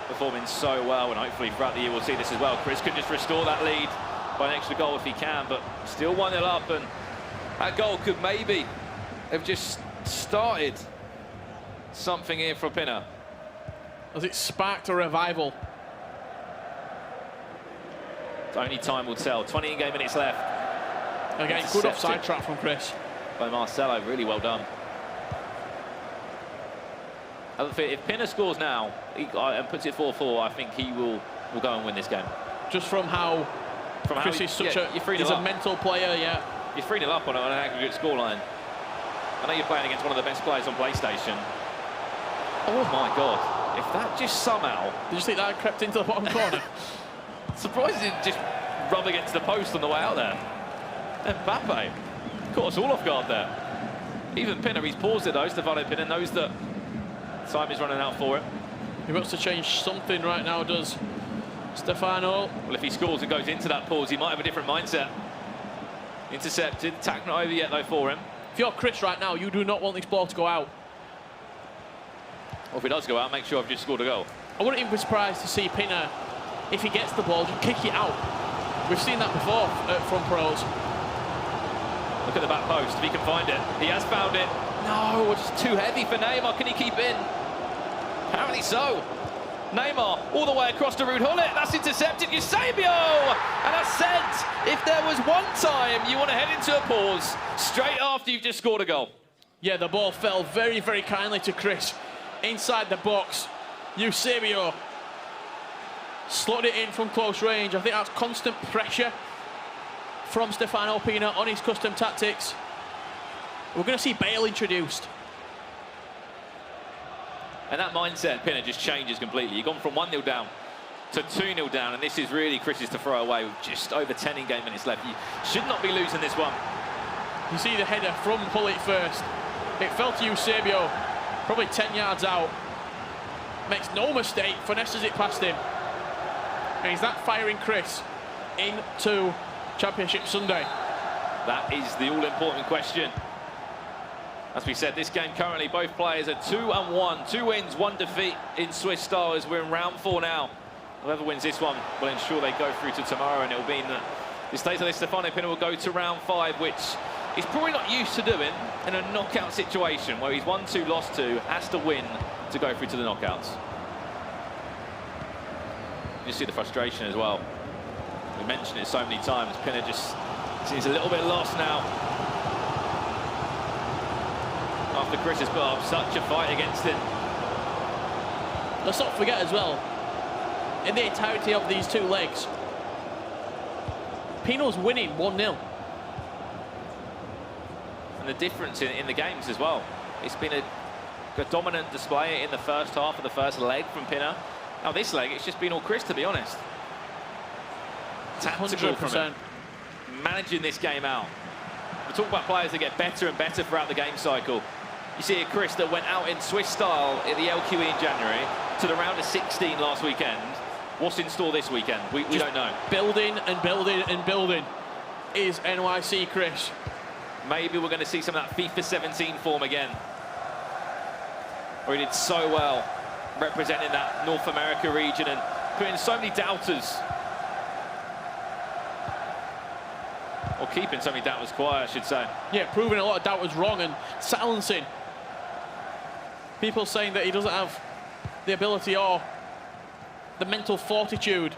performing so well, and hopefully throughout the year we'll see this as well. Chris could just restore that lead by an extra goal if he can, but still 1-0 up, and that goal could maybe have just started something here for Pina. Has it sparked a revival? Only time will tell. 20 in-game minutes left. Again, good offside trap from Chris. By Marcelo, really well done. If Pinner scores now and puts it 4-4, I think he will go and win this game. Just from how Chris is such he's a mental player, yeah. You're 3-0 up on an aggregate scoreline. I know you're playing against one of the best players on PlayStation. Oh my God. If that just somehow... Did you think that crept into the bottom corner? Surprised it didn't just rub against the post on the way out there. Mbappe caught us all off guard there. Even Pinner, he's paused it though. Stefano Pinner knows that time is running out for him. He wants to change something right now, does Stefano. Well, if he scores and goes into that pause, he might have a different mindset. Intercepted. Attack not over yet though for him. If you're Chris right now, you do not want this ball to go out. Or if it does go out, make sure I've just scored a goal. I wouldn't even be surprised to see Pinner, if he gets the ball, just kick it out. We've seen that before from pros. Look at the back post, if he can find it. He has found it. No, it's too heavy for Neymar. Can he keep in? Apparently so. Neymar all the way across to Ruud Gullit. That's intercepted. Eusebio! And I said, if there was one time you want to head into a pause, straight after you've just scored a goal. Yeah, the ball fell very, very kindly to Chris. Inside the box, Eusebio slotted it in from close range. I think that's constant pressure from Stefano Pina on his custom tactics. We're going to see Bale introduced. And that mindset, Pinner, just changes completely. You've gone from 1-0 down to 2-0 down, and this is really Chris's to throw away with just over 10 in-game minutes left. You should not be losing this one. You see the header from Gullit first. It fell to Eusebio, probably 10 yards out. Makes no mistake, finesses it past him. And is that firing Chris into Championship Sunday? That is the all-important question. As we said, this game currently, both players are 2-1. 2 wins, 1 defeat in Swiss style as we're in round 4 now. Whoever wins this one will ensure they go through to tomorrow, and it'll mean that this state of this Stefano Pinner will go to round 5, which he's probably not used to doing in a knockout situation where he's 1-2, lost 2, has to win to go through to the knockouts. You see the frustration as well. We mentioned it so many times. Pinner just seems a little bit lost now. After Chris has put up such a fight against him. Let's not forget as well, in the entirety of these 2 legs, Pino's winning 1-0. And the difference in the games as well. It's been a dominant display in the first half of the first leg from Pinner. Now this leg, it's just been all Chris, to be honest. Tactical from him. Managing this game out. We talk about players that get better and better throughout the game cycle. You see a Chris that went out in Swiss style at the LQE in January to the round of 16 last weekend. What's in store this weekend? We don't know. Building and building and building is NYC Chris. Maybe we're going to see some of that FIFA 17 form again. Where he did so well representing that North America region and putting so many doubters. Or keeping so many doubters quiet, I should say. Yeah, proving a lot of doubters wrong and silencing people saying that he doesn't have the ability or the mental fortitude.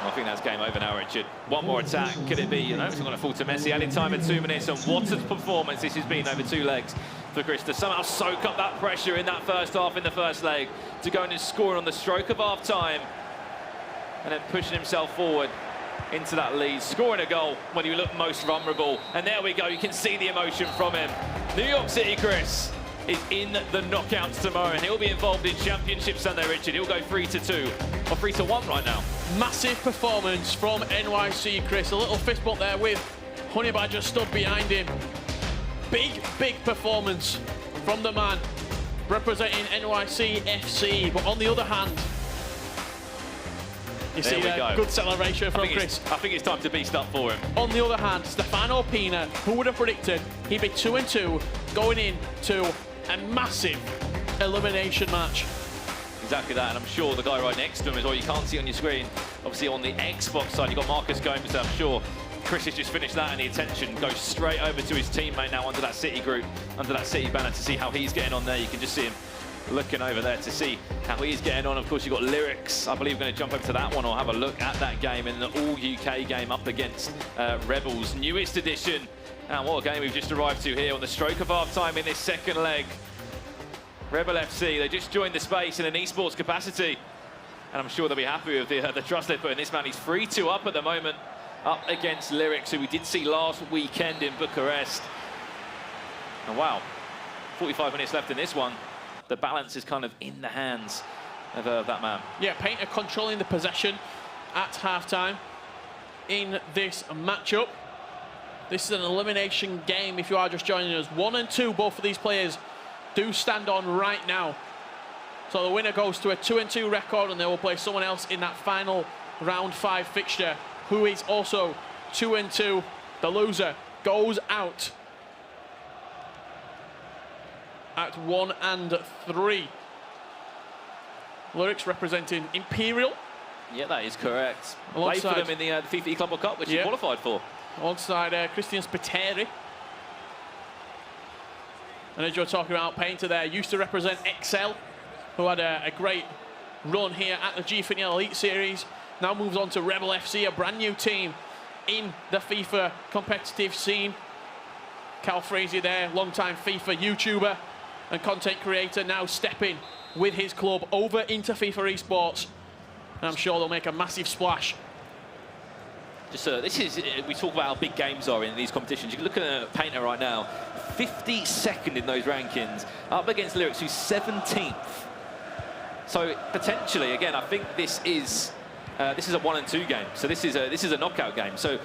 I think that's game over now, Richard. One more attack. Could it be? You know, it's not going to fall to Messi. Added time at 2 minutes, and what a performance this has been over 2 legs for Chris to somehow soak up that pressure in that first half in the first leg, to go and score on the stroke of half-time, and then pushing himself forward into that lead, scoring a goal when you look most vulnerable. And there we go, you can see the emotion from him. New York City Chris is in the knockouts tomorrow, and he'll be involved in Championship Sunday, Richard. He'll go 3-2, or 3-1 right now. Massive performance from NYC Chris. A little fist bump there with Honey Badger stood behind him. Big, big performance from the man representing NYC FC. But on the other hand, you see a good celebration from Chris. I think it's time to beast up for him. On the other hand, Stefano Pina, who would have predicted he'd be 2-2 going into a massive elimination match. Exactly that, and I'm sure the guy right next to him as well, you can't see on your screen. Obviously on the Xbox side, you've got Marcus Gomes, so I'm sure Chris has just finished that, and the attention goes straight over to his teammate now under that City group, under that City banner, to see how he's getting on there. You can just see him looking over there to see how he's getting on. Of course, you've got Lyrics. I believe going to jump over to that one or have a look at that game in the all-UK game up against Rebels. Newest edition. And what a game we've just arrived to here on the stroke of half-time in this second leg. Rebel FC, they just joined the space in an esports capacity. And I'm sure they'll be happy with the trust they put in this man. He's 3-2 up at the moment, up against Lyrics, who we did see last weekend in Bucharest. And wow, 45 minutes left in this one. The balance is kind of in the hands of that man. Yeah, Painter controlling the possession at half-time in this matchup. This is an elimination game if you are just joining us. 1 and 2, both of these players do stand on right now. So the winner goes to a 2-2 record, and they will play someone else in that final round 5 fixture, who is also 2-2. The loser goes out at 1 and 3. Lyrics representing Imperial. Yeah, that is correct. Alongside, played for them in the FIFA Club World Cup, which he qualified for. Alongside Christian Spiteri. And as you're talking about, Painter there used to represent XL, who had a great run here at the Gfinity Elite Series. Now moves on to Rebel FC, a brand new team in the FIFA competitive scene. Cal Frazier there, long-time FIFA YouTuber and content creator, now stepping with his club over into FIFA esports. And I'm sure they'll make a massive splash. Just this is, we talk about how big games are in these competitions. You can look at Painter right now, 52nd in those rankings, up against Lyrics, who's 17th. So potentially, again, I think this is a 1 and 2 game. So this is a knockout game. So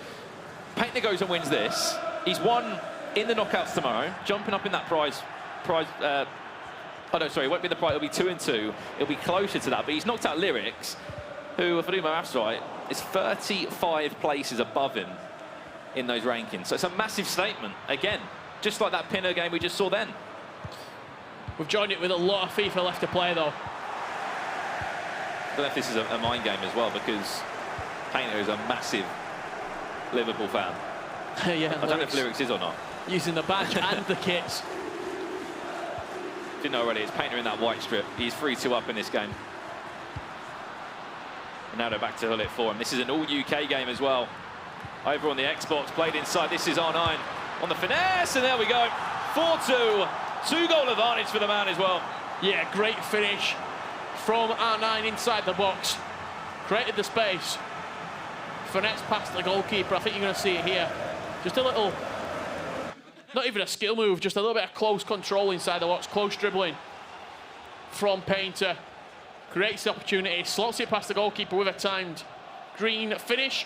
Painter goes and wins this. He's won in the knockouts tomorrow, jumping up in that prize. Oh no, sorry, it won't be the prize. It'll be 2 and 2. It'll be closer to that. But he's knocked out Lyrics, who, if I do my maths right, is 35 places above him in those rankings. So it's a massive statement. Again, just like that Pinner game we just saw then. We've joined it with a lot of FIFA left to play, though. I don't know if this is a mind game as well, because Painter is a massive Liverpool fan. Yeah, I don't know if Lyrics is or not. Using the badge and the kits. Didn't know already, it's Painter in that white strip. He's 3-2 up in this game. And now they're back to Hullet for him. This is an all-UK game as well. Over on the Xbox, played inside. This is R9 on the finesse, and there we go. 4-2, 2-goal advantage for the man as well. Yeah, great finish from R9 inside the box. Created the space. Finesse past the goalkeeper. I think you're going to see it here. Just a little, not even a skill move, just a little bit of close control inside the box, close dribbling from Painter. Creates the opportunity, slots it past the goalkeeper with a timed green finish,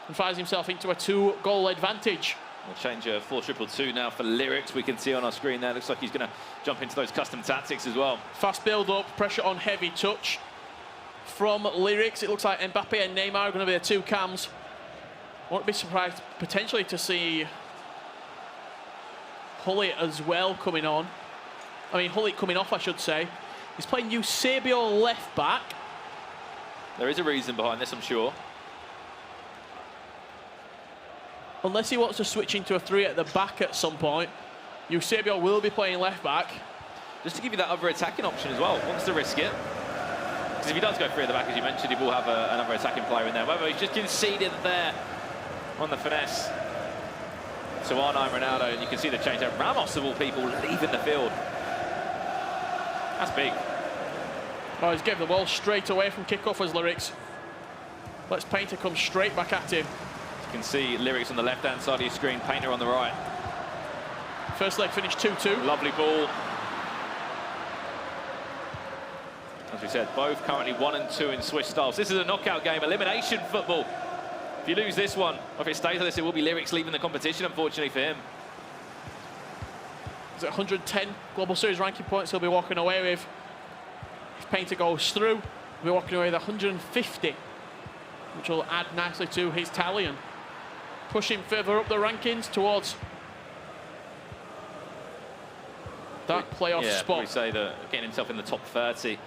and finds himself into a 2-goal advantage. We'll change 4-2-2 now for Lyrics. We can see on our screen there, looks like he's going to jump into those custom tactics as well. Fast build-up, pressure on heavy touch from Lyrics. It looks like Mbappe and Neymar are going to be the 2 cams. Won't be surprised potentially to see Hullet as well coming on. I mean, Hullet coming off, I should say. He's playing Eusebio left back. There is a reason behind this, I'm sure. Unless he wants to switch into a 3 at the back at some point, Eusebio will be playing left back. Just to give you that other attacking option as well, wants to risk it. Because if he does go 3 at the back, as you mentioned, he will have another attacking player in there. However, he's just conceded there on the finesse. So R9 Ronaldo, and you can see the change there. Ramos, of all people, leaving the field. That's big. Oh, he's gave the ball straight away from kickoff as Lyrics. Let's Painter come straight back at him. You can see Lyrics on the left-hand side of your screen, Painter on the right. First leg finished 2-2. Lovely ball. As we said, both currently 1 and 2 in Swiss styles. This is a knockout game, elimination football. If you lose this one, or if it stays like this, it will be Lyrics leaving the competition, unfortunately for him. Is it 110 Global Series ranking points he'll be walking away with? If Painter goes through, he'll be walking away with 150, which will add nicely to his tally and push him further up the rankings towards that playoff spot. We say that getting himself in the top 30,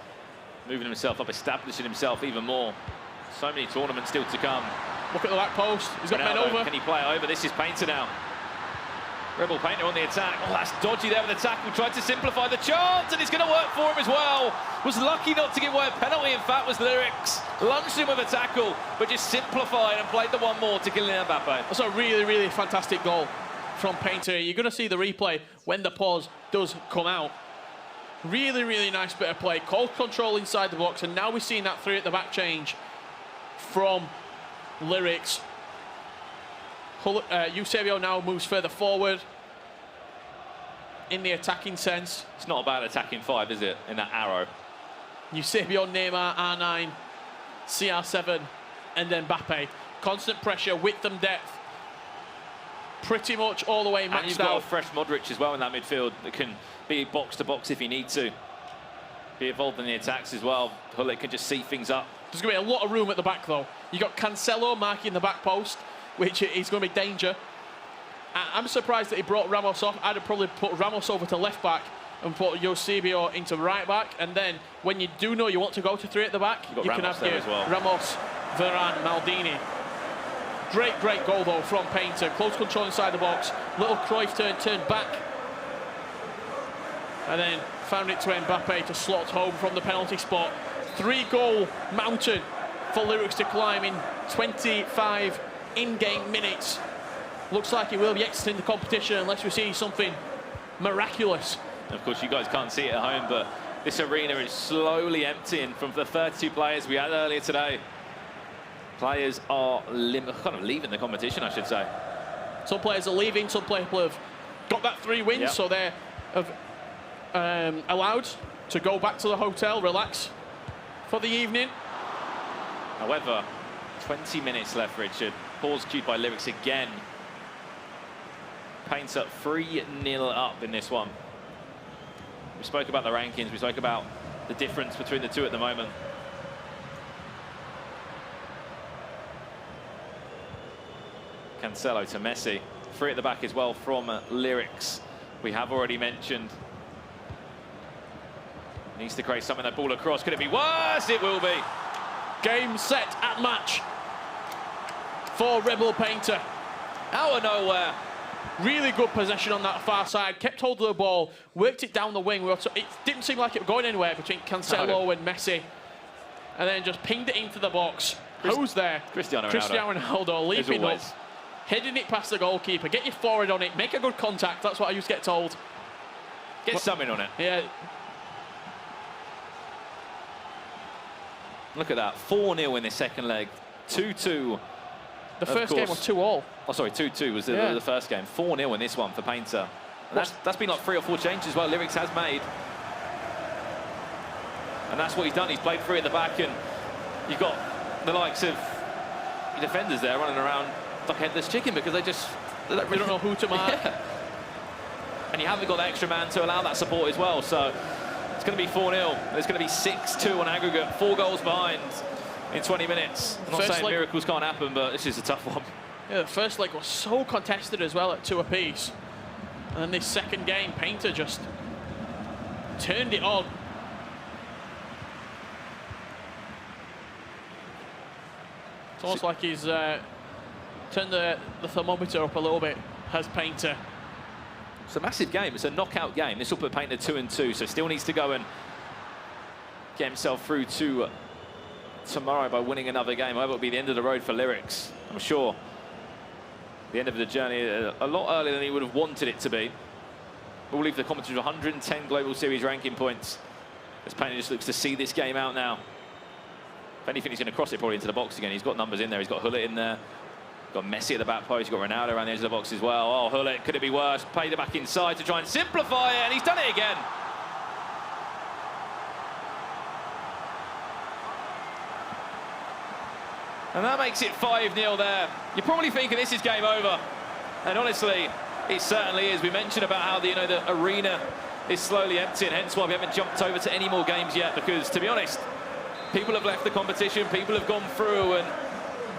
moving himself up, establishing himself even more. So many tournaments still to come. Look at the back post. He's got men over. Can he play it over? This is Painter now. Rebel Painter on the attack. Oh, that's dodgy there with the tackle. Tried to simplify the chance, and it's going to work for him as well. Was lucky not to give away a penalty, in fact, was Lyrics. Lunged him with a tackle, but just simplified and played the one more to Kylian Mbappe. That's a really, really fantastic goal from Painter. You're going to see the replay when the pause does come out. Really, really nice bit of play. Cold control inside the box, and now we're seeing that three at the back change from Lyrics. Eusebio now moves further forward in the attacking sense. It's not about attacking 5, is it, in that arrow? Eusebio, Neymar, R9, CR7, and then Mbappe. Constant pressure, width and depth. Pretty much all the way maxed out. And you've got a fresh Modric as well in that midfield that can be box to box if he needs to. Be involved in the attacks as well. Hullet can just see things up. There's going to be a lot of room at the back, though. You got Cancelo marking the back post, which is going to be danger. I'm surprised that he brought Ramos off. I'd have probably put Ramos over to left back and put Eusebio into right back. And then when you do know you want to go to 3 at the back, you can have there as well. Ramos, Varane, Maldini. Great, great goal, though, from Painter. Close control inside the box. Little Cruyff turned back. And then found it to Mbappe to slot home from the penalty spot. 3-goal mountain for Lyrics to climb in 25 in-game minutes. Looks like he will be exiting the competition unless we see something miraculous. Of course, you guys can't see it at home, but this arena is slowly emptying from the 32 players we had earlier today. Players are kind of leaving the competition, I should say. Some players are leaving, some players have got that 3 wins, so they're allowed to go back to the hotel, relax for the evening. However, 20 minutes left, Richard. Pause cued by Lyrics again. Paints up 3-0 up in this one. We spoke about the rankings, we spoke about the difference between the two at the moment. Cancelo to Messi. 3 at the back as well from Lyrics. We have already mentioned. Needs to create something, that ball across. Could it be worse? It will be. Game, set, at match for Rebel Painter. Out of nowhere. Really good possession on that far side. Kept hold of the ball, worked it down the wing. It didn't seem like it was going anywhere between Cancelo and Messi. And then just pinged it into the box. Who's there? Cristiano Ronaldo leaping up. Heading it past the goalkeeper. Get your forward on it. Make a good contact. That's what I used to get told. Get something on it. Yeah. Look at that. 4-0 in this second leg. 2-2. The first game was 2-2. Oh, sorry, 2-2 was the first game. 4-0 in this one for Painter. And that's been like 3 or 4 changes as well. Lyrics has made. And that's what he's done. He's played 3 at the back, and you've got the likes of defenders there running around like a headless chicken because they don't know who to mark. Yeah. And you haven't got that extra man to allow that support as well. So it's going to be 4-0. There's going to be 6-2 on aggregate. 4 goals behind in 20 minutes. I'm not saying miracles can't happen, but this is a tough one. Yeah, the first leg was so contested as well at 2 apiece. And then this second game, Painter just turned it on. It's almost like he's turned the thermometer up a little bit, has Painter. It's a massive game. It's a knockout game. This will put Painter 2-2, so still needs to go and get himself through to tomorrow by winning another game. However, it'll be the end of the road for Lyrics, I'm sure. The end of the journey a lot earlier than he would have wanted it to be. We'll leave the competition with 110 Global Series ranking points as Painter just looks to see this game out now. If anything, he's going to cross it probably into the box again. He's got numbers in there. He's got Hullet in there. Got Messi at the back post. He's got Ronaldo around the edge of the box as well. Oh, Hullet, could it be worse? Played it back inside to try and simplify it, and he's done it again. And that makes it 5-0 there. You're probably thinking this is game over. And honestly, it certainly is. We mentioned about how the arena is slowly emptying, hence why we haven't jumped over to any more games yet, because to be honest, people have left the competition, people have gone through, and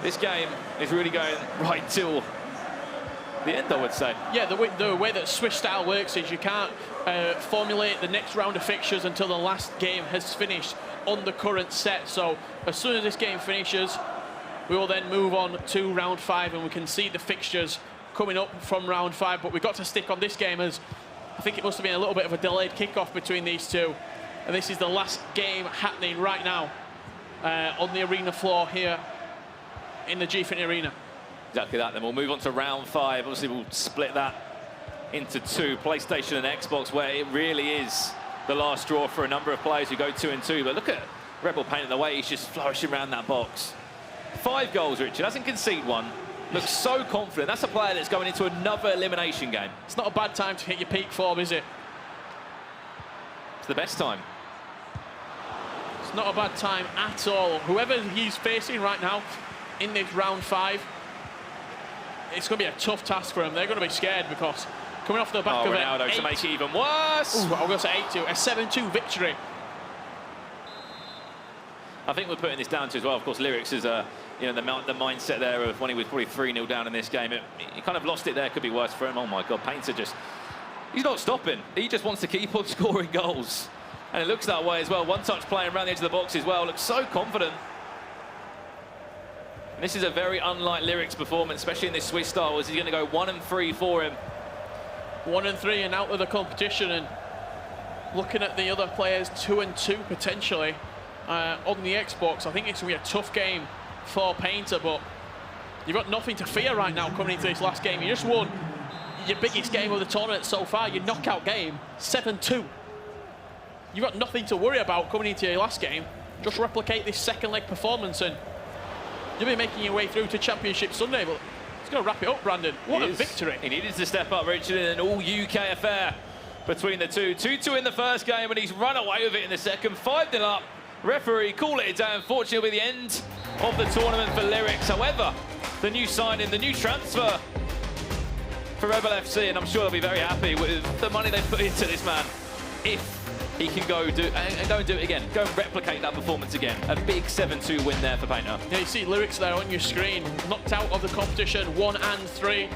this game is really going right till the end, I would say. Yeah, the way that Swiss style works is you can't formulate the next round of fixtures until the last game has finished on the current set. So as soon as this game finishes, we will then move on to round 5, and we can see the fixtures coming up from round 5, but we've got to stick on this game as I think it must have been a little bit of a delayed kickoff between these two. And this is the last game happening right now on the arena floor here in the Gfinity Arena. Exactly that. Then we'll move on to round 5. Obviously, we'll split that into 2, PlayStation and Xbox, where it really is the last straw for a number of players who go 2 and 2. But look at Rebel painting the way he's just flourishing around that box. 5 goals, Richard. Hasn't conceded one. Looks so confident. That's a player that's going into another elimination game. It's not a bad time to hit your peak form, is it? It's the best time. It's not a bad time at all. Whoever he's facing right now in this round 5, it's going to be a tough task for him. They're going to be scared because coming off the back of Ronaldo to make it even worse. I'm going to say 8-2, a 7-2 victory. I think we're putting this down to as well. Of course, Lyrics is the mindset there of when he was probably 3-0 down in this game. He kind of lost it there. Could be worse for him. Oh my God, Painter he's not stopping. He just wants to keep on scoring goals, and it looks that way as well. One touch playing around the edge of the box as well. Looks so confident. And this is a very unlike Lyrics performance, especially in this Swiss style. Is he going to go 1 and 3 for him? 1 and 3 and out of the competition, and looking at the other players 2 and 2 potentially on the Xbox. I think it's going to be a tough game for Painter, but you've got nothing to fear right now coming into this last game. You just won your biggest game of the tournament so far, your knockout game, 7-2. You've got nothing to worry about coming into your last game. Just replicate this second leg performance and you'll be making your way through to Championship Sunday. But it's going to wrap it up, Brandon. What a victory. He needed to step up, Richard, in an all-UK affair between the two. 2-2 in the first game, and he's run away with it in the second. 5-0 up. Referee call it down. Unfortunately, it'll be the end of the tournament for Lyrics. However, the new signing, the new transfer for Rebel FC, and I'm sure they'll be very happy with the money they put into this man. If he can go and do it again, go and replicate that performance again. A big 7-2 win there for Painter. Yeah, you see Lyrics there on your screen, knocked out of the competition, 1 and 3.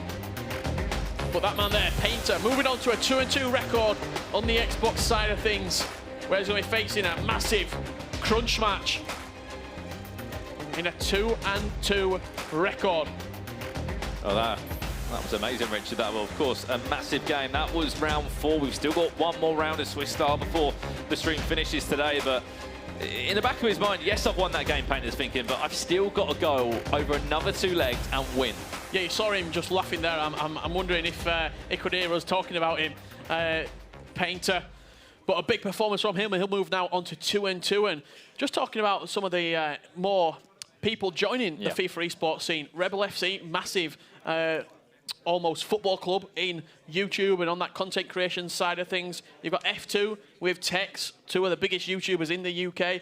But that man there, Painter, moving on to a 2-2 record on the Xbox side of things, where he's going to be facing a massive crunch match in a 2-2 record. Oh, that was amazing, Richard. That was, of course, a massive game. That was round 4. We've still got one more round of Swiss style before the stream finishes today. But in the back of his mind, yes, I've won that game, Painter's thinking, but I've still got to go over another 2 legs and win. Yeah, you saw him just laughing there. I'm wondering if he could hear us talking about him, Painter. But a big performance from him, and he'll move now on to 2-2. And just talking about some of the more people joining the FIFA esports scene. Rebel FC, massive almost football club in YouTube and on that content creation side of things. You've got F2 with Tex, 2 of the biggest YouTubers in the UK.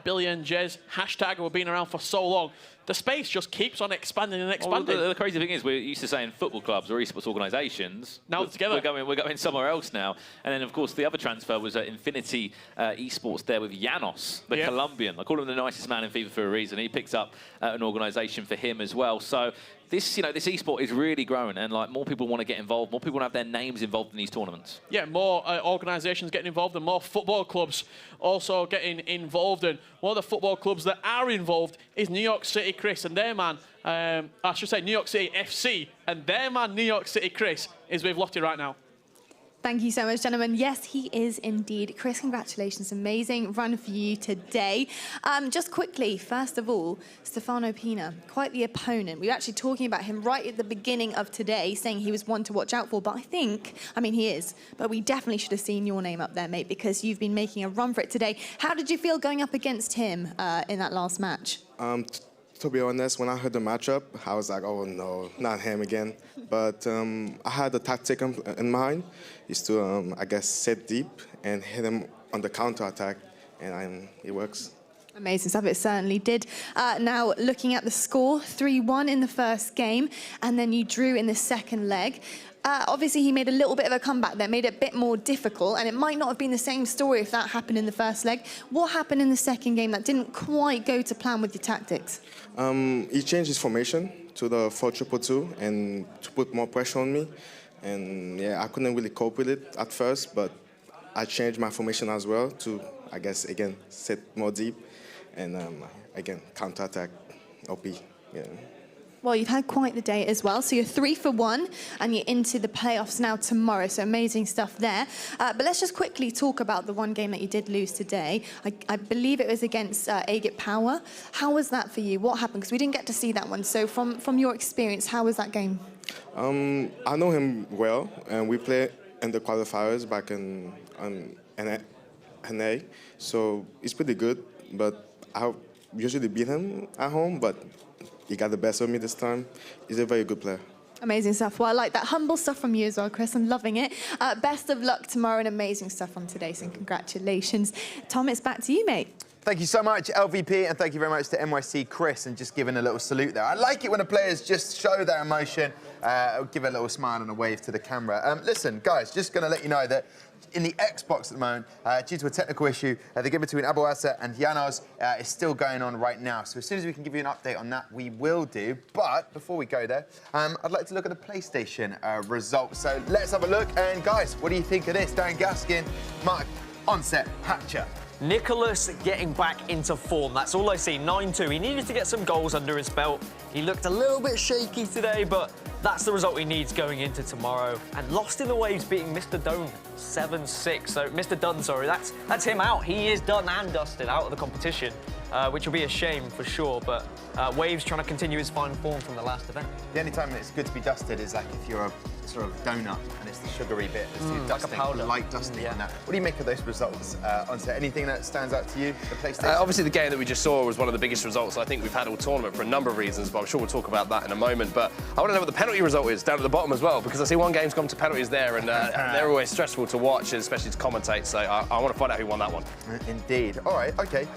Billy and Jez, hashtag, who have been around for so long. The space just keeps on expanding and expanding. Well, the crazy thing is, we're used to saying football clubs or esports organisations. Now it's together. We're going somewhere else now. And then, of course, the other transfer was Infinity Esports there with Janos, the Colombian. I call him the nicest man in FIFA for a reason. He picked up an organisation for him as well. So this esport is really growing, and like more people want to get involved. More people want to have their names involved in these tournaments. Yeah, more organisations getting involved, and more football clubs also getting involved. And one of the football clubs that are involved is New York City Chris, and their man, I should say New York City FC, and their man New York City Chris is with Lottie right now. Thank you so much, gentlemen. Yes, he is indeed. Chris, congratulations. Amazing run for you today. Just quickly, first of all, Stefano Pina, quite the opponent. We were actually talking about him right at the beginning of today, saying he was one to watch out for, but I mean, he is, but we definitely should have seen your name up there, mate, because you've been making a run for it today. How did you feel going up against him in that last match? To be honest, when I heard the matchup, I was like, oh no, not him again. But I had a tactic in mind, is to, I guess, set deep and hit him on the counter-attack, and it works. Amazing stuff, it certainly did. Now, looking at the score, 3-1 in the first game, and then you drew in the second leg. Obviously, he made a little bit of a comeback there, made it a bit more difficult, and it might not have been the same story if that happened in the first leg. What happened in the second game that didn't quite go to plan with your tactics? He changed his formation to the 4-2-2 and to put more pressure on me. And yeah, I couldn't really cope with it at first, but I changed my formation as well to, I guess, again, set more deep and again, counter-attack OP. Yeah. Well, you've had quite the day as well. So you're 3 for 1, and you're into the playoffs now tomorrow. So amazing stuff there. But let's just quickly talk about the one game that you did lose today. I believe it was against Agate Power. How was that for you? What happened? Because we didn't get to see that one. So from your experience, how was that game? I know him well, and we played in the qualifiers back in NA. So it's pretty good, but I usually beat him at home, but he got the best of me this time. He's a very good player. Amazing stuff. Well, I like that humble stuff from you as well, Chris. I'm loving it. Best of luck tomorrow, and amazing stuff from today, so congratulations. Tom, it's back to you, mate. Thank you so much, LVP, and thank you very much to NYC Chris, and just giving a little salute there. I like it when the players just show their emotion, give a little smile and a wave to the camera. Listen, guys, just going to let you know that in the Xbox at the moment, due to a technical issue, the game between Abuasa and Janos is still going on right now. So as soon as we can give you an update on that, we will do. But before we go there, I'd like to look at the PlayStation results. So let's have a look. And guys, what do you think of this? Darren Gaskin, Mark, Onset, Hatcher. Nicholas getting back into form. That's all I see. 9-2. He needed to get some goals under his belt. He looked a little bit shaky today, but that's the result he needs going into tomorrow. And lost in the waves, beating Mr. Dunn 7-6. So Mr. Dunn, sorry, that's him out. He is done and dusted out of the competition, which will be a shame for sure. But Waves trying to continue his fine form from the last event. The only time it's good to be dusted is like if you're a sort of donut and it's the sugary bit. It's the dusting, like a powder. light dusting on that. What do you make of those results, Onset? Anything that stands out to you, the PlayStation? Obviously, the game that we just saw was one of the biggest results I think we've had all tournament for a number of reasons, but I'm sure we'll talk about that in a moment. But I want to know what the penalty result is down at the bottom as well, because I see one game's gone to penalties there, and they're always stressful to watch, especially to commentate. So I want to find out who won that one. Indeed. All right, OK.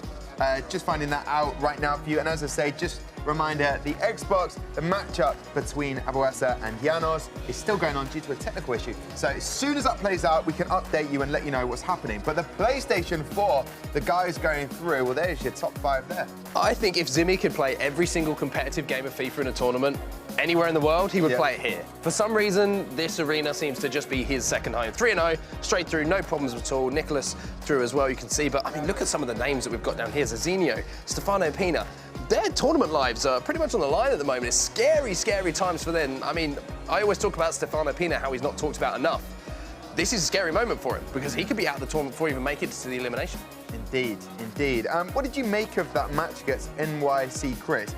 Just finding that out right now for you. And as I say, just reminder, the Xbox, the matchup between Abuasa and Janos is still going on due to a technical issue. So as soon as that plays out, we can update you and let you know what's happening. But the PlayStation 4, the guys going through, well, there's your top 5 there. I think if Zimmy could play every single competitive game of FIFA in a tournament, anywhere in the world, he would play it here. For some reason, this arena seems to just be his second home. 3-0, straight through, no problems at all. Nicholas through as well, you can see. But, I mean, look at some of the names that we've got down here. Zazinho, Stefano Pina. Their tournament lives are pretty much on the line at the moment. It's scary, scary times for them. I mean, I always talk about Stefano Pina, how he's not talked about enough. This is a scary moment for him because he could be out of the tournament before he even make it to the elimination. Indeed, indeed. What did you make of that match against NYC Chris?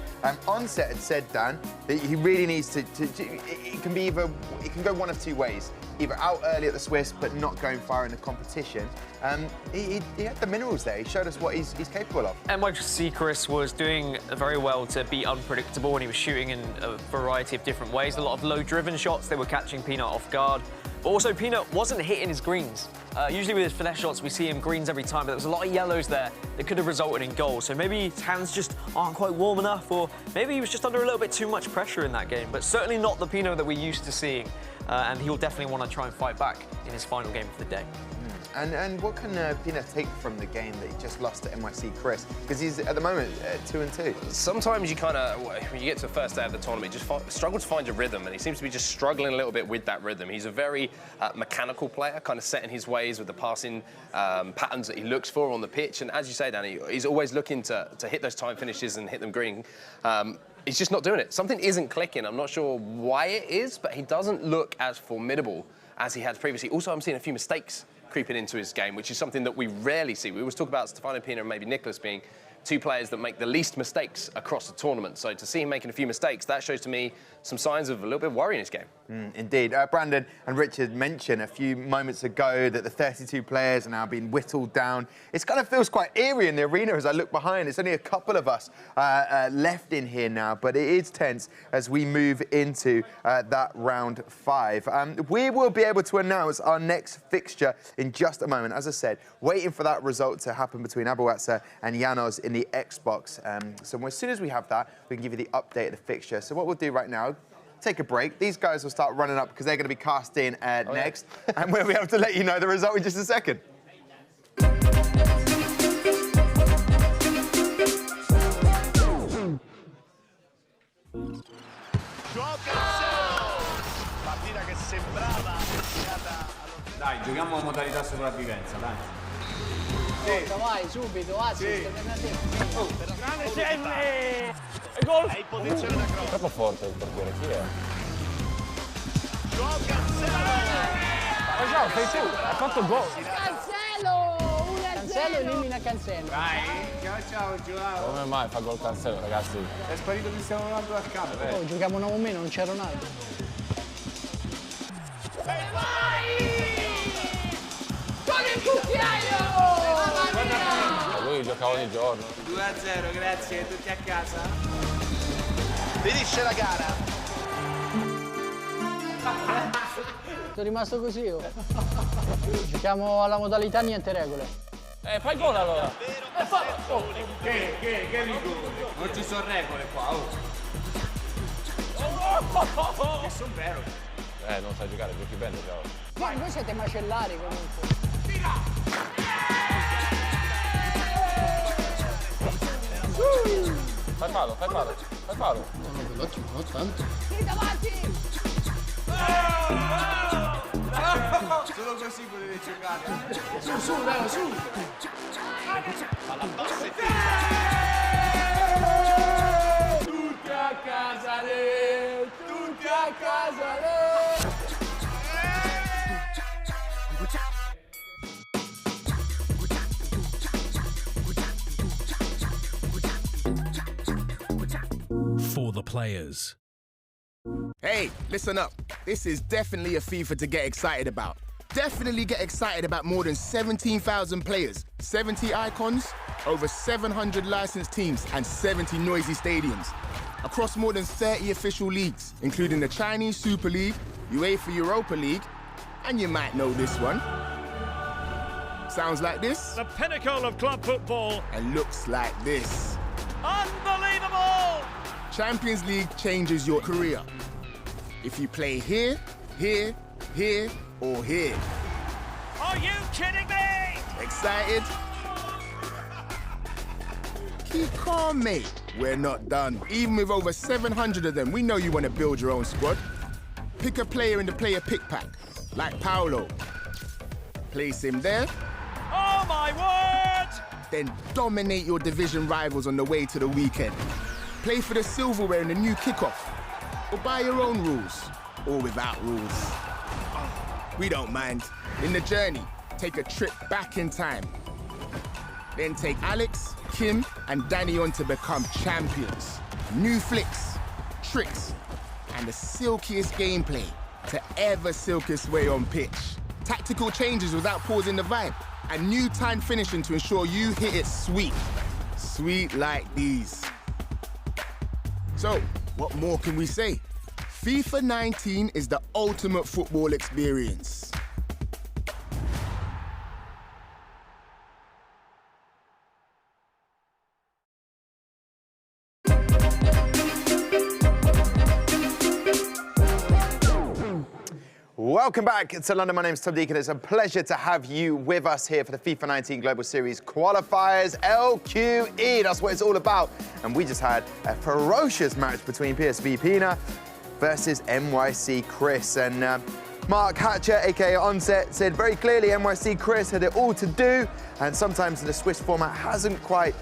Onset had said, Dan, that he really needs to it can go one of two ways. Either out early at the Swiss, but not going far in the competition. He had the minerals there. He showed us what he's capable of. NYC Chris was doing very well to be unpredictable, and he was shooting in a variety of different ways. A lot of low-driven shots. They were catching Peanut off guard. But also, Peanut wasn't hitting his greens. Usually with his finesse shots, we see him greens every time, but there was a lot of yellows there that could have resulted in goals. So maybe his hands just aren't quite warm enough, or maybe he was just under a little bit too much pressure in that game. But certainly not the Peanut that we're used to seeing. And he'll definitely want to try and fight back in his final game of the day. And what can Pina take from the game that he just lost to NYC Chris? Because he's, at the moment, 2-2. Sometimes you kind of, when you get to the first day of the tournament, you just struggle to find your rhythm, and he seems to be just struggling a little bit with that rhythm. He's a very mechanical player, kind of set in his ways with the passing patterns that he looks for on the pitch. And as you say, Danny, he's always looking to hit those time finishes and hit them green. He's just not doing it. Something isn't clicking. I'm not sure why it is, but he doesn't look as formidable as he had previously. Also, I'm seeing a few mistakes creeping into his game, which is something that we rarely see. We always talk about Stefano Pina and maybe Nicholas being two players that make the least mistakes across the tournament. So to see him making a few mistakes, that shows to me some signs of a little bit of worry in his game. Indeed. Brandon and Richard mentioned a few moments ago that the 32 players are now being whittled down. It kind of feels quite eerie in the arena as I look behind. It's only a couple of us left in here now, but it is tense as we move into that round 5. We will be able to announce our next fixture in just a moment. As I said, waiting for that result to happen between Abuasa and Janos in the Xbox. So as soon as we have that, we can give you the update of the fixture. So what we'll do right now, take a break. These guys will start running up because they're going to be cast in next. And we'll be able to let you know the result in just a second. Dai, giochiamo a modalità sopravvivenza, dai. Sì. Vai, subito, assist. Grande Gemmi! Gol! Troppo forte il portiere, chi è? Ciao, sei tu, hai fatto gol. Cancelo elimina Cancelo. Dai, ciao Giovanni. Come mai fa gol Cancelo, ragazzi? È sparito Cristiano Ronaldo dal campo. Oh, giochiamo un uomo meno, non c'è Ronaldo. Con il cucchiaio! Lui gioca ogni giorno. 2-0, grazie, tutti a casa. Finisce la gara. Sono rimasto così io. Giochiamo alla modalità niente regole. Fai gol allora. Che rigore? Non ci sono regole qua, oh. Che son vero. Non sai giocare, giochi bene, ciao. Ma voi siete macellari comunque. Fai palo. Sono veloci, non tanto. Solo così potete giocare. Su, Leo, su. Alla bassa tutti a casa lì, tutti a casa lì. For the players. Hey, listen up. This is definitely a FIFA to get excited about. Definitely get excited about more than 17,000 players, 70 icons, over 700 licensed teams, and 70 noisy stadiums. Across more than 30 official leagues, including the Chinese Super League, UEFA Europa League, and you might know this one. Sounds like this. The pinnacle of club football. And looks like this. Unbelievable! Champions League changes your career. If you play here, here, here, or here. Are you kidding me? Excited? Keep calm, mate. We're not done. Even with over 700 of them, we know you want to build your own squad. Pick a player in the player pick pack, like Paolo. Place him there. Oh my word! Then dominate your division rivals on the way to the weekend. Play for the silverware in the new kickoff. Or buy your own rules, or without rules. We don't mind. In the journey, take a trip back in time. Then take Alex, Kim, and Danny on to become champions. New flicks, tricks, and the silkiest gameplay to ever silkiest way on pitch. Tactical changes without pausing the vibe. And new time finishing to ensure you hit it sweet. Sweet like these. So, what more can we say? FIFA 19 is the ultimate football experience. Welcome back to London. My name's Tom Deacon. It's a pleasure to have you with us here for the FIFA 19 Global Series qualifiers, LQE. That's what it's all about. And we just had a ferocious match between PSV Pina versus NYC Chris. And Mark Hatcher, aka Onset, said very clearly NYC Chris had it all to do. And sometimes the Swiss format hasn't quite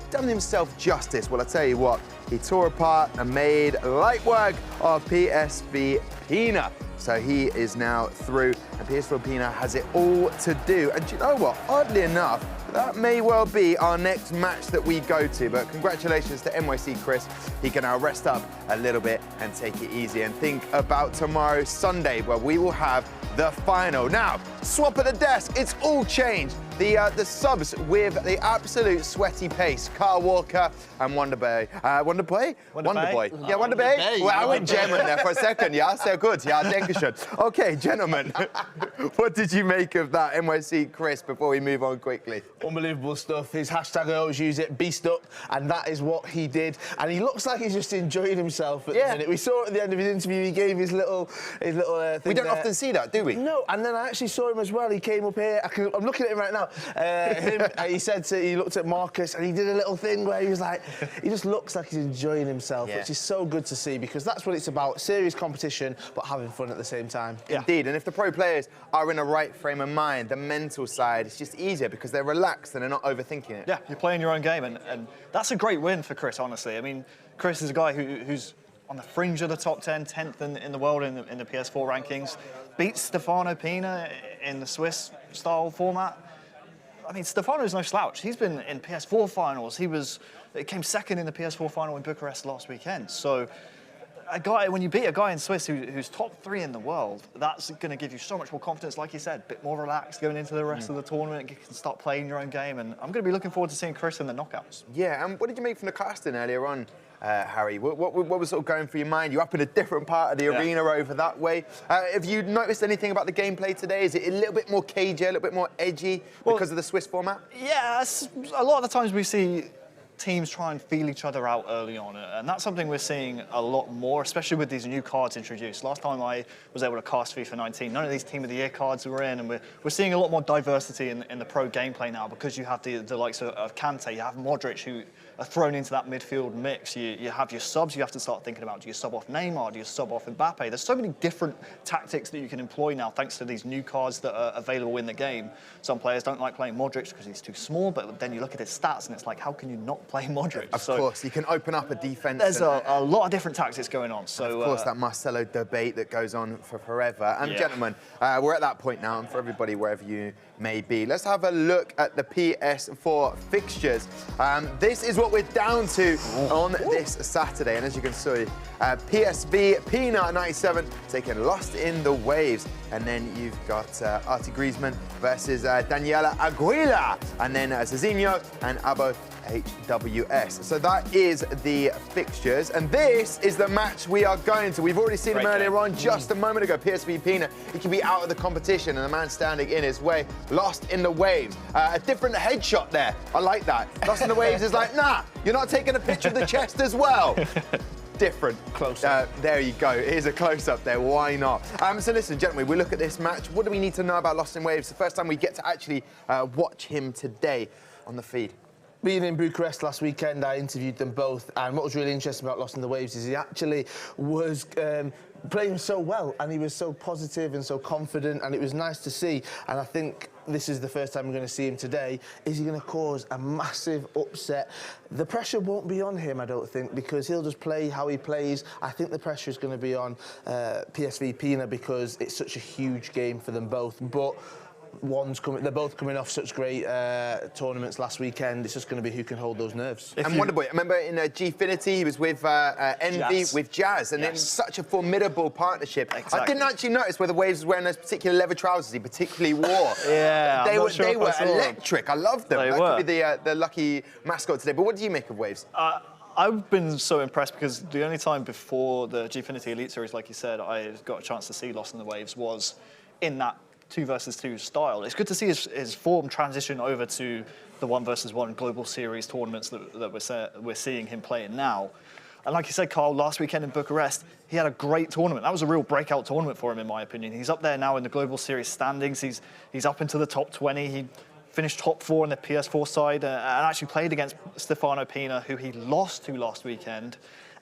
done himself justice. Well, I tell you what, he tore apart and made light work of PSV Pina. So he is now through, and PSV Pina has it all to do. And do you know what? Oddly enough, that may well be our next match that we go to. But congratulations to NYC Chris. He can now rest up a little bit and take it easy and think about tomorrow, Sunday, where we will have the final. Now, swap at the desk. It's all changed. The subs with the absolute sweaty pace. Carl Walker and Wonderboy. Wonderboy? Wonderboy. Yeah, Wonderboy. Well, I went German there for a second. Yeah, sehr good. Yeah, Dankeschön. Okay, gentlemen, what did you make of that NYC Chris before we move on quickly? Unbelievable stuff. His hashtag, I always use it, beast up, and that is what he did. And he looks like he's just enjoying himself at the minute. We saw at the end of his interview, he gave his little thing. We don't often see that, do we? No, and then I actually saw him as well. He came up here. I'm looking at him right now. He said he looked at Marcus and he did a little thing where he was like, he just looks like he's enjoying himself, which is so good to see because that's what it's about, serious competition, but having fun at the same time. Indeed, and if the pro players are in a right frame of mind, the mental side, it's just easier because they're relaxed and they're not overthinking it. Yeah, you're playing your own game, and that's a great win for Chris, honestly. I mean, Chris is a guy who's on the fringe of the top 10, 10th in the world in the PS4 rankings. Beats Stefano Pina in the Swiss-style format. I mean, Stefano's no slouch. He's been in PS4 finals. He came second in the PS4 final in Bucharest last weekend. So, when you beat a guy in Swiss who's top 3 in the world, that's going to give you so much more confidence. Like you said, a bit more relaxed going into the rest of the tournament. You can start playing your own game. And I'm going to be looking forward to seeing Chris in the knockouts. Yeah, and what did you make from the casting earlier on, Harry? What was sort of going through your mind? You're up in a different part of the arena over that way. Have you noticed anything about the gameplay today? Is it a little bit more cagey, a little bit more edgy because of the Swiss format? Yeah, a lot of the times we see teams try and feel each other out early on, and that's something we're seeing a lot more, especially with these new cards introduced. Last time I was able to cast FIFA 19, none of these Team of the Year cards were in, and we're seeing a lot more diversity in the pro gameplay now, because you have the likes of Kante, you have Modric, who are thrown into that midfield mix. You have your subs, you have to start thinking about, do you sub off Neymar, do you sub off Mbappe? There's so many different tactics that you can employ now thanks to these new cards that are available in the game. Some players don't like playing Modric because he's too small, but then you look at his stats and it's like, how can you not play Modric? Of course, you can open up a defence. There's a lot of different tactics going on. So of course, that Marcelo debate that goes on for forever. And gentlemen, we're at that point now, and for everybody, wherever you may be, let's have a look at the PS4 fixtures. This is what we're down to on this Saturday. And as you can see, PSV Pina 97 taking Lost in the Waves. And then you've got Artie Griezmann versus Daniela Aguila. And then Cezinho and Abo HWS. So that is the fixtures, and this is the match we are going to. We've already seen him earlier on, just a moment ago. PSV Pina, he can be out of the competition, and the man standing in his way, Lost in the Waves. A different headshot there. I like that. Lost in the Waves is like, nah, you're not taking a picture of the chest as well. Different. Close-up. There you go. Here's a close-up there. Why not? So listen, gentlemen, we look at this match. What do we need to know about Lost in Waves? The first time we get to actually watch him today on the feed. Being in Bucharest last weekend, I interviewed them both, and what was really interesting about Lost in the Waves is he actually was playing so well, and he was so positive and so confident, and it was nice to see. And I think this is the first time we're going to see him today. Is he going to cause a massive upset? The pressure won't be on him, I don't think, because he'll just play how he plays. I think the pressure is going to be on PSV Pina because it's such a huge game for them both. But they're both coming off such great tournaments last weekend. It's just going to be who can hold those nerves. And Wonderboy, I remember in Gfinity, he was with Envy, with Jazz, and it was such a formidable partnership. Exactly. I didn't actually notice whether Waves was wearing those particular leather trousers he particularly wore. Yeah, they were electric. I loved them. That could be the lucky mascot today. But what do you make of Waves? I've been so impressed because the only time before the Gfinity Elite Series, like you said, I got a chance to see Lost in the Waves was in that 2 versus 2 style. It's good to see his form transition over to the 1 versus 1 global series tournaments that we're seeing him playing now. And like you said, Carl, last weekend in Bucharest, he had a great tournament. That was a real breakout tournament for him, in my opinion. He's up there now in the global series standings. He's up into the top 20. He finished top 4 in the PS4 side and actually played against Stefano Pina, who he lost to last weekend,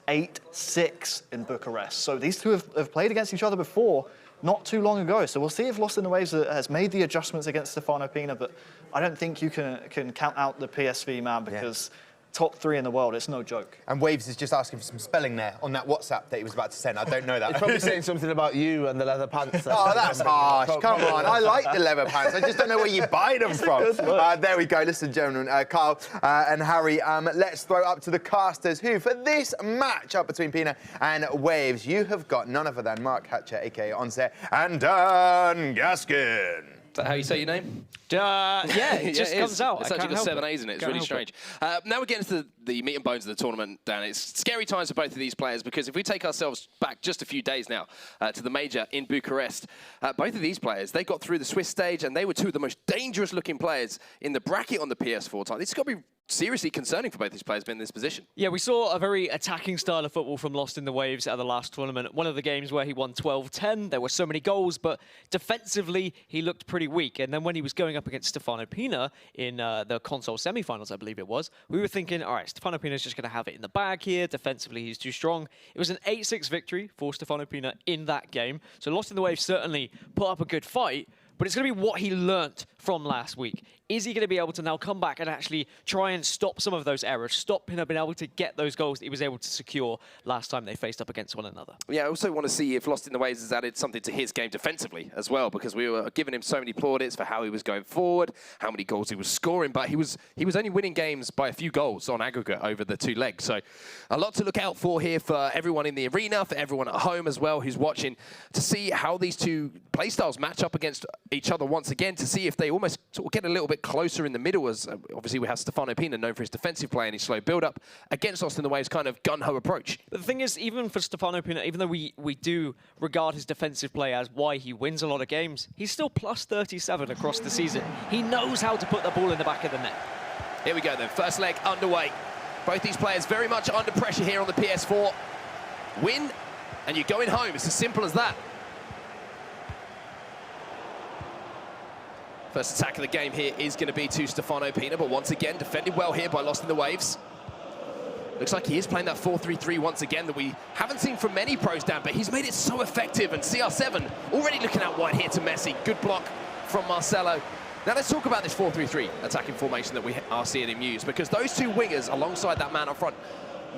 8-6 in Bucharest. So these two have played against each other before, not too long ago. So we'll see if Lost in the Waves has made the adjustments against Stefano Pina, but I don't think you can count out the PSV man because top 3 in the world, it's no joke. And Waves is just asking for some spelling there on that WhatsApp that he was about to send. I don't know that. He's probably saying something about you and the leather pants. Oh, that's harsh. Come on. I like the leather pants. I just don't know where you buy them from. There we go. Listen, gentlemen, Carl and Harry, let's throw up to the casters who, for this match up between Pina and Waves, you have got none other than Mark Hatcher, a.k.a. Onse, and Dan Gaskin. Is that how you say your name? Yeah, it just comes out. It's actually got 7 A's in it. It's really strange. Now we're getting to the meat and bones of the tournament, Dan. It's scary times for both of these players because if we take ourselves back just a few days now to the major in Bucharest, both of these players, they got through the Swiss stage and they were 2 of the most dangerous-looking players in the bracket on the PS4 time. This has got to be seriously concerning for both these players being in this position. Yeah, we saw a very attacking style of football from Lost in the Waves at the last tournament. One of the games where he won 12-10, there were so many goals, but defensively, he looked pretty weak. And then when he was going up against Stefano Pina in the console semi-finals, I believe it was, we were thinking, all right, Stefano Pina's just going to have it in the bag here. Defensively, he's too strong. It was an 8-6 victory for Stefano Pina in that game. So Lost in the Waves certainly put up a good fight, but it's going to be what he learnt from last week. Is he going to be able to now come back and actually try and stop some of those errors, stop Pina being able to get those goals that he was able to secure last time they faced up against one another? Yeah, I also want to see if Lost in the Waves has added something to his game defensively as well, because we were giving him so many plaudits for how he was going forward, how many goals he was scoring, but he was only winning games by a few goals on aggregate over the 2 legs. So a lot to look out for here for everyone in the arena, for everyone at home as well who's watching, to see how these two playstyles match up against each other once again, to see if they almost sort of get a little bit closer in the middle, as obviously we have Stefano Pina, known for his defensive play and his slow build-up, against Lost in the Waves' kind of gun-ho approach. But the thing is, even for Stefano Pina, even though we do regard his defensive play as why he wins a lot of games, he's still plus 37 across the season. He knows how to put the ball in the back of the net. Here we go then, first leg underway. Both these players very much under pressure here on the PS4. Win, and you're going home. It's as simple as that. First attack of the game here is going to be to Stefano Pina, but once again, defended well here by Lost in the Waves. Looks like he is playing that 4-3-3 once again that we haven't seen from many pros, Dan, but he's made it so effective, and CR7 already looking out wide here to Messi. Good block from Marcelo. Now let's talk about this 4-3-3 attacking formation that we are seeing him use, because those two wingers alongside that man up front,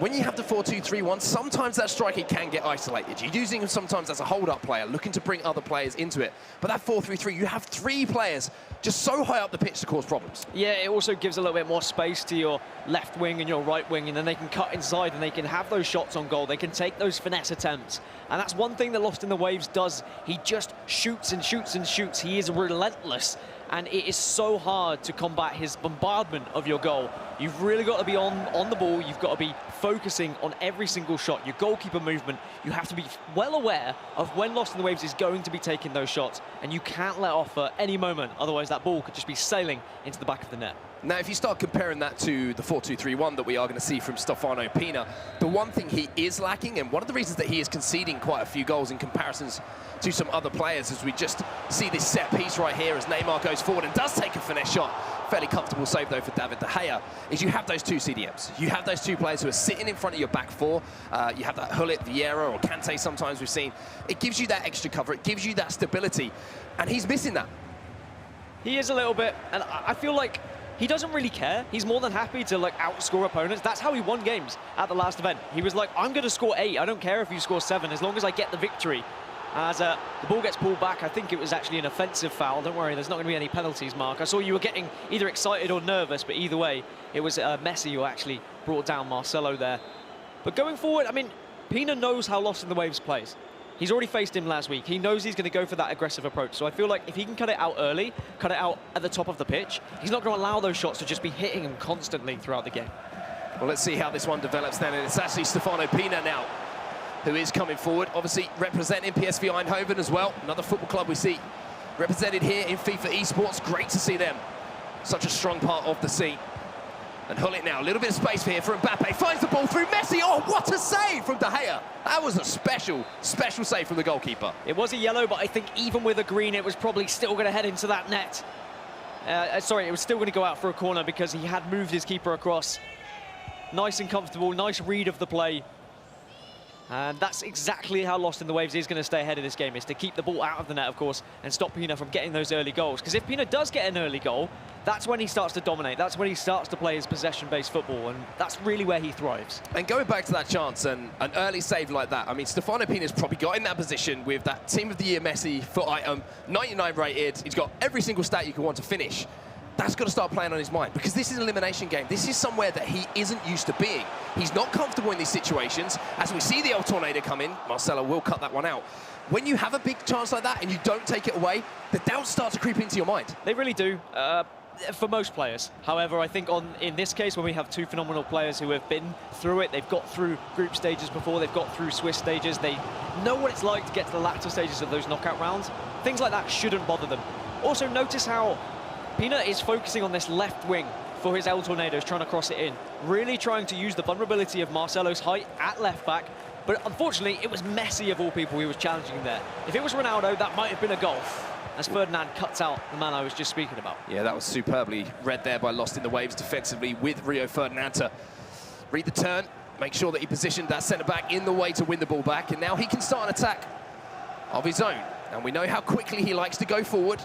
when you have the 4-2-3-1, sometimes that striker can get isolated. You're using him sometimes as a hold-up player, looking to bring other players into it. But that 4-3-3, you have 3 players just so high up the pitch to cause problems. Yeah, it also gives a little bit more space to your left wing and your right wing, and then they can cut inside and they can have those shots on goal. They can take those finesse attempts. And that's one thing that Lost in the Waves does. He just shoots and shoots and shoots. He is relentless. And it is so hard to combat his bombardment of your goal. You've really got to be on the ball. You've got to be focusing on every single shot. Your goalkeeper movement, you have to be well aware of when Lost in the Waves is going to be taking those shots. And you can't let off at any moment. Otherwise, that ball could just be sailing into the back of the net. Now, if you start comparing that to the 4-2-3-1 that we are going to see from Stefano Pina, the one thing he is lacking, and one of the reasons that he is conceding quite a few goals in comparisons to some other players, as we just see this set piece right here as Neymar goes forward and does take a finesse shot. Fairly comfortable save, though, for David De Gea, is you have those 2 CDMs. You have those 2 players who are sitting in front of your back 4. You have that Hullet, Vieira, or Kante sometimes we've seen. It gives you that extra cover. It gives you that stability, and he's missing that. He is a little bit, and I feel like he doesn't really care. He's more than happy to like outscore opponents. That's how he won games at the last event. He was like, I'm going to score 8. I don't care if you score 7, as long as I get the victory. As the ball gets pulled back, I think it was actually an offensive foul. Don't worry, there's not going to be any penalties, Mark. I saw you were getting either excited or nervous, but either way, it was Messi who actually brought down Marcelo there. But going forward, I mean, Pina knows how Lost in the Waves plays. He's already faced him last week. He knows he's going to go for that aggressive approach. So I feel like if he can cut it out early, cut it out at the top of the pitch, he's not going to allow those shots to just be hitting him constantly throughout the game. Well, let's see how this one develops then. And it's actually Stefano Pina now who is coming forward, obviously representing PSV Eindhoven as well. Another football club we see represented here in FIFA eSports. Great to see them. Such a strong part of the scene. And Hullet now, a little bit of space here for Mbappe. Finds the ball through Messi. Oh, what a save from De Gea. That was a special save from the goalkeeper. It was a yellow, but I think even with a green, it was probably still going to head into that net. Sorry, it was still going to go out for a corner because he had moved his keeper across. Nice and comfortable, nice read of the play. And that's exactly how Lost in the Waves is going to stay ahead of this game, is to keep the ball out of the net, of course, and stop Pina from getting those early goals. Because if Pina does get an early goal, that's when he starts to dominate. That's when he starts to play his possession-based football, and that's really where he thrives. And going back to that chance and an early save like that, I mean, Stefano Pina's probably got in that position with that Team of the Year Messi foot item, 99 rated. He's got every single stat you could want to finish. That's got to start playing on his mind, because this is an elimination game. This is somewhere that he isn't used to being. He's not comfortable in these situations. As we see the El Tornado come in, Marcelo will cut that one out. When you have a big chance like that and you don't take it away, the doubts start to creep into your mind. They really do, for most players. However, I think in this case, when we have 2 phenomenal players who have been through it, they've got through group stages before, they've got through Swiss stages, they know what it's like to get to the latter stages of those knockout rounds. Things like that shouldn't bother them. Also, notice how Pina is focusing on this left wing for his El Tornadoes, trying to cross it in. Really trying to use the vulnerability of Marcelo's height at left back. But unfortunately, it was Messi of all people who was challenging there. If it was Ronaldo, that might have been a goal, as Ferdinand cuts out the man I was just speaking about. Yeah, that was superbly read there by Lost in the Waves defensively with Rio Ferdinand to read the turn, make sure that he positioned that centre-back in the way to win the ball back. And now he can start an attack of his own. And we know how quickly he likes to go forward.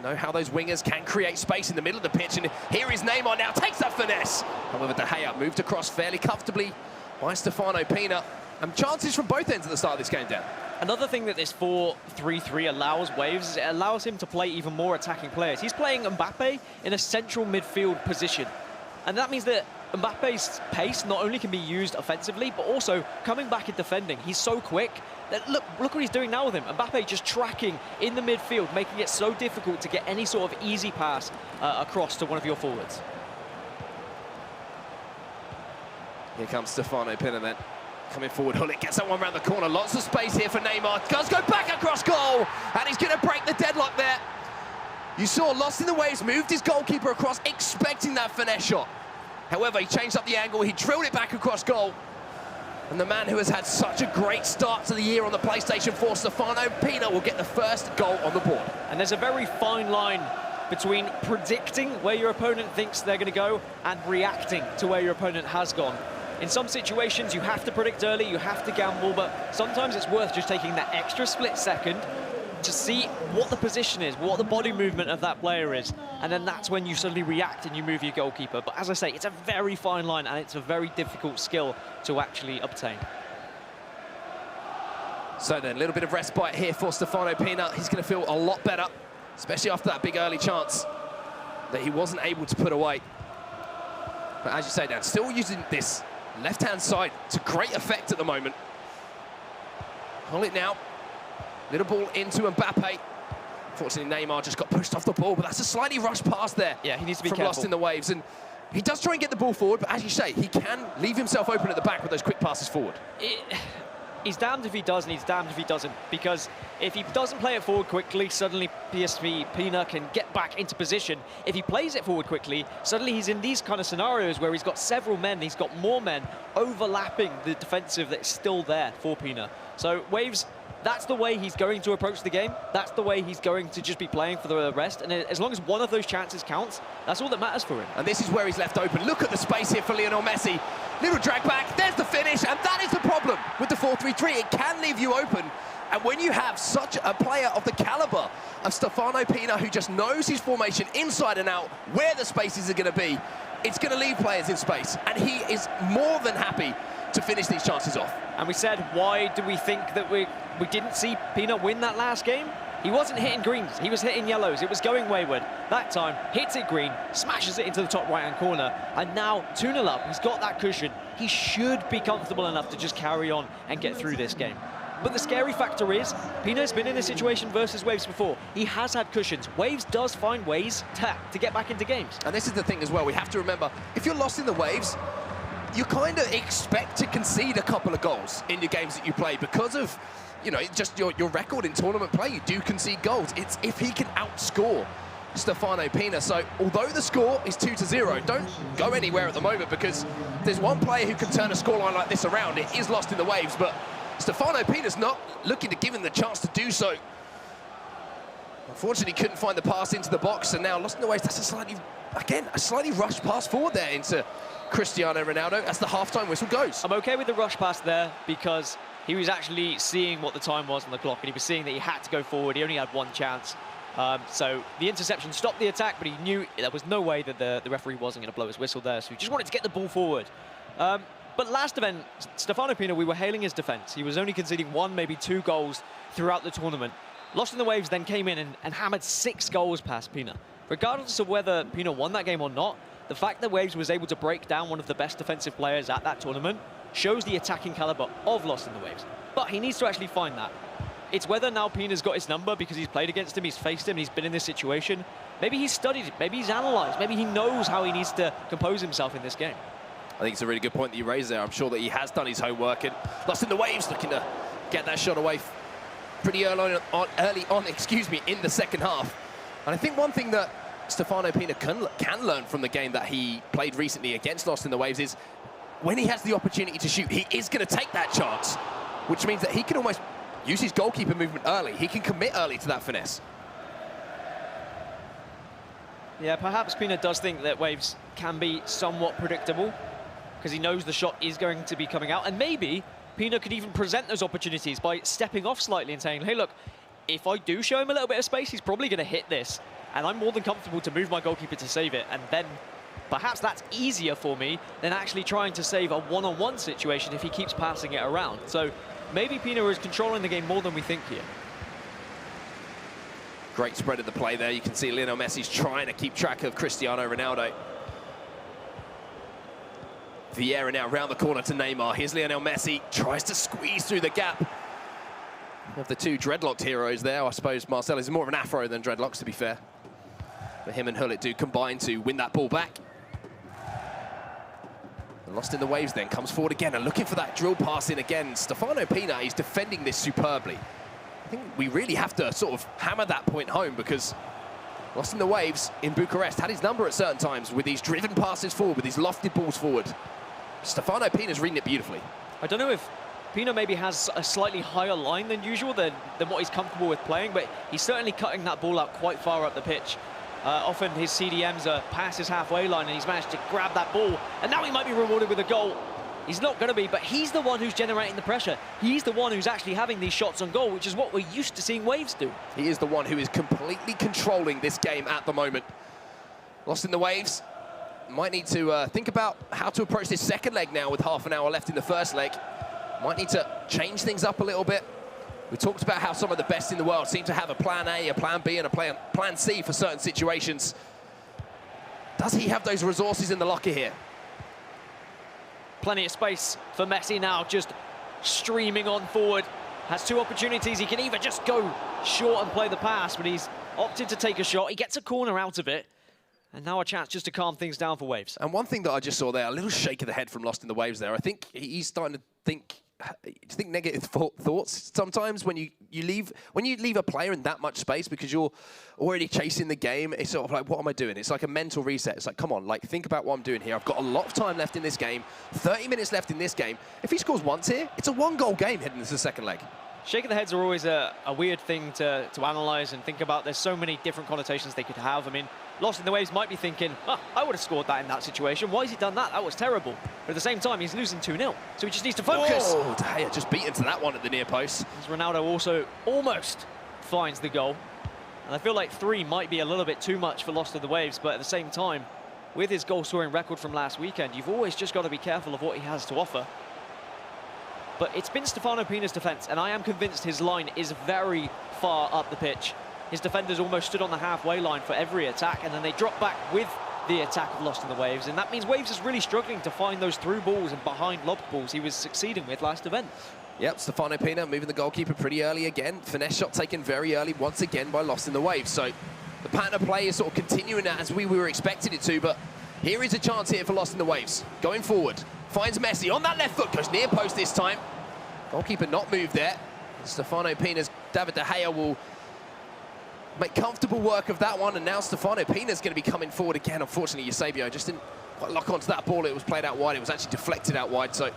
know how those wingers can create space in the middle of the pitch, and here is Neymar now, takes that finesse. However, De Gea moved across fairly comfortably by Stefano Pina. And chances from both ends at the start of this game, Dan. Another thing that this 4-3-3 allows Waves is it allows him to play even more attacking players. He's playing Mbappe in a central midfield position. And that means that Mbappe's pace not only can be used offensively, but also coming back and defending. He's so quick that look what he's doing now with him. Mbappe just tracking in the midfield, making it so difficult to get any sort of easy pass across to one of your forwards. Here comes Stefano Pina then. Coming forward, Hullet gets that one around the corner. Lots of space here for Neymar. Does go back across goal, and he's going to break the deadlock there. You saw Lost in the Waves moved his goalkeeper across, expecting that finesse shot. However, he changed up the angle, he drilled it back across goal. And the man who has had such a great start to the year on the PlayStation 4, Stefano Pina, will get the first goal on the board. And there's a very fine line between predicting where your opponent thinks they're going to go and reacting to where your opponent has gone. In some situations, you have to predict early, you have to gamble, but sometimes it's worth just taking that extra split second to see what the position is, what the body movement of that player is, and then that's when you suddenly react and you move your goalkeeper. But as I say, it's a very fine line and it's a very difficult skill to actually obtain. So then, a little bit of respite here for Stefano Pina. He's going to feel a lot better, especially after that big early chance that he wasn't able to put away. But as you say, Dan, still using this left-hand side to great effect at the moment. Hold it now. Little ball into Mbappe. Fortunately, Neymar just got pushed off the ball, but that's a slightly rushed pass there. Yeah, he needs to be from careful. Lost in the Waves. And he does try and get the ball forward, but as you say, he can leave himself open at the back with those quick passes forward. He's damned if he does and he's damned if he doesn't, because if he doesn't play it forward quickly, suddenly PSV Pina can get back into position. If he plays it forward quickly, suddenly he's in these kind of scenarios where he's got several men, he's got more men overlapping the defensive that's still there for Pina. So Waves, that's the way he's going to approach the game. That's the way he's going to just be playing for the rest. And as long as one of those chances counts, that's all that matters for him. And this is where he's left open. Look at the space here for Lionel Messi. Little drag back, there's the finish, and that is the problem with the 4-3-3. It can leave you open. And when you have such a player of the caliber of Stefano Pina, who just knows his formation inside and out, where the spaces are going to be, it's going to leave players in space. And he is more than happy to finish these chances off. And we said, why do we think that we didn't see Pina win that last game? He wasn't hitting greens, he was hitting yellows. It was going wayward. That time, hits it green, smashes it into the top right-hand corner, and now 2-0 up. He's got that cushion. He should be comfortable enough to just carry on and get through this game. But the scary factor is, Pina's been in this situation versus Waves before. He has had cushions. Waves does find ways to get back into games. And this is the thing as well, we have to remember, if you're lost in the Waves, you kind of expect to concede a couple of goals in your games that you play because of, you know, just your record in tournament play. You do concede goals. It's if he can outscore Stefano Pina. So although the score is 2-0, don't go anywhere at the moment, because there's one player who can turn a scoreline like this around. It is Lost in the Waves, but Stefano Pina's not looking to give him the chance to do so. Unfortunately, couldn't find the pass into the box, and now Lost in the Waves. That's a slightly rushed pass forward there into Cristiano Ronaldo as the half-time whistle goes. I'm okay with the rush pass there because he was actually seeing what the time was on the clock, and he was seeing that he had to go forward. He only had one chance. So the interception stopped the attack, but he knew there was no way that the referee wasn't going to blow his whistle there, so he just wanted to get the ball forward. But last event, Stefano Pina, we were hailing his defence. He was only conceding 1, maybe 2 goals throughout the tournament. Lost in the Waves then came in and hammered 6 goals past Pina. Regardless of whether Pina won that game or not, the fact that Waves was able to break down one of the best defensive players at that tournament shows the attacking caliber of Lost in the Waves. But he needs to actually find that. It's whether now Pina's got his number because he's played against him, he's faced him, he's been in this situation. Maybe he's studied it, maybe he's analysed, maybe he knows how he needs to compose himself in this game. I think it's a really good point that you raised there. I'm sure that he has done his homework, and Lost in the Waves looking to get that shot away pretty early on, in the second half. And I think one thing that Stefano Pina can learn from the game that he played recently against Lost in the Waves is when he has the opportunity to shoot, he is going to take that chance, which means that he can almost use his goalkeeper movement early. He can commit early to that finesse. Yeah, perhaps Pina does think that Waves can be somewhat predictable because he knows the shot is going to be coming out, and maybe Pina could even present those opportunities by stepping off slightly and saying, hey, look, if I do show him a little bit of space, he's probably going to hit this. and I'm more than comfortable to move my goalkeeper to save it, and then perhaps that's easier for me than actually trying to save a one-on-one situation if he keeps passing it around. So maybe Pina is controlling the game more than we think here. Great spread of the play there. You can see Lionel Messi's trying to keep track of Cristiano Ronaldo. Vieira now round the corner to Neymar. Here's Lionel Messi, tries to squeeze through the gap. Of the two dreadlocked heroes there, I suppose Marcel is more of an afro than dreadlocks, to be fair. But him and Hullet do combine to win that ball back. Lost in the waves then, comes forward again and looking for that drill pass in again. Stefano Pina is defending this superbly. I think we really have to sort of hammer that point home, because Lost in the Waves in Bucharest had his number at certain times with these driven passes forward, with these lofted balls forward. Stefano Pina's reading it beautifully. I don't know if Pina maybe has a slightly higher line than usual, than what he's comfortable with playing, but he's certainly cutting that ball out quite far up the pitch. Often his CDMs are past his halfway line, and he's managed to grab that ball, and now he might be rewarded with a goal. He's not going to be, but he's the one who's generating the pressure. He's the one who's actually having these shots on goal, which is what we're used to seeing Waves do. He is the one who is completely controlling this game at the moment. Lost in the Waves. Might need to think about how to approach this second leg now with half an hour left in the first leg. Might need to change things up a little bit. We talked about how some of the best in the world seem to have a plan A, a plan B, and a plan C for certain situations. Does he have those resources in the locker here? Plenty of space for Messi now, just streaming on forward. Has two opportunities. He can either just go short and play the pass, but he's opted to take a shot. He gets a corner out of it. And now a chance just to calm things down for Waves. And one thing that I just saw there, a little shake of the head from Lost in the Waves there. I think he's starting to think negative thoughts sometimes when you leave a player in that much space, because you're already chasing the game. It's sort of like, what am I doing? It's like a mental reset. It's like, come on, like, think about what I'm doing here. I've got a lot of time left in this game, 30 minutes left in this game. If he scores once here, it's a one-goal game heading into the second leg. Shake of the heads are always a weird thing to analyse and think about. There's so many different connotations they could have. I mean, Lost in the Waves might be thinking, oh, I would have scored that in that situation. Why has he done that? That was terrible. But at the same time, he's losing 2-0. So he just needs to focus. Oh, De Gea just beat into that one at the near post. As Ronaldo also almost finds the goal. And I feel like 3 might be a little bit too much for Lost in the Waves, but at the same time, with his goal-scoring record from last weekend, you've always just got to be careful of what he has to offer. But it's been Stefano Pina's defence, and I am convinced his line is very far up the pitch. His defenders almost stood on the halfway line for every attack, and then they drop back with the attack of Lost in the Waves, and that means Waves is really struggling to find those through balls and behind lobbed balls he was succeeding with last event. Yep, Stefano Pina moving the goalkeeper pretty early again. Finesse shot taken very early once again by Lost in the Waves. So the pattern of play is sort of continuing as we were expecting it to, but here is a chance here for Lost in the Waves. Going forward, finds Messi on that left foot, goes near post this time. Goalkeeper not moved there. Stefano Pina's David De Gea will make comfortable work of that one, and now Stefano Pina's going to be coming forward again. Unfortunately, Eusebio just didn't quite lock onto that ball. It was played out wide. It was actually deflected out wide, so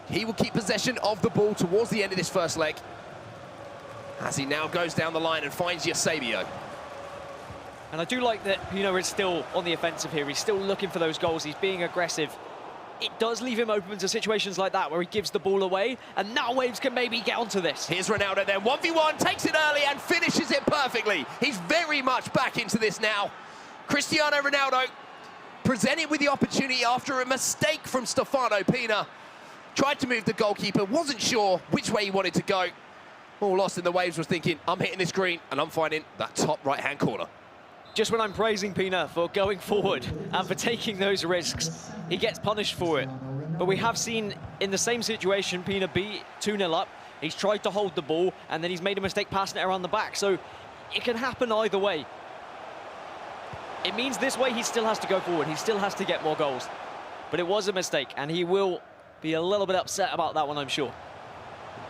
he will keep possession of the ball towards the end of this first leg, as he now goes down the line and finds Eusebio. And I do like that Pino is still on the offensive here. He's still looking for those goals. He's being aggressive. It does leave him open to situations like that where he gives the ball away, and now Waves can maybe get onto this. Here's Ronaldo then, 1v1, takes it early and finishes it perfectly. He's very much back into this now. Cristiano Ronaldo presented with the opportunity after a mistake from Stefano Pina. Tried to move the goalkeeper, wasn't sure which way he wanted to go. All Lost in the Waves was thinking, I'm hitting this green and I'm finding that top right-hand corner. Just when I'm praising Pina for going forward and for taking those risks, he gets punished for it. But we have seen in the same situation, Pina be 2-0 up. He's tried to hold the ball, and then he's made a mistake passing it around the back. So it can happen either way. It means this way he still has to go forward. He still has to get more goals. But it was a mistake, and he will be a little bit upset about that one, I'm sure.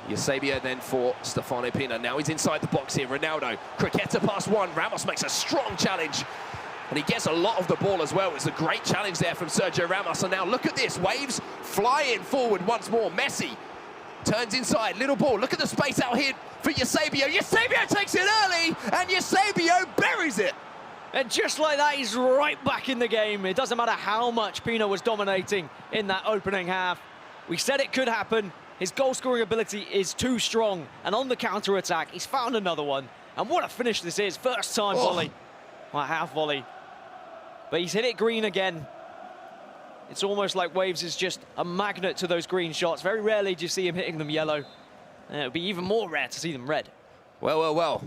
Eusebio then for Stefano Pina. Now he's inside the box here. Ronaldo, Criqueta past one. Ramos makes a strong challenge. And he gets a lot of the ball as well. It's a great challenge there from Sergio Ramos. And now look at this. Waves flying forward once more. Messi turns inside. Little ball. Look at the space out here for Eusebio. Eusebio takes it early, and Eusebio buries it. And just like that, he's right back in the game. It doesn't matter how much Pina was dominating in that opening half. We said it could happen. His goal-scoring ability is too strong, and on the counter-attack, he's found another one. And what a finish this is. First time volley. Well, half volley. But he's hit it green again. It's almost like Waves is just a magnet to those green shots. Very rarely do you see him hitting them yellow. And it would be even more rare to see them red. Well.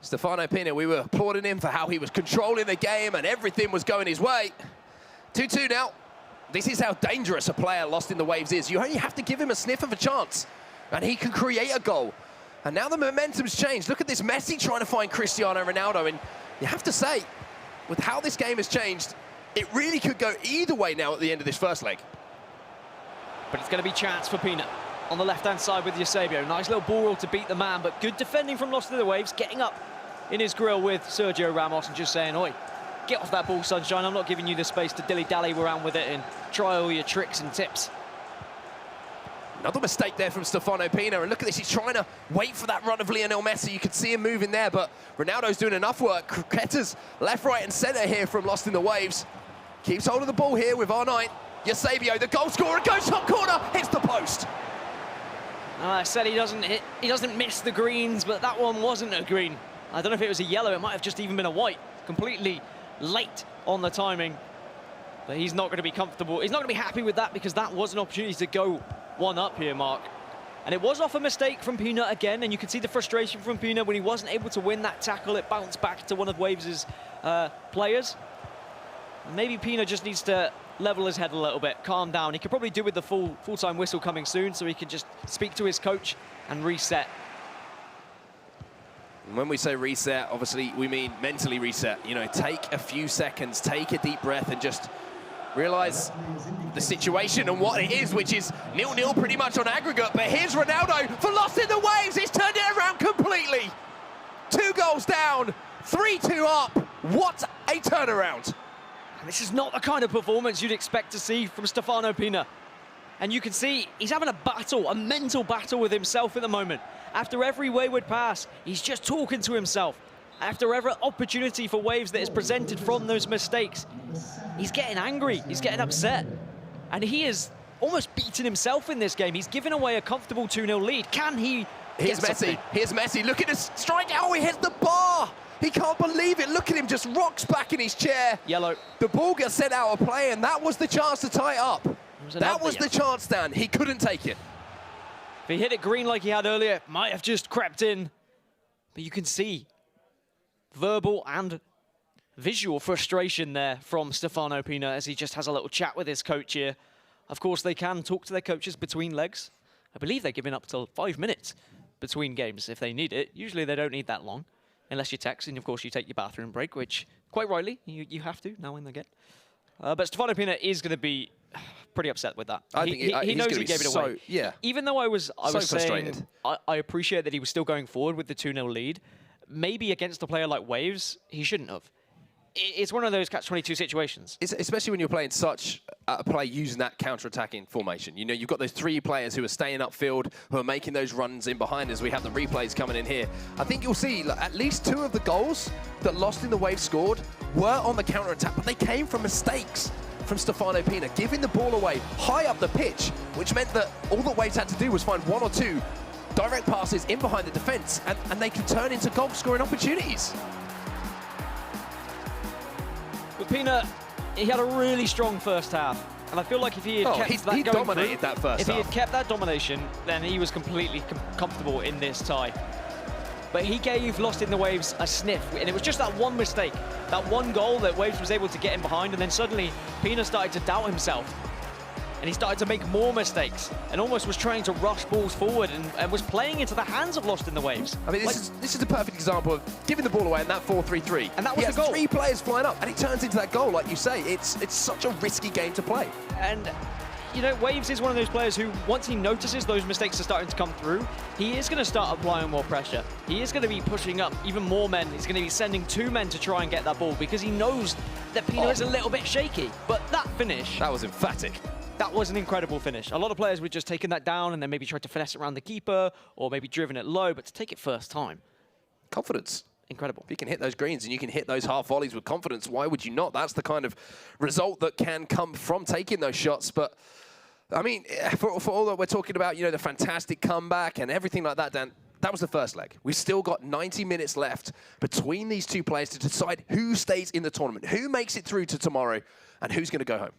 Stefano Pina, we were applauding him for how he was controlling the game and everything was going his way. 2-2 now. This is how dangerous a player lost in the Waves is. You only have to give him a sniff of a chance, and he can create a goal. And now the momentum's changed. Look at this Messi trying to find Cristiano Ronaldo, and you have to say, with how this game has changed, it really could go either way now at the end of this first leg. But it's going to be chance for Pina on the left-hand side with Eusebio. Nice little ball roll to beat the man, but good defending from Lost in the Waves, getting up in his grill with Sergio Ramos and just saying, oi, get off that ball, sunshine. I'm not giving you the space to dilly-dally around with it and try all your tricks and tips. Another mistake there from Stefano Pina, and look at this, he's trying to wait for that run of Lionel Messi. You can see him moving there, but Ronaldo's doing enough work. Croquetta's left, right, and centre here from Lost in the Waves. Keeps hold of the ball here with R9. Eusebio, the goal scorer, goes top corner, hits the post. I said he doesn't miss the greens, but that one wasn't a green. I don't know if it was a yellow, it might have just even been a white. Completely late on the timing. But he's not going to be comfortable. He's not going to be happy with that because that was an opportunity to go one up here, Mark. And it was off a mistake from Pina again, and you could see the frustration from Pina when he wasn't able to win that tackle. It bounced back to one of Waves' players. And maybe Pina just needs to level his head a little bit, calm down. He could probably do with the full-time whistle coming soon, so he can just speak to his coach and reset. And when we say reset, obviously we mean mentally reset. You know, take a few seconds, take a deep breath, and just realise the situation and what it is, which is 0-0 pretty much on aggregate. But here's Ronaldo for Lost in the Waves. He's turned it around completely. 2 goals down, 3-2 up. What a turnaround. This is not the kind of performance you'd expect to see from Stefano Pina. And you can see he's having a battle, a mental battle with himself at the moment. After every wayward pass, he's just talking to himself. After every opportunity for Waves that is presented from those mistakes, he's getting angry, he's getting upset. And he is almost beating himself in this game. He's given away a comfortable 2-0 lead. Can he Here's Messi, here's Messi, look at this strike, oh, he hits the bar! He can't believe it, look at him, just rocks back in his chair. Yellow. The ball gets sent out of play, and that was the chance to tie it up. That was the chance, Dan, he couldn't take it. If he hit it green like he had earlier, might have just crept in. But you can see verbal and visual frustration there from Stefano Pina as he just has a little chat with his coach here. Of course, they can talk to their coaches between legs. I believe they're giving up till 5 minutes between games if they need it. Usually they don't need that long, unless you text, and of course you take your bathroom break, which quite rightly you have to now and again. But Stefano Pina is going to be pretty upset with that. He knows he gave it away. Yeah. Even though I was frustrated. saying I appreciate that he was still going forward with the 2-0 lead. Maybe against a player like Waves, he shouldn't have. It's one of those catch-22 situations. Especially when you're playing such a play using that counter-attacking formation. You know, you've got those 3 players who are staying upfield, who are making those runs in behind as we have the replays coming in here. I think you'll see at least 2 of the goals that Lost in the Waves scored were on the counter-attack, but they came from mistakes from Stefano Pina, giving the ball away high up the pitch, which meant that all that Waves had to do was find 1 or 2 direct passes in behind the defence, and they can turn into goal-scoring opportunities. But Pina, he had a really strong first half, and I feel like if he had kept that he going dominated through, that first if half. he had kept that domination, then he was completely comfortable in this tie. But he gave Lost in the Waves a sniff, and it was just that one mistake, that one goal that Waves was able to get in behind, and then suddenly Pina started to doubt himself. And he started to make more mistakes and almost was trying to rush balls forward and was playing into the hands of Lost in the Waves. I mean, this is a perfect example of giving the ball away in that 4-3-3. And that was the goal. 3 players flying up, and it turns into that goal, like you say. It's such a risky game to play. And, you know, Waves is one of those players who, once he notices those mistakes are starting to come through, he is going to start applying more pressure. He is going to be pushing up even more men. He's going to be sending 2 men to try and get that ball because he knows that Pina is a little bit shaky. But that finish... That was emphatic. That was an incredible finish. A lot of players would just taken that down and then maybe tried to finesse it around the keeper or maybe driven it low, but to take it first time. Confidence. Incredible. If you can hit those greens and you can hit those half volleys with confidence, why would you not? That's the kind of result that can come from taking those shots. But I mean, for all that we're talking about, you know, the fantastic comeback and everything like that, Dan, that was the first leg. We've still got 90 minutes left between these two players to decide who stays in the tournament, who makes it through to tomorrow, and who's going to go home.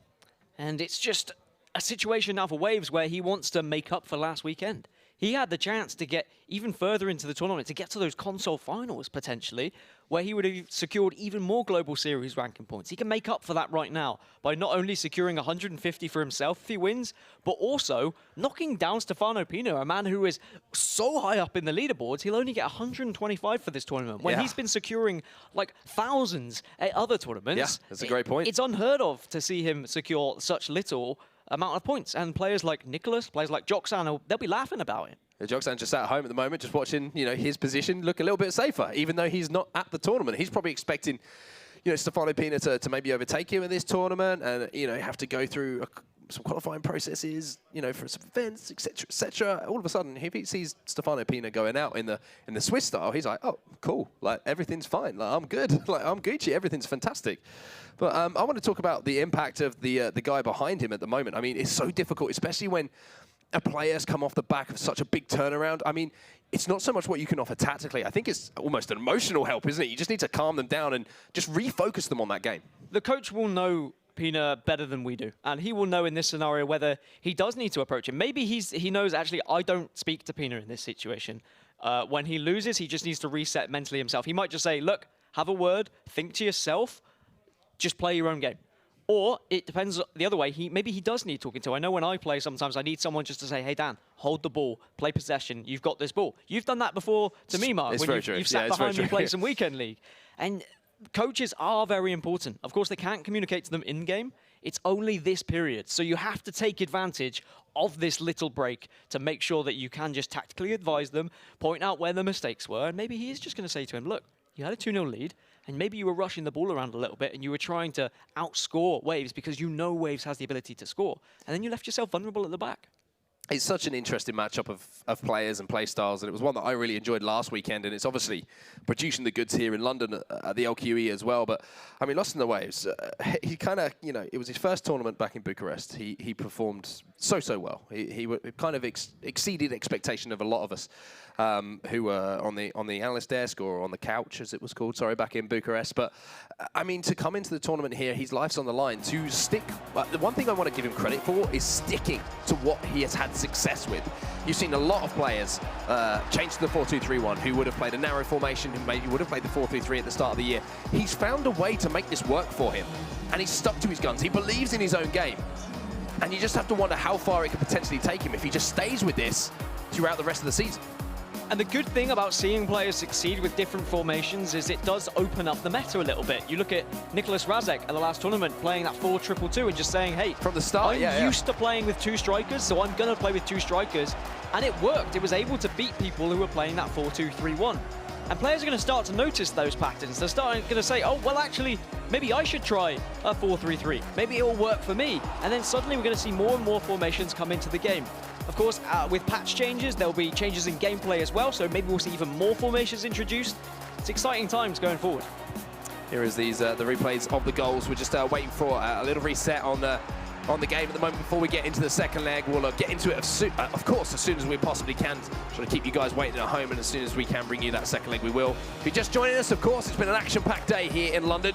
And it's just a situation now for Waves where he wants to make up for last weekend. He had the chance to get even further into the tournament, to get to those console finals, potentially, where he would have secured even more Global Series ranking points. He can make up for that right now by not only securing 150 for himself if he wins, but also knocking down Stefano Pino, a man who is so high up in the leaderboards, he'll only get 125 for this tournament, when he's been securing, like, thousands at other tournaments. Yeah, that's a great point. It's unheard of to see him secure such little amount of points, and players like Nicholas, players like Joxan, they'll be laughing about it. Yeah, Joxan just at home at the moment, just watching, you know, his position look a little bit safer, even though he's not at the tournament. He's probably expecting, you know, Stefano Pino to maybe overtake him in this tournament, and you know, have to go through some qualifying processes, you know, for some events, etc., etc. All of a sudden, if he sees Stefano Pino going out in the Swiss style, he's like, oh, cool, like everything's fine, like I'm good, like I'm Gucci, everything's fantastic. But I want to talk about the impact of the guy behind him at the moment. I mean, it's so difficult, especially when a player's come off the back of such a big turnaround. I mean, it's not so much what you can offer tactically. I think it's almost an emotional help, isn't it? You just need to calm them down and just refocus them on that game. The coach will know Pina better than we do, and he will know in this scenario whether he does need to approach him. Maybe he knows, actually, I don't speak to Pina in this situation. When he loses, he just needs to reset mentally himself. He might just say, look, have a word, think to yourself, just play your own game. Or it depends the other way. Maybe he does need talking to. I know when I play, sometimes I need someone just to say, hey, Dan, hold the ball, play possession, you've got this ball. You've done that before to me, Mark, it's when you've sat behind me playing some weekend league. And coaches are very important. Of course, they can't communicate to them in-game. It's only this period. So you have to take advantage of this little break to make sure that you can just tactically advise them, point out where the mistakes were, and maybe he is just going to say to him, look, you had a 2-0 lead, and maybe you were rushing the ball around a little bit and you were trying to outscore Waves because you know Waves has the ability to score. And then you left yourself vulnerable at the back. It's such an interesting matchup of players and play styles, and it was one that I really enjoyed last weekend, and it's obviously producing the goods here in London at the LQE as well. But, I mean, Lost in the Waves, he kind of, you know, it was his first tournament back in Bucharest. He performed so well. He kind of exceeded expectation of a lot of us who were on the analyst desk or on the couch, as it was called, sorry, back in Bucharest. But, I mean, to come into the tournament here, his life's on the line. To stick, the one thing I want to give him credit for is sticking to what he has had success with. You've seen a lot of players change to the 4-2-3-1 who would have played a narrow formation, who maybe would have played the 4-3-3 at the start of the year. He's found a way to make this work for him, and he's stuck to his guns. He believes in his own game, and you just have to wonder how far it could potentially take him if he just stays with this throughout the rest of the season. And the good thing about seeing players succeed with different formations is it does open up the meta a little bit. You look at Nicholas Razek at the last tournament playing that 4-2-2 and just saying, hey, from the start, I'm used to playing with 2 strikers, so I'm going to play with 2 strikers. And it worked. It was able to beat people who were playing that 4-2-3-1. And players are going to start to notice those patterns. They're going to say, oh, well, actually, maybe I should try a 4-3-3. Maybe it'll work for me. And then suddenly we're going to see more and more formations come into the game. Of course, with patch changes, there'll be changes in gameplay as well, so maybe we'll see even more formations introduced. It's exciting times going forward. Here is the replays of the goals. We're just waiting for a little reset on the game at the moment before we get into the second leg. We'll get into it, of course, as soon as we possibly can. Trying to keep you guys waiting at home, and as soon as we can bring you that second leg, we will. If you're just joining us, of course, it's been an action-packed day here in London.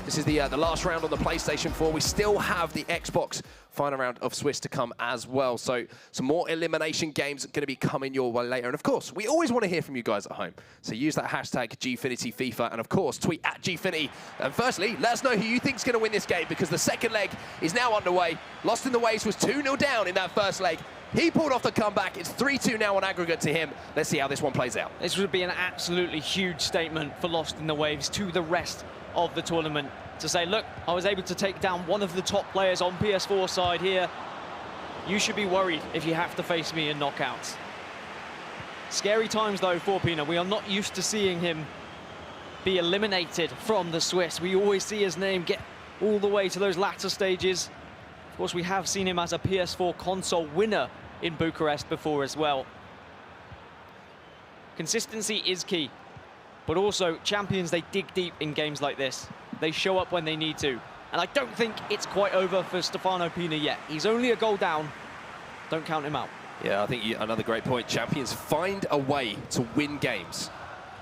This is the last round on the PlayStation 4. We still have the Xbox final round of Swiss to come as well. So some more elimination games are going to be coming your way later. And of course, we always want to hear from you guys at home. So use that hashtag Gfinity FIFA, and of course, tweet at Gfinity. And firstly, let us know who you think is going to win this game, because the second leg is now underway. Lost in the Waves was 2-0 down in that first leg. He pulled off the comeback. It's 3-2 now on aggregate to him. Let's see how this one plays out. This would be an absolutely huge statement for Lost in the Waves to the rest of the tournament, to say, look, I was able to take down one of the top players on PS4 side here. You should be worried if you have to face me in knockouts. Scary times, though, for Pina. We are not used to seeing him be eliminated from the Swiss. We always see his name get all the way to those latter stages. Of course, we have seen him as a PS4 console winner in Bucharest before as well. Consistency is key. But also, champions, they dig deep in games like this. They show up when they need to. And I don't think it's quite over for Stefano Pina yet. He's only a goal down, Don't count him out. Yeah, I think another great point. Champions find a way to win games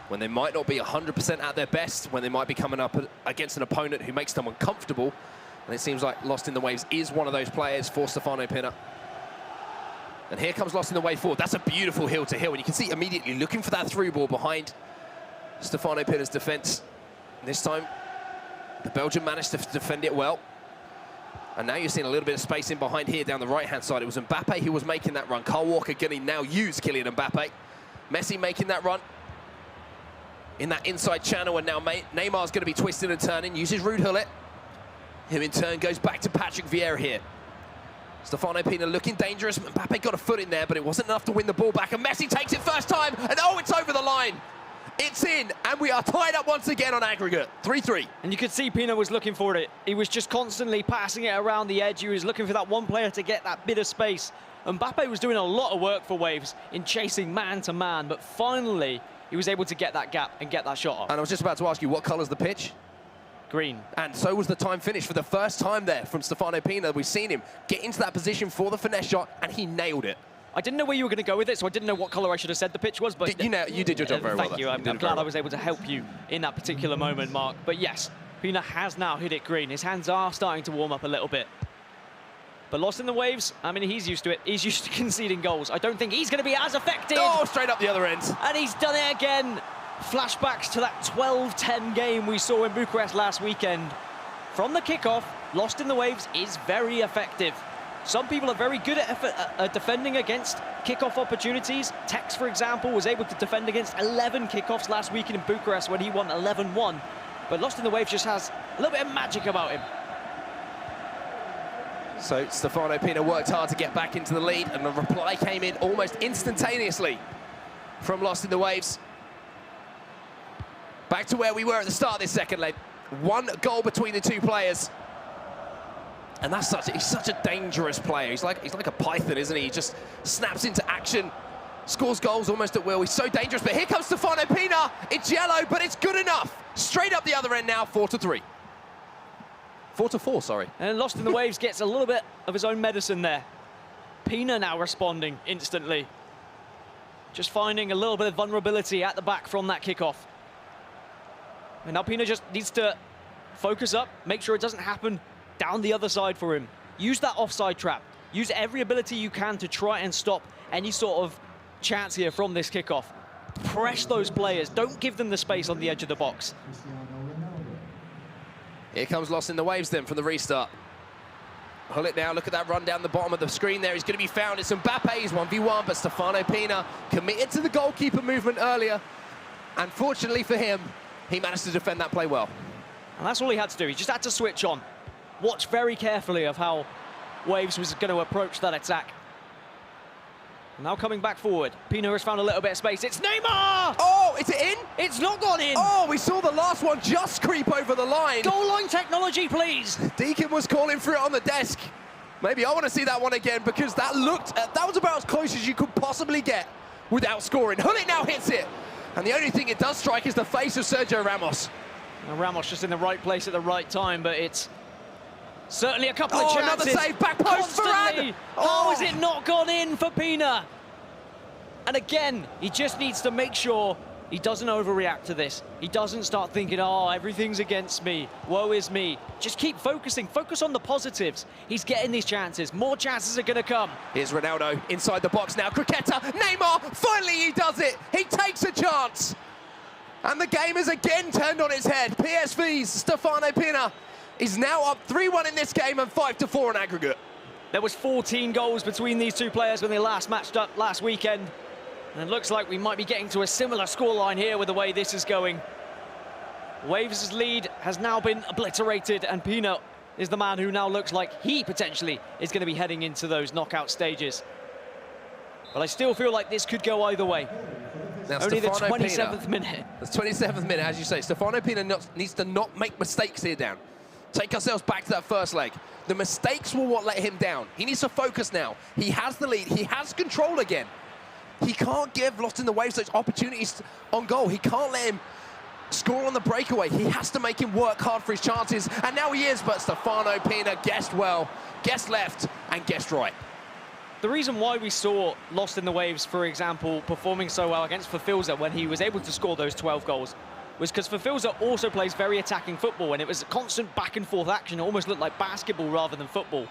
when they might not be 100% at their best, when they might be coming up against an opponent who makes them uncomfortable. And it seems like Lost in the Waves is one of those players for Stefano Pinner. And here comes Lost in the Wave forward. That's a beautiful heel to heel. And you can see immediately looking for that through ball behind Stefano Pinner's defense. This time, the Belgian managed to defend it well. And now you're seeing a little bit of space in behind here down the right-hand side. It was Mbappe who was making that run. Kyle Walker going to now use Kylian Mbappe. Messi making that run in that inside channel, and now Neymar's going to be twisting and turning, uses Ruud Gullit, who in turn goes back to Patrick Vieira here. Stefano Pinner looking dangerous. Mbappe got a foot in there, but it wasn't enough to win the ball back, and Messi takes it first time, and oh, it's over the line. It's in, and we are tied up once again on aggregate, 3-3. And you could see Pino was looking for it. He was just constantly passing it around the edge. He was looking for that one player to get that bit of space. Mbappe was doing a lot of work for Waves in chasing man-to-man, but finally, he was able to get that gap and get that shot off. And I was just about to ask you, what colour's the pitch? Green. And so was the time finish for the first time there from Stefano Pinner. We've seen him get into that position for the finesse shot, and he nailed it. I didn't know where you were going to go with it, so I didn't know what colour I should have said the pitch was. But you did your job very well. Thank you. I'm glad I was able to help you in that particular moment, Mark. But yes, Pina has now hit it green. His hands are starting to warm up a little bit. But Lost in the Waves, I mean, he's used to it. He's used to conceding goals. I don't think he's going to be as effective. Oh, straight up the other end. And he's done it again. Flashbacks to that 12-10 game we saw in Bucharest last weekend. From the kickoff, Lost in the Waves is very effective. Some people are very good at defending against kickoff opportunities. Tex, for example, was able to defend against 11 kickoffs last weekend in Bucharest when he won 11-1. But Lost in the Waves just has a little bit of magic about him. So Stefano Pinner worked hard to get back into the lead, and the reply came in almost instantaneously from Lost in the Waves. Back to where we were at the start of this second leg. One goal between the two players. And he's such a dangerous player. He's like a python, isn't he? He just snaps into action, scores goals almost at will. He's so dangerous. But here comes Stefano Pinner. It's yellow, but it's good enough. Straight up the other end now, 4-3. 4-4, sorry. And Lost in the Waves gets a little bit of his own medicine there. Pina now responding instantly. Just finding a little bit of vulnerability at the back from that kickoff. And now Pina just needs to focus up, make sure it doesn't happen down the other side for him. Use that offside trap. Use every ability you can to try and stop any sort of chance here from this kickoff. Press those players. Don't give them the space on the edge of the box. Here comes Lost in the Waves then from the restart. Gullit now, look at that run down the bottom of the screen there. He's going to be found. It's Mbappe's 1v1, but Stefano Pinner committed to the goalkeeper movement earlier. And fortunately for him, he managed to defend that play well. And that's all he had to do. He just had to switch on. Watch very carefully of how Waves was going to approach that attack. Now coming back forward. Pino has found a little bit of space. It's Neymar! Oh, is it in? It's not gone in! Oh, we saw the last one just creep over the line. Goal line technology, please! Deacon was calling for it on the desk. Maybe I want to see that one again, because that was about as close as you could possibly get without scoring. Gullit now hits it. And the only thing it does strike is the face of Sergio Ramos. Now Ramos just in the right place at the right time, but it's certainly a couple of chances. Another save, back post for Rad. How has it not gone in for Pina? And again, he just needs to make sure he doesn't overreact to this. He doesn't start thinking, oh, everything's against me, woe is me. Just keep focusing, focus on the positives. He's getting these chances, more chances are gonna come. Here's Ronaldo inside the box now, Criqueta, Neymar, finally he does it. He takes a chance. And the game is again turned on its head. PSV's Stefano Pinner is now up 3-1 in this game and 5-4 on aggregate. There was 14 goals between these two players when they last matched up last weekend. And it looks like we might be getting to a similar scoreline here with the way this is going. Waves' lead has now been obliterated, and Pino is the man who now looks like he potentially is going to be heading into those knockout stages. But I still feel like this could go either way. Now, only the Stefano 27th Pinner, minute. The 27th minute, as you say. Stefano Pinner needs to not make mistakes here down. Take ourselves back to that first leg. The mistakes were what let him down. He needs to focus now. He has the lead. He has control again. He can't give Lost in the Waves those opportunities on goal. He can't let him score on the breakaway. He has to make him work hard for his chances. And now he is, but Stefano Pinner guessed well, guessed left, and guessed right. the reason why we saw Lost in the Waves, for example, performing so well against Fafilza when he was able to score those 12 goals was because Fafilza also plays very attacking football, and it was a constant back and forth action. It almost looked like basketball rather than football.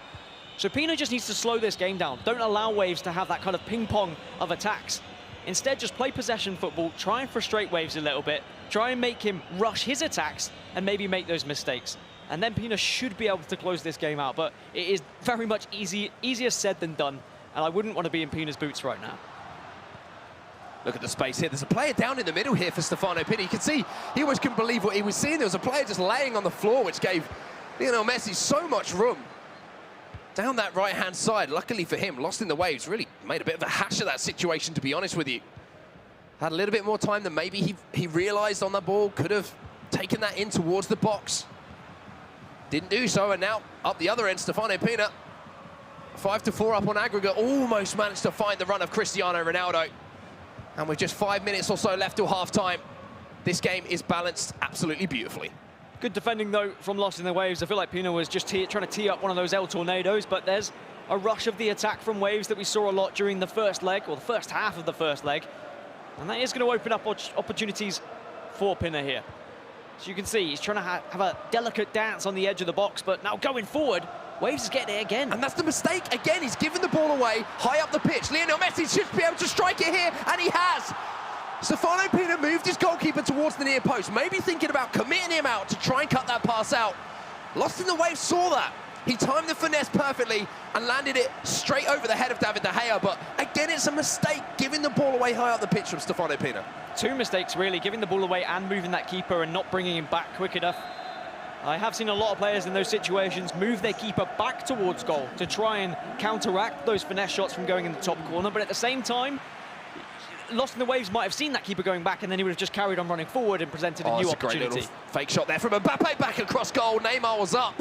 So Pina just needs to slow this game down. Don't allow Waves to have that kind of ping-pong of attacks. Instead, just play possession football, try and frustrate Waves a little bit, try and make him rush his attacks, and maybe make those mistakes. And then Pina should be able to close this game out, but it is very much easier said than done, and I wouldn't want to be in Pina's boots right now. Look at the space here. There's a player down in the middle here for Stefano Pina. You can see he almost couldn't believe what he was seeing. There was a player just laying on the floor, which gave Lionel Messi so much room down that right-hand side. Luckily for him, Lost in the Waves really made a bit of a hash of that situation, to be honest with you. Had a little bit more time than maybe he realised on the ball. Could have taken that in towards the box. Didn't do so, and now up the other end, Stefano Pina. 5-4 up on aggregate. Almost managed to find the run of Cristiano Ronaldo. And with just 5 minutes or so left till half-time, this game is balanced absolutely beautifully. Good defending, though, from Lost in the Waves. I feel like Pina was just trying to tee up one of those El Tornadoes, but there's a rush of the attack from Waves that we saw a lot during the first leg, or the first half of the first leg. And that is going to open up opportunities for Pina here. So you can see he's trying to have a delicate dance on the edge of the box, but now going forward, Waves is getting it again. And that's the mistake. Again, he's given the ball away high up the pitch. Lionel Messi should be able to strike it here, and he has. Stefano Pina moved his goalkeeper towards the near post, maybe thinking about committing him out to try and cut that pass out. Lost in the Waves saw that. He timed the finesse perfectly and landed it straight over the head of David De Gea, but again, it's a mistake giving the ball away high up the pitch from Stefano Pina. Two mistakes, really, giving the ball away and moving that keeper and not bringing him back quick enough. I have seen a lot of players in those situations move their keeper back towards goal to try and counteract those finesse shots from going in the top corner, but at the same time, Lost in the Waves might have seen that keeper going back, and then he would have just carried on running forward and presented a new opportunity. Great little fake shot there from Mbappe back across goal. Neymar was up,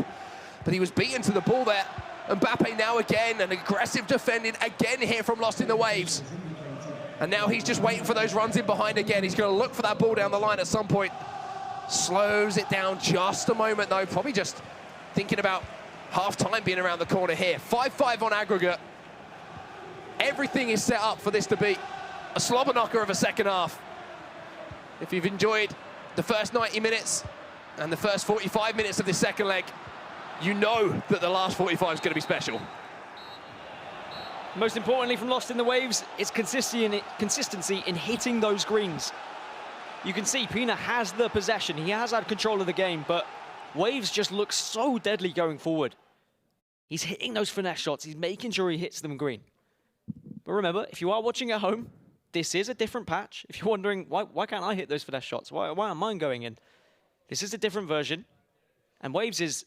but he was beaten to the ball there. Mbappe now again, an aggressive defending again here from Lost in the Waves. And now he's just waiting for those runs in behind again. He's going to look for that ball down the line at some point. Slows it down just a moment, though. Probably just thinking about half-time being around the corner here. 5-5 on aggregate. Everything is set up for this to be a slobber knocker of a second half. If you've enjoyed the first 90 minutes and the first 45 minutes of this second leg, you know that the last 45 is going to be special. Most importantly from Lost in the Waves, it's consistency in hitting those greens. You can see Pina has the possession, he has had control of the game, but Waves just looks so deadly going forward. He's hitting those finesse shots, he's making sure he hits them green. But remember, if you are watching at home, this is a different patch. If you're wondering, why can't I hit those finesse shots? Why am mine going in? This is a different version, and Waves is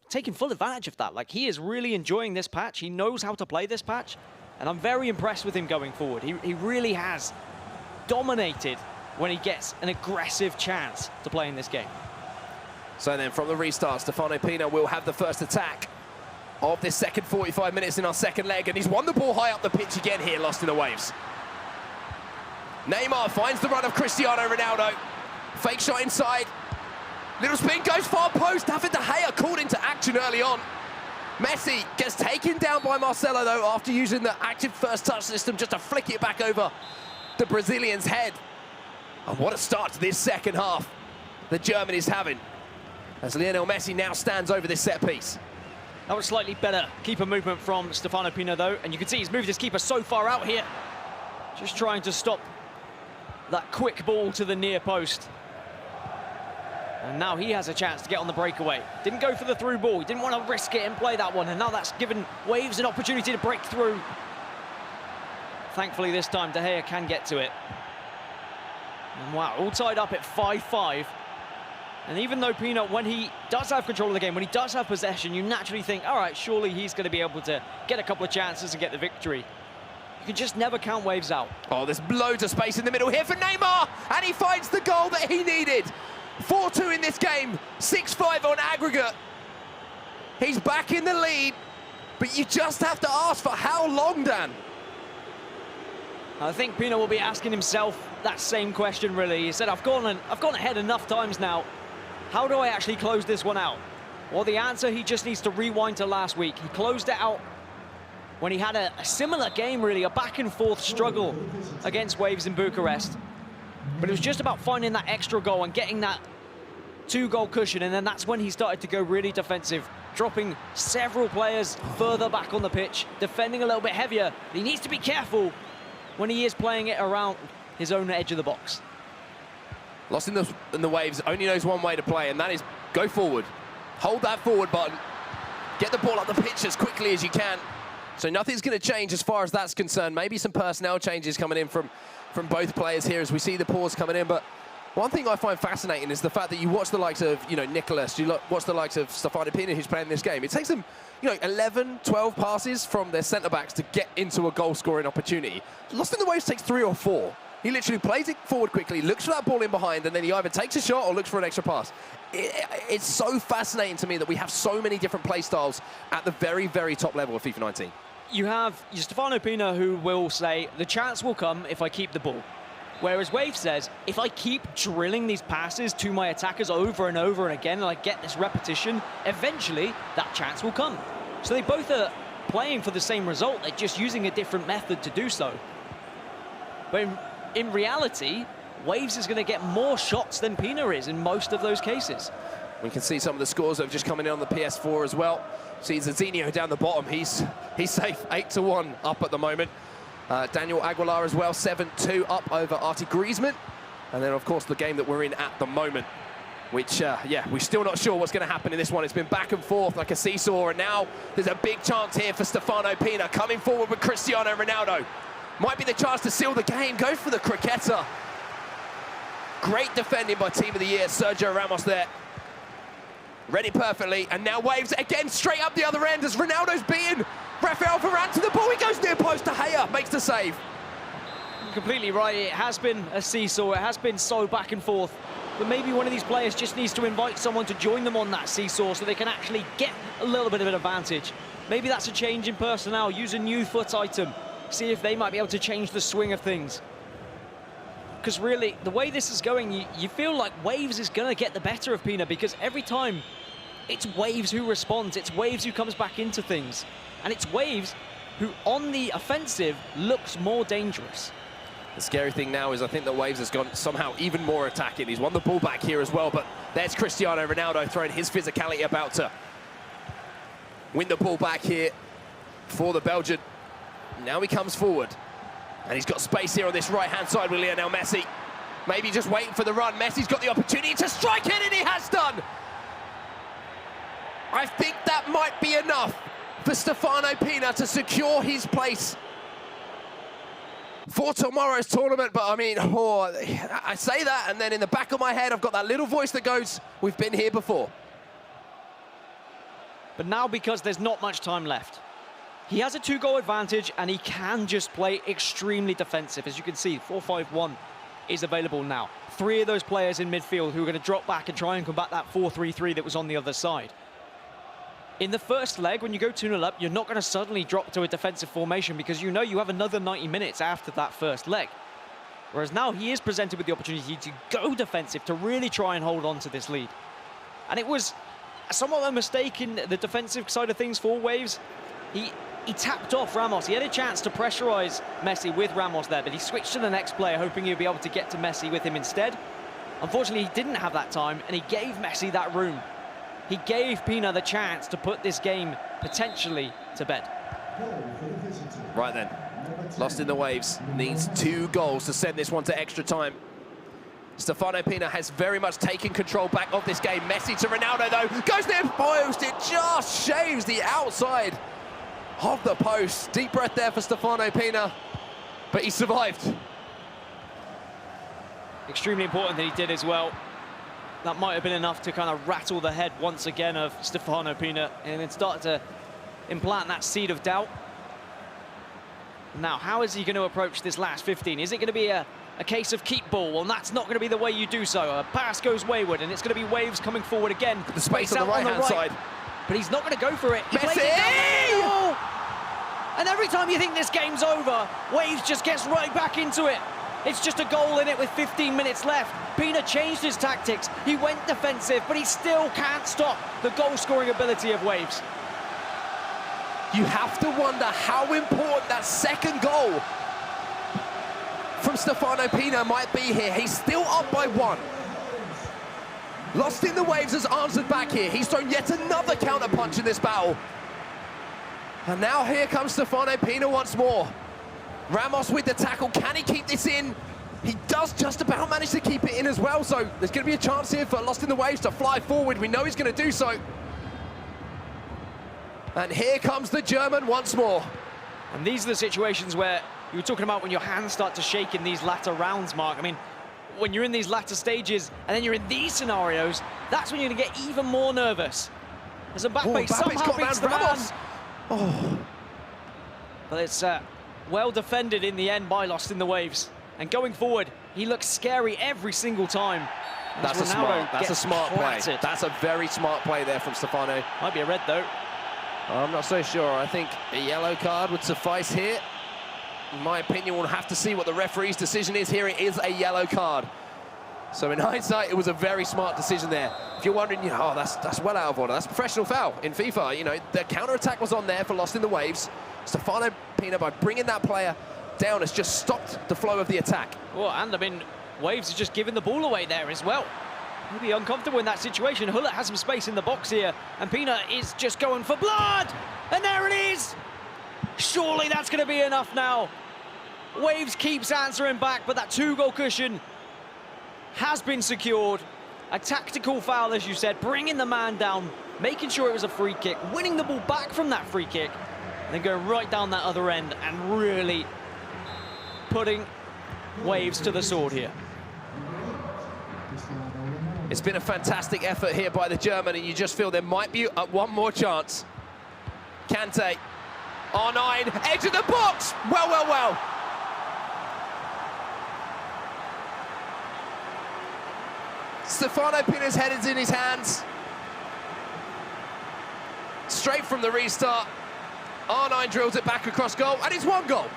taking full advantage of that. Like, he is really enjoying this patch. He knows how to play this patch, and I'm very impressed with him going forward. He really has dominated when he gets an aggressive chance to play in this game. So then from the restart, Stefano Pina will have the first attack of this second 45 minutes in our second leg, and he's won the ball high up the pitch again here, Lost in the Waves. Neymar finds the run of Cristiano Ronaldo. Fake shot inside. Little spin, goes far post. David De Gea called into action early on. Messi gets taken down by Marcelo, though, after using the active first touch system just to flick it back over the Brazilian's head. And what a start to this second half that Germany is having, as Lionel Messi now stands over this set piece. That was slightly better keeper movement from Stefano Pina, though, and you can see he's moved his keeper so far out here, just trying to stop that quick ball to the near post. And now he has a chance to get on the breakaway. Didn't go for the through ball. He didn't want to risk it and play that one. And now that's given Waves an opportunity to break through. Thankfully, this time, De Gea can get to it. And wow, all tied up at 5-5. And even though Pina, when he does have control of the game, when he does have possession, you naturally think, all right, surely he's going to be able to get a couple of chances and get the victory. You can just never count Waves out. Oh, there's loads of space in the middle here for Neymar, and he finds the goal that he needed. 4-2 in this game, 6-5 on aggregate. He's back in the lead, but you just have to ask for how long, Dan? I think Pina will be asking himself that same question, really. He said, I've gone ahead enough times now. How do I actually close this one out? Well, the answer, he just needs to rewind to last week. He closed it out when he had a similar game, really, a back-and-forth struggle against Waves in Bucharest. But it was just about finding that extra goal and getting that 2-goal cushion, and then that's when he started to go really defensive, dropping several players further back on the pitch, defending a little bit heavier. He needs to be careful when he is playing it around his own edge of the box. Lost in the Waves, only knows one way to play, and that is go forward. Hold that forward button. Get the ball up the pitch as quickly as you can. So nothing's going to change as far as that's concerned. Maybe some personnel changes coming in from both players here as we see the pause coming in. But one thing I find fascinating is the fact that you watch the likes of, Nicholas, you watch the likes of Stefano Pina, who's playing this game. It takes them, 11, 12 passes from their centre-backs to get into a goal-scoring opportunity. Lost in the Waves takes 3 or 4. He literally plays it forward quickly, looks for that ball in behind, and then he either takes a shot or looks for an extra pass. It's so fascinating to me that we have so many different play styles at the very, very top level of FIFA 19. You have Stefano Pina, who will say, the chance will come if I keep the ball. Whereas Wave says, if I keep drilling these passes to my attackers over and over and again, and I get this repetition, eventually that chance will come. So they both are playing for the same result, they're just using a different method to do so. But in reality, Waves is going to get more shots than Pina is in most of those cases. We can see some of the scores that have just come in on the PS4 as well. See Zazinho down the bottom, he's safe, 8-1 up at the moment. Daniel Aguilar as well, 7-2 up over Artie Griezmann. And then, of course, the game that we're in at the moment, which, we're still not sure what's going to happen in this one. It's been back and forth like a seesaw, and now there's a big chance here for Stefano Pina coming forward with Cristiano Ronaldo. Might be the chance to seal the game. Go for the croqueta. Great defending by Team of the Year, Sergio Ramos there. Read it perfectly, and now Waves again straight up the other end as Ronaldo's beaten. Rafael Varane to the ball, he goes near post to Gea, makes the save. Completely right, it has been a seesaw, it has been so back and forth. But maybe one of these players just needs to invite someone to join them on that seesaw so they can actually get a little bit of an advantage. Maybe that's a change in personnel, use a new foot item, see if they might be able to change the swing of things. Because really, the way this is going, you feel like Waves is going to get the better of Pina, because every time it's Waves who responds, it's Waves who comes back into things. And it's Waves who, on the offensive, looks more dangerous. The scary thing now is I think that Waves has gone somehow even more attacking. He's won the ball back here as well, but there's Cristiano Ronaldo throwing his physicality about to win the ball back here for the Belgian. Now he comes forward, and he's got space here on this right-hand side with Lionel Messi. Maybe just waiting for the run. Messi's got the opportunity to strike it, and he has done. I think that might be enough for Stefano Pina to secure his place for tomorrow's tournament. But I mean, I say that, and then in the back of my head, I've got that little voice that goes, we've been here before. But now, because there's not much time left, he has a 2-goal advantage, and he can just play extremely defensive. As you can see, 4-5-1 is available now. 3 of those players in midfield who are going to drop back and try and combat that 4-3-3 that was on the other side. In the first leg, when you go 2-0 up, you're not going to suddenly drop to a defensive formation because you know you have another 90 minutes after that first leg. Whereas now he is presented with the opportunity to go defensive, to really try and hold on to this lead. And it was somewhat a mistake in the defensive side of things for Waves. He tapped off Ramos. He had a chance to pressurize Messi with Ramos there, but he switched to the next player, hoping he'd be able to get to Messi with him instead. Unfortunately, he didn't have that time, and he gave Messi that room. He gave Pina the chance to put this game potentially to bed. Right then, Lost in the Waves needs 2 goals to send this one to extra time. Stefano Pina has very much taken control back of this game. Messi to Ronaldo though, goes near post, it just shaves the outside of the post. Deep breath there for Stefano Pina, but he survived. Extremely important that he did as well. That might have been enough to kind of rattle the head once again of Stefano Pina and then start to implant that seed of doubt. Now, how is he going to approach this last 15? Is it going to be a case of keep ball? Well, that's not going to be the way you do so. A pass goes wayward, and it's going to be Waves coming forward again. The space on the right-hand side. But he's not going to go for it. He plays it down. And every time you think this game's over, Waves just gets right back into it. It's just a goal in it with 15 minutes left. Pina changed his tactics. He went defensive, but he still can't stop the goal-scoring ability of Waves. you have to wonder how important that second goal from Stefano Pina might be here. He's still up by 1. Lost in the Waves has answered back here. He's thrown yet another counter punch in this battle. And now here comes Stefano Pina once more. Ramos with the tackle. Can he keep this in? He does just about manage to keep it in as well. So there's going to be a chance here for Lost in the Waves to fly forward. We know he's going to do so. And here comes the German once more. And these are the situations where you were talking about when your hands start to shake in these latter rounds, Mark. I mean, when you're in these latter stages and then you're in these scenarios, that's when you're going to get even more nervous. As Mbappe somehow beats the man. Oh. But it's well defended in the end by Lost in the Waves. And going forward, he looks scary every single time. That's a smart play. That's a very smart play there from Stefano. Might be a red though. I'm not so sure. I think a yellow card would suffice here. In my opinion, we'll have to see what the referee's decision is here. It is a yellow card. So in hindsight, it was a very smart decision there. If you're wondering, you know, oh, that's well out of order. That's a professional foul in FIFA. You know, the counter-attack was on there for Lost in the Waves. Stefano Pina, by bringing that player down, has just stopped the flow of the attack. Well, and I mean, Waves is just giving the ball away there as well. He'll be uncomfortable in that situation. Hullet has some space in the box here, and Pina is just going for blood! And there it is! Surely that's going to be enough now. Waves keeps answering back, but that 2-goal cushion has been secured. A tactical foul, as you said, bringing the man down, making sure it was a free kick, winning the ball back from that free kick, and then going right down that other end and really putting Waves to the sword here. It's been a fantastic effort here by the German, and you just feel there might be one more chance. Kante, R9, edge of the box! Well, well, well. Stefano Pina's head is in his hands. Straight from the restart. R9 drills it back across goal, and it's 1 goal.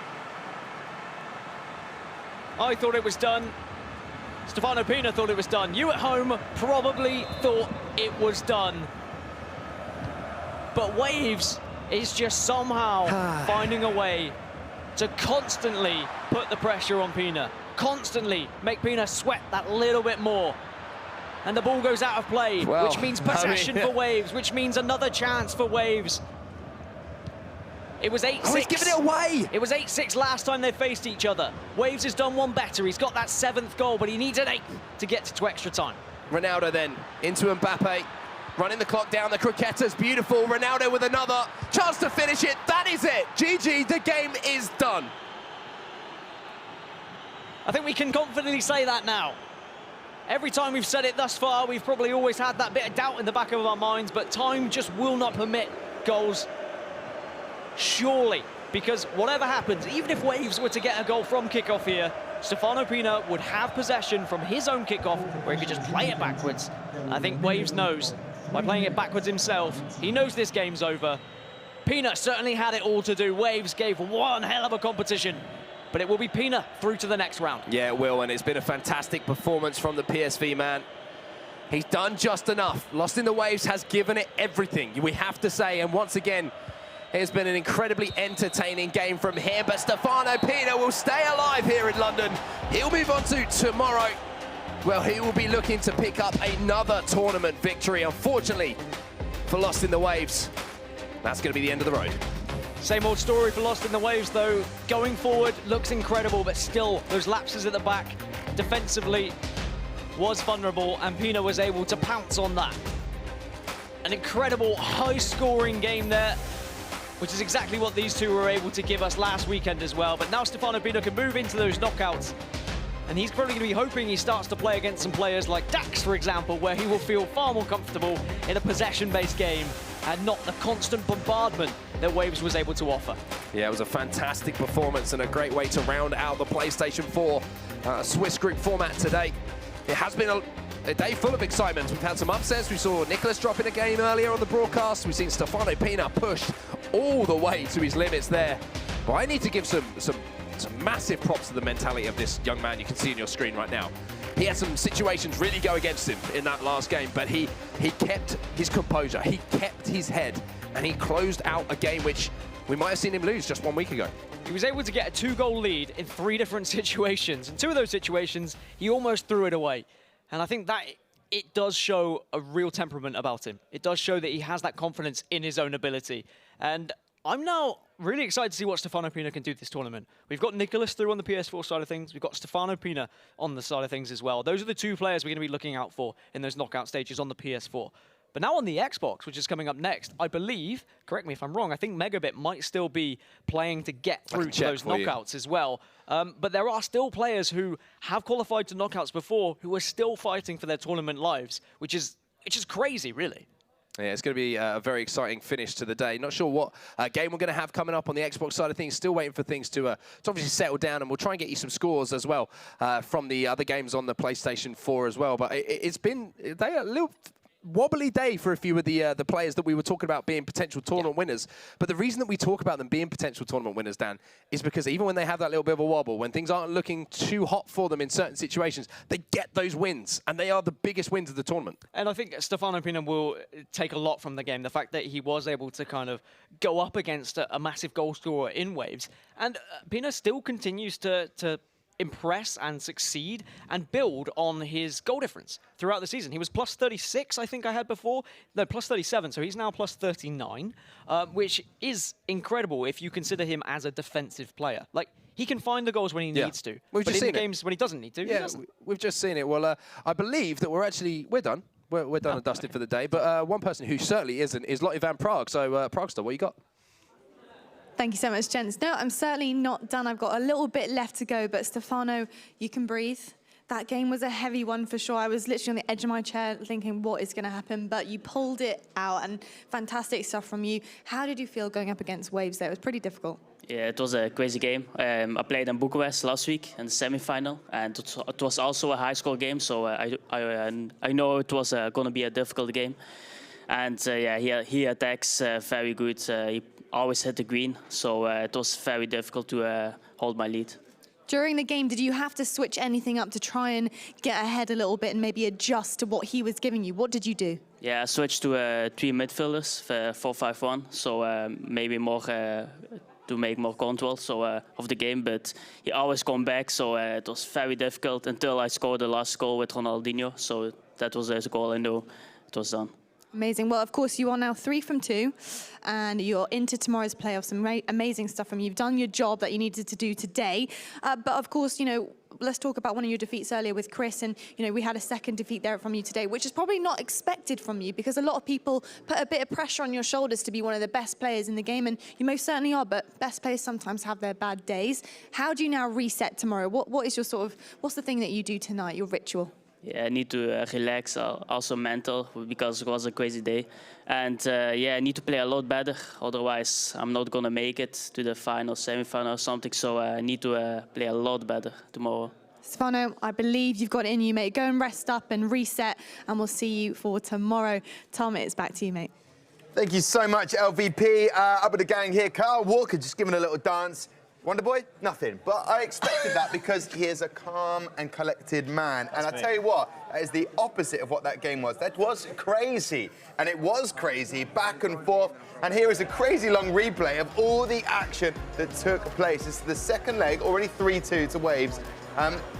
I thought it was done. Stefano Pina thought it was done. You at home probably thought it was done. But Waves is just somehow finding a way to constantly put the pressure on Pina, constantly make Pina sweat that little bit more. And the ball goes out of play, which means possession for Waves, which means another chance for Waves. It was 8-6. Oh, he's giving it away! It was 8-6 last time they faced each other. Waves has done one better. He's got that 7th goal, but he needs an 8th to get to extra time. Ronaldo then into Mbappe, running the clock down. The croquetta's beautiful. Ronaldo with another chance to finish it. That is it. GG, the game is done. I think we can confidently say that now. Every time we've said it thus far, we've probably always had that bit of doubt in the back of our minds, but time just will not permit goals. Surely, because whatever happens, even if Waves were to get a goal from kickoff here, Stefano Pina would have possession from his own kickoff, where he could just play it backwards. I think Waves knows, by playing it backwards himself, he knows this game's over. Pina certainly had it all to do. Waves gave one hell of a competition, but it will be Pina through to the next round. Yeah, it will, and it's been a fantastic performance from the PSV man. He's done just enough. Lost in the Waves has given it everything, we have to say, and once again, it's been an incredibly entertaining game from here, but Stefano Pina will stay alive here in London. He'll move on to tomorrow. Well, he will be looking to pick up another tournament victory. Unfortunately, for Lost in the Waves, that's going to be the end of the road. Same old story for Lost in the Waves, though. Going forward looks incredible, but still, those lapses at the back defensively was vulnerable, and Pina was able to pounce on that. An incredible high-scoring game there, which is exactly what these two were able to give us last weekend as well. But now Stefano Pina can move into those knockouts, and he's probably going to be hoping he starts to play against some players like Dax, for example, where he will feel far more comfortable in a possession-based game and not the constant bombardment that Waves was able to offer. Yeah, it was a fantastic performance and a great way to round out the PlayStation 4 Swiss group format today. It has been a day full of excitement. We've had some upsets. We saw Nicholas drop in a game earlier on the broadcast. We've seen Stefano Pina pushed all the way to his limits there. But I need to give some massive props to the mentality of this young man you can see on your screen right now. He had some situations really go against him in that last game, but he kept his composure. He kept his head, and he closed out a game which we might have seen him lose just 1 week ago. He was able to get a 2-goal lead in 3 different situations. In 2 of those situations, he almost threw it away. And I think that it does show a real temperament about him. It does show that he has that confidence in his own ability. And I'm now really excited to see what Stefano Pina can do this tournament. We've got Nicholas through on the PS4 side of things. We've got Stefano Pina on the side of things as well. Those are the 2 players we're going to be looking out for in those knockout stages on the PS4. But now on the Xbox, which is coming up next, I believe, correct me if I'm wrong, I think Megabit might still be playing to get through to those knockouts as well. But there are still players who have qualified to knockouts before who are still fighting for their tournament lives, which is crazy, really. Yeah, it's going to be a very exciting finish to the day. Not sure what game we're going to have coming up on the Xbox side of things. Still waiting for things to obviously settle down, and we'll try and get you some scores as well from the other games on the PlayStation 4 as well. But it's been a little wobbly day for a few of the players that we were talking about being potential tournament winners. But the reason that we talk about them being potential tournament winners, Dan, is because even when they have that little bit of a wobble, when things aren't looking too hot for them in certain situations, they get those wins, and they are the biggest wins of the tournament. And I think Stefano Pina will take a lot from the game. The fact that he was able to kind of go up against a massive goal scorer in waves. And Pina still continues to impress and succeed and build on his goal difference throughout the season. He was plus 36, I think I had before. No, plus 37, so he's now plus 39, which is incredible if you consider him as a defensive player. Like, he can find the goals when he needs to, We've but just in the seen games when he doesn't need to, he doesn't. We've just seen it. Well, I believe that we're done. We're done and dusted for the day. But one person who certainly isn't is Lottie Van Prague. So, Pragstar, what you got? Thank you so much, gents. No, I'm certainly not done. I've got a little bit left to go, but Stefano, you can breathe. That game was a heavy one for sure. I was literally on the edge of my chair thinking, what is going to happen? But you pulled it out, and fantastic stuff from you. How did you feel going up against Waves there? It was pretty difficult. Yeah, it was a crazy game. I played in Bucharest last week in the semi-final, and it was also a high-score game, so I know it was going to be a difficult game. And yeah, he attacks very good. He always hit the green, so it was very difficult to hold my lead. During the game, did you have to switch anything up to try and get ahead a little bit and maybe adjust to what he was giving you? What did you do? Yeah, I switched to 3 midfielders, 4-5-1, so maybe more to make more control of the game, but he always come back, so it was very difficult until I scored the last goal with Ronaldinho, so that was the goal I knew it was done. Amazing. Well, of course, you are now 3 from 2, and you're into tomorrow's playoffs. Some amazing stuff from you. You've done your job that you needed to do today. But of course, you know, let's talk about one of your defeats earlier with Chris, and you know, we had a second defeat there from you today, which is probably not expected from you because a lot of people put a bit of pressure on your shoulders to be one of the best players in the game, and you most certainly are. But best players sometimes have their bad days. How do you now reset tomorrow? What is your what's the thing that you do tonight? Your ritual? Yeah, I need to relax, also mental, because it was a crazy day. And yeah, I need to play a lot better, otherwise I'm not going to make it to the final, semi-final or something, so I need to play a lot better tomorrow. Stefano, I believe you've got it in you, mate. Go and rest up and reset, and we'll see you for tomorrow. Tom, it's back to you, mate. Thank you so much, LVP. Up with the gang here. Kyle Walker just giving a little dance. Wonder Boy, nothing. But I expected that because he is a calm and collected man. And I tell you what, that is the opposite of what that game was. That was crazy. And it was crazy, back and forth. And here is a crazy long replay of all the action that took place. This is the second leg, already 3-2 to Waves.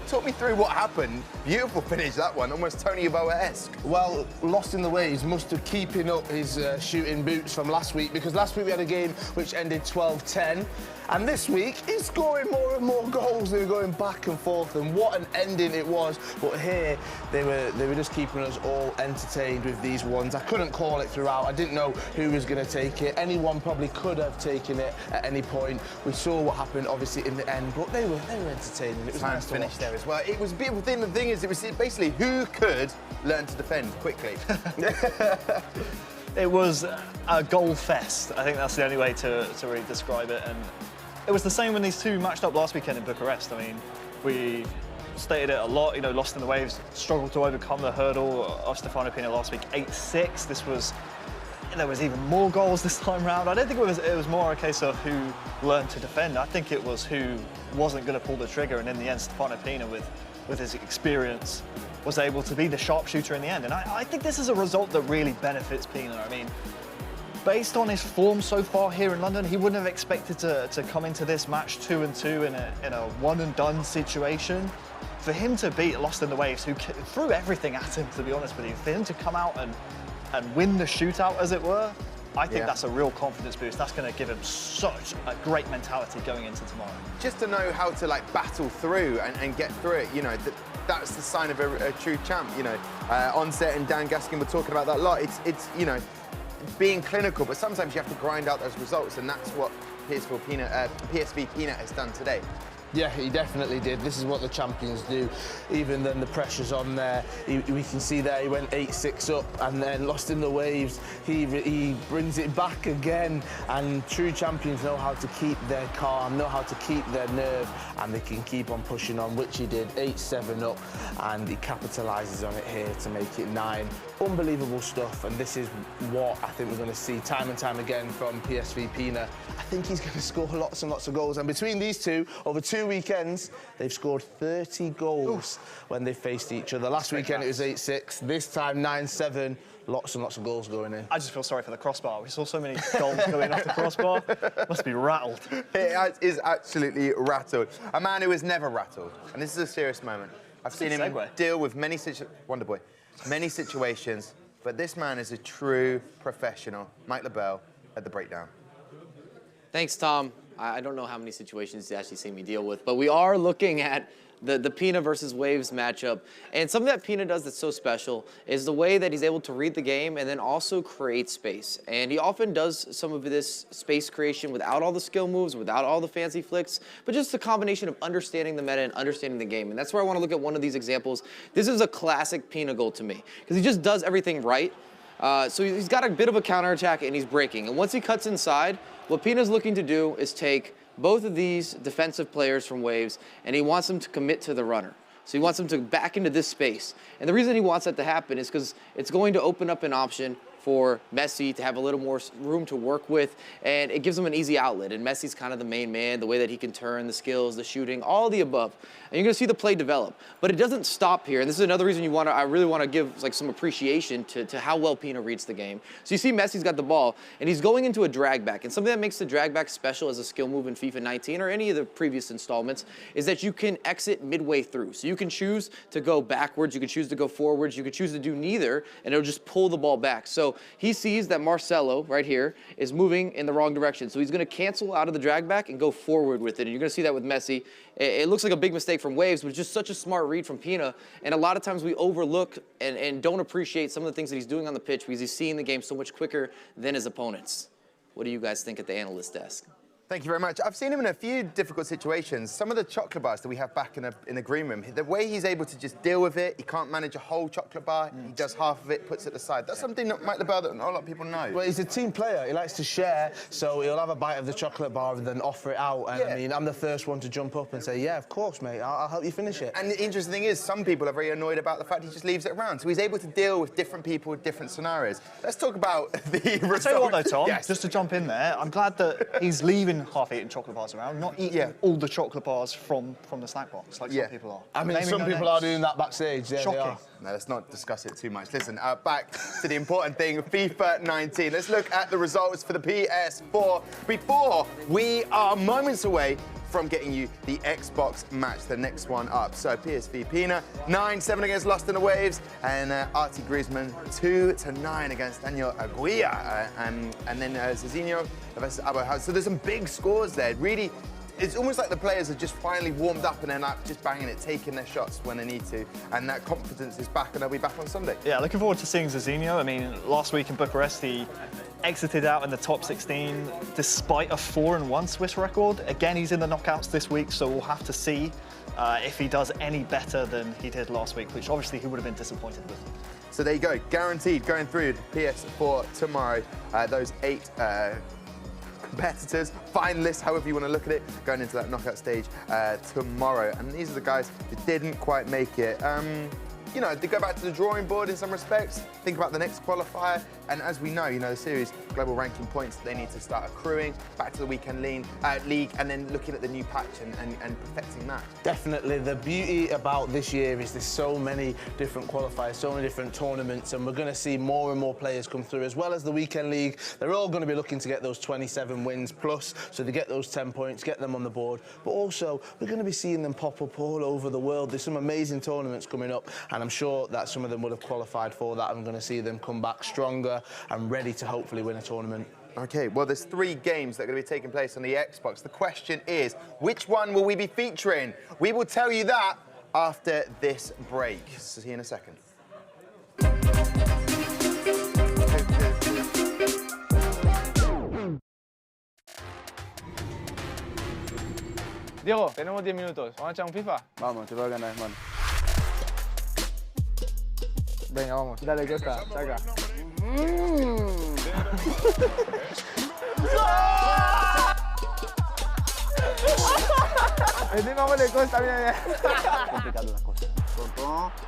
Talk me through what happened. Beautiful finish, that one, almost Tony Yeboah-esque. Well, Lost in the Waves must have keeping up his shooting boots from last week, because last week we had a game which ended 12-10. And this week, he's scoring more and more goals. They were going back and forth, and what an ending it was. But here, they were just keeping us all entertained with these ones. I couldn't call it throughout. I didn't know who was going to take it. Anyone probably could have taken it at any point. We saw what happened, obviously, in the end, but they were entertaining. It was nice to finish watch. there as well. It was a beautiful thing. The thing is, it was basically who could learn to defend quickly. It was a goal fest. I think that's the only way to really describe it. And it was the same when these two matched up last weekend in Bucharest. I mean, we stated it a lot, you know, Lost in the Waves, struggled to overcome the hurdle of Stefano Pina last week, 8-6. There was even more goals this time round. I don't think it was more a case of who learned to defend. I think it was who wasn't going to pull the trigger, and in the end, Stefano Pina, with his experience, was able to be the sharpshooter in the end. And I think this is a result that really benefits Pina. I mean, based on his form so far here in London, he wouldn't have expected to come into this match 2-2 in a one-and-done situation. For him to beat Lost in the Waves, who threw everything at him, to be honest with you, for him to come out and win the shootout, as it were, I think that's a real confidence boost. That's going to give him such a great mentality going into tomorrow. Just to know how to like battle through and get through it, you know, that's the sign of a true champ. You know, Onset and Dan Gaskin were talking about that a lot. It's you know, being clinical, but sometimes you have to grind out those results, and that's what PSV Peanut has done today. Yeah, he definitely did. This is what the champions do. Even then, the pressure's on there. We can see there he went 8-6 up and then Lost in the Waves. He brings it back again. And true champions know how to keep their calm, know how to keep their nerve, and they can keep on pushing on, which he did. 8-7 up, and he capitalises on it here to make it 9. Unbelievable stuff, and this is what I think we're going to see time and time again from PSV Pina. I think he's going to score lots and lots of goals, and between these two, over 2 weekends, they've scored 30 goals when they faced each other. Last weekend it was 8-6, this time 9-7. Lots and lots of goals going in. I just feel sorry for the crossbar. We saw so many goals going off the crossbar. Must be rattled. It is absolutely rattled. A man who is never rattled, and this is a serious moment. I've seen him deal with many situations, but this man is a true professional. Mike LaBelle at the breakdown. Thanks, Tom. I don't know how many situations you actually see me deal with, but we are looking at the Pina versus Waves matchup. And something that Pina does that's so special is the way that he's able to read the game and then also create space. And he often does some of this space creation without all the skill moves, without all the fancy flicks, but just a combination of understanding the meta and understanding the game. And that's where I want to look at one of these examples. This is a classic Pina goal to me, because he just does everything right. So he's got a bit of a counterattack and he's breaking. And once he cuts inside, what Pina's looking to do is take both of these defensive players from Waves, and he wants them to commit to the runner. So he wants them to back into this space. And the reason he wants that to happen is because it's going to open up an option for Messi to have a little more room to work with, and it gives him an easy outlet. And Messi's kind of the main man, the way that he can turn, the skills, the shooting, all the above. And you're going to see the play develop. But it doesn't stop here, and this is another reason I really want to give like some appreciation to how well Pina reads the game. So you see Messi's got the ball, and he's going into a drag back. And something that makes the drag back special as a skill move in FIFA 19 or any of the previous installments is that you can exit midway through. So you can choose to go backwards, you can choose to go forwards, you can choose to do neither, and it'll just pull the ball back. So he sees that Marcelo, right here, is moving in the wrong direction. So he's going to cancel out of the drag back and go forward with it. And you're going to see that with Messi. It looks like a big mistake from Waves, but it's just such a smart read from Pina. And a lot of times we overlook and don't appreciate some of the things that he's doing on the pitch because he's seeing the game so much quicker than his opponents. What do you guys think at the analyst desk? Thank you very much. I've seen him in a few difficult situations. Some of the chocolate bars that we have back in the green room, the way he's able to just deal with it, he can't manage a whole chocolate bar, he does half of it, puts it aside. That's something that Mike LaBelle that not a lot of people know. Well, he's a team player. He likes to share, so he'll have a bite of the chocolate bar and then offer it out. And I mean, I'm the first one to jump up and say, yeah, of course, mate, I'll help you finish it. And the interesting thing is, some people are very annoyed about the fact he just leaves it around. So he's able to deal with different people with different scenarios. Let's talk about the results. I'll tell you what though, Tom, just to jump in there, I'm glad that he's leaving half-eaten chocolate bars around, not eating all the chocolate bars from the snack box, like some people are. I mean, some people are doing that backstage. Yeah, shocking. No, let's not discuss it too much. Listen, back to the important thing, FIFA 19. Let's look at the results for the PS4 before we are moments away from getting you the Xbox match, the next one up. So PSV Pina, 9-7 against Lost in the Waves, and Artie Griezmann, 2-9 against Daniel Aguilla, and then Zizinho versus Abo. So there's some big scores there. Really, it's almost like the players are just finally warmed up and they're like just banging it, taking their shots when they need to, and that confidence is back, and they'll be back on Sunday. Yeah, looking forward to seeing Zizinho. I mean, last week in Bucharest, he exited out in the top 16 despite a 4-1 Swiss record. Again, he's in the knockouts this week, so we'll have to see if he does any better than he did last week, which obviously he would have been disappointed with. So there you go, guaranteed going through to PS4 tomorrow. Those 8 competitors, finalists, however you want to look at it, going into that knockout stage tomorrow. And these are the guys who didn't quite make it. you know, they go back to the drawing board in some respects, think about the next qualifier, and as we know, you know, the series global ranking points that they need to start accruing, back to the weekend league, and then looking at the new patch and perfecting that. Definitely. The beauty about this year is there's so many different qualifiers, so many different tournaments, and we're going to see more and more players come through, as well as the weekend league. They're all going to be looking to get those 27 wins plus, so they get those 10 points, get them on the board. But also, we're going to be seeing them pop up all over the world. There's some amazing tournaments coming up, and I'm sure that some of them would have qualified for that. I'm going to see them come back stronger and ready to hopefully win a tournament. Okay, well, there's 3 games that are going to be taking place on the Xbox. The question is, which one will we be featuring? We will tell you that after this break. So see you in a second. Diego, tenemos 10 minutos. ¿Vamos a echar un FIFA? Vamos, te voy a ganar, hermano. Venga, vamos. Dale, Costa, saca. Metimos Costa, mira. Complicado la cosa.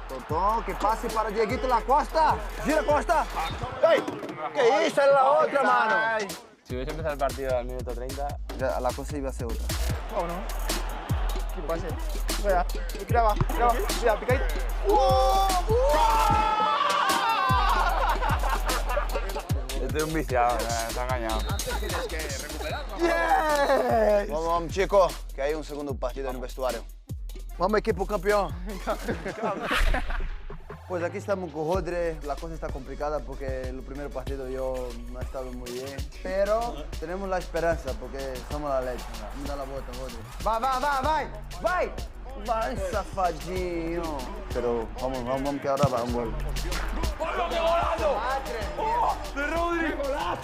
Totó, que pase para Dieguito La Costa. Gira, Costa. ¡Ey! ¿Qué hizo en la otra, mano? Si hubiese empezado el partido al minuto 30... Ya, la cosa iba a ser otra. Vámonos. ¿Qué pase? Vaya, graba, mira, picadito. Estoy un viciado, está engañado. Tienes que recuperarlo. Yes! Vamos, chicos, que hay un segundo partido en el vestuario. Vamos, equipo campeón. Pues aquí estamos con Rodri, la cosa está complicada porque el primer partido yo no he estado muy bien, pero tenemos la esperanza porque somos la leche. Da la vuelta, Rodri. Vai! Vai, safadinho. Pero vamos que ahora va un gol. ¡Qué golazo! ¡De Rodri!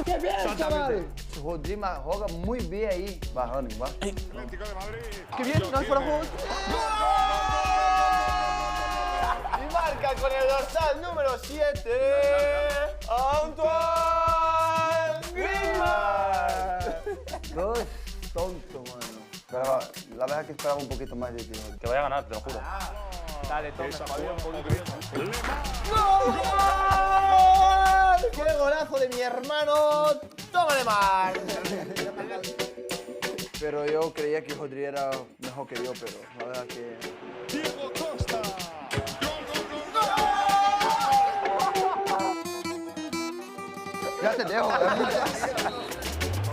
¡Qué bien, chaval! Rodri juega muy bien ahí. Va, Ronnie, va. ¡Qué bien! ¡No es para Rodri! Y marca con el dorsal número 7, Antoine Griezmann. Dos tonto, mano. Pero la verdad que esperaba un poquito más de ti. Te voy a ganar, te lo juro. Dale, toma, ¡gol! ¡Qué golazo de mi hermano! ¡Tómale más! Pero yo creía que Rodri era mejor que yo, pero la verdad que... Diego Costa. Ya te dejo.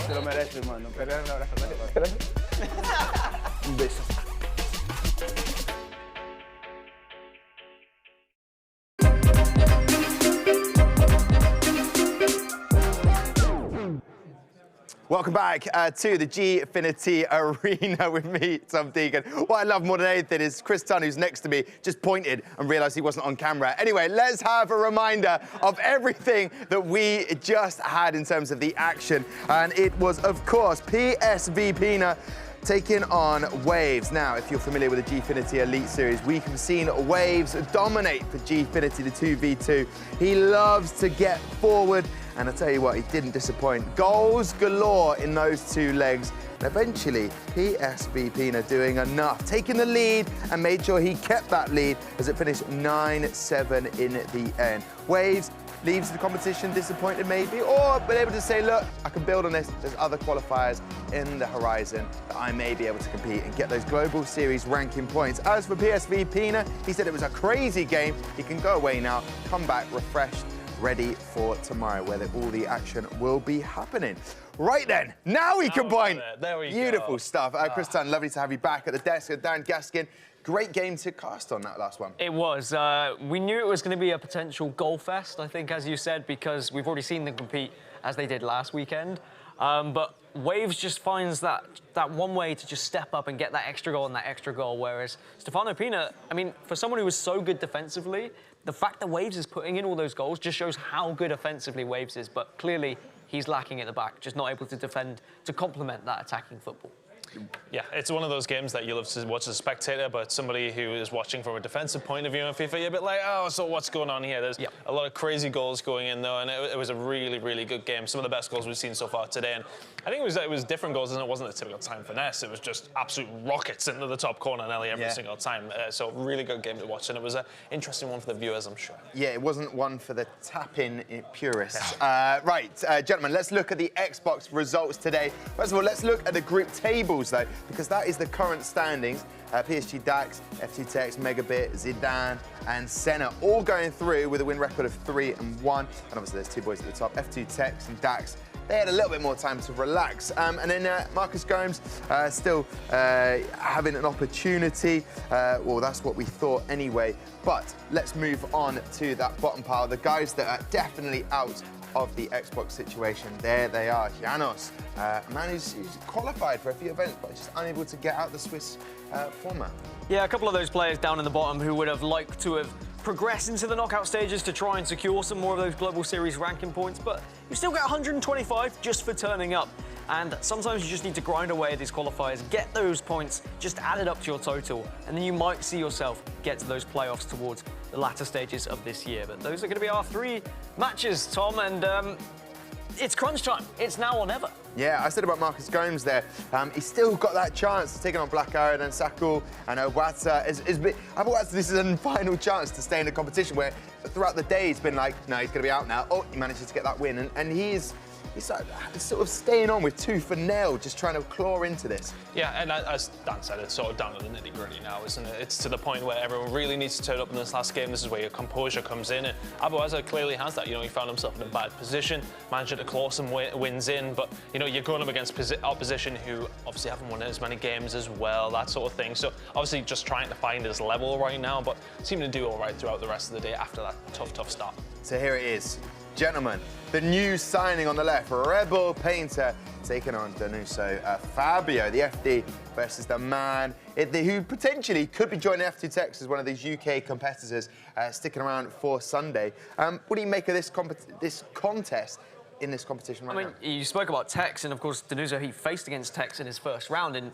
Te lo mereces, hermano. Pero un abrazo. Un beso. Welcome back to the Gfinity Arena with me, Tom Deacon. What I love more than anything is Chris Tunn, who's next to me, just pointed and realised he wasn't on camera. Anyway, let's have a reminder of everything that we just had in terms of the action. And it was, of course, PSV Pina taking on Waves. Now, if you're familiar with the Gfinity Elite Series, we have seen Waves dominate for Gfinity, the 2v2. He loves to get forward, and I tell you what, he didn't disappoint. Goals galore in those 2 legs. And eventually, PSV Pina doing enough, taking the lead and made sure he kept that lead as it finished 9-7 in the end. Waves leaves the competition disappointed maybe, or been able to say, look, I can build on this. There's other qualifiers in the horizon that I may be able to compete and get those global series ranking points. As for PSV Pina, he said it was a crazy game. He can go away now, come back refreshed, ready for tomorrow, where all the action will be happening. Right then, now we can point. There we go. Beautiful stuff. Chris Tunn, lovely to have you back at the desk. Dan Gaskin, great game to cast on that last one. It was. We knew it was going to be a potential goal fest, I think, as you said, because we've already seen them compete as they did last weekend. But Waves just finds that one way to just step up and get that extra goal and that extra goal, whereas Stefano Pina, I mean, for someone who was so good defensively, the fact that Waves is putting in all those goals just shows how good offensively Waves is, but clearly he's lacking at the back, just not able to defend to complement that attacking football. Yeah, it's one of those games that you love to watch as a spectator, but somebody who is watching from a defensive point of view in FIFA, you're a bit like, oh, so what's going on here? There's a lot of crazy goals going in, though, and it was a really, really good game. Some of the best goals we've seen so far today, and I think it was different goals, and it wasn't a typical time finesse. It was just absolute rockets into the top corner nearly every single time. So really good game to watch, and it was an interesting one for the viewers, I'm sure. Yeah, it wasn't one for the tap-in purists. Right, gentlemen, let's look at the Xbox results today. First of all, let's look at the group tables, though, because that is the current standings. PSG Dax, FT Tex, Megabit, Zidane, and Senna all going through with a win record of 3-1. And obviously, there's two boys at the top, FT Tex and Dax. They had a little bit more time to relax. And then Marcus Gomes still having an opportunity. Well, that's what we thought anyway. But let's move on to that bottom pile. The guys that are definitely out of the Xbox situation. There they are. Janos, a man who's qualified for a few events, but just unable to get out the Swiss format. Yeah, a couple of those players down in the bottom who would have liked to have progressed into the knockout stages to try and secure some more of those Global Series ranking points, but you still get 125 just for turning up. And sometimes you just need to grind away at these qualifiers, get those points, just add it up to your total, and then you might see yourself get to those playoffs towards the latter stages of this year. But those are going to be our 3 matches, Tom, and it's crunch time. It's now or never. Yeah, I said about Marcus Gomes there. He's still got that chance to take on Black Arrow and Sakul and Owatsa. Owatsa, this is a final chance to stay in the competition where throughout the day he's been like, no, he's going to be out now. Oh, he manages to get that win. And he's sort of staying on with tooth and nail, just trying to claw into this. Yeah, and as Dan said, it's sort of down to the nitty-gritty now, isn't it? It's to the point where everyone really needs to turn up in this last game. This is where your composure comes in, and Abuaza clearly has that. You know, he found himself in a bad position, managed to claw some wins in, but, you know, you're going up against opposition who obviously haven't won as many games as well, that sort of thing. So, obviously, just trying to find his level right now, but seeming to do all right throughout the rest of the day after that tough start. So here it is. Gentlemen, the new signing on the left, Rebel Painter taking on Danuso. Fabio, the FD, versus the man who potentially could be joining FT Tex as one of these UK competitors sticking around for Sunday. What do you make of this contest in this competition right now? I mean, you spoke about Tex, and of course, Danuso, he faced against Tex in his first round, and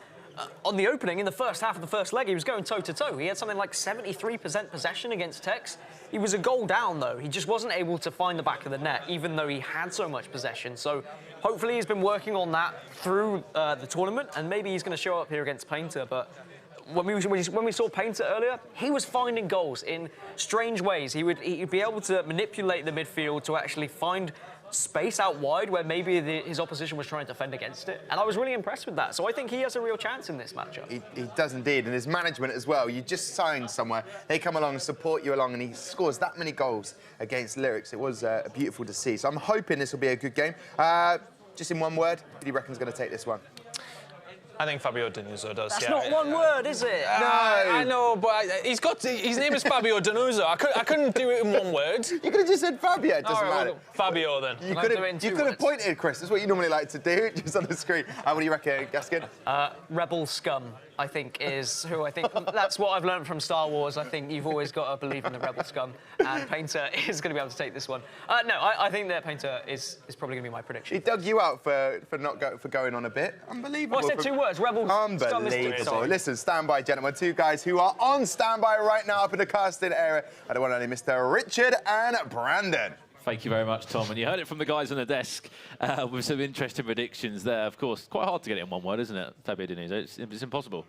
on the opening, in the first half of the first leg, he was going toe-to-toe. He had something like 73% possession against Tex. He was a goal down, though. He just wasn't able to find the back of the net, even though he had so much possession. So hopefully he's been working on that through the tournament, and maybe he's going to show up here against Painter. But when we saw Painter earlier, he was finding goals in strange ways. He'd be able to manipulate the midfield to actually find space out wide where maybe his opposition was trying to defend against it. And I was really impressed with that. So I think he has a real chance in this matchup. He does indeed. And his management as well. You just sign somewhere, they come along and support you along, and he scores that many goals against Lyrics. It was beautiful to see. So I'm hoping this will be a good game. Just in one word, who do you reckon is going to take this one? I think Fabio Danuso does. That's not one word, is it? No, I know, but his name is Fabio Danuso. I couldn't do it in one word. You could have just said Fabio. It doesn't matter. Well, Fabio then. You could have pointed, Chris. That's what you normally like to do, just on the screen. What do you reckon, Gaskin? Rebel Scum, I think, is who I think. That's what I've learned from Star Wars. I think you've always got to believe in the Rebel Scum, and Painter is going to be able to take this one. No, I think that Painter is probably going to be my prediction. He dug you out for going on a bit. Unbelievable. Well, I said 2 words. Rebel Scum. Unbelievable. Listen, stand by, gentlemen. 2 guys who are on standby right now up in the casting area. I don't want only Mr. Richard and Brandon. Thank you very much, Tom. And you heard it from the guys on the desk with some interesting predictions there. Of course, quite hard to get it in one word, isn't it, Fabio Danuso? It's impossible.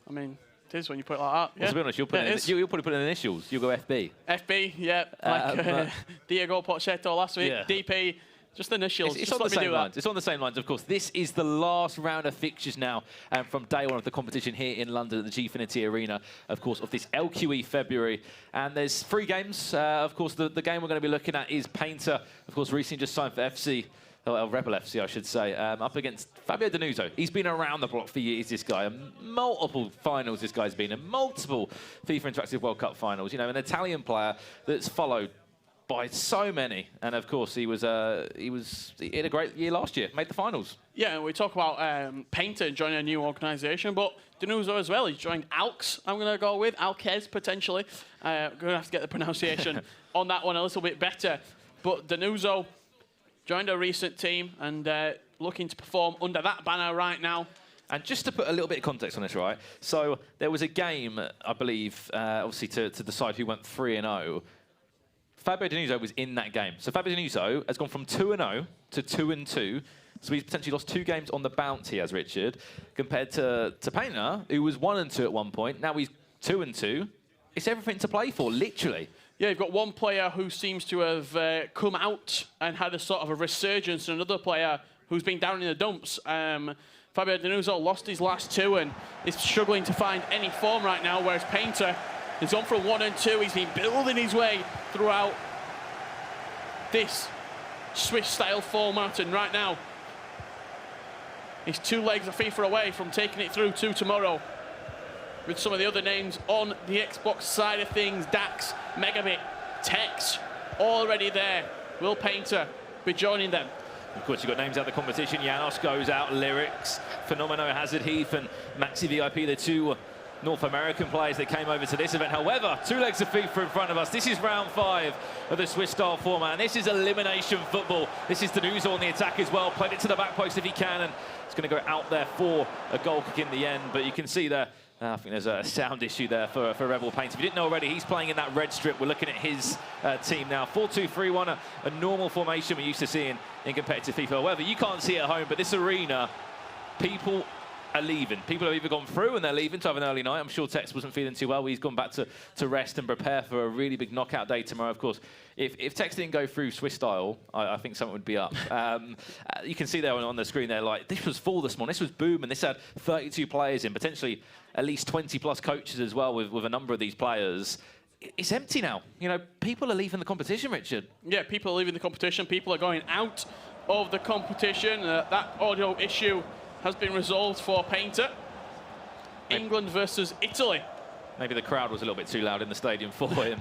I mean, it is when you put it like that. Yeah. Well, to be honest, you'll probably put in initials. You'll go FB. FB, yeah. Like Diego Pochettino last week. Yeah. DP. Just initials. It's on the same lines. It's on the same lines, of course. This is the last round of fixtures now from day one of the competition here in London at the Gfinity Arena, of course, of this LQE February. And there's 3 games. Of course, the game we're going to be looking at is Painter, of course, recently just signed for FC. Rebel FC, I should say, up against Fabio Danuso. He's been around the block for years, this guy. Multiple finals this guy's been in, multiple FIFA Interactive World Cup finals. You know, an Italian player that's followed by so many, and of course he had a great year last year, made the finals. Yeah, we talk about Painter joining a new organisation, but Danuso as well. He's joined Alks. I'm going to go with Alques potentially. Going to have to get the pronunciation on that one a little bit better. But Danuso joined a recent team and looking to perform under that banner right now. And just to put a little bit of context on this, right? So there was a game, I believe, obviously to decide who went 3-0. Fabio Denuso was in that game. So Fabio Denuso has gone from 2-0 to 2-2. So he's potentially lost 2 games on the bounce, he has, Richard, compared to Painter, who was 1-2 at one point. Now he's 2-2. It's everything to play for, literally. Yeah, you've got one player who seems to have come out and had a sort of a resurgence, and another player who's been down in the dumps. Fabio Denuso lost his last 2 and is struggling to find any form right now, whereas Painter is on for 1-2. He's been building his way throughout this Swiss-style format, and right now he's 2 legs of FIFA away from taking it through to tomorrow. With some of the other names on the Xbox side of things, Dax, Megabit, Tex, already there. Will Painter be joining them? Of course, you've got names out of the competition. Janos goes out, Lyrics, Phenomeno, Hazard Heath, and Maxi VIP, the 2 North American players that came over to this event. However, 2 legs of FIFA in front of us. This is round 5 of the Swiss-style format, and this is elimination football. This is Denuso on the attack as well. Played it to the back post if he can, and it's going to go out there for a goal kick in the end. But you can see there, I think there's a sound issue there for Rebel Paint. If you didn't know already, he's playing in that red strip. We're looking at his team now. 4-2-3-1, a normal formation we're used to seeing in competitive FIFA. However, you can't see it at home, but this arena, people are leaving. People have either gone through and they're leaving to have an early night. I'm sure Tex wasn't feeling too well. He's gone back to rest and prepare for a really big knockout day tomorrow. Of course, if Tex didn't go through Swiss style, I think something would be up. You can see there on the screen there, like, this was full this morning. This was boom, and this had 32 players in, potentially at least 20+ coaches as well with a number of these players. It's empty now. You know, people are leaving the competition, Richard. Yeah, people are leaving the competition. People are going out of the competition. That audio issue has been resolved for Painter. England versus Italy. Maybe the crowd was a little bit too loud in the stadium for him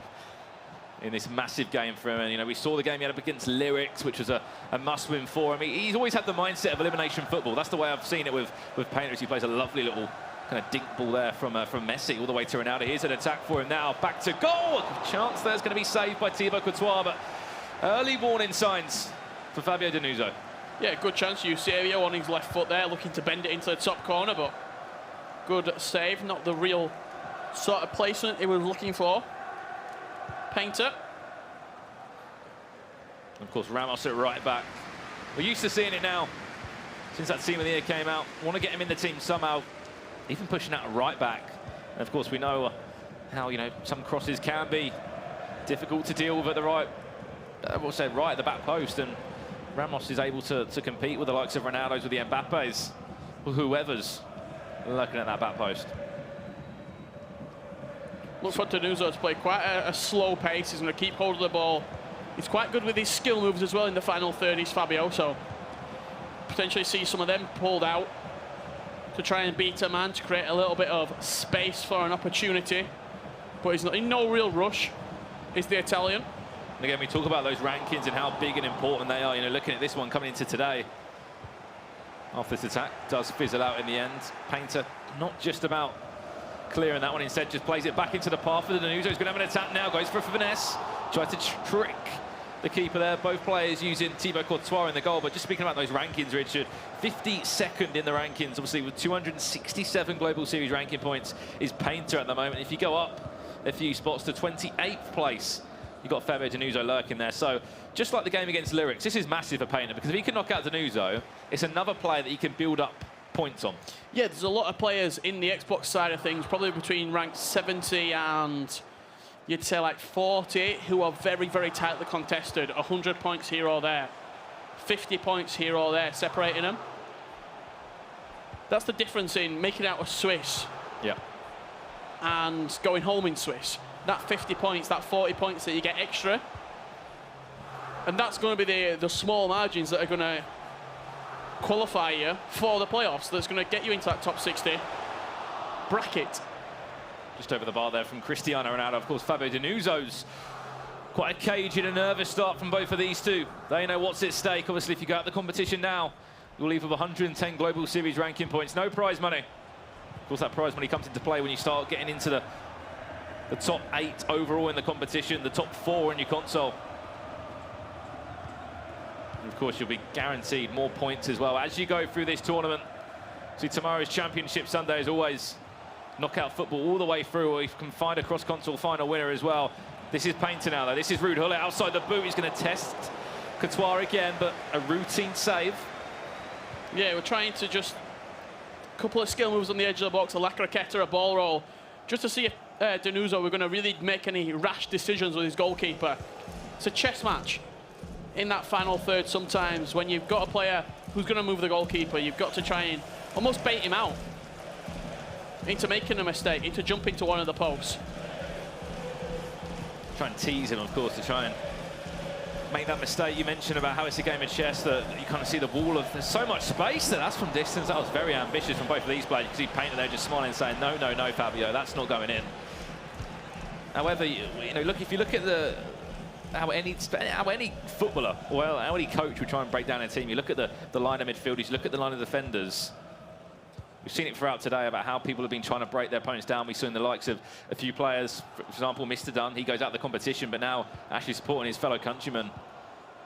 in this massive game for him. And, you know, we saw the game he had up against Lyrics, which was a must-win for him. He's always had the mindset of elimination football. That's the way I've seen it with Painter. He plays a lovely little kind of dink ball there from Messi all the way to Ronaldo. Here's an attack for him now. Back to goal. A chance there's going to be saved by Thibaut Courtois, but early warning signs for Fabio Denuso. Yeah, good chance. Eusebio on his left foot there, looking to bend it into the top corner, but good save. Not the real sort of placement he was looking for. Painter. Of course, Ramos at right back. We're used to seeing it now since that team of the year came out. Want to get him in the team somehow, even pushing out a right back. And of course, we know how, you know, some crosses can be difficult to deal with at the right, we'll say right at the back post, and Ramos is able to compete with the likes of Ronaldo's, with the Mbappe's, or whoever's looking at that back post. Looks for Denuso to play quite a slow pace. He's going to keep hold of the ball. He's quite good with his skill moves as well in the final third. He's Fabio, so potentially see some of them pulled out to try and beat a man, to create a little bit of space for an opportunity. But he's not in no real rush, is the Italian. And again, we talk about those rankings and how big and important they are. You know, looking at this one coming into today, after this attack does fizzle out in the end. Painter not just about clearing that one, instead just plays it back into the path for the Denuso. He's going to have an attack now, goes for finesse, tries to trick the keeper there. Both players using Thibaut Courtois in the goal. But just speaking about those rankings, Richard, 52nd in the rankings, obviously with 267 Global Series ranking points is Painter at the moment. If you go up a few spots to 28th place, you've got Fabio Denuso lurking there. So just like the game against Lyrics, this is massive for Painter, because if he can knock out Denuso, it's another player that he can build up points on. Yeah, there's a lot of players in the Xbox side of things, probably between rank 70 and you'd say like 40, who are very, very tightly contested. 100 points here or there, 50 points here or there, separating them. That's the difference in making out of Swiss, yeah, and going home in Swiss. That 50 points, that 40 points that you get extra, and that's going to be the small margins that are going to qualify you for the playoffs. That's going to get you into that top 60 bracket. Just over the bar there from Cristiano Ronaldo. Of course, Fabio Denuso's quite a cagey and a nervous start from both of these two. They know what's at stake. Obviously, if you go out the competition now, you'll leave with 110 Global Series ranking points. No prize money. Of course, that prize money comes into play when you start getting into the top 8 overall in the competition, the top 4 in your console. And of course, you'll be guaranteed more points as well as you go through this tournament. See, tomorrow's Championship Sunday is always knockout football all the way through, or you can find a cross-console final winner as well. This is Painter now, though. This is Ruud Gullit outside the boot. He's going to test Courtois again, but a routine save. Yeah, we're trying to just... a couple of skill moves on the edge of the box, a La Croqueta, a ball roll, just to see if Danuso were going to really make any rash decisions with his goalkeeper. It's a chess match in that final third sometimes. When you've got a player who's going to move the goalkeeper, you've got to try and almost bait him out into making a mistake, into jumping to one of the posts. Try and tease him, of course, to try and make that mistake you mentioned about how it's a game of chess, that you kind of see the wall of, there's so much space that that's from distance. That was very ambitious from both of these players. You can see Painter there just smiling, saying, no, no, no, Fabio, that's not going in. However, you know, look, if you look at how any footballer, well, how any coach would try and break down a team, you look at the line of midfielders, you look at the line of defenders. We've seen it throughout today about how people have been trying to break their opponents down. We've seen the likes of a few players, for example, Mr. Dunn, he goes out of the competition, but now actually supporting his fellow countrymen.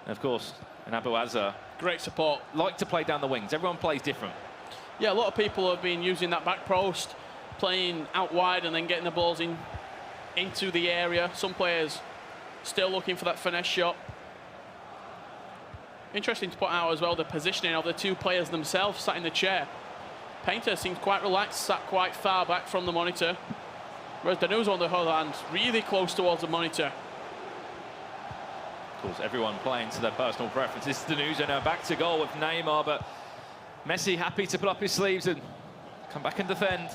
And of course, in Abuaza. Great support. Like to play down the wings. Everyone plays different. Yeah, a lot of people have been using that back post, playing out wide and then getting the balls into the area. Some players still looking for that finesse shot. Interesting to point out as well the positioning of the two players themselves sat in the chair. Painter seems quite relaxed, sat quite far back from the monitor, whereas Danuso on the other hand, really close towards the monitor. Of course, everyone playing to their personal preference. This is Danuso now back to goal with Neymar, but Messi happy to put up his sleeves and come back and defend.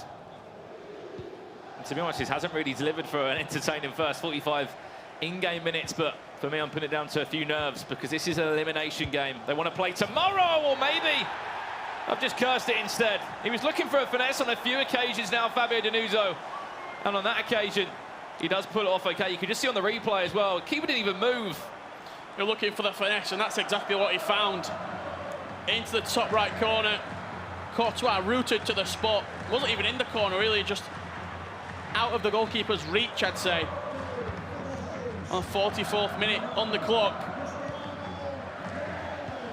And to be honest, he hasn't really delivered for an entertaining first 45 in-game minutes, but for me, I'm putting it down to a few nerves because this is an elimination game. They want to play tomorrow, or maybe I've just cursed it instead. He was looking for a finesse on a few occasions now, Fabio Danuso. And on that occasion, he does pull it off okay. You can just see on the replay as well, keeper didn't even move. You're looking for the finesse, and that's exactly what he found. Into the top right corner. Courtois rooted to the spot. Wasn't even in the corner, really, just out of the goalkeeper's reach, I'd say. On the 44th minute on the clock.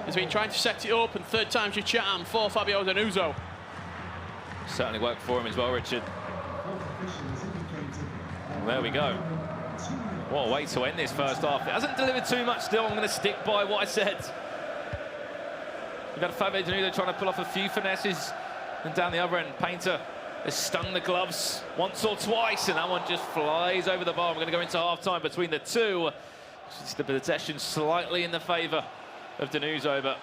He's been trying to set it up, and third time's your charm for Fabio Danuso. Certainly worked for him as well, Richard. Well, there we go. What a way to end this first half. It hasn't delivered too much still. I'm going to stick by what I said. You've got Fabio Danuso trying to pull off a few finesses, and down the other end, Painter has stung the gloves once or twice, and that one just flies over the bar. We're going to go into half-time between the two. Just the possession slightly in the favour of Danuso, but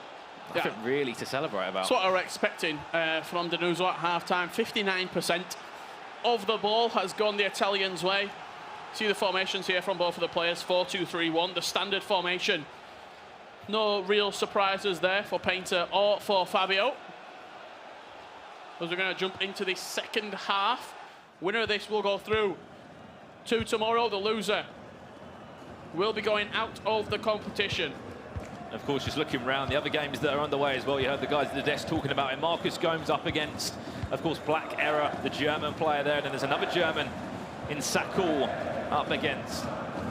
nothing really to celebrate about. That's what I was expecting from Danuso at half-time. 59% of the ball has gone the Italians' way. See the formations here from both of the players, 4-2-3-1, the standard formation. No real surprises there for Painter or for Fabio. As we're going to jump into the second half. Winner of this will go through to tomorrow. The loser will be going out of the competition. Of course, just looking around the other games that are underway as well, you heard the guys at the desk talking about it. Marcus Gomes up against, of course, Black Error, the German player there, and then there's another German in Sakul up against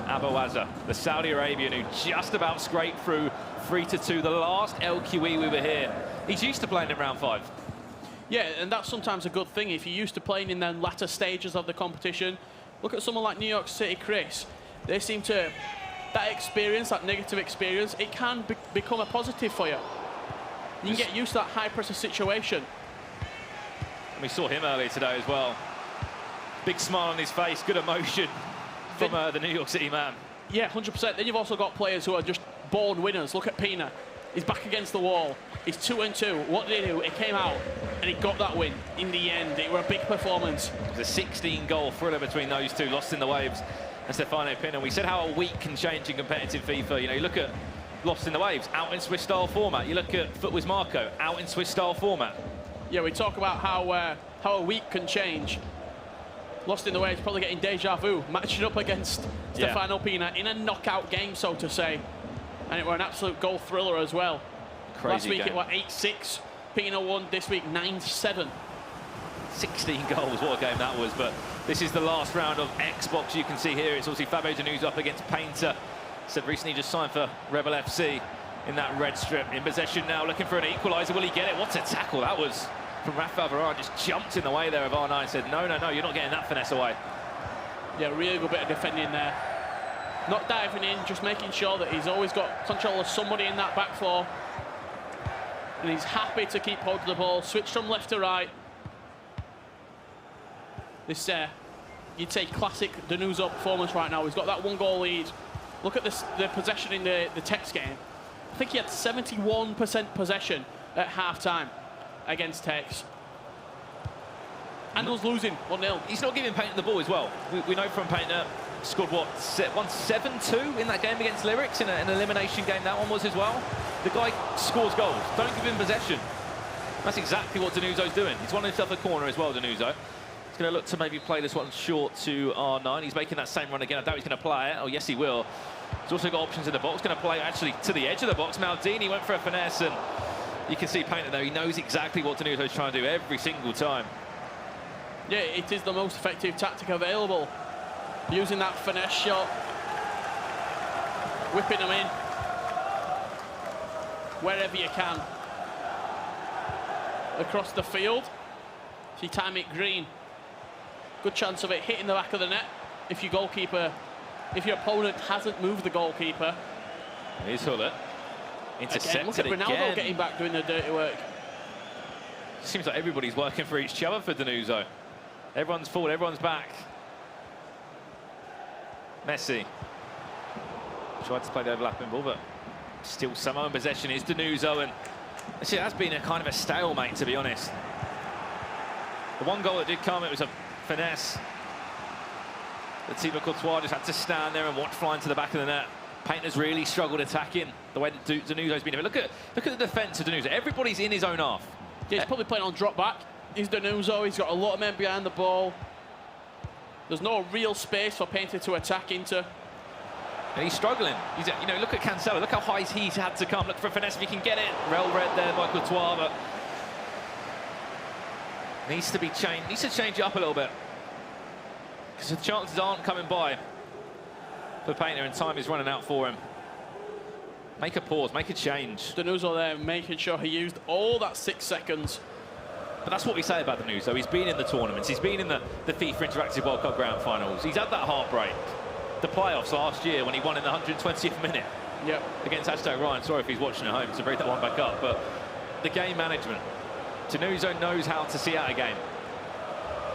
Abuaza, the Saudi Arabian, who just about scraped through 3-2. The last LQE we were here, he's used to playing in round 5. Yeah, and that's sometimes a good thing if you're used to playing in the latter stages of the competition. Look at someone like New York City Chris. They seem to, that experience, that negative experience, it can become a positive for you. You can get used to that high-pressure situation. And we saw him earlier today as well. Big smile on his face, good emotion from the New York City man. Yeah, 100%. Then you've also got players who are just born winners. Look at Pina. He's back against the wall. He's 2-2. What did he do? He came out and he got that win in the end. It was a big performance. It was a 16-goal thriller between those two, Lost in the Waves and Stefano Pina. We said how a week can change in competitive FIFA. You know, you look at Lost in the Waves, out in Swiss-style format. You look at Foot with Marco, out in Swiss-style format. Yeah, we talk about how a week can change. Lost in the Waves, probably getting deja vu, matching up against Stefano Pina in a knockout game, so to say. And it was an absolute goal thriller as well. Crazy Last week game. it was 8-6. Pina won, this week 9-7. 16 goals, what a game that was. But this is the last round of Xbox. You can see here, it's obviously Fabio Danuso up against Painter. Said recently just signed for Rebel FC in that red strip. In possession now, looking for an equaliser. Will he get it? What a tackle that was from Rafael Varane just jumped in the way there of R9 and said, no, no, no, you're not getting that finesse away. Yeah, really good bit of defending there. Not diving in, just making sure that he's always got control of somebody in that back four. And he's happy to keep hold of the ball, switch from left to right. This, you'd say, classic Danuso performance right now. He's got that 1-goal lead. Look at this, the possession in the Tex game. I think he had 71% possession at half-time against Tex. And was losing 1-0. He's not giving Painter the ball as well. We know from Painter, scored what, 7-2 in that game against Lyrics in an elimination game. That one was as well. The guy scores goals. Don't give him possession. That's exactly what Danuso's doing. He's won himself a corner as well, Danuso. He's going to look to maybe play this one short to R9. He's making that same run again. I doubt he's going to play it. Oh, yes, he will. He's also got options in the box. Going to play actually to the edge of the box. Maldini went for a finesse, and you can see Painter there. He knows exactly what Danuso's trying to do every single time. Yeah, it is the most effective tactic available. Using that finesse shot, whipping them in wherever you can. Across the field, if you time it green, good chance of it hitting the back of the net if your opponent hasn't moved the goalkeeper. Here's Hullett. Intercepted again. Look at Ronaldo getting back, doing the dirty work. Seems like everybody's working for each other for Danuso. Everyone's forward, everyone's back. Messi tried to play the overlapping ball, but still somehow in possession is Danuso, and actually that's been a kind of a stalemate, to be honest. The one goal that did come, it was a finesse. The Thibaut Courtois just had to stand there and watch flying to the back of the net. Painter's really struggled attacking the way that Danuso's been. Look at the defence of Danuso. Everybody's in his own half. Yeah, he's probably playing on drop back. He's Danuso. He's got a lot of men behind the ball. There's no real space for Painter to attack into. And he's struggling. You know, look at Cancelo. Look how high he's had to come. Look for a finesse if he can get it. Well read there by Courtois, but needs to be changed. Needs to change it up a little bit because the chances aren't coming by for Painter, and time is running out for him. Make a pause. Make a change. Danuso there, making sure he used all that 6 seconds. But that's what we say about Danuso. He's been in the tournaments. He's been in the FIFA Interactive World Cup Grand Finals. He's had that heartbreak. The playoffs last year when he won in the 120th minute. Yep. Against #Ryan. Sorry if he's watching at home to bring that one back up. But the game management. Danuso knows how to see out a game.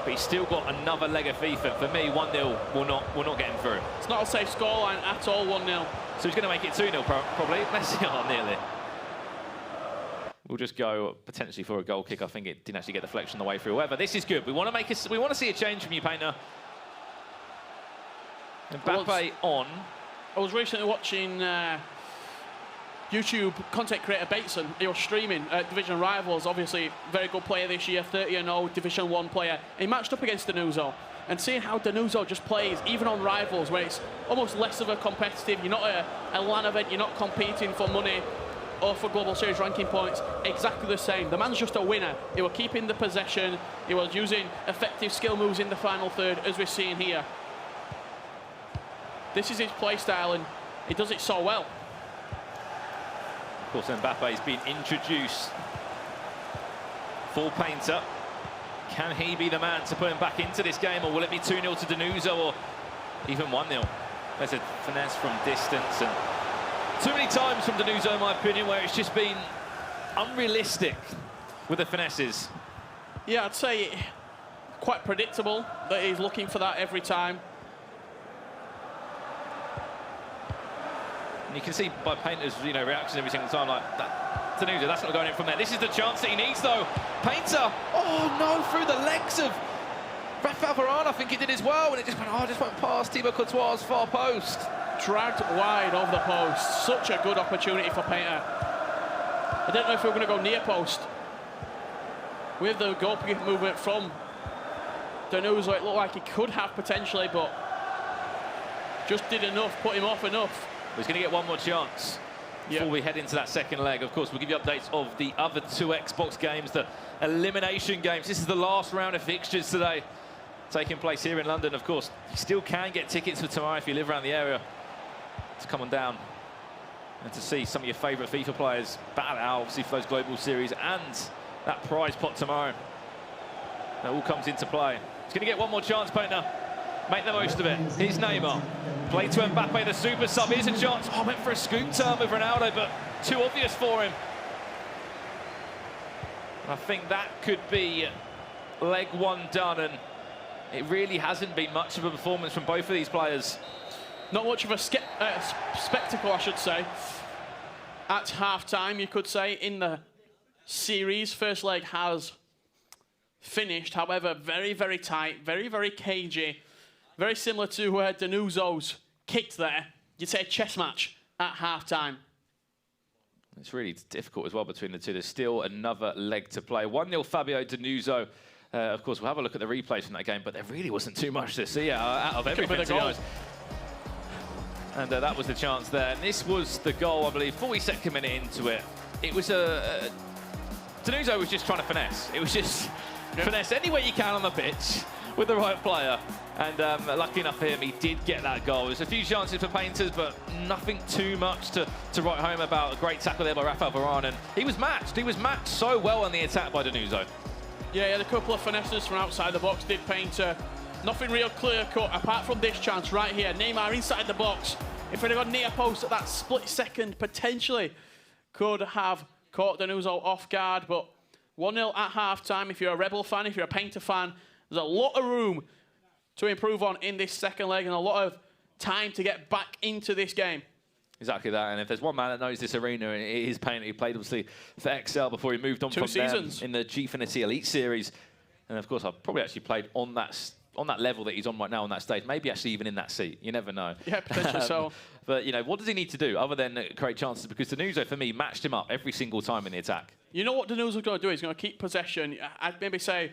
But he's still got another leg of FIFA. For me, 1-0 will not get him through. It's not a safe scoreline at all, 1-0. So he's going to make it 2-0 probably. Messi on nearly. We'll just go potentially for a goal kick. I think it didn't actually get deflection the way through. However, this is good. We want to see a change from you, Painter. Mbappe on. I was recently watching YouTube content creator Bateson. He was streaming Division Rivals. Obviously, very good player this year, 30-0 Division 1 player. He matched up against Danuso. And seeing how Danuso just plays, even on Rivals, where it's almost less of a competitive, you're not a LAN event, you're not competing for money or for Global Series ranking points, exactly the same. The man's just a winner. He was keeping the possession. He was using effective skill moves in the final third, as we're seeing here. This is his play style, and he does it so well. Of course, Mbappe's been introduced for Painter. Can he be the man to put him back into this game, or will it be 2-0 to Danuso, or even 1-0? There's a finesse from distance, and too many times from Danuso, in my opinion, where it's just been unrealistic with the finesses. Yeah, I'd say quite predictable that he's looking for that every time. And you can see by Painter's reaction every single time, like that. Danuso, that's not going in from there. This is the chance that he needs, though. Painter, oh no, through the legs of Rafael Varane, I think he did as well, and it just went past Thibaut Courtois' far post. Dragged wide over the post. Such a good opportunity for Painter. I don't know if we're going to go near post. With the goalkeeper movement from Danuso, it looked like he could have potentially, but just did enough, put him off enough. He's going to get one more chance before we head into that second leg. Of course, we'll give you updates of the other 2 Xbox games, the elimination games. This is the last round of fixtures today, taking place here in London. Of course, you still can get tickets for tomorrow if you live around the area to come on down and to see some of your favourite FIFA players battle out, obviously, for those global series and that prize pot tomorrow. That all comes into play. He's going to get one more chance, Painter. Make the most of it. Here's Neymar. Play to Mbappe, the super sub. Here's a chance. Oh, went for a scoop turn with Ronaldo, but too obvious for him. I think that could be leg one done, and it really hasn't been much of a performance from both of these players. Not much of a spectacle, I should say. At half-time, you could say, in the series. First leg has finished, however, very, very tight, very, very cagey. Very similar to Danuzo's kicked there. You'd say a chess match at half-time. It's really difficult as well between the two. There's still another leg to play. 1-0 Fabio Danuzo. Of course, we'll have a look at the replays from that game, but there really wasn't too much to see out of everything, to be honest. And that was the chance there. And this was the goal, I believe, 42nd minute into it. It was Danuzo was just trying to finesse. It was just finesse any way you can on the pitch with the right player. And lucky enough for him, he did get that goal. There's a few chances for Painters, but nothing too much to write home about. A great tackle there by Rafael Varane, and he was matched. He was matched so well on the attack by Danuzo. Yeah, he had a couple of finesses from outside the box, did Painter. Nothing real clear-cut, apart from this chance right here. Neymar inside the box. If he'd have gone near post at that split second, potentially could have caught Danuzo off guard, but 1-0 at half-time. If you're a Rebel fan, if you're a Painter fan, there's a lot of room to improve on in this second leg and a lot of time to get back into this game. Exactly that, and if there's one man that knows this arena, it is Painter. He played obviously for XL before he moved on from seasons in the Gfinity Elite Series, and of course I've probably actually played on that level that he's on right now on that stage, maybe actually even in that seat. You never know. Yeah, potentially so. But you know, what does he need to do other than create chances? Because Danuzo, for me, matched him up every single time in the attack. You know what Danuzo's going to do? He's going to keep possession. I'd maybe say,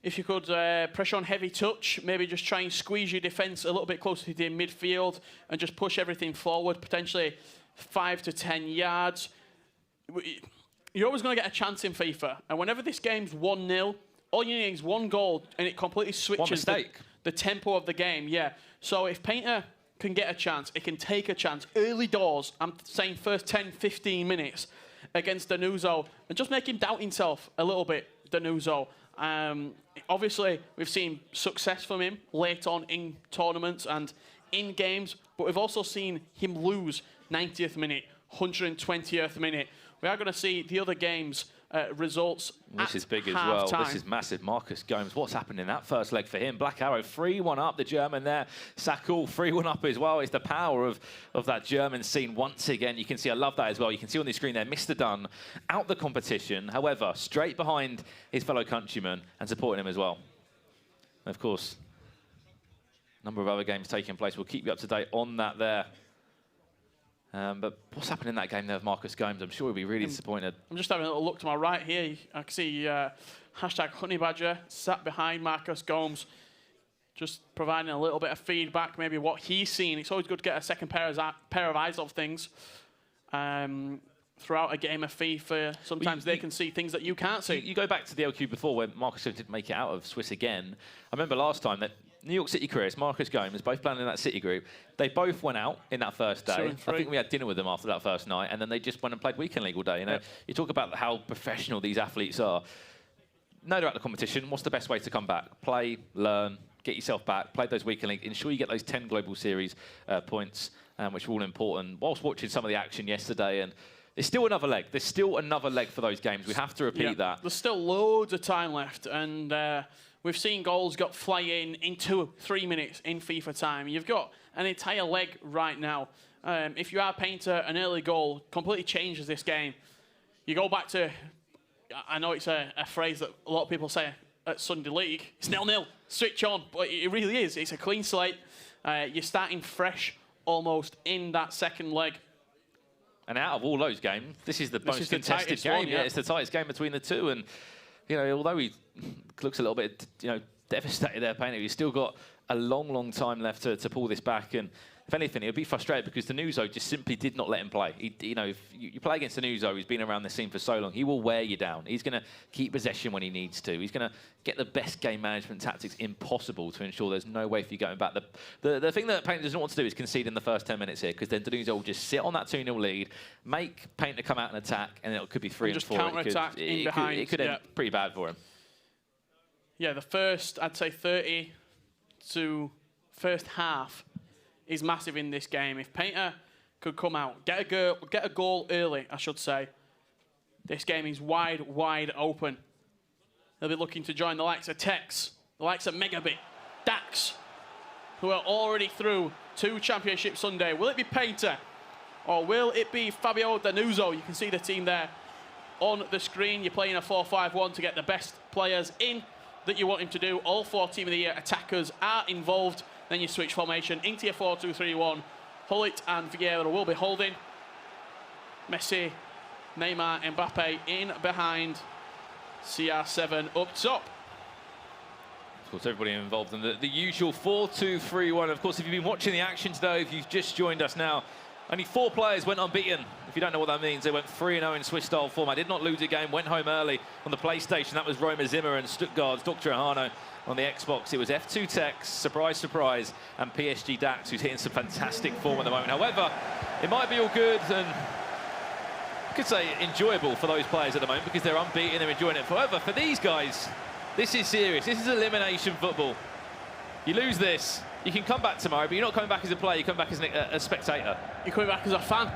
if you could pressure on heavy touch, maybe just try and squeeze your defence a little bit closer to the midfield and just push everything forward, potentially 5 to 10 yards. You're always going to get a chance in FIFA, and whenever this game's 1-0, all you need is one goal, and it completely switches the tempo of the game. Yeah. So if Painter can get a chance, it can take a chance early doors. I'm saying first 10, 15 minutes against Danuzo, and just make him doubt himself a little bit, Danuzo. Obviously, we've seen success from him late on in tournaments and in games, but we've also seen him lose 90th minute, 120th minute. We are going to see the other games results. This is big as well. This is massive. Marcus Gomes, what's happened in that first leg for him? Black Arrow 3-1 up, the German there. Sakul 3-1 up as well. It's the power of that German scene once again. You can see, I love that as well. You can see on the screen there, Mr. Dunn out the competition. However, straight behind his fellow countrymen and supporting him as well. And of course, a number of other games taking place. We'll keep you up to date on that there. But what's happened in that game there with Marcus Gomes? I'm sure he'll be really disappointed. I'm just having a little look to my right here. I can see hashtag Honeybadger sat behind Marcus Gomes, just providing a little bit of feedback, maybe what he's seen. It's always good to get a second pair of eyes of things throughout a game of FIFA. Sometimes they can see things that you can't see. You go back to the LQ before when Marcus didn't make it out of Swiss again. I remember last time that New York City Chris, Marcus Gomes, both playing in that City group. They both went out in that first day. I think we had dinner with them after that first night, and then they just went and played weekend league all day. You know, you talk about how professional these athletes are. No, they're at the competition. What's the best way to come back? Play, learn, get yourself back, play those weekend league, ensure you get those 10 Global Series points, which are all important. Whilst watching some of the action yesterday, and there's still another leg. There's still another leg for those games. We have to repeat that. There's still loads of time left, and we've seen goals got flying in 2-3 minutes in FIFA time. You've got an entire leg right now. If you are Painter, an early goal completely changes this game. You go back to, I know it's a phrase that a lot of people say at Sunday League, it's 0-0, switch on, but it really is. It's a clean slate. You're starting fresh almost in that second leg. And out of all those games, this is the most contested game. Yeah, it's the tightest game between the two. And you know, although he looks a little bit, devastated there, Painter, he's still got a long, long time left to pull this back. And if anything, he'll be frustrated because Danuso just simply did not let him play. If you play against Danuso, who's been around the scene for so long, he will wear you down. He's going to keep possession when he needs to. He's going to get the best game management tactics impossible to ensure there's no way for you going back. The thing that Painter doesn't want to do is concede in the first 10 minutes here, because then Danuso will just sit on that 2-0 lead, make Painter come out and attack, and it could be 3 and 4. Counter-attack in behind. It could end pretty bad for him. Yeah, the first, I'd say 30 to first half is massive in this game. If Painter could come out, get a goal early, I should say, this game is wide open. They'll be looking to join the likes of Tex, the likes of Megabit, Dax, who are already through to Championship Sunday. Will it be Painter or will it be Fabio Danuso? You can see the team there on the screen. You're playing a 4-5-1 to get the best players in that you want him to do. All 4 Team of the Year attackers are involved. Then you switch formation into your 4-2-3-1. Hullet and Vieira will be holding. Messi, Neymar, Mbappe in behind. CR7 up top. Of course, everybody involved in the usual 4-2-3-1. Of course, if you've been watching the action today, if you've just joined us now, only 4 players went unbeaten. If you don't know what that means, they went 3-0 in Swiss-style format. Did not lose a game, went home early on the PlayStation. That was Roma Zimmer and Stuttgart's Dr. Ahano. On the Xbox, it was F2 Tex, surprise, surprise, and PSG Dax, who's hitting some fantastic form at the moment. However, it might be all good and I could say enjoyable for those players at the moment because they're unbeaten, they're enjoying it. However, for these guys, this is serious. This is elimination football. You lose this, you can come back tomorrow, but you're not coming back as a player, you come back as a spectator. You're coming back as a fan.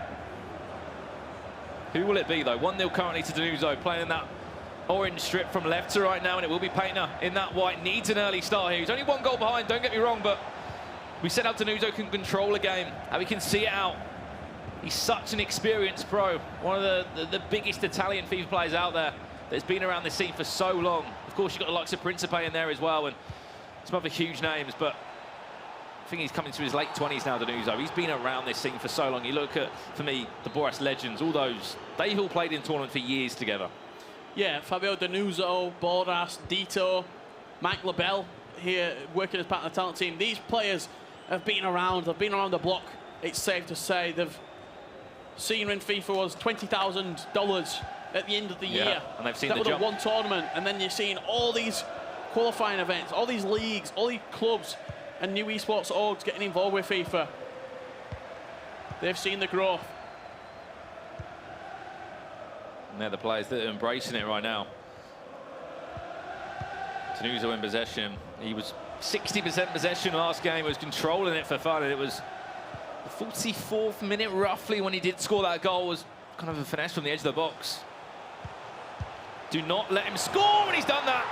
Who will it be, though? 1-0 currently to Danuso, playing in that orange strip from left to right now, and it will be Painter in that white. Needs an early start here. He's only 1 goal behind, don't get me wrong, but we said how Danuso can control a game, how he can see it out. He's such an experienced pro, one of the biggest Italian FIFA players out there that's been around this scene for so long. Of course, you've got the likes of Principe in there as well, and some other huge names, but I think he's coming to his late 20s now, Danuso. He's been around this scene for so long. You look at, for me, the Boras legends, all those, they've all played in tournament for years together. Yeah, Fabio Danuso, Boras, Dito, Mike LaBelle here working as part of the talent team. These players have been around, they've been around the block. It's safe to say they've seen when FIFA was $20,000 at the end of the year. And they've seen that the was jump. one tournament, and then you're seeing all these qualifying events, all these leagues, all these clubs, and new esports orgs getting involved with FIFA. They've seen the growth. And they're the players that are embracing it right now. Danuso in possession. He was 60% possession last game, was controlling it for fun, and it was the 44th minute roughly when he did score that goal. Was kind of a finesse from the edge of the box. Do not let him score when he's done that.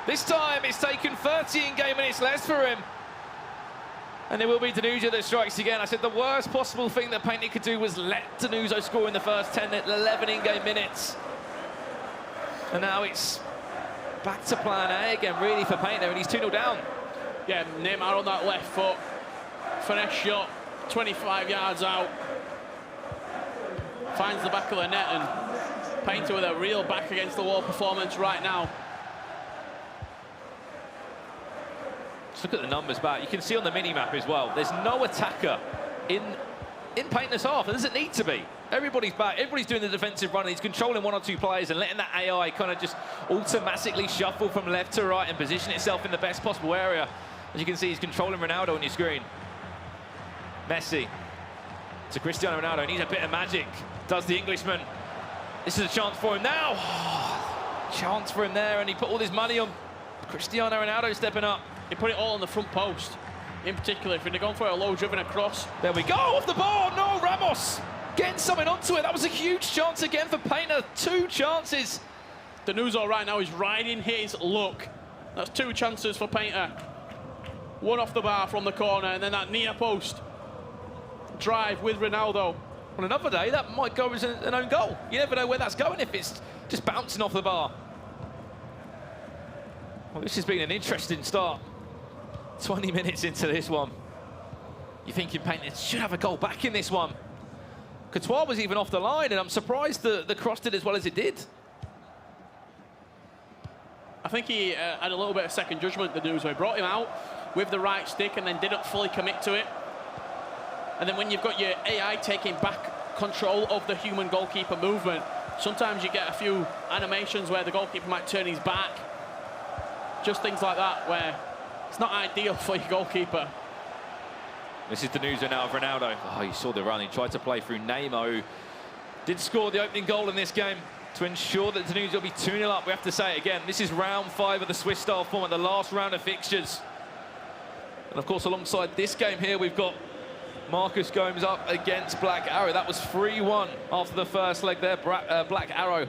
This time it's taken 30 in-game minutes less for him. And it will be Danuso that strikes again. I said the worst possible thing that Painter could do was let Danuso score in the first 10, 11 in-game minutes. And now it's back to plan A again, really, for Painter, and he's 2-0 down. Yeah, Neymar on that left foot. Finesse shot, 25 yards out. Finds the back of the net, and Painter with a real back against the wall performance right now. Just look at the numbers back. You can see on the mini-map as well, there's no attacker in Painter's half. There doesn't need to be. Everybody's back. Everybody's doing the defensive run. He's controlling 1 or 2 players and letting that AI kind of just automatically shuffle from left to right and position itself in the best possible area. As you can see, he's controlling Ronaldo on your screen. Messi to Cristiano Ronaldo. He needs a bit of magic. Does the Englishman. This is a chance for him now. Chance for him there, and he put all his money on Cristiano Ronaldo stepping up. He put it all on the front post. In particular, if he'd have gone for a low driven across. There we go, off the ball. No, Ramos getting something onto it. That was a huge chance again for Painter. 2 chances. Danuso right now is riding his luck. That's 2 chances for Painter. 1 off the bar from the corner, and then that near post drive with Ronaldo. On another day, that might go as an own goal. You never know where that's going if it's just bouncing off the bar. Well, this has been an interesting start. 20 minutes into this one. You're thinking Painter should have a goal back in this one. Courtois was even off the line, and I'm surprised the cross did as well as it did. I think he had a little bit of second judgment, Danuso. He brought him out, with the right stick and then didn't fully commit to it. And then when you've got your AI taking back control of the human goalkeeper movement, sometimes you get a few animations where the goalkeeper might turn his back. Just things like that where it's not ideal for your goalkeeper. This is Danuso now of Ronaldo. Oh, you saw the run. He tried to play through Neymar, who did score the opening goal in this game to ensure that Danuso will be 2-0 up. We have to say it again. This is round 5 of the Swiss-style format, the last round of fixtures. And of course, alongside this game here, we've got Marcus Gomes up against Black Arrow. That was 3-1 after the first leg there. Black Arrow,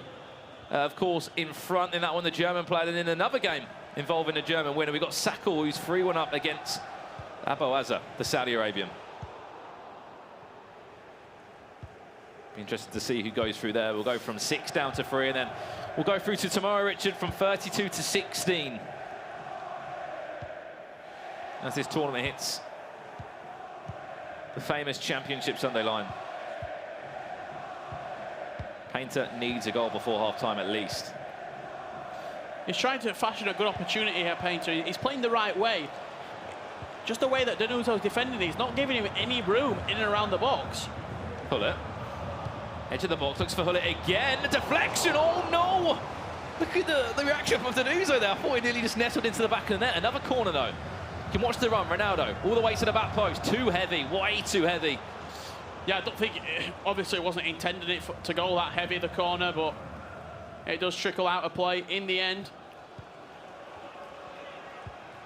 of course, in front in that one, the German player. And in another game involving a German winner, we've got Sakal, who's 3-1 up against Abuaza, the Saudi Arabian. Be interested to see who goes through there. We'll go from 6 down to 3, and then we'll go through to tomorrow, Richard, from 32 to 16. As this tournament hits the famous Championship Sunday line. Painter needs a goal before half-time at least. He's trying to fashion a good opportunity here, Painter. He's playing the right way. Just the way that Danuso's defending, he's not giving him any room in and around the box. Hullet. Edge of the box, looks for Hullet again. Deflection, oh no! Look at the reaction from Danuso there. I thought he nearly just nestled into the back of the net. Another corner though. You can watch the run, Ronaldo, all the way to the back post. Too heavy, way too heavy. Yeah, I don't think, obviously it wasn't intended to go that heavy, the corner, but it does trickle out of play in the end.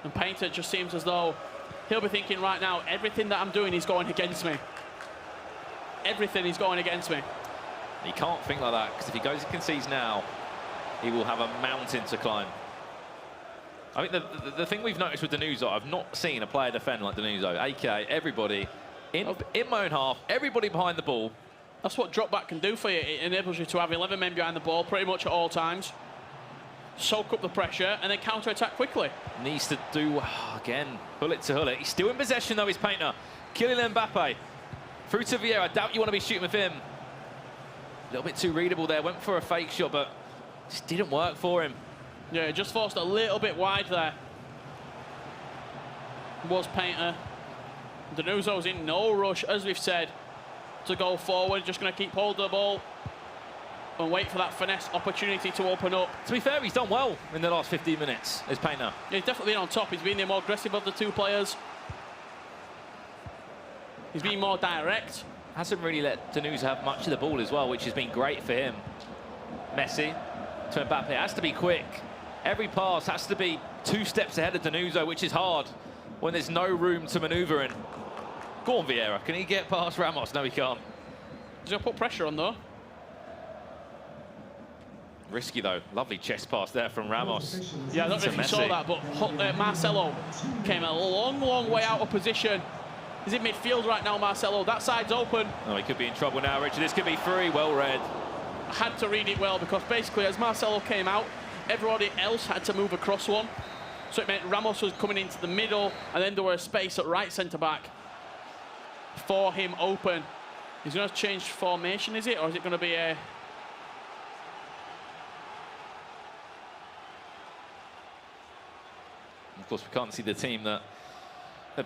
And Painter just seems as though he'll be thinking right now, everything that I'm doing is going against me. Everything is going against me. He can't think like that, because if he goes and concedes now, he will have a mountain to climb. I think the thing we've noticed with Danuso, I've not seen a player defend like Danuso, aka everybody in my own half, everybody behind the ball. That's what drop back can do for you. It enables you to have 11 men behind the ball pretty much at all times. Soak up the pressure and then counter-attack quickly. Needs to do, again, Hullet to Hullet. He's still in possession though, he's Painter. Kylian Mbappe. Through to Vieira, I doubt you want to be shooting with him. A little bit too readable there, went for a fake shot, but just didn't work for him. Yeah, just forced a little bit wide there. Was Painter. Danuso's in no rush, as we've said, to go forward. Just going to keep hold of the ball and wait for that finesse opportunity to open up. To be fair, he's done well in the last 15 minutes, as Painter. Yeah, he's definitely been on top. He's been the more aggressive of the two players. He's been more direct. Hasn't really let Danuso have much of the ball as well, which has been great for him. Messi to Mbappe. It has to be quick. Every pass has to be 2 steps ahead of Danuso, which is hard when there's no room to manoeuvre in. Go on, Vieira. Can he get past Ramos? No, he can't. He's going to put pressure on, though. Risky, though. Lovely chest pass there from Ramos. Yeah, I don't know if you saw that, but Marcelo came a long, long way out of position. He's in midfield right now, Marcelo. That side's open. Oh, he could be in trouble now, Richard. This could be free. Well read. I had to read it well because basically, as Marcelo came out, everybody else had to move across one. So it meant Ramos was coming into the middle, and then there was a space at right centre-back for him open. He's going to change formation, is it? Or is it going to be a... Of course, we can't see the team that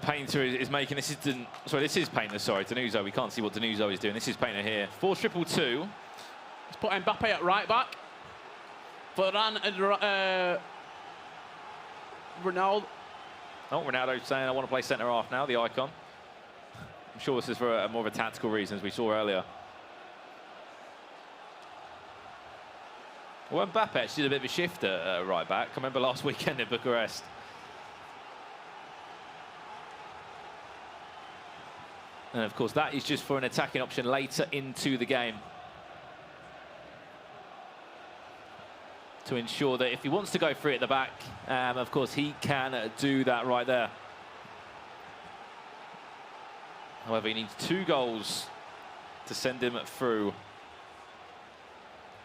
Painter is making. This is Painter, sorry, Danuso. We can't see what Danuso is doing. This is Painter here. 4-3-2. Let's put Mbappe at right back. Varane and Ronaldo. Oh, Ronaldo's saying, I want to play centre-half now, the icon. I'm sure this is for more of a tactical reason, as we saw earlier. Well, Mbappe actually did a bit of a shift at right back. I remember last weekend in Bucharest. And of course, that is just for an attacking option later into the game. To ensure that if he wants to go free at the back, of course, he can do that right there. However, he needs 2 goals to send him through.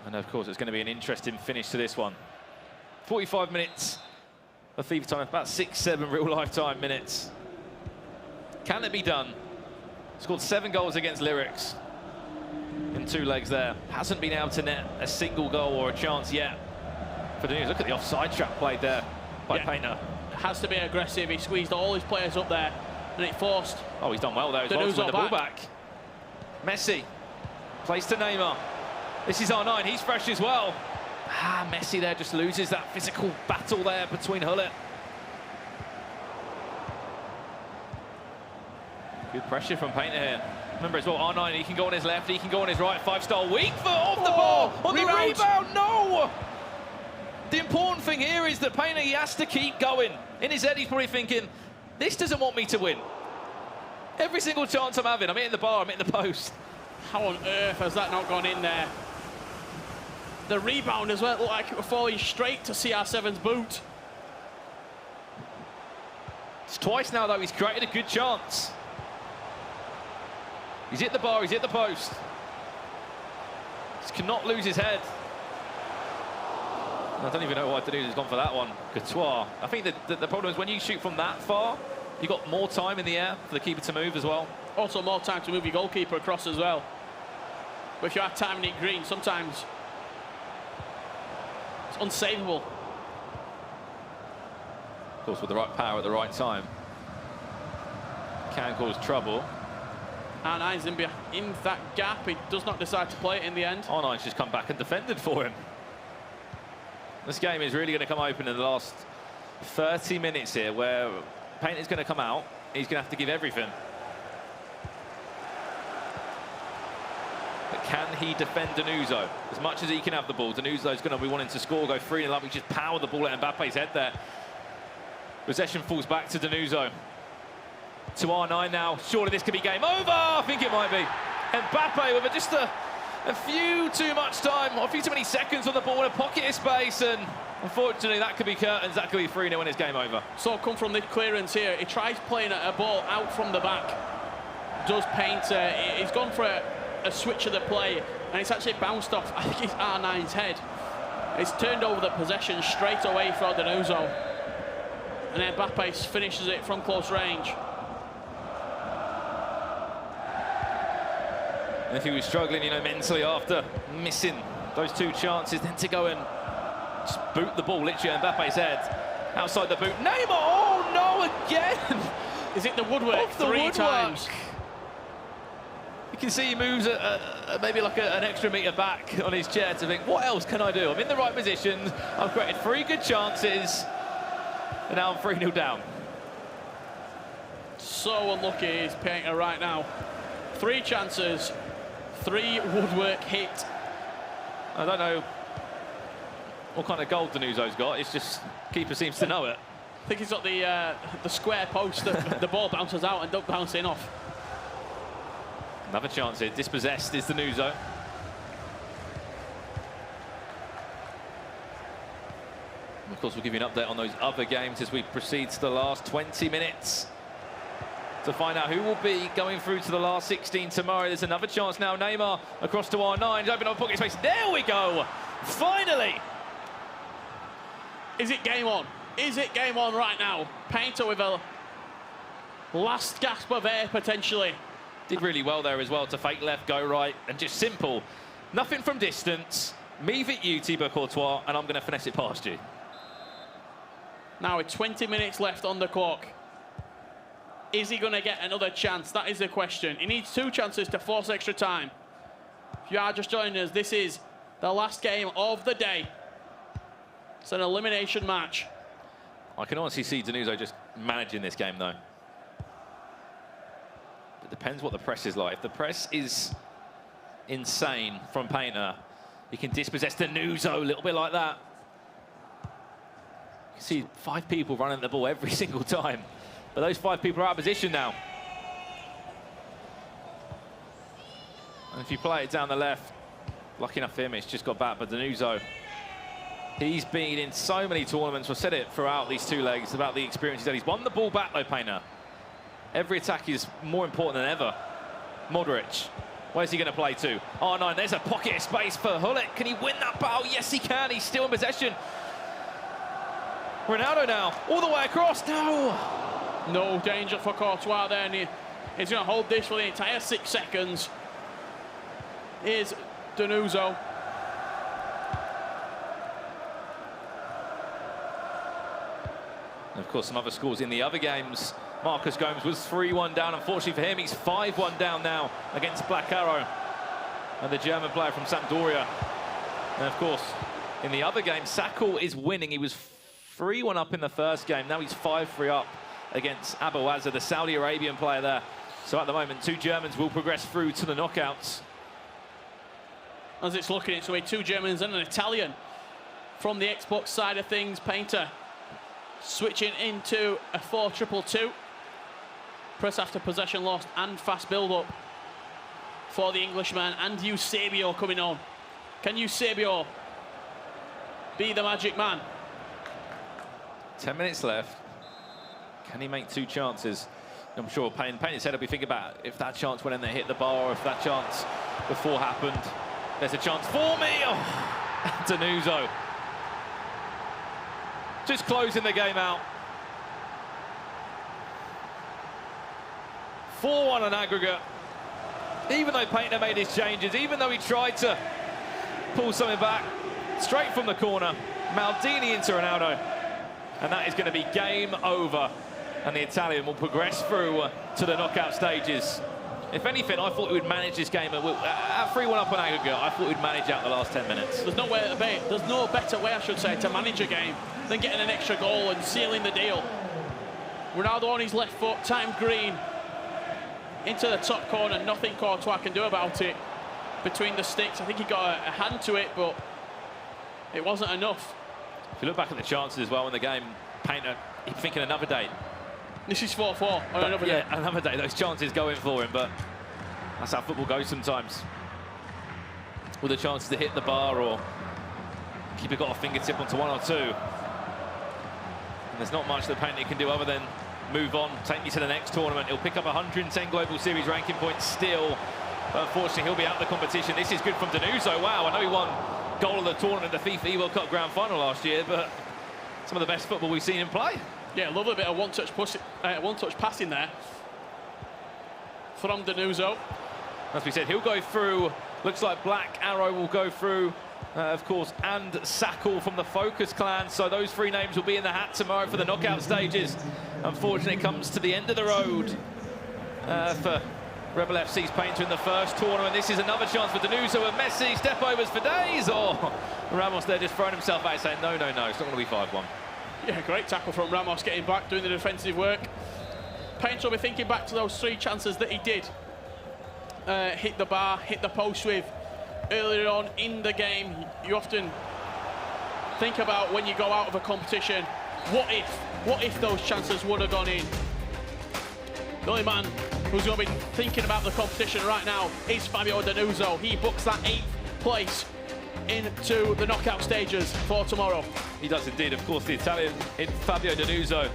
And of course, it's going to be an interesting finish to this one. 45 minutes of FIFA time, about 6-7 real-life time minutes. Can it be done? Scored 7 goals against Lyrics in 2 legs there. Hasn't been able to net a single goal or a chance yet for Danuso. Look at the offside trap played there by Painter. has to be aggressive. He squeezed all his players up there, and it forced. Oh, he's done well there as well to win the ball back. Messi, plays to Neymar. This is R9, he's fresh as well. Messi there just loses that physical battle there between Hullet. Good pressure from Painter here. Remember as well, R9, he can go on his left, he can go on his right. 5-star weak foot off the ball. On the rebound, no! The important thing here is that Painter, he has to keep going. In his head, he's probably thinking, this doesn't want me to win. Every single chance I'm having, I'm hitting the bar, I'm hitting the post. How on earth has that not gone in there? The rebound as well, it looked like it was falling straight to CR7's boot. It's twice now, though, he's created a good chance. He's hit the bar, he's hit the post. Just cannot lose his head. I don't even know what to do. He's gone for that one. Courtois. I think the problem is when you shoot from that far, you've got more time in the air for the keeper to move as well. Also more time to move your goalkeeper across as well. But if you have time in it green, sometimes it's unsavable. Of course, with the right power at the right time. Can cause trouble. R9's in that gap. He does not decide to play it in the end. R9's just come back and defended for him. This game is really going to come open in the last 30 minutes here, where Painter's going to come out. He's going to have to give everything. But can he defend Danuso? As much as he can have the ball, Danuso's going to be wanting to score, go 3-0 up. He just powered the ball at Mbappe's head there. Possession falls back to Danuso. To R9 now. Surely this could be game over. I think it might be. Mbappe with just a few too much time, a few too many seconds on the ball in a pocket of space, and unfortunately that could be curtains. That could be 3-0 when it's game over. So come from the clearance here. He tries playing a ball out from the back. Does Painter. He's gone for a switch of the play, and it's actually bounced off, I think it's R9's head. It's turned over the possession straight away for Danuso. And then Mbappe finishes it from close range. And if he was struggling, you know, mentally after missing those two chances, then to go and just boot the ball literally at Mbappe's head. Outside the boot, Neymar, oh no, again! Is it the woodwork? Three times. You can see he moves maybe like an extra metre back on his chair to think, what else can I do? I'm in the right position, I've created 3 good chances, and now I'm 3-0 down. So unlucky is Painter right now. 3 chances, 3 woodwork hit. I don't know what kind of goal Danuso's got. It's just keeper seems to know it. I think he's got the square post that the ball bounces out and don't bounce in off. Another chance here. Dispossessed is Danuso. Of course, we'll give you an update on those other games as we proceed to the last 20 minutes. To find out who will be going through to the last 16 tomorrow. There's another chance now. Neymar across to R9. He's open up pocket space. There we go. Finally. Is it game on? Is it game on right now? Painter with a last gasp of air potentially. Did really well there as well to fake left, go right, and just simple. Nothing from distance. Move it you, Thibaut Courtois, and I'm going to finesse it past you. Now with 20 minutes left on the clock. Is he going to get another chance? That is the question. He needs 2 chances to force extra time. If you are just joining us, this is the last game of the day. It's an elimination match. I can honestly see Danuso just managing this game, though. It depends what the press is like. If the press is insane from Painter, he can dispossess Danuso a little bit like that. You can see 5 people running the ball every single time. But those 5 people are out of position now. And if you play it down the left, lucky enough for him, it's just got back. But Danuso, he's been in so many tournaments. We've said it throughout these 2 legs about the experience he's had. He's won the ball back, though, Painter. Every attack is more important than ever. Modric, where's he going to play to? R9, there's a pocket of space for Hullet. Can he win that battle? Yes, he can. He's still in possession. Ronaldo now, all the way across. No! No danger for Courtois there, and he's going to hold this for the entire 6 seconds. Here's Danuso. And of course, some other scores in the other games. Marcus Gomes was 3-1 down. Unfortunately for him, he's 5-1 down now against Black Arrow and the German player from Sampdoria. And of course, in the other game, Sakal is winning. He was 3-1 up in the first game. Now he's 5-3 up against Abu Azza, the Saudi Arabian player there. So at the moment, 2 Germans will progress through to the knockouts. As it's looking its way, 2 Germans and an Italian. From the Xbox side of things, Painter switching into a 4-2-2. Press after possession lost and fast build-up for the Englishman, and Eusebio coming on. Can Eusebio be the magic man? 10 minutes left. Can he make 2 chances? I'm sure Painter's head will be thinking about if that chance went in there, hit the bar, or if that chance before happened. There's a chance for me. Oh, Danuso. Just closing the game out. 4-1 on aggregate. Even though Painter made his changes, even though he tried to pull something back, straight from the corner, Maldini into Ronaldo. And that is going to be game over. And the Italian will progress through to the knockout stages. If anything, I thought we would manage this game. At 3-1 up on aggregate, I thought we'd manage out the last 10 minutes. There's no better way, I should say, to manage a game than getting an extra goal and sealing the deal. Ronaldo on his left foot, time green into the top corner. Nothing Courtois can do about it. Between the sticks, I think he got a hand to it, but it wasn't enough. If you look back at the chances as well in the game, Painter, he's thinking another day. This is 4-4 on another day. Yeah, another day. Those chances go in for him, but that's how football goes sometimes. With the chances to hit the bar or keeper got a fingertip onto 1 or 2. And there's not much that Painter can do other than move on, take me to the next tournament. He'll pick up 110 Global Series ranking points still. But unfortunately, he'll be out of the competition. This is good from Danuso. Wow, I know he won goal of the tournament, the FIFA eWorld Cup Grand Final last year, but some of the best football we've seen him play. Yeah, a lovely bit of one-touch passing there from Danuso. As we said, he'll go through. Looks like Black Arrow will go through, of course, and Sakal from the Focus clan. So those 3 names will be in the hat tomorrow for the knockout stages. Unfortunately, it comes to the end of the road for Rebel FC's Painter in the first tournament. This is another chance for Danuso and Messi. Step overs for days. Oh, Ramos there just throwing himself out saying, no, no, no, it's not going to be 5-1. Yeah, great tackle from Ramos, getting back, doing the defensive work. Painter will be thinking back to those 3 chances that he did hit the bar, hit the post with earlier on in the game. You often think about when you go out of a competition, what if those chances would have gone in? The only man who's going to be thinking about the competition right now is Fabio Danuso. He books that 8th place into the knockout stages for tomorrow. He does indeed. Of course, the Italian in Fabio Danuso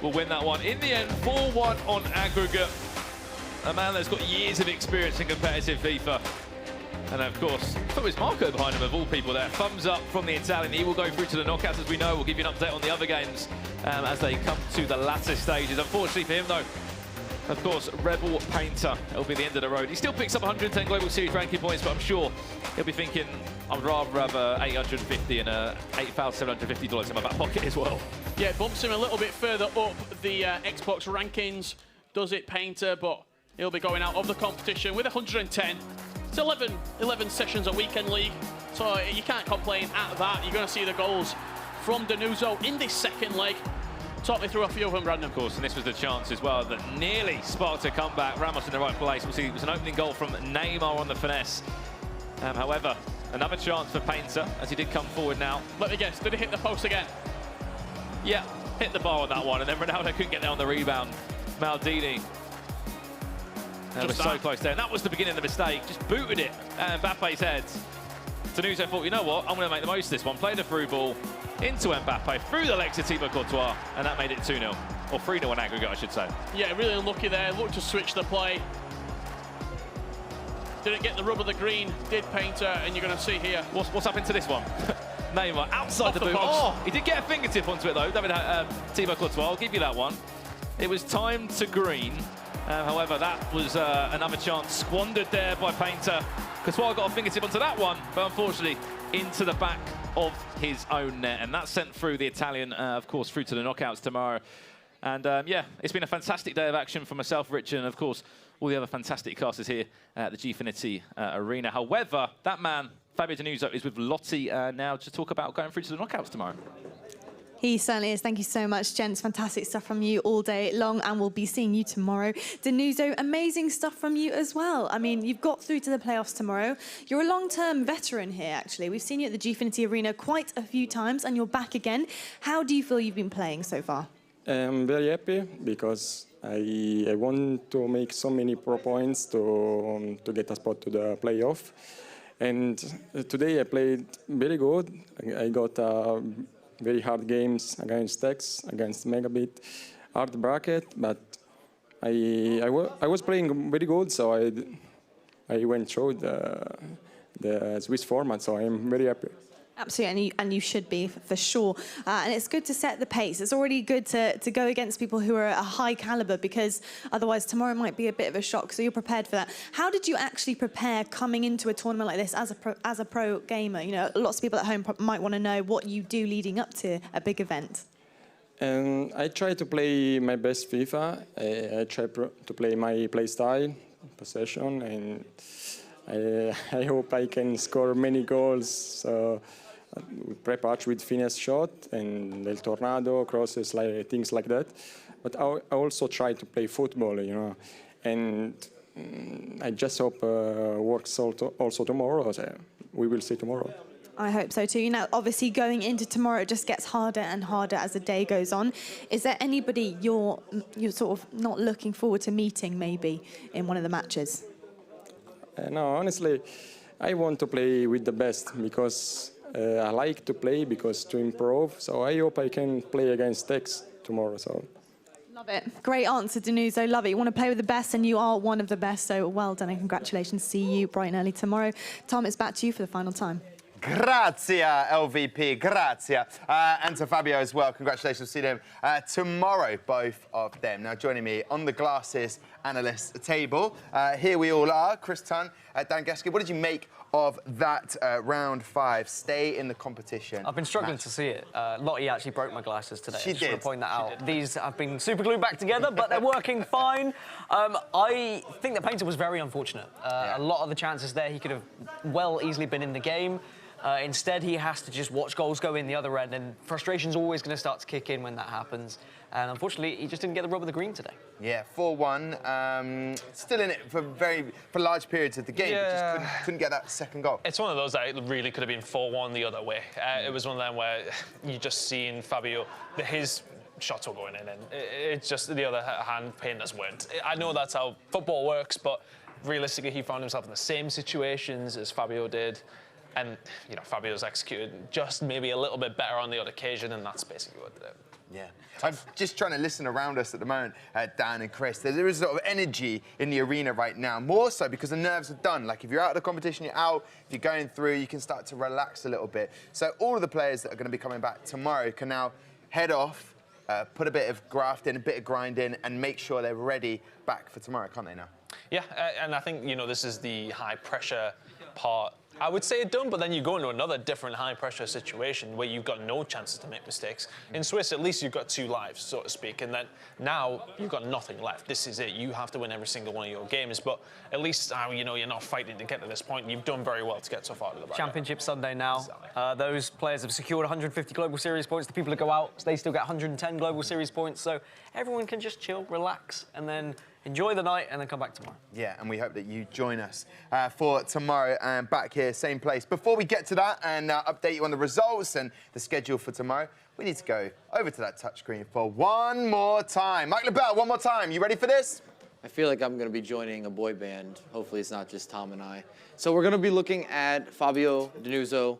will win that one. In the end, 4-1 on aggregate. A man that's got years of experience in competitive FIFA. And of course, I thought it was Marco behind him, of all people there. Thumbs up from the Italian. He will go through to the knockouts, as we know. We'll give you an update on the other games as they come to the latter stages. Unfortunately for him, though, of course, Rebel Painter, it'll be the end of the road. He still picks up 110 Global Series ranking points, but I'm sure he'll be thinking, I'd rather have 850 and $8,750 in my back pocket as well. Yeah, it bumps him a little bit further up the Xbox rankings, does it, Painter, but he'll be going out of the competition with 110. It's 11 sessions a weekend league, so you can't complain at that. You're going to see the goals from Danuso in this second leg. Talk me through a few of them, Brandon. Of course, and this was the chance as well that nearly sparked a comeback. Ramos in the right place. We'll see it was an opening goal from Neymar on the finesse. However, another chance for Painter as he did come forward now. Let me guess, did he hit the post again? Yeah, hit the bar on that one, and then Ronaldo couldn't get there on the rebound. Maldini. That was so close there, and that was the beginning of the mistake. Just booted it at Mbappe's head. Danuso thought, you know what, I'm going to make the most of this one. Played a through ball into Mbappe, through the legs of Thibaut Courtois, and that made it 2-0. Or 3-0 on aggregate, I should say. Yeah, really unlucky there. Looked to switch the play. Didn't get the rub of the green, did Painter, and you're going to see here. What's happened to this one? Neymar outside the boot. Oh, he did get a fingertip onto it, though. Thibaut Courtois, I'll give you that one. It was timed to green. However, that was another chance squandered there by Painter. Courtois got a fingertip onto that one, but unfortunately into the back of his own net. And that sent through the Italian, of course, through to the knockouts tomorrow. And yeah, it's been a fantastic day of action for myself, Richard, and of course, all the other fantastic casters here at the Gfinity Arena. However, that man, Fabio Denuso, is with Lottie now to talk about going through to the knockouts tomorrow. He certainly is. Thank you so much, gents. Fantastic stuff from you all day long, and we'll be seeing you tomorrow. Denuso, amazing stuff from you as well. I mean, you've got through to the playoffs tomorrow. You're a long-term veteran here, actually. We've seen you at the Gfinity Arena quite a few times, and you're back again. How do you feel you've been playing so far? I'm very happy because I want to make so many pro points to get a spot to the playoff. And today I played very good. I got very hard games against Tex, against Megabit, hard bracket, but I was playing very good, so I went through the Swiss format, so I'm very happy. Absolutely, and you should be, for sure. And it's good to set the pace. It's already good to go against people who are at a high caliber, because otherwise tomorrow might be a bit of a shock, so you're prepared for that. How did you actually prepare coming into a tournament like this as a pro gamer? You know, lots of people at home might want to know what you do leading up to a big event. I try to play my best FIFA. I try to play my play style, possession, and I hope I can score many goals. So we prep arch with finesse shot and El Tornado, crosses, like things like that. But I also try to play football, you know, and I just hope works also tomorrow. So we will see tomorrow. I hope so too. You know, obviously going into tomorrow, it just gets harder and harder as the day goes on. Is there anybody you're sort of not looking forward to meeting maybe in one of the matches? No, honestly, I want to play with the best because I like to play because to improve. So I hope I can play against Tex tomorrow. So. Love it. Great answer, Denuso. Love it. You want to play with the best, and you are one of the best. So well done, and congratulations. See you bright and early tomorrow. Tom, it's back to you for the final time. Grazie, LVP, grazie. And to Fabio as well, congratulations, see them tomorrow, both of them. Now joining me on the glasses analyst table, here we all are, Chris Tunn, Dan Geske. What did you make of that round 5? Stay in the competition. I've been struggling to see it. Lottie actually broke my glasses today. She I just want did. to point that out. These have been super glued back together, but they're working fine. I think the painter was very unfortunate. A lot of the chances there, he could have well easily been in the game. Instead, he has to just watch goals go in the other end, and frustration's always going to start to kick in when that happens. And unfortunately, he just didn't get the rub of the green today. Yeah, 4-1. Still in it for large periods of the game, but just couldn't get that second goal. It's one of those that it really could have been 4-1 the other way. It was one of them where you just seen Fabio, his shots were going in, and it's just the other hand painters weren't. I know that's how football works, but realistically, he found himself in the same situations as Fabio did. And, you know, Fabio's executed just maybe a little bit better on the odd occasion, and that's basically what did it. Yeah. I'm just trying to listen around us at the moment, Dan and Chris. There is a lot of energy in the arena right now, more so because the nerves are done. Like, if you're out of the competition, you're out. If you're going through, you can start to relax a little bit. So all of the players that are going to be coming back tomorrow can now head off, put a bit of graft in, a bit of grind in, and make sure they're ready back for tomorrow, can't they now? Yeah, and I think, you know, this is the high-pressure part. I would say it done, but then you go into another different high-pressure situation where you've got no chances to make mistakes. In Swiss, at least you've got 2 lives, so to speak, and then now you've got nothing left. This is it. You have to win every single one of your games, but at least, you know, you're not fighting to get to this point. You've done very well to get so far to the back. Championship Sunday now. Those players have secured 150 Global Series points. The people that go out, they still get 110 Global Series points, so everyone can just chill, relax, and then enjoy the night and then come back tomorrow. Yeah, and we hope that you join us for tomorrow and back here, same place. Before we get to that and update you on the results and the schedule for tomorrow, we need to go over to that touchscreen for one more time. Mike LaBelle, one more time. You ready for this? I feel like I'm going to be joining a boy band. Hopefully it's not just Tom and I. So we're going to be looking at Fabio Denuso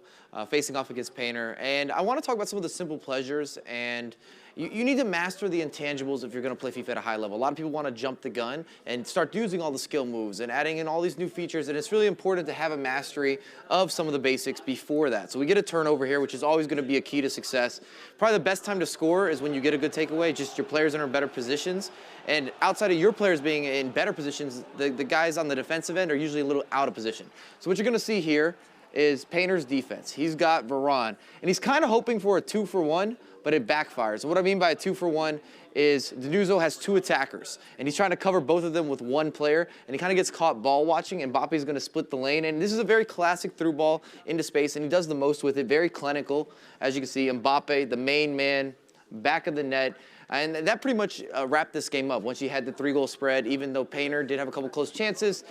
facing off against Painter. And I want to talk about some of the simple pleasures. And you need to master the intangibles if you're going to play FIFA at a high level. A lot of people want to jump the gun and start using all the skill moves and adding in all these new features. And it's really important to have a mastery of some of the basics before that. So we get a turnover here, which is always going to be a key to success. Probably the best time to score is when you get a good takeaway, just your players are in better positions. And outside of your players being in better positions, the guys on the defensive end are usually a little out of position. competition. So what you're going to see here is Painter's defense. He's got Varane, and he's kind of hoping for a 2-for-1, but it backfires. And what I mean by a 2-for-1 is Denuzo has 2 attackers, and he's trying to cover both of them with 1 player, and he kind of gets caught ball watching, and Mbappe's going to split the lane. And this is a very classic through ball into space, and he does the most with it. Very clinical, as you can see. Mbappe, the main man, back of the net. And that pretty much wrapped this game up. Once you had the 3-goal spread, even though Painter did have a couple close chances,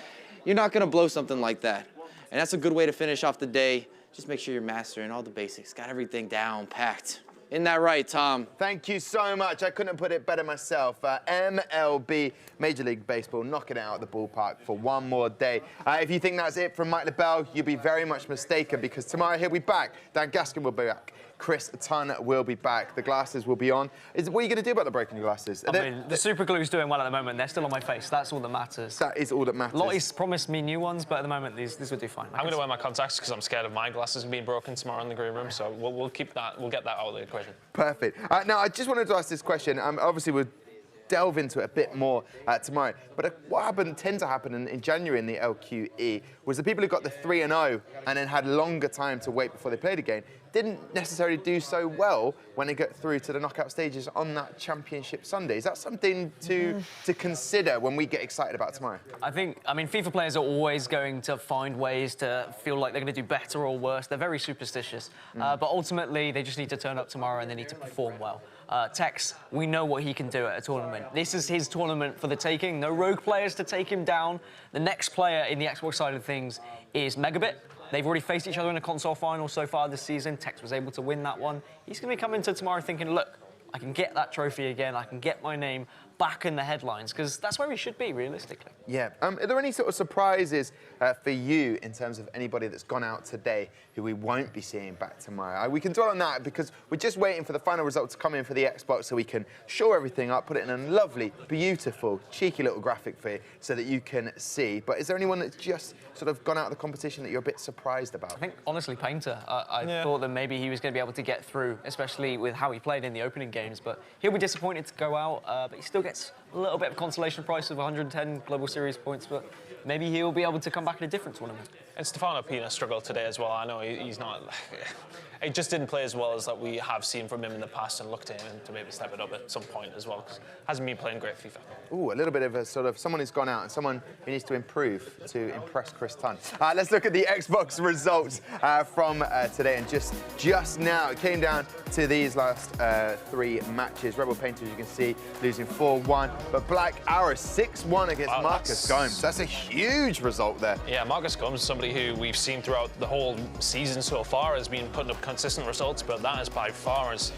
you're not going to blow something like that. And that's a good way to finish off the day. Just make sure you're mastering all the basics. Got everything down, packed. Isn't that right, Tom? Thank you so much. I couldn't have put it better myself. MLB, Major League Baseball, knocking it out of the ballpark for one more day. If you think that's it from Mike LaBelle, you'll be very much mistaken, because tomorrow he'll be back. Dan Gaskin will be back. Chris Tunn will be back. The glasses will be on. What are you going to do about the broken glasses? I mean, the super glue's doing well at the moment. They're still on my face. That's all that matters. That is all that matters. Lottie's promised me new ones, but at the moment, these will do fine. I'm going to wear my contacts because I'm scared of my glasses being broken tomorrow in the green room, so we'll keep that. We'll get that out of the equation. Perfect. Now, I just wanted to ask this question. Obviously, we'll delve into it a bit more tomorrow. But what tends to happen in January in the LQE was the people who got the 3-0 and then had longer time to wait before they played again didn't necessarily do so well when they get through to the knockout stages on that championship Sunday. Is that something to consider when we get excited about tomorrow? I mean, FIFA players are always going to find ways to feel like they're going to do better or worse. They're very superstitious. But ultimately, they just need to turn up tomorrow and they need to perform well. Tex, we know what he can do at a tournament. This is his tournament for the taking. No rogue players to take him down. The next player in the Xbox side of things is Megabit. They've already faced each other in a console final so far this season. Tex was able to win that one. He's going to be coming to tomorrow thinking, look, I can get that trophy again. I can get my name back in the headlines, because that's where he should be, realistically. Yeah. Are there any sort of surprises for you in terms of anybody that's gone out today who we won't be seeing back tomorrow? We can dwell on that because we're just waiting for the final result to come in for the Xbox so we can shore everything up, put it in a lovely, beautiful, cheeky little graphic for you so that you can see. But is there anyone that's just sort of gone out of the competition that you're a bit surprised about? I think, honestly, Painter. I thought that maybe he was going to be able to get through, especially with how he played in the opening games. But he'll be disappointed to go out, but he still gets a little bit of consolation price of 110 Global Series points, but maybe he'll be able to come back in a different tournament. And Stefano Pina struggled today as well. I know he's not... He just didn't play as well as that we have seen from him in the past, and look to him to maybe step it up at some point as well, because hasn't been playing great FIFA. Ooh, a little bit of a sort of someone who's gone out and someone who needs to improve to impress Chris Tunn. Let's look at the Xbox results from today, and just now it came down to these last 3 matches. Rebel Painter, as you can see, losing 4-1, but Black Arrow 6-1 against Marcus Gomes. That's a huge result there. Yeah, Marcus Gomes is somebody who we've seen throughout the whole season so far has been putting up consistent results, but that is by far his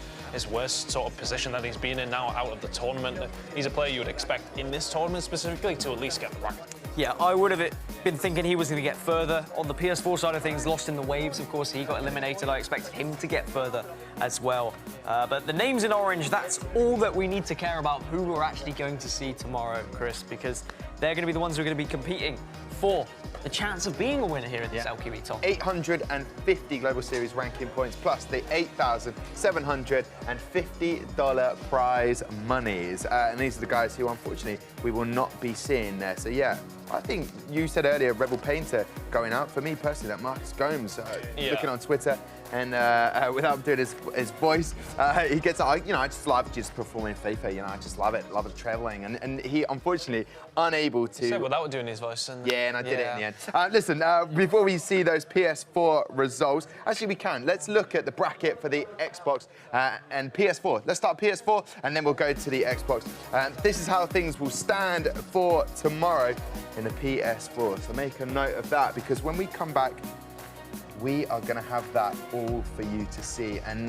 worst sort of position that he's been in now out of the tournament. He's a player you would expect in this tournament specifically to at least get the rank. Yeah, I would have been thinking he was going to get further. On the PS4 side of things, lost in the waves, of course, he got eliminated. I expected him to get further as well. But the names in orange, that's all that we need to care about, who we're actually going to see tomorrow, Chris, because they're going to be the ones who are going to be competing for the chance of being a winner here in this LQE top. 850 Global Series ranking points, plus the $8,750 prize monies. And these are the guys who, unfortunately, we will not be seeing there. So, yeah, I think you said earlier, Rebel Painter going out. For me, personally, that Marcus Gomes, looking on Twitter, and without doing his voice, he gets, I just love just performing FIFA, I just love it, love the traveling, and he, unfortunately, unable to... So without doing his voice. Yeah, and I did it in the end. Listen, before we see those PS4 results, actually we can. Let's look at the bracket for the Xbox and PS4. Let's start PS4, and then we'll go to the Xbox. This is how things will stand for tomorrow in the PS4, so make a note of that, because when we come back, we are going to have that all for you to see. And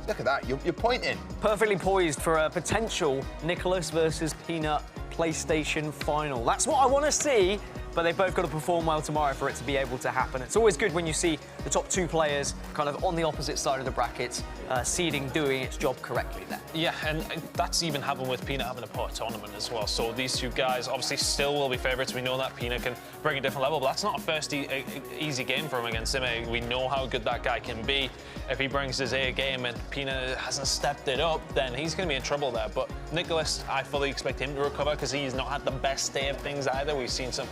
look at that, you're pointing. Perfectly poised for a potential Nicholas versus Peanut PlayStation final. That's what I want to see, but they've both got to perform well tomorrow for it to be able to happen. It's always good when you see the top 2 players kind of on the opposite side of the bracket, seeding doing its job correctly there. Yeah, and that's even happened with Peanut having a poor tournament as well. So these 2 guys obviously still will be favourites. We know that Peanut can bring a different level, but that's not a first easy game for him against Sime. We know how good that guy can be. If he brings his A game and Peanut hasn't stepped it up, then he's going to be in trouble there. But Nicholas, I fully expect him to recover because he's not had the best day of things either. We've seen some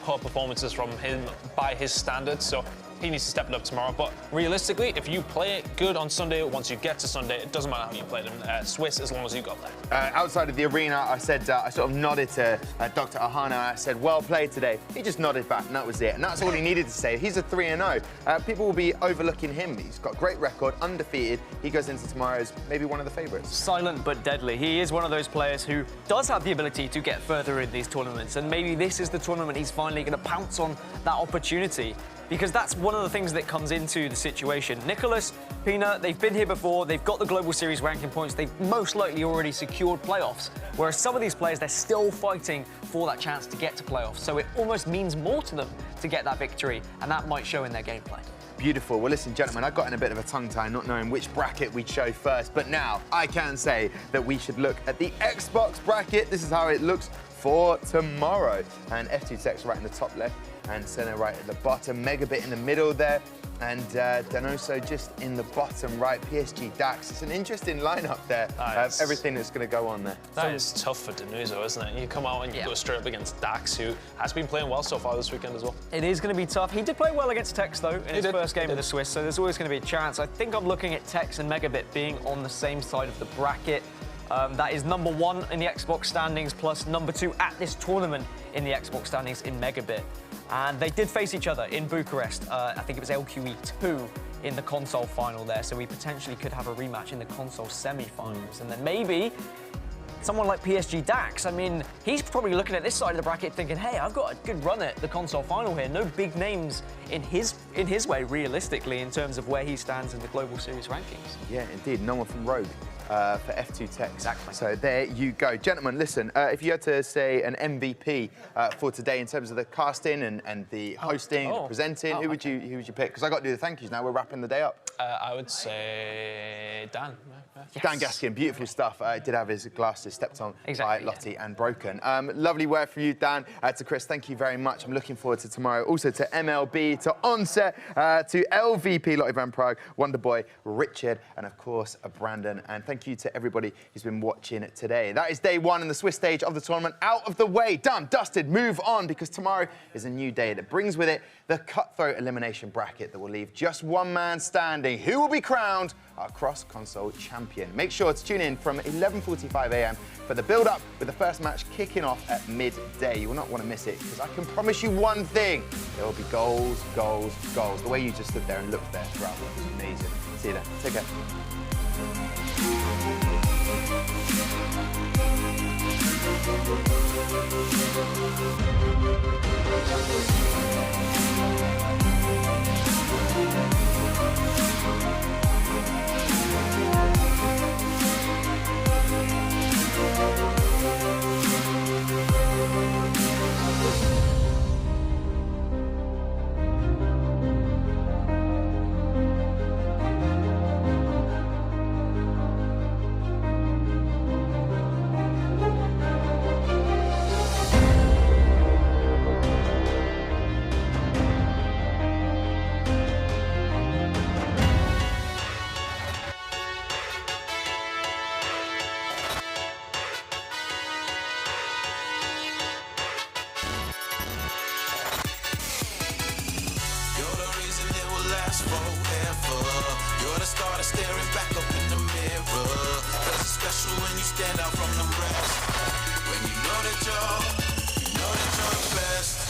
poor performances from him by his standards. So he needs to step it up tomorrow. But realistically, if you play it good on Sunday, once you get to Sunday, it doesn't matter how you play them Swiss as long as you got there. Outside of the arena, I said, I sort of nodded to Dr. Ahana. I said, well played today. He just nodded back, and that was it. And that's all he needed to say. He's a 3-0. People will be overlooking him. He's got a great record, undefeated. He goes into tomorrow as maybe one of the favourites. Silent but deadly. He is one of those players who does have the ability to get further in these tournaments, and maybe this is the tournament he's finally going to pounce on that opportunity. Because that's one of the things that comes into the situation. Nicholas, Pina, they've been here before, they've got the Global Series ranking points, they've most likely already secured playoffs, whereas some of these players, they're still fighting for that chance to get to playoffs, so it almost means more to them to get that victory, and that might show in their gameplay. Beautiful. Well, listen, gentlemen, I got in a bit of a tongue-tie not knowing which bracket we'd show first, but now I can say that we should look at the Xbox bracket. This is how it looks for tomorrow. And F2 Tech's right in the top left, and Senna right at the bottom, Megabit in the middle there, and Danoso just in the bottom right, PSG Dax. It's an interesting lineup there of everything that's going to go on there. That is tough for Danoso, isn't it? You come out and you go straight up against Dax, who has been playing well so far this weekend as well. It is going to be tough. He did play well against Tex, though, in his first game with the Swiss, so there's always going to be a chance. I think I'm looking at Tex and Megabit being on the same side of the bracket. That is number 1 in the Xbox standings, plus number 2 at this tournament in the Xbox standings in Megabit. And they did face each other in Bucharest. I think it was LQE 2 in the console final there, so we potentially could have a rematch in the console semi-finals. And then maybe someone like PSG Dax, I mean, he's probably looking at this side of the bracket thinking, hey, I've got a good run at the console final here. No big names in his way, realistically, in terms of where he stands in the Global Series rankings. Yeah, indeed. No one from Rogue. For F2 Tech. Exactly. So there you go. Gentlemen, listen, if you had to say an MVP for today in terms of the casting and the hosting, the presenting, who would you pick? Because I got to do the thank yous now. We're wrapping the day up. I would say Dan. Yes. Dan Gaskin, beautiful stuff. Did have his glasses stepped on by Lottie and broken. Lovely work for you, Dan. To Chris, thank you very much. I'm looking forward to tomorrow. Also to MLB, to Onset, to LVP, Lottie Van Prague, Wonderboy, Richard, and of course, Brandon. And thank you to everybody who's been watching today. That is day 1 in the Swiss stage of the tournament. Out of the way, done, dusted, move on, because tomorrow is a new day that brings with it the cutthroat elimination bracket that will leave just one man standing. Who will be crowned our cross-console champion? Make sure to tune in from 11:45 a.m. for the build-up, with the first match kicking off at midday. You will not want to miss it, because I can promise you one thing: there will be goals, goals, goals. The way you just stood there and looked there throughout was amazing. See you then. Take care. You're the starter staring back up in the mirror. 'Cause it's special when you stand out from the rest. When you know that you're the best.